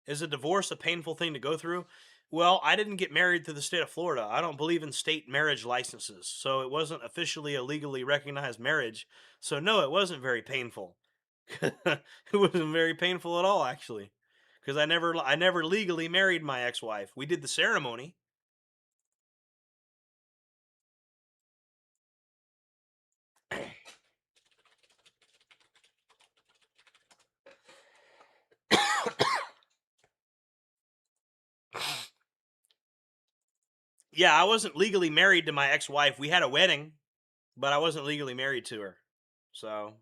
Is a divorce a painful thing to go through? Well, I didn't get married to the state of Florida. I don't believe in state marriage licenses. So it wasn't officially a legally recognized marriage. So no, it wasn't very painful. It wasn't very painful at all, actually. Because I never legally married my ex-wife. We did the ceremony. Yeah, I wasn't legally married to my ex-wife. We had a wedding, but I wasn't legally married to her. So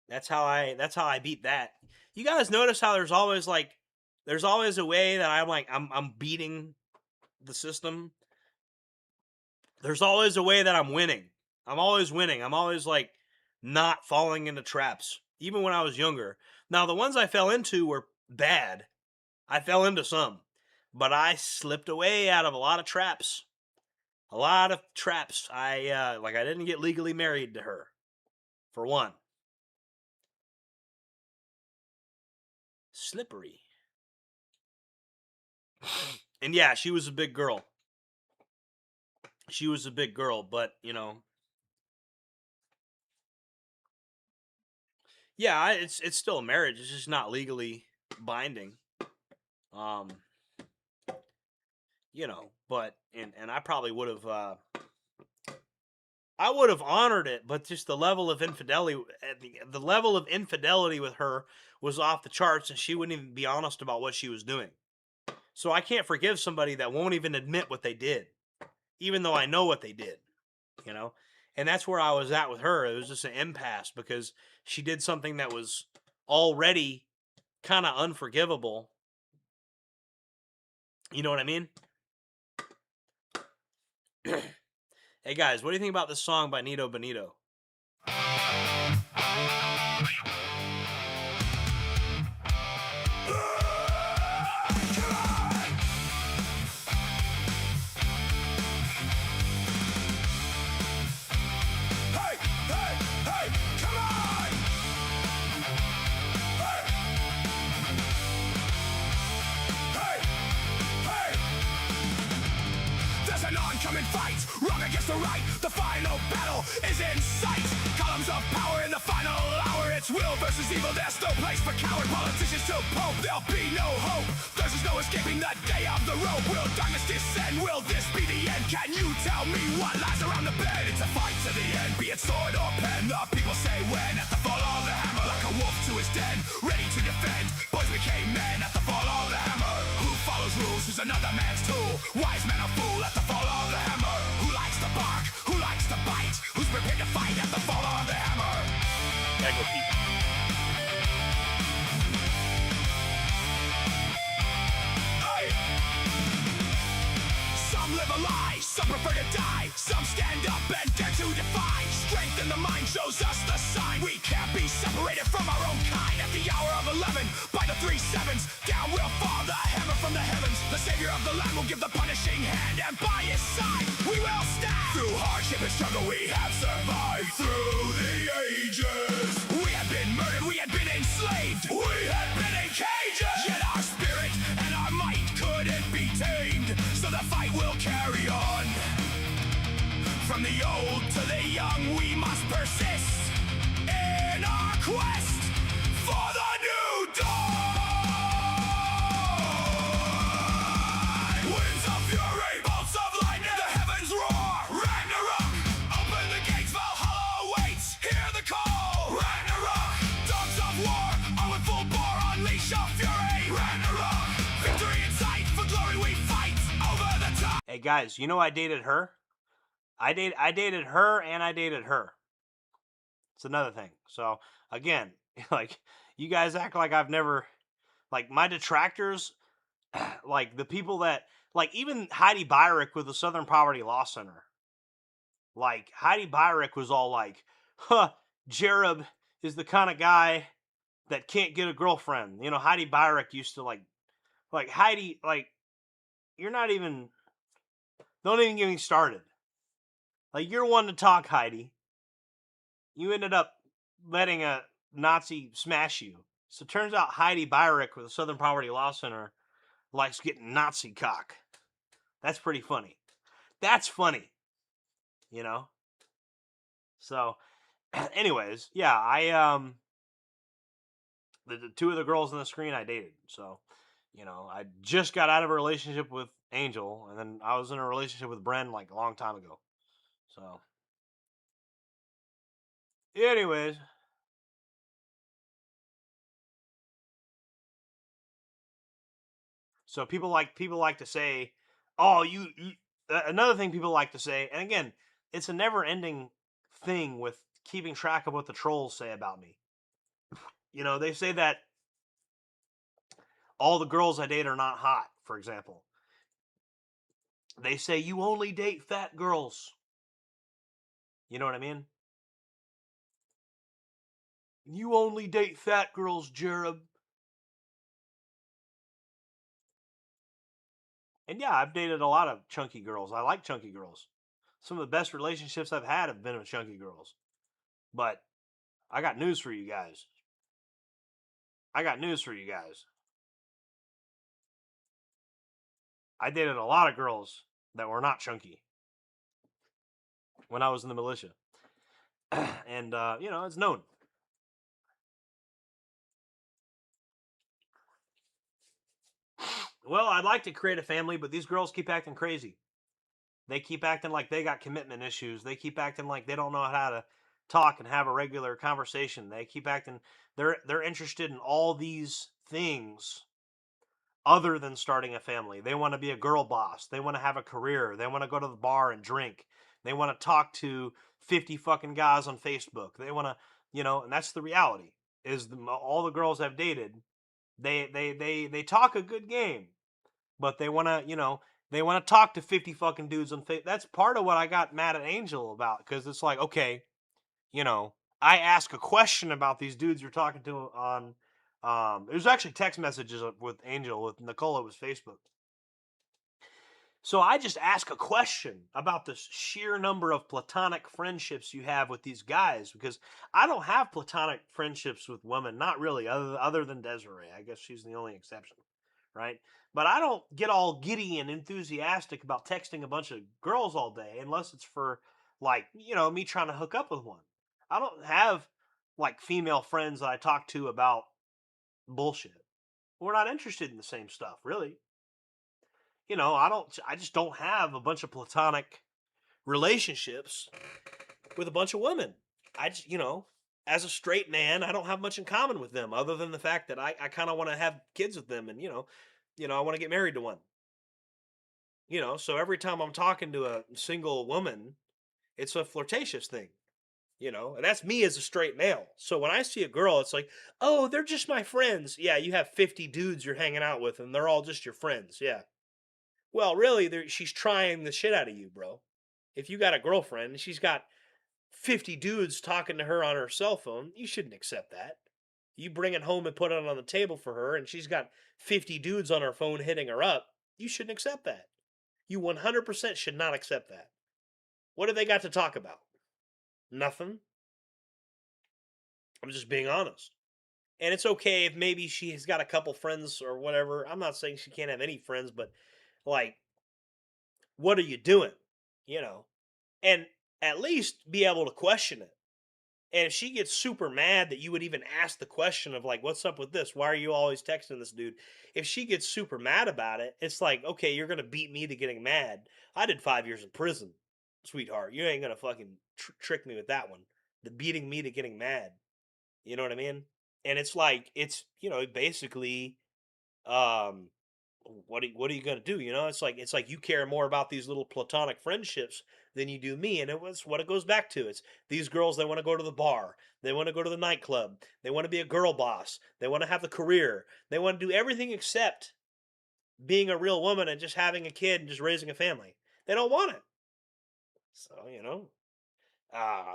that's how I beat that. You guys notice how there's always a way that I'm beating the system. There's always a way that I'm winning. I'm always winning. I'm always not falling into traps, even when I was younger. Now, the ones I fell into were bad. I fell into some, but I slipped away out of a lot of traps. A lot of traps. I didn't get legally married to her, for one. Slippery. And yeah, she was a big girl. She was a big girl, but, you know. Yeah, it's still a marriage. It's just not legally binding. You know, but and I probably would have I would have honored it, but just the level of infidelity the level of infidelity with her was off the charts, and she wouldn't even be honest about what she was doing. So I can't forgive somebody that won't even admit what they did, even though I know what they did, you know? And that's where I was at with her. It was just an impasse because she did something that was already kind of unforgivable. You know what I mean? Hey guys, what do you think about this song by Nito Benito? There's an oncoming fight, wrong against the right. The final battle is in sight. Columns of power in the final hour. It's will versus evil. There's no place for coward politicians to pope. There'll be no hope. There's just no escaping the day of the rope. Will darkness descend? Will this be the end? Can you tell me what lies around the bed? It's a fight to the end, be it sword or pen. The people say when at the fall of the hammer, like a wolf to his den, ready to defend. Boys became men at the fall of the hammer. Who follows rules? Who's another man's tool? Wise man or fool at the fall of the hammer? Who likes to bark? Who likes to bite? Who's prepared to fight at the fall of the hammer? Gotta go pee. Some live a lie, some prefer to die. Some stand up and dare to defy. Strength in the mind shows us the sign. We can't be separated from our own kind. At the hour of 11, by the 3 sevens, down will fall the hammer from the heavens. The savior of the land will give the punishing hand, and by his side we will stand. Through hardship and struggle we have survived. Through the ages, we had been murdered, we had been enslaved, we had been in cages. Yet our spirit and our might couldn't be tamed. So the fight will carry on. From the old to the young, we must persist in our quest for the new dawn. Winds of fury, bolts of lightning, the heavens roar. Ragnarok, open the gates, Valhalla awaits. Hear the call. Ragnarok, dogs of war are with full bore. Unleash your fury. Ragnarok, victory in sight. For glory we fight over the top. Hey guys, you know I dated her? I dated her and I dated her. It's another thing. So again, like you guys act like I've never, like my detractors, like the people that, like even Heidi Byrick with the Southern Poverty Law Center. Like Heidi Byrick was all like, Jereb is the kind of guy that can't get a girlfriend. You know, Heidi Byrick used to like Heidi, like you're not even, don't even get me started. Like, you're one to talk, Heidi. You ended up letting a Nazi smash you. So it turns out Heidi Byrick with the Southern Poverty Law Center likes getting Nazi cock. That's pretty funny. That's funny. You know? So, anyways, yeah, the two of the girls on the screen I dated. So, you know, I just got out of a relationship with Angel, and then I was in a relationship with Bren like a long time ago. So, anyways, so people like to say, "Oh, you." Another thing people like to say, and again, it's a never-ending thing with keeping track of what the trolls say about me. You know, they say that all the girls I date are not hot, for example. They say you only date fat girls. You know what I mean? You only date fat girls, Jereb. And yeah, I've dated a lot of chunky girls. I like chunky girls. Some of the best relationships I've had have been with chunky girls. But I got news for you guys. I dated a lot of girls that were not chunky when I was in the militia. And, it's known. Well, I'd like to create a family, but these girls keep acting crazy. They keep acting like they got commitment issues. They keep acting like they don't know how to talk and have a regular conversation. They keep acting they're interested in all these things other than starting a family. They want to be a girl boss. They want to have a career. They want to go to the bar and drink. They want to talk to 50 fucking guys on Facebook. They want to, and that's the reality. Is all the girls I've dated, they talk a good game, but they want to, they want to talk to 50 fucking dudes on Facebook. That's part of what I got mad at Angel about, because it's like, okay, I ask a question about these dudes you're talking to on, it was actually text messages with Angel. With Nicole, it was Facebook. So I just ask a question about the sheer number of platonic friendships you have with these guys, because I don't have platonic friendships with women, not really, other than Desiree. I guess she's the only exception, right? But I don't get all giddy and enthusiastic about texting a bunch of girls all day unless it's for, like, me trying to hook up with one. I don't have, like, female friends that I talk to about bullshit. We're not interested in the same stuff, really. I just don't have a bunch of platonic relationships with a bunch of women. I just, as a straight man, I don't have much in common with them other than the fact that I kind of want to have kids with them, and, I want to get married to one. So every time I'm talking to a single woman, it's a flirtatious thing, and that's me as a straight male. So when I see a girl, it's like, oh, they're just my friends. Yeah, you have 50 dudes you're hanging out with, and they're all just your friends. Yeah. Well, really, she's trying the shit out of you, bro. If you got a girlfriend and she's got 50 dudes talking to her on her cell phone, you shouldn't accept that. You bring it home and put it on the table for her, and she's got 50 dudes on her phone hitting her up, you shouldn't accept that. You 100% should not accept that. What have they got to talk about? Nothing. I'm just being honest. And it's okay if maybe she's got a couple friends or whatever. I'm not saying she can't have any friends, but, like, what are you doing? And at least be able to question it. And if she gets super mad that you would even ask the question of, like, what's up with this? Why are you always texting this dude? If she gets super mad about it, it's like, okay, you're going to beat me to getting mad. I did 5 years in prison, sweetheart. You ain't going to fucking trick me with that one. The beating me to getting mad. You know what I mean? And it's like, it's, basically, what are you going to do? It's like you care more about these little platonic friendships than you do me. And it was what it goes back to. It's these girls, they want to go to the bar. They want to go to the nightclub. They want to be a girl boss. They want to have the career. They want to do everything except being a real woman and just having a kid and just raising a family. They don't want it. So,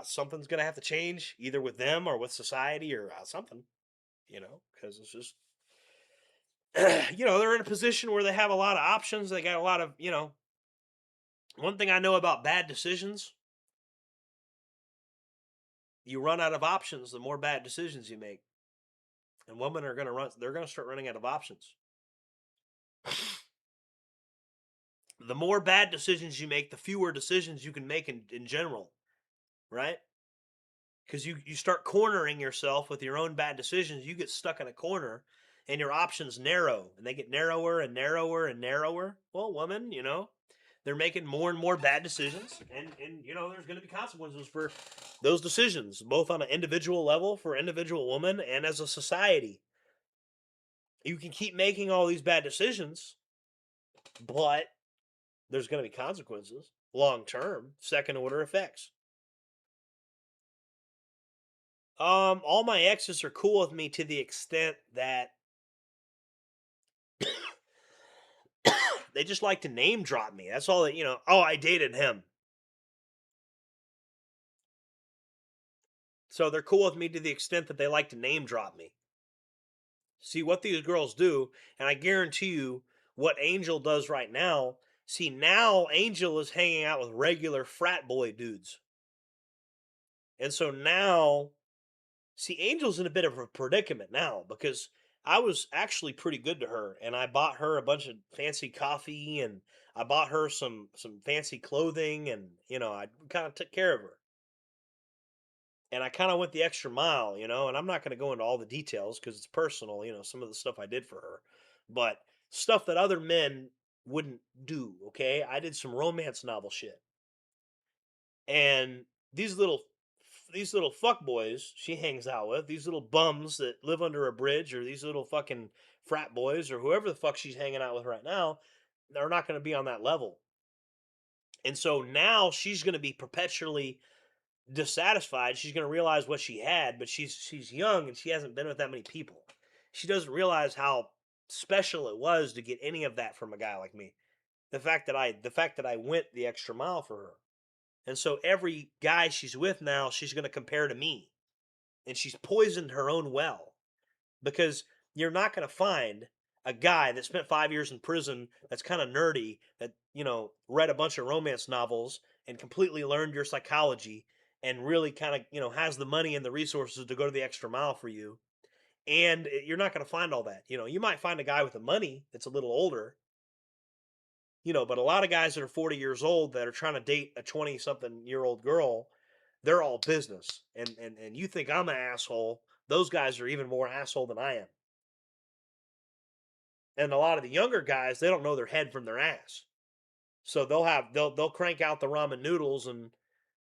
something's going to have to change either with them or with society or something, because it's just, they're in a position where they have a lot of options. They got a lot of, one thing I know about bad decisions, you run out of options the more bad decisions you make. And women are going to start running out of options. The more bad decisions you make, the fewer decisions you can make in general, right? Because you start cornering yourself with your own bad decisions. You get stuck in a corner and your options narrow, and they get narrower and narrower and narrower. Well, women, they're making more and more bad decisions, and there's going to be consequences for those decisions, both on an individual level for individual women and as a society. You can keep making all these bad decisions, but there's going to be consequences, long-term, second-order effects. All my exes are cool with me to the extent that they just like to name drop me. That's all that, oh, I dated him. So they're cool with me to the extent that they like to name drop me. See, what these girls do, and I guarantee you what Angel does right now, See, now Angel is hanging out with regular frat boy dudes. And so now, see, Angel's in a bit of a predicament now because I was actually pretty good to her, and I bought her a bunch of fancy coffee, and I bought her some fancy clothing, and I kind of took care of her. And I kind of went the extra mile, and I'm not going to go into all the details because it's personal, some of the stuff I did for her, but stuff that other men wouldn't do. Okay, I did some romance novel shit, and these little fuck boys she hangs out with, these little bums that live under a bridge, or these little fucking frat boys, or whoever the fuck she's hanging out with right now, they're not going to be on that level. And so now she's going to be perpetually dissatisfied. She's going to realize what she had, but she's young and she hasn't been with that many people. She doesn't realize how special it was to get any of that from a guy like me. The fact that I went the extra mile for her. And so every guy she's with now, she's going to compare to me. And she's poisoned her own well, because you're not going to find a guy that spent 5 years in prison that's kind of nerdy, that read a bunch of romance novels and completely learned your psychology, and really kind of has the money and the resources to go to the extra mile for you. And you're not going to find all that. You might find a guy with the money that's a little older, but a lot of guys that are 40 years old that are trying to date a 20 something year old girl, they're all business. And you think I'm an asshole, those guys are even more asshole than I am. And a lot of the younger guys, they don't know their head from their ass. So they'll crank out the ramen noodles, and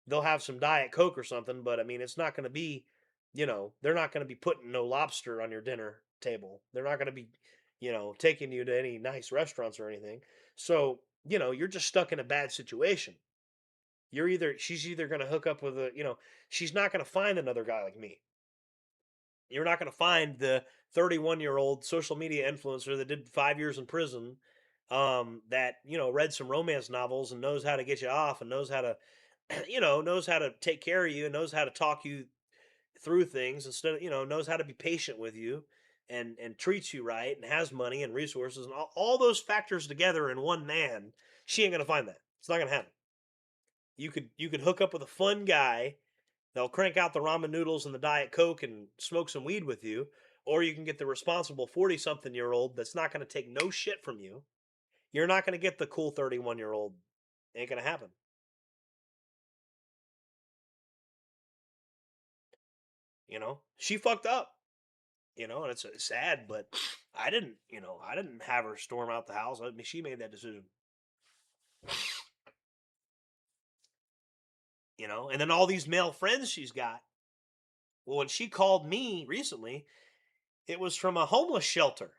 they'll have some Diet Coke or something, but I mean, it's not going to be, they're not going to be putting no lobster on your dinner table. They're not going to be, taking you to any nice restaurants or anything. So, you're just stuck in a bad situation. She's either going to hook up with she's not going to find another guy like me. You're not going to find the 31-year-old social media influencer that did 5 years in prison, that read some romance novels and knows how to get you off, and knows how to knows how to take care of you, and knows how to talk you through things, instead of knows how to be patient with you, and treats you right, and has money and resources, and all those factors together in one man. She ain't gonna find that. It's not gonna happen. You could hook up with a fun guy that'll crank out the ramen noodles and the Diet Coke and smoke some weed with you, or you can get the responsible 40-something-year-old that's not going to take no shit from you. You're not going to get the cool 31-year-old. Ain't going to happen. She fucked up. And it's sad, but I didn't have her storm out the house. I mean, she made that decision. And then all these male friends she's got. Well, when she called me recently, it was from a homeless shelter.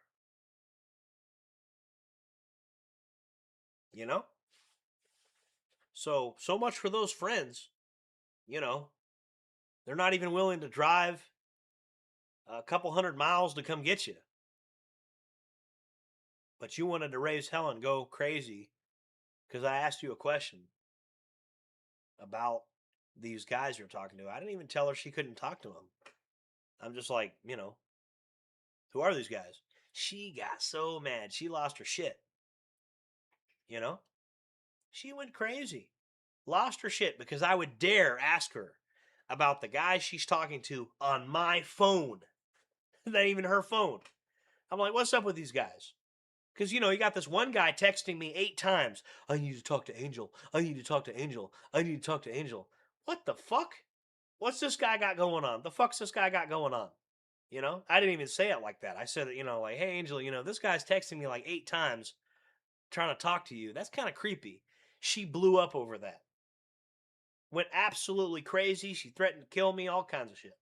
So much for those friends. They're not even willing to drive a couple 100 miles to come get you. But you wanted to raise hell and go crazy because I asked you a question about these guys you're talking to. I didn't even tell her she couldn't talk to them. I'm just like, who are these guys? She got so mad. She lost her shit. She went crazy. Lost her shit because I would dare ask her about the guy she's talking to on my phone. Not even her phone. I'm like, what's up with these guys? Because, you got this one guy texting me 8 times. I need to talk to Angel. I need to talk to Angel. I need to talk to Angel. What the fuck? What's this guy got going on? The fuck's this guy got going on? I didn't even say it like that. I said, like, hey, Angel, this guy's texting me like 8 times trying to talk to you. That's kind of creepy. She blew up over that. Went absolutely crazy. She threatened to kill me, all kinds of shit.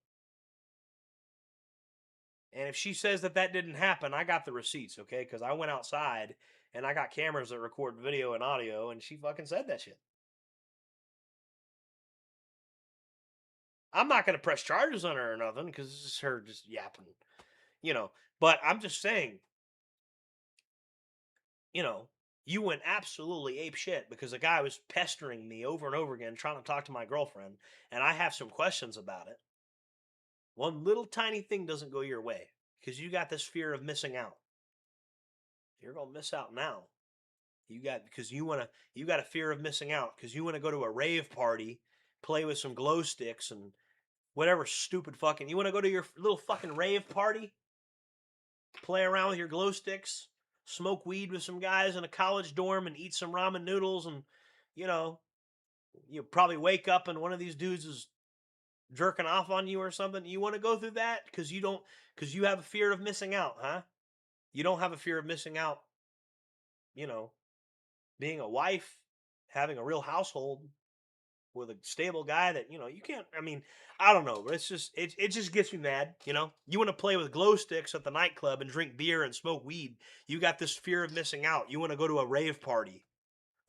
And if she says that didn't happen, I got the receipts, okay? Because I went outside and I got cameras that record video and audio, and she fucking said that shit. I'm not going to press charges on her or nothing because this is her just yapping, But I'm just saying, you went absolutely ape shit because a guy was pestering me over and over again trying to talk to my girlfriend, and I have some questions about it. One little tiny thing doesn't go your way because you got this fear of missing out. You're going to miss out now. You got you got a fear of missing out because you want to go to a rave party, play with some glow sticks and whatever stupid fucking. You want to go to your little fucking rave party, play around with your glow sticks, smoke weed with some guys in a college dorm, and eat some ramen noodles, and you know, you probably wake up and one of these dudes is jerking off on you or something. You want to go through that because you have a fear of missing out, huh? You don't have a fear of missing out, you know, being a wife, having a real household with a stable guy that, you can't, I mean, I don't know, but it just gets me mad, You want to play with glow sticks at the nightclub and drink beer and smoke weed. You got this fear of missing out. You want to go to a rave party.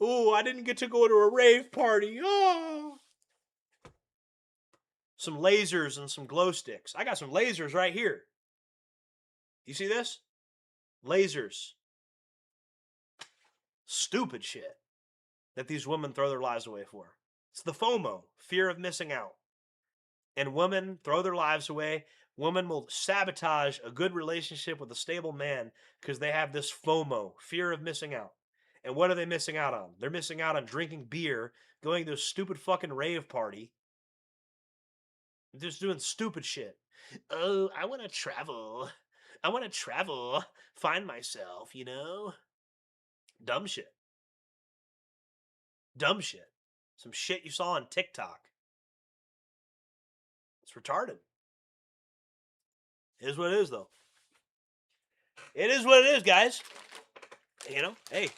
Oh, I didn't get to go to a rave party. Oh. Some lasers and some glow sticks. I got some lasers right here. You see this? Lasers. Stupid shit that these women throw their lives away for. It's the FOMO, fear of missing out. And women throw their lives away. Women will sabotage a good relationship with a stable man because they have this FOMO, fear of missing out. And what are they missing out on? They're missing out on drinking beer, going to a stupid fucking rave party, just doing stupid shit. Oh, I want to travel. I want to travel, find myself, Dumb shit. Dumb shit. Some shit you saw on TikTok. It's retarded. It is what it is, though. It is what it is, guys. Hey.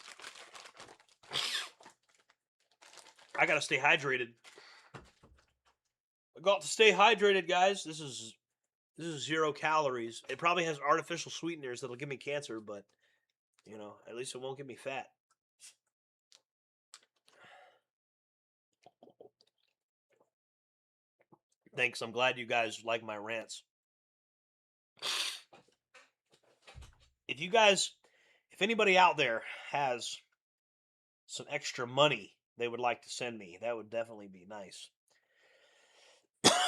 I gotta stay hydrated. I got to stay hydrated, guys. This is 0 calories. It probably has artificial sweeteners that'll give me cancer, but, at least it won't get me fat. Thanks. I'm glad you guys like my rants. If anybody out there has some extra money they would like to send me, that would definitely be nice.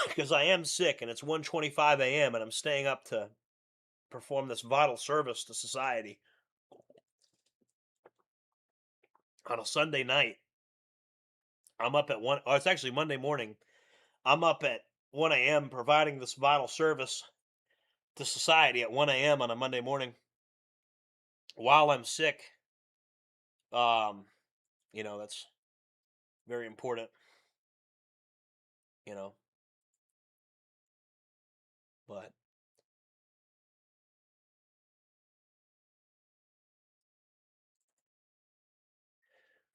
Because I am sick and it's 1:25 a.m. and I'm staying up to perform this vital service to society on a Sunday night. I'm up at it's actually Monday morning. I'm up at 1 a.m. providing this vital service to society at 1 a.m. on a Monday morning while I'm sick. That's very important, but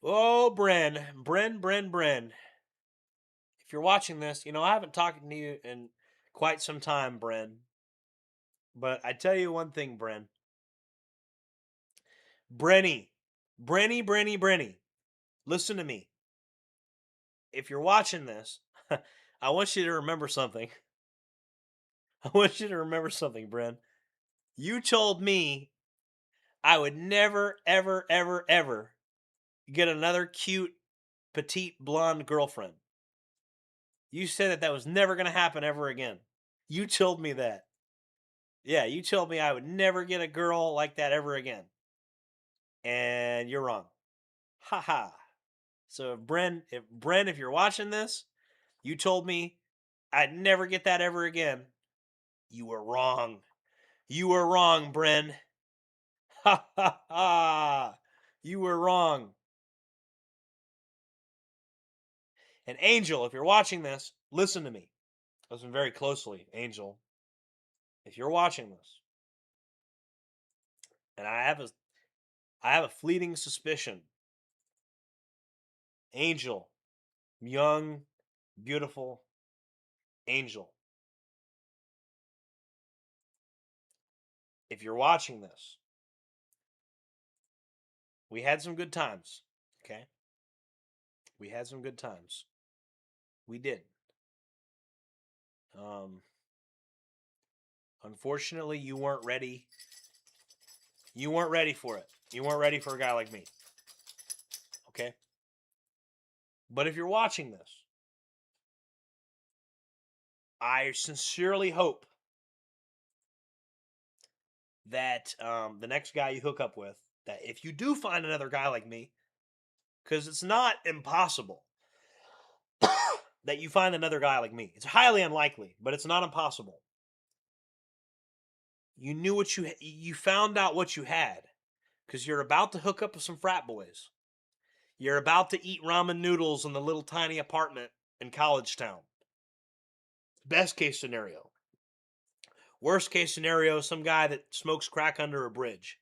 oh, Bren. If you're watching this, I haven't talked to you in quite some time, Bren. But I tell you one thing, Bren. Brenny. Listen to me. If you're watching this, I want you to remember something. Bren. You told me I would never, ever, ever, ever get another cute, petite, blonde girlfriend. You said that was never going to happen ever again. You told me that. Yeah, you told me I would never get a girl like that ever again. And you're wrong. Ha ha. So if you're watching this, you told me I'd never get that ever again. You were wrong. You were wrong, Bren. Ha ha ha. You were wrong. And Angel, if you're watching this, listen to me. Listen very closely, Angel. If you're watching this, and I have a fleeting suspicion, Angel, young, beautiful Angel. If you're watching this, we had some good times, okay? We had some good times. We did. Unfortunately, you weren't ready. You weren't ready for it. You weren't ready for a guy like me. Okay? But if you're watching this, I sincerely hope that the next guy you hook up with that if you do find another guy like me, because it's not impossible that you find another guy like me. It's highly unlikely, but it's not impossible. You knew what you found out what you had, because you're about to hook up with some frat boys. You're about to eat ramen noodles in the little tiny apartment in College Town. Best case scenario. Worst case scenario, some guy that smokes crack under a bridge.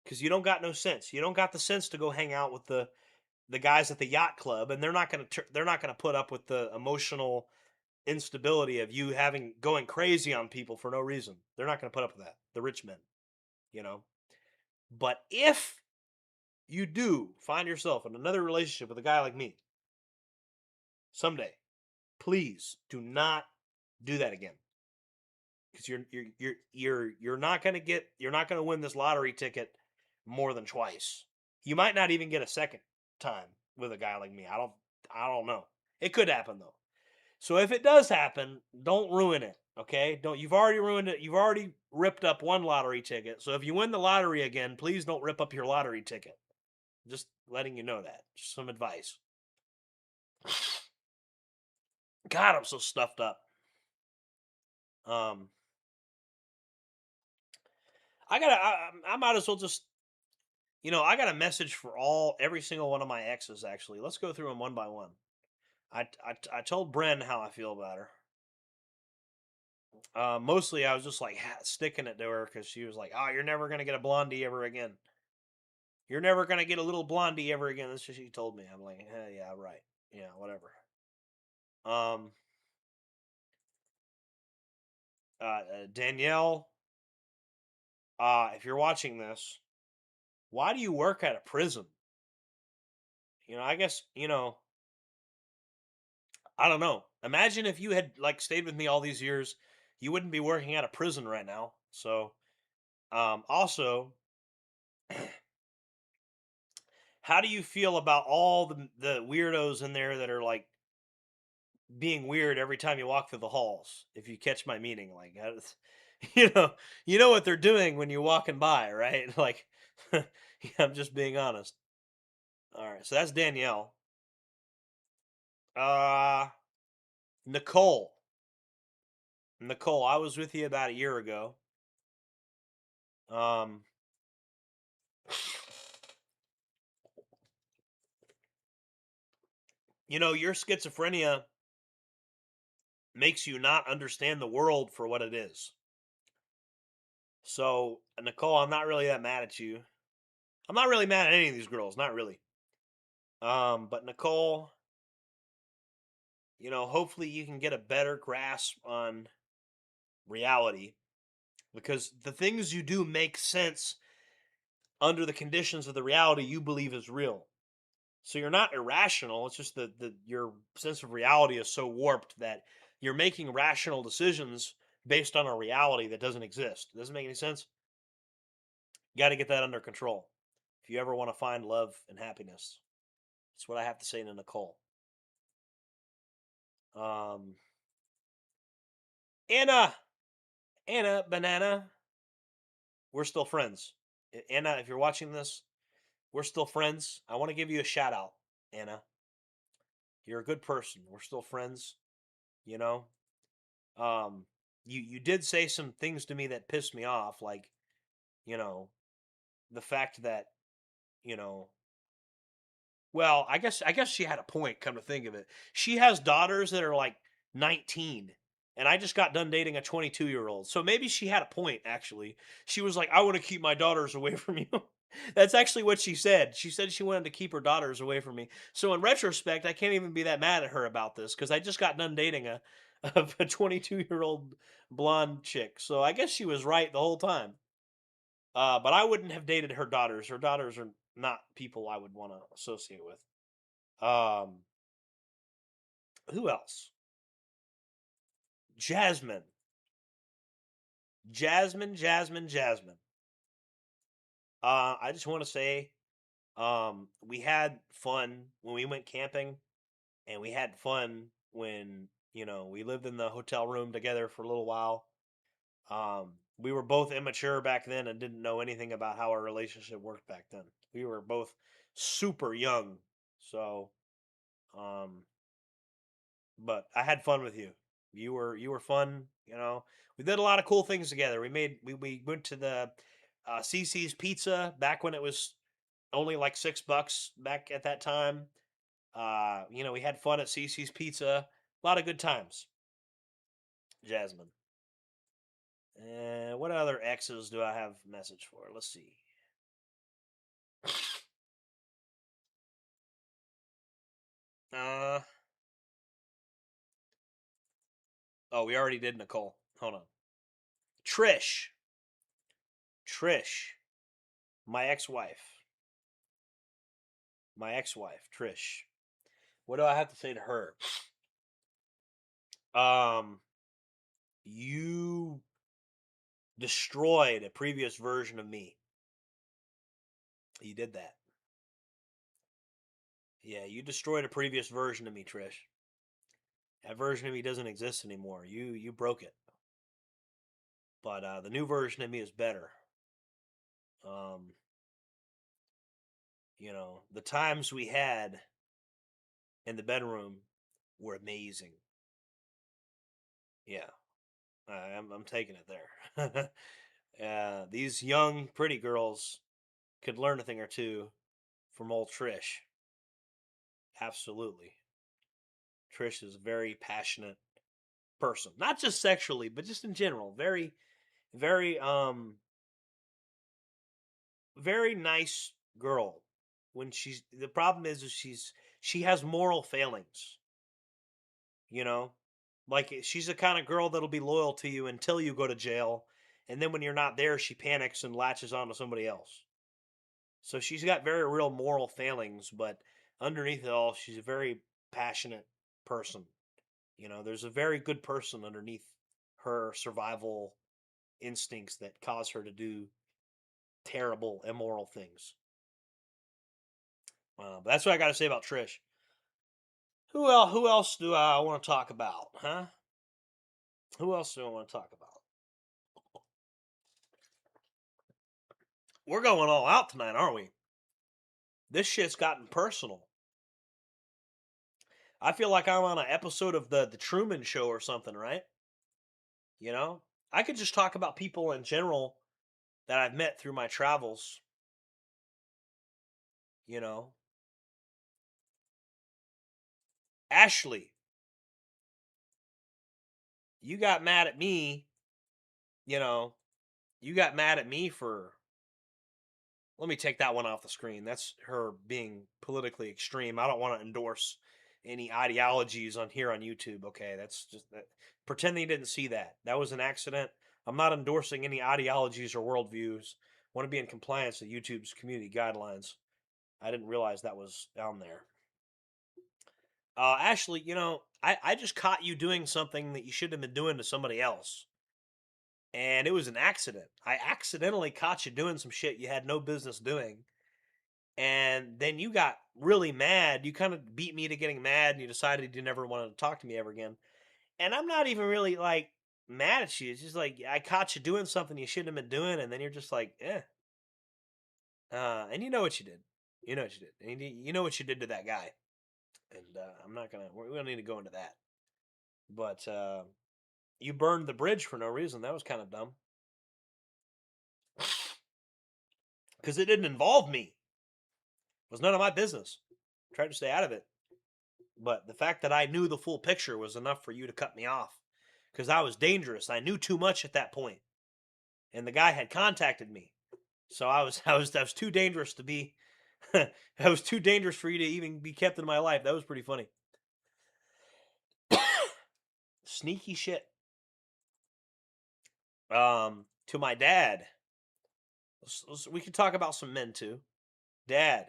Because you don't got no sense. You don't got the sense to go hang out with the guys at the yacht club, and they're not gonna put up with the emotional instability of you going crazy on people for no reason. They're not gonna put up with that. The rich men, you know. But if you do find yourself in another relationship with a guy like me someday, please do not do that again. Because you're not gonna win this lottery ticket more than twice. You might not even get a second time with a guy like me. I don't know. It could happen though. So if it does happen, don't ruin it. Okay? You've already ruined it. You've already ripped up one lottery ticket. So if you win the lottery again, please don't rip up your lottery ticket. Just letting you know that. Just some advice. God, I'm so stuffed up. I might as well just, I got a message for every single one of my exes, actually. Let's go through them one by one. I told Bren how I feel about her. Mostly I was just like sticking it to her because she was like, "Oh, you're never gonna get a blondie ever again. You're never gonna get a little blondie ever again." That's what she told me. I'm like, yeah, right. Yeah, whatever. Danielle, if you're watching this, why do you work at a prison? I guess, I don't know. Imagine if you had stayed with me all these years, you wouldn't be working at a prison right now. So, also, how do you feel about all the weirdos in there that are being weird every time you walk through the halls? If you catch my meaning, you know what they're doing when you're walking by, right? I'm just being honest. All right, so that's Danielle. Nicole. Nicole, I was with you about a year ago. Your schizophrenia makes you not understand the world for what it is. So, Nicole, I'm not really that mad at you. I'm not really mad at any of these girls, not really. But Nicole, hopefully you can get a better grasp on reality, because the things you do make sense under the conditions of the reality you believe is real. So you're not irrational. It's just that your sense of reality is so warped that you're making rational decisions based on a reality that doesn't exist. Doesn't make any sense. You got to get that under control if you ever want to find love and happiness. That's what I have to say to Nicole. Anna Banana, we're still friends. Anna, if you're watching this, we're still friends. I want to give you a shout out, Anna. You're a good person. We're still friends. You did say some things to me that pissed me off, like, the fact that, well, I guess she had a point, come to think of it. She has daughters that are 19, and I just got done dating a 22-year-old. So maybe she had a point, actually. She was like, "I want to keep my daughters away from you." That's actually what she said. She said she wanted to keep her daughters away from me. So in retrospect, I can't even be that mad at her about this, because I just got done dating a 22-year-old blonde chick. So I guess she was right the whole time. But I wouldn't have dated her daughters. Her daughters are not people I would want to associate with. Who else? Jasmine. Jasmine. I just want to say, we had fun when we went camping, and we had fun when, we lived in the hotel room together for a little while. We were both immature back then and didn't know anything about how our relationship worked back then. We were both super young. So, um, but I had fun with you. You were fun. We did a lot of cool things together. We went to the CC's Pizza back when it was only like $6 back at that time. We had fun at CC's Pizza. A lot of good times. Jasmine. And what other X's do I have message for? Let's see. Oh, we already did Nicole. Hold on. Trish. My ex-wife. Trish. What do I have to say to her? You destroyed a previous version of me. You did that. Yeah, you destroyed a previous version of me, Trish. That version of me doesn't exist anymore. You broke it. But the new version of me is better. The times we had in the bedroom were amazing. Yeah, I'm taking it there. These young, pretty girls could learn a thing or two from old Trish. Absolutely. Trish is a very passionate person. Not just sexually, but just in general. Very, very, very nice girl. The problem is she has moral failings. Like she's the kind of girl that'll be loyal to you until you go to jail, and then when you're not there, she panics and latches on to somebody else. So she's got very real moral failings, but underneath it all, she's a very passionate person. There's a very good person underneath her survival instincts that cause her to do terrible, immoral things. But that's what I got to say about Trish. Who else do I want to talk about, huh? Who else do I want to talk about? We're going all out tonight, aren't we? This shit's gotten personal. I feel like I'm on an episode of the Truman Show or something, right? I could just talk about people in general that I've met through my travels. Ashley, you got mad at me. You got mad at me for. Let me take that one off the screen. That's her being politically extreme. I don't want to endorse any ideologies on here on YouTube. Okay, that's just that. Pretend you didn't see that. That was an accident. I'm not endorsing any ideologies or worldviews. I want to be in compliance with YouTube's community guidelines. I didn't realize that was down there. Ashley, I just caught you doing something that you shouldn't have been doing to somebody else. And it was an accident. I accidentally caught you doing some shit you had no business doing. And then you got really mad. You kind of beat me to getting mad and you decided you never wanted to talk to me ever again. And I'm not even really like mad at you. It's just like I caught you doing something you shouldn't have been doing. And then you're just like, eh. And you know what you did. You know what you did. And you know what you did to that guy. And I'm not going to, we don't need to go into that. But you burned the bridge for no reason. That was kind of dumb. Because it didn't involve me. It was none of my business. I tried to stay out of it. But the fact that I knew the full picture was enough for you to cut me off. Because I was dangerous. I knew too much at that point. And the guy had contacted me. So I was too dangerous to be I was too dangerous for you to even be kept in my life. That was pretty funny. Sneaky shit. To my dad. We can talk about some men too. Dad,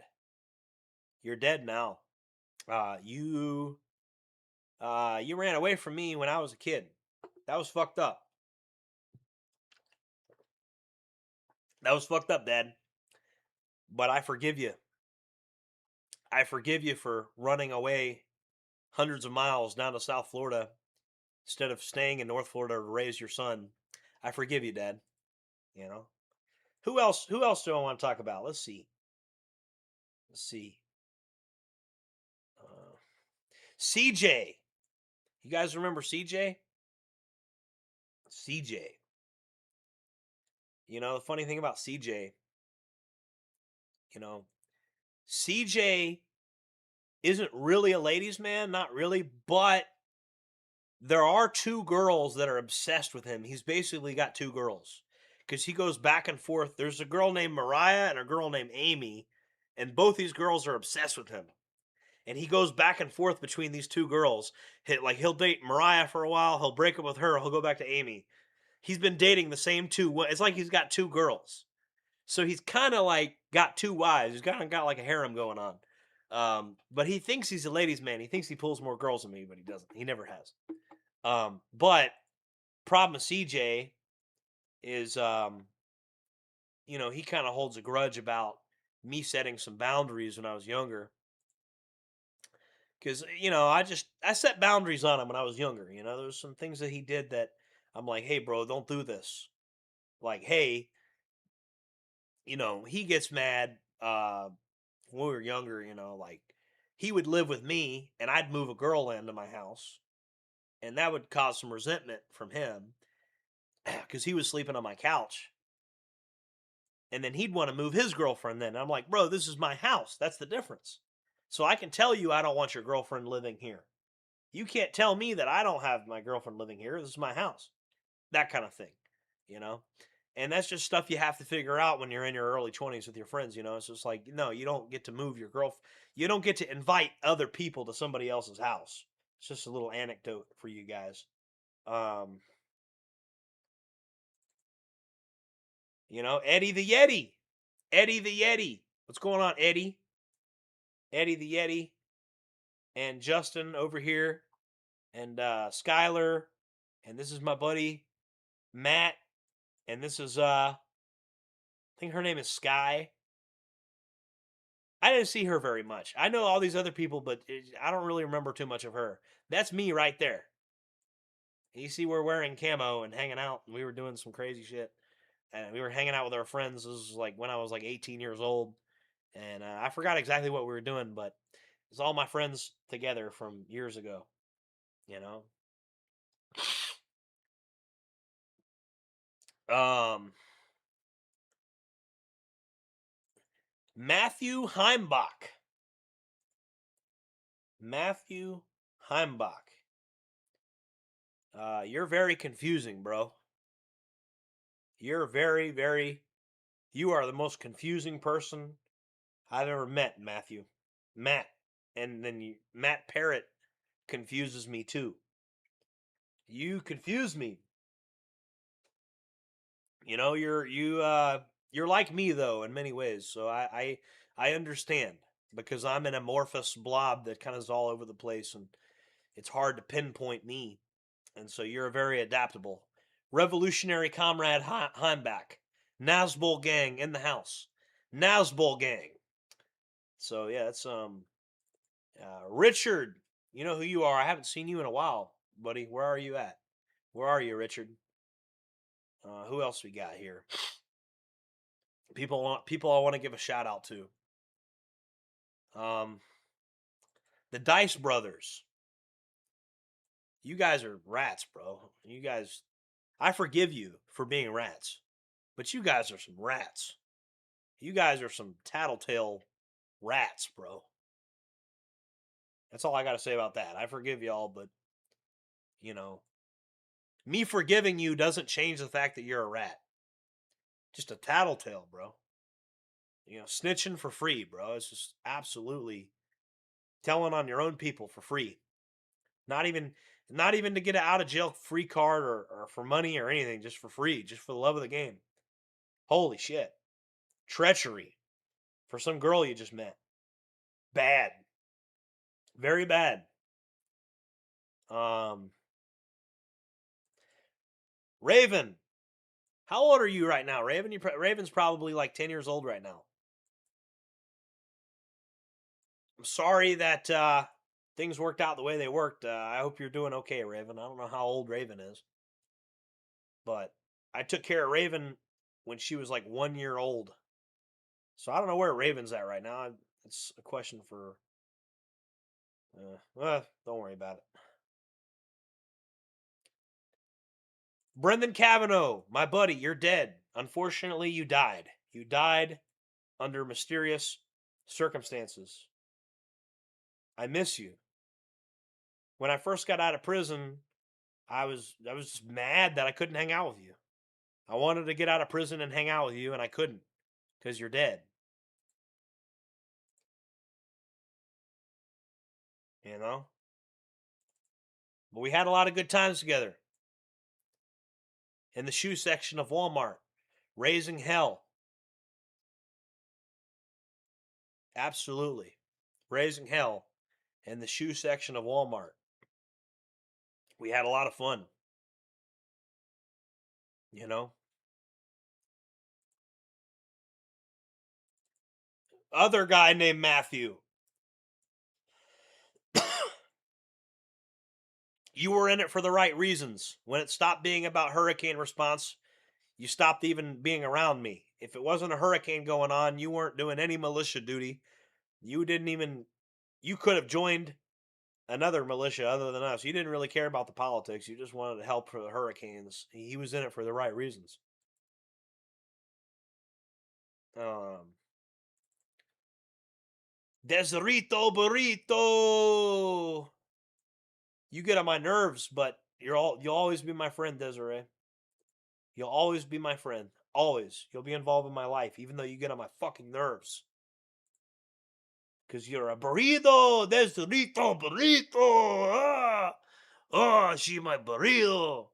you're dead now. You ran away from me when I was a kid. That was fucked up. That was fucked up, Dad. But I forgive you. I forgive you for running away hundreds of miles down to South Florida instead of staying in North Florida to raise your son. I forgive you, Dad. You know. Who else do I want to talk about? Let's see. CJ. You guys remember CJ? CJ. You know, the funny thing about CJ, you know, CJ isn't really a ladies' man, not really, but there are two girls that are obsessed with him. He's basically got two girls because he goes back and forth. There's a girl named Mariah and a girl named Amy, and both these girls are obsessed with him. And he goes back and forth between these two girls. He'll date Mariah for a while, he'll break up with her, he'll go back to Amy. He's been dating the same two. It's like he's got two girls. So he's kind of like got two wives. He's kind of got like a harem going on. But he thinks he's a ladies' man. He thinks he pulls more girls than me, but he doesn't. He never has. But problem with CJ is, you know, he kind of holds a grudge about me setting some boundaries when I was younger. Because, you know, I set boundaries on him when I was younger. You know, there was some things that he did that I'm like, hey, bro, don't do this. Like, hey, you know, he gets mad when we were younger, you know, like he would live with me and I'd move a girl into my house. And that would cause some resentment from him because he was sleeping on my couch. And then he'd want to move his girlfriend then. And I'm like, bro, this is my house. That's the difference. So I can tell you I don't want your girlfriend living here. You can't tell me that I don't have my girlfriend living here. This is my house. That kind of thing, you know? And that's just stuff you have to figure out when you're in your early 20s with your friends, you know? It's just like, no, you don't get to move your girlfriend. You don't get to invite other people to somebody else's house. It's just a little anecdote for you guys. You know, Eddie the Yeti. Eddie the Yeti. What's going on, Eddie? Eddie the Yeti. And Justin over here. And Skylar. And this is my buddy, Matt. And this is, I think her name is Sky. I didn't see her very much. I know all these other people, but I don't really remember too much of her. That's me right there. You see, we're wearing camo and hanging out. And we were doing some crazy shit. And we were hanging out with our friends. This was like when I was like 18 years old. And I forgot exactly what we were doing, but it's all my friends together from years ago. You know? Matthew Heimbach. Matthew Heimbach. You're very confusing, bro. You're very, very... You are the most confusing person I've ever met, Matthew. Matt. And then Matt Parrott confuses me too. You confuse me. You know, you're like me though in many ways. So I understand because I'm an amorphous blob that kind of is all over the place and it's hard to pinpoint me. And so you're very adaptable. Revolutionary Comrade Heimbach. Nazbol gang in the house. Nazbol gang. So yeah, it's Richard. You know who you are. I haven't seen you in a while, buddy. Where are you at? Where are you, Richard? Who else we got here? People I want to give a shout out to. The Dice Brothers. You guys are rats, bro. You guys, I forgive you for being rats, but you guys are some rats. You guys are some tattletale rats, bro. That's all I got to say about that. I forgive y'all, but, you know, me forgiving you doesn't change the fact that you're a rat. Just a tattletale, bro. You know, snitching for free, bro. It's just absolutely telling on your own people for free. Not even to get an out of jail free card or for money or anything, just for free, just for the love of the game. Holy shit. Treachery for some girl you just met. Bad. Very bad. Raven. How old are you right now, Raven? Raven's probably like 10 years old right now. I'm sorry that things worked out the way they worked. I hope you're doing okay, Raven. I don't know how old Raven is. But I took care of Raven when she was like 1 year old. So I don't know where Raven's at right now. It's a question for. Don't worry about it. Brendan Cavanaugh, my buddy, you're dead. Unfortunately, you died. You died under mysterious circumstances. I miss you. When I first got out of prison, I was just mad that I couldn't hang out with you. I wanted to get out of prison and hang out with you, and I couldn't because you're dead. You know? But we had a lot of good times together. In the shoe section of Walmart, raising hell. Absolutely. Raising hell in the shoe section of Walmart. We had a lot of fun. You know? Other guy named Matthew. You were in it for the right reasons. When it stopped being about hurricane response, you stopped even being around me. If it wasn't a hurricane going on, you weren't doing any militia duty. You could have joined another militia other than us. You didn't really care about the politics. You just wanted to help for the hurricanes. He was in it for the right reasons. Deserito Burrito. You get on my nerves, but you'll always be my friend, Desiree. You'll always be my friend. Always. You'll be involved in my life, even though you get on my fucking nerves. Because you're a burrito. Deserito Burrito. She my burrito.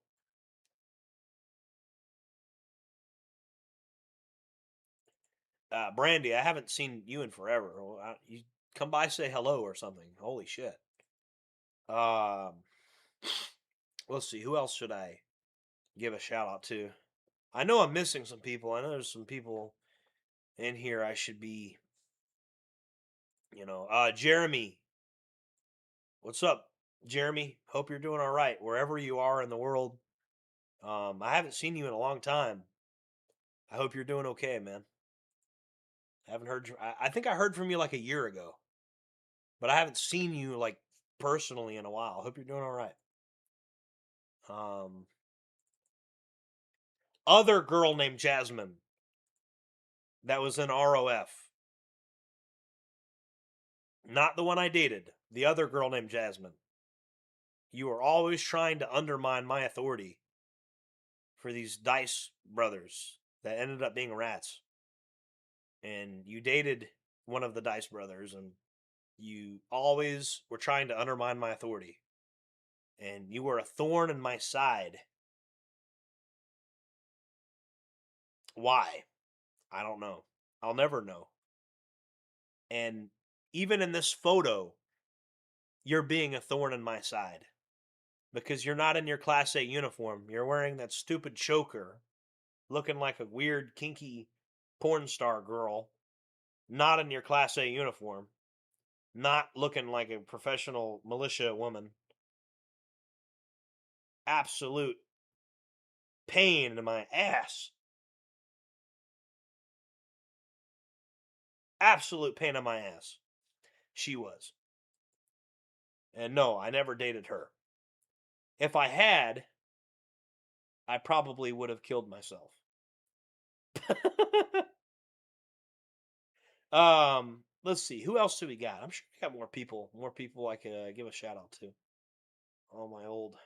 Brandy, I haven't seen you in forever. You come by, say hello or something. Holy shit. Let's see. Who else should I give a shout out to? I know I'm missing some people. I know there's some people in here I should be. Jeremy. What's up, Jeremy? Hope you're doing all right wherever you are in the world. I haven't seen you in a long time. I hope you're doing okay, man. I haven't heard. I think I heard from you like a year ago, but I haven't seen you like personally in a while. I hope you're doing all right. Other girl named Jasmine that was in ROF. Not the one I dated. The other girl named Jasmine. You were always trying to undermine my authority for these Dice brothers that ended up being rats. And you dated one of the Dice brothers, and you always were trying to undermine my authority. And you were a thorn in my side. Why? I don't know. I'll never know. And even in this photo, you're being a thorn in my side. Because you're not in your Class A uniform. You're wearing that stupid choker, looking like a weird, kinky porn star girl. Not in your Class A uniform. Not looking like a professional militia woman. Absolute pain in my ass. Absolute pain in my ass. She was. And no, I never dated her. If I had, I probably would have killed myself. Let's see. Who else do we got? I'm sure we got more people I could give a shout out to. All my old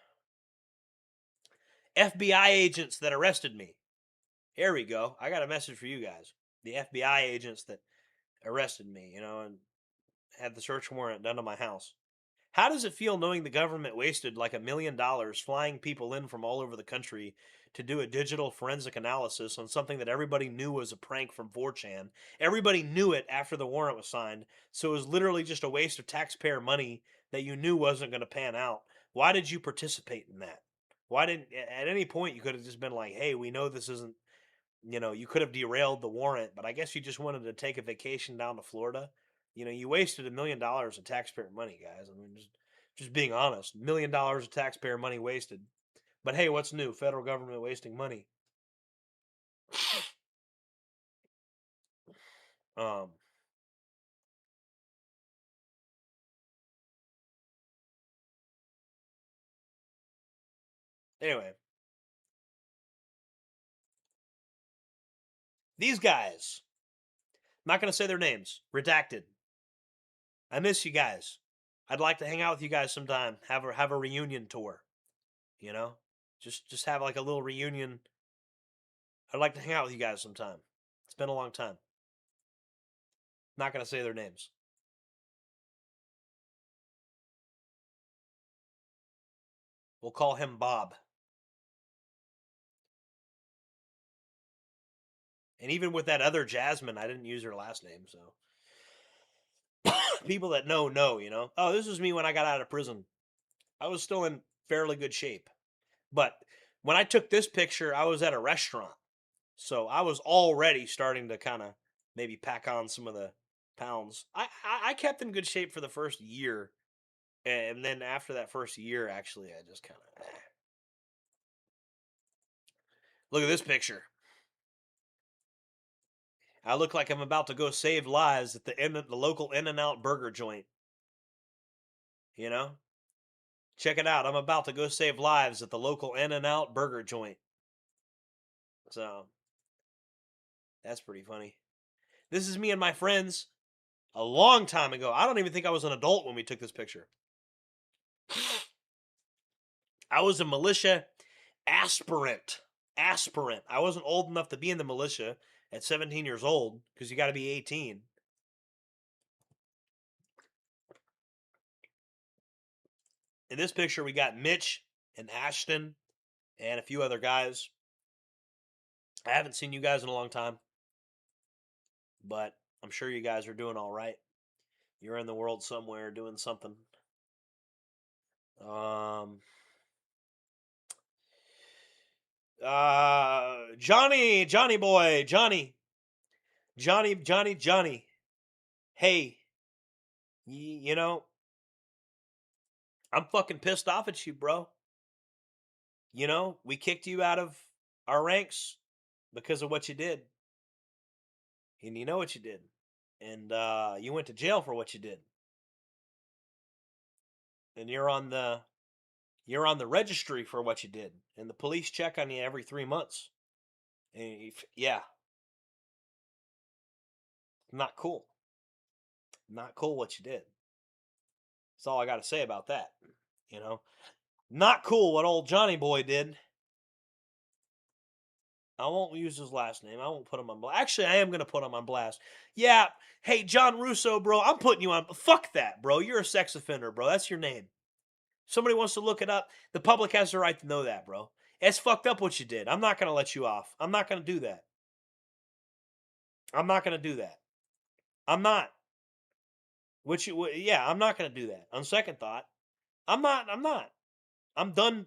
FBI agents that arrested me. Here we go. I got a message for you guys. The FBI agents that arrested me, and had the search warrant done to my house. How does it feel knowing the government wasted like $1 million flying people in from all over the country to do a digital forensic analysis on something that everybody knew was a prank from 4chan? Everybody knew it after the warrant was signed, so it was literally just a waste of taxpayer money that you knew wasn't going to pan out. Why did you participate in that? Why didn't, at any point, you could have just been like, hey, we know this isn't, you could have derailed the warrant, but I guess you just wanted to take a vacation down to Florida. You wasted $1 million of taxpayer money, guys. I mean, just being honest, $1 million of taxpayer money wasted. But hey, what's new? Federal government wasting money. Anyway. These guys. I'm not going to say their names. Redacted. I miss you guys. I'd like to hang out with you guys sometime. Have a reunion tour. You know? Just have like a little reunion. I'd like to hang out with you guys sometime. It's been a long time. Not going to say their names. We'll call him Bob. And even with that other Jasmine, I didn't use her last name, so. People that know, you know? Oh, this was me when I got out of prison. I was still in fairly good shape. But when I took this picture, I was at a restaurant. So I was already starting to kind of maybe pack on some of the pounds. I kept in good shape for the first year. And then after that first year, actually, I just kind of... Look at this picture. I look like I'm about to go save lives at the local In-N-Out burger joint. You know? Check it out. I'm about to go save lives at the local In-N-Out burger joint. So, that's pretty funny. This is me and my friends a long time ago. I don't even think I was an adult when we took this picture. I was a militia aspirant. I wasn't old enough to be in the militia at 17 years old because you got to be 18. In this picture, we got Mitch and Ashton and a few other guys. I haven't seen you guys in a long time, but I'm sure you guys are doing all right. You're in the world somewhere doing something. Johnny boy, Johnny. Hey, you know, I'm fucking pissed off at you, bro. You know, we kicked you out of our ranks because of what you did. And you know what you did. And you went to jail for what you did. And you're on the registry for what you did. And the police check on you every 3 months. And yeah. Not cool. Not cool what you did. That's all I got to say about that. You know, not cool what old Johnny boy did. I won't use his last name. I won't put him on blast. Actually, I am going to put him on blast. Yeah. Hey, John Russo, bro, I'm putting you on. Fuck that, bro. You're a sex offender, bro. That's your name. Somebody wants to look it up. The public has the right to know that, bro. It's fucked up what you did. I'm not going to let you off. I'm not going to do that. I'm not going to do that. I'm not. Yeah, I'm not going to do that. On second thought, I'm not. I'm done.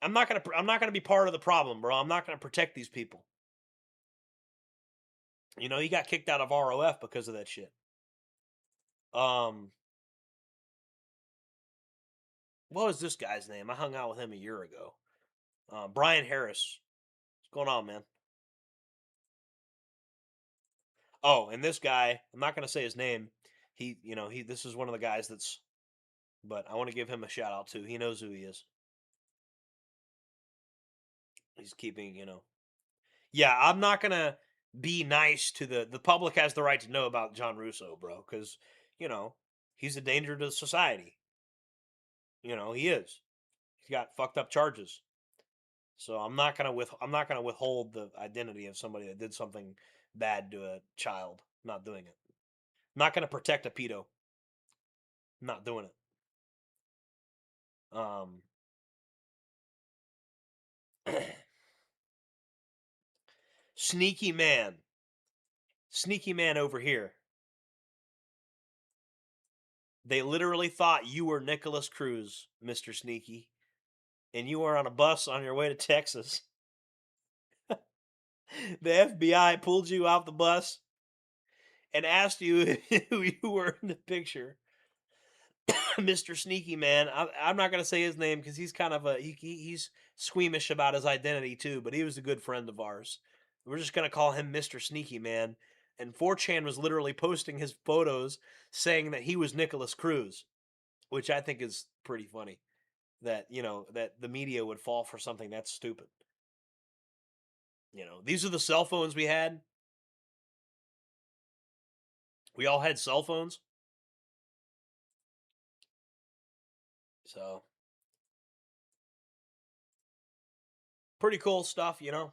I'm not gonna be part of the problem, bro. I'm not gonna protect these people. You know, he got kicked out of ROF because of that shit. What was this guy's name? I hung out with him a year ago. Brian Harris. What's going on, man? Oh, and this guy, I'm not gonna say his name. This is one of the guys that's, but I want to give him a shout out too. He knows who he is. He's keeping, Yeah, I'm not gonna be nice to the public has the right to know about John Russo, bro, because he's a danger to society. He is. He's got fucked up charges. So I'm not gonna withhold the identity of somebody that did something bad to a child. I'm not doing it. I'm not gonna protect a pedo. I'm not doing it. Sneaky man over here. They literally thought you were Nicholas Cruz, Mr. Sneaky, and you were on a bus on your way to Texas. The FBI pulled you off the bus and asked you who you were in the picture. Mr. Sneaky Man. I'm not going to say his name because he's kind of he's squeamish about his identity too, but he was a good friend of ours. We're just going to call him Mr. Sneaky Man. And 4chan was literally posting his photos saying that he was Nicholas Cruz, which I think is pretty funny. That, you know, that the media would fall for something that's stupid. You know, these are the cell phones we had. We all had cell phones. So, pretty cool stuff, you know.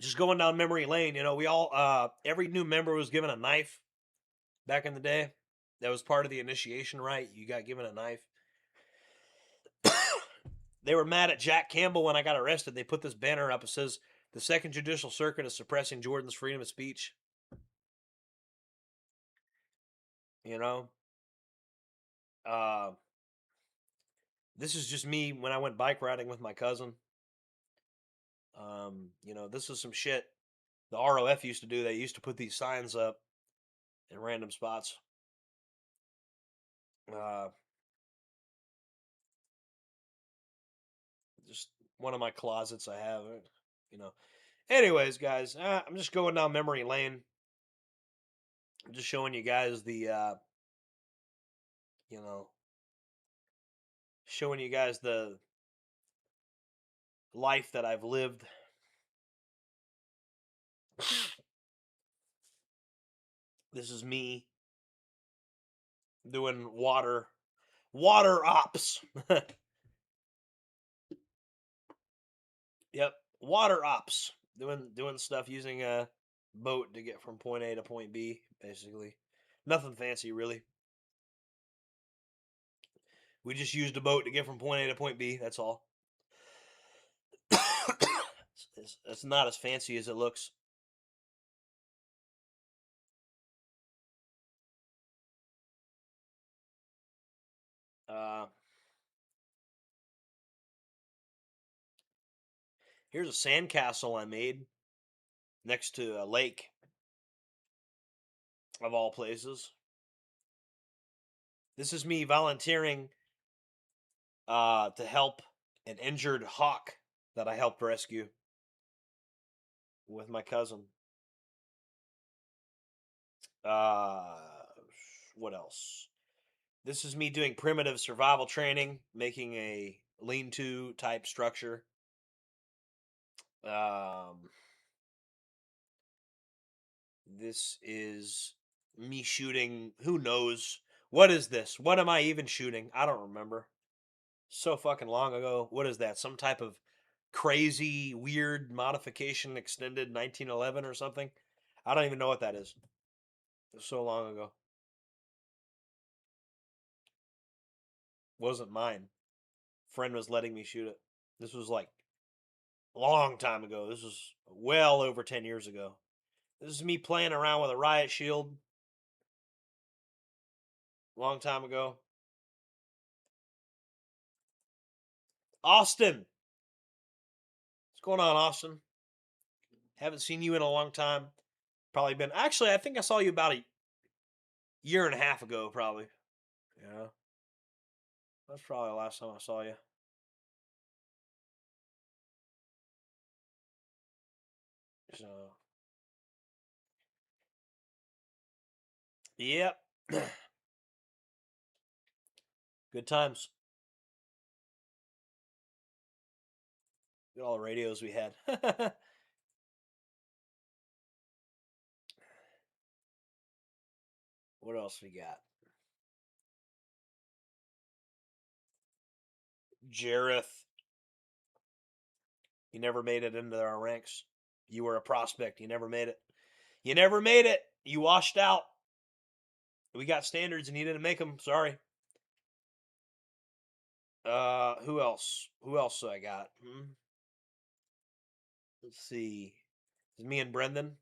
Just going down memory lane, you know, we all, every new member was given a knife back in the day. That was part of the initiation rite. You got given a knife. They were mad at Jack Campbell when I got arrested. They put this banner up. It says, "The Second Judicial Circuit is suppressing Jordan's freedom of speech." You know? This is just me when I went bike riding with my cousin. You know, this is some shit the ROF used to do. They used to put these signs up in random spots. Just one of my closets I have, you know. Anyways, guys, I'm just going down memory lane. I'm just showing you guys the, you know, showing you guys the life that I've lived. This is me doing water ops. Yep, water ops. Doing stuff using a boat to get from point A to point B, basically. Nothing fancy, really. We just used a boat to get from point A to point B, that's all. It's not as fancy as it looks. Here's a sandcastle I made next to a lake, of all places. This is me volunteering to help an injured hawk that I helped rescue with my cousin. What else? This is me doing primitive survival training, making a lean-to type structure. This is me shooting. Who knows? What is this? What am I even shooting? I don't remember. So fucking long ago. What is that? Some type of crazy, weird modification extended 1911 or something? I don't even know what that is. It was so long ago. Wasn't mine. Friend was letting me shoot it. This was like a long time ago. This was well over 10 years ago. This is me playing around with a riot shield. Long time ago. Austin! What's going on, Austin? Haven't seen you in a long time. Probably been... Actually, I think I saw you about a year and a half ago, probably. Yeah. That's probably the last time I saw you. So... Yep. Good times. Look at all the radios we had. What else we got? Jareth. You never made it into our ranks. You were a prospect. You never made it. You never made it. You washed out. We got standards and you didn't make them. Sorry. Who else? Who else do I got? Let's see. It's me and Brendan.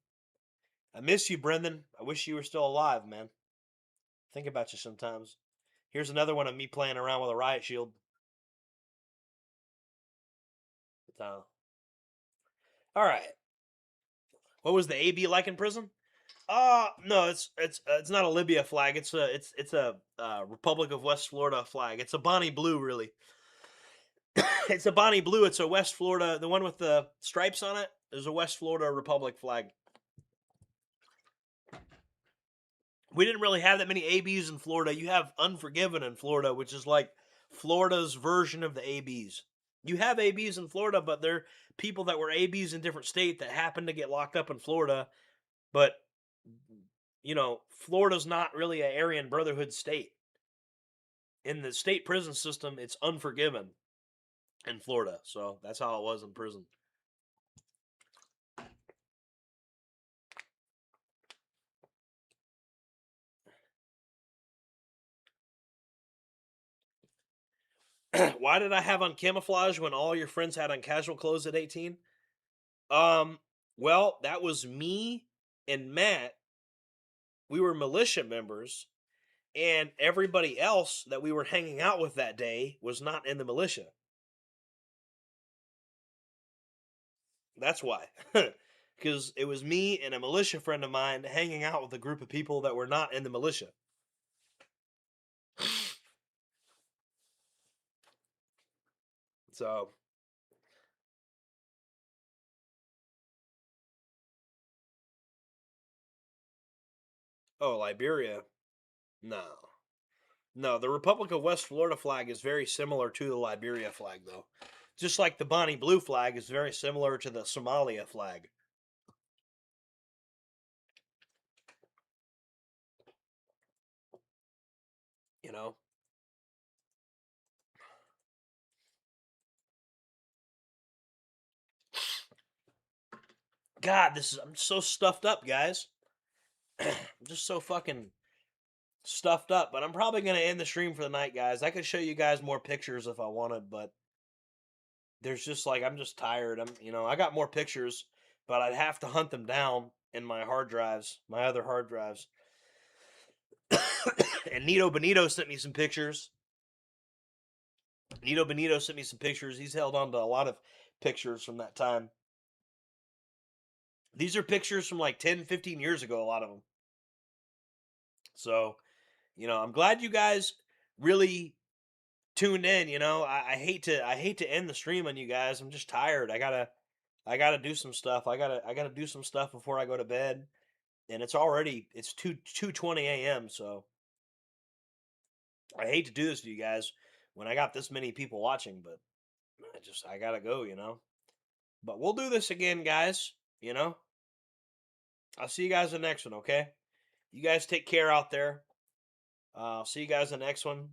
I miss you, Brendan. I wish you were still alive, man. Think about you sometimes. Here's another one of me playing around with a riot shield. All right. What was the AB like in prison? No, it's not a Libya flag. It's a Republic of West Florida flag. It's a Bonnie blue, really. It's a Bonnie Blue. It's a West Florida. The one with the stripes on it is a West Florida Republic flag. We didn't really have that many ABs in Florida. You have Unforgiven in Florida, which is like Florida's version of the ABs. You have ABs in Florida, but they're people that were ABs in different state that happened to get locked up in Florida. But, you know, Florida's not really an Aryan Brotherhood state. In the state prison system, it's Unforgiven in Florida. So that's how it was in prison. Why did I have on camouflage when all your friends had on casual clothes at 18? Well, that was me and Matt. We were militia members, and everybody else that we were hanging out with that day was not in the militia. That's why. Because it was me and a militia friend of mine hanging out with a group of people that were not in the militia. So, oh, Liberia? No. No, the Republic of West Florida flag is very similar to the Liberia flag, though. Just like the Bonnie Blue flag is very similar to the Somalia flag. You know? God, I'm so stuffed up, guys. I'm just so fucking stuffed up, but I'm probably going to end the stream for the night, guys. I could show you guys more pictures if I wanted, but there's just like, I'm just tired. I got more pictures, but I'd have to hunt them down in my hard drives, my other hard drives. And Nito Benito sent me some pictures. He's held on to a lot of pictures from that time. These are pictures from like 10, 15 years ago, a lot of them. So, I'm glad you guys really tuned in. I hate to end the stream on you guys. I'm just tired. I gotta do some stuff. I gotta do some stuff before I go to bed. And it's 2:20 a.m. So I hate to do this to you guys when I got this many people watching, but I gotta go, But we'll do this again, guys. I'll see you guys in the next one, okay? You guys take care out there. I'll see you guys in the next one.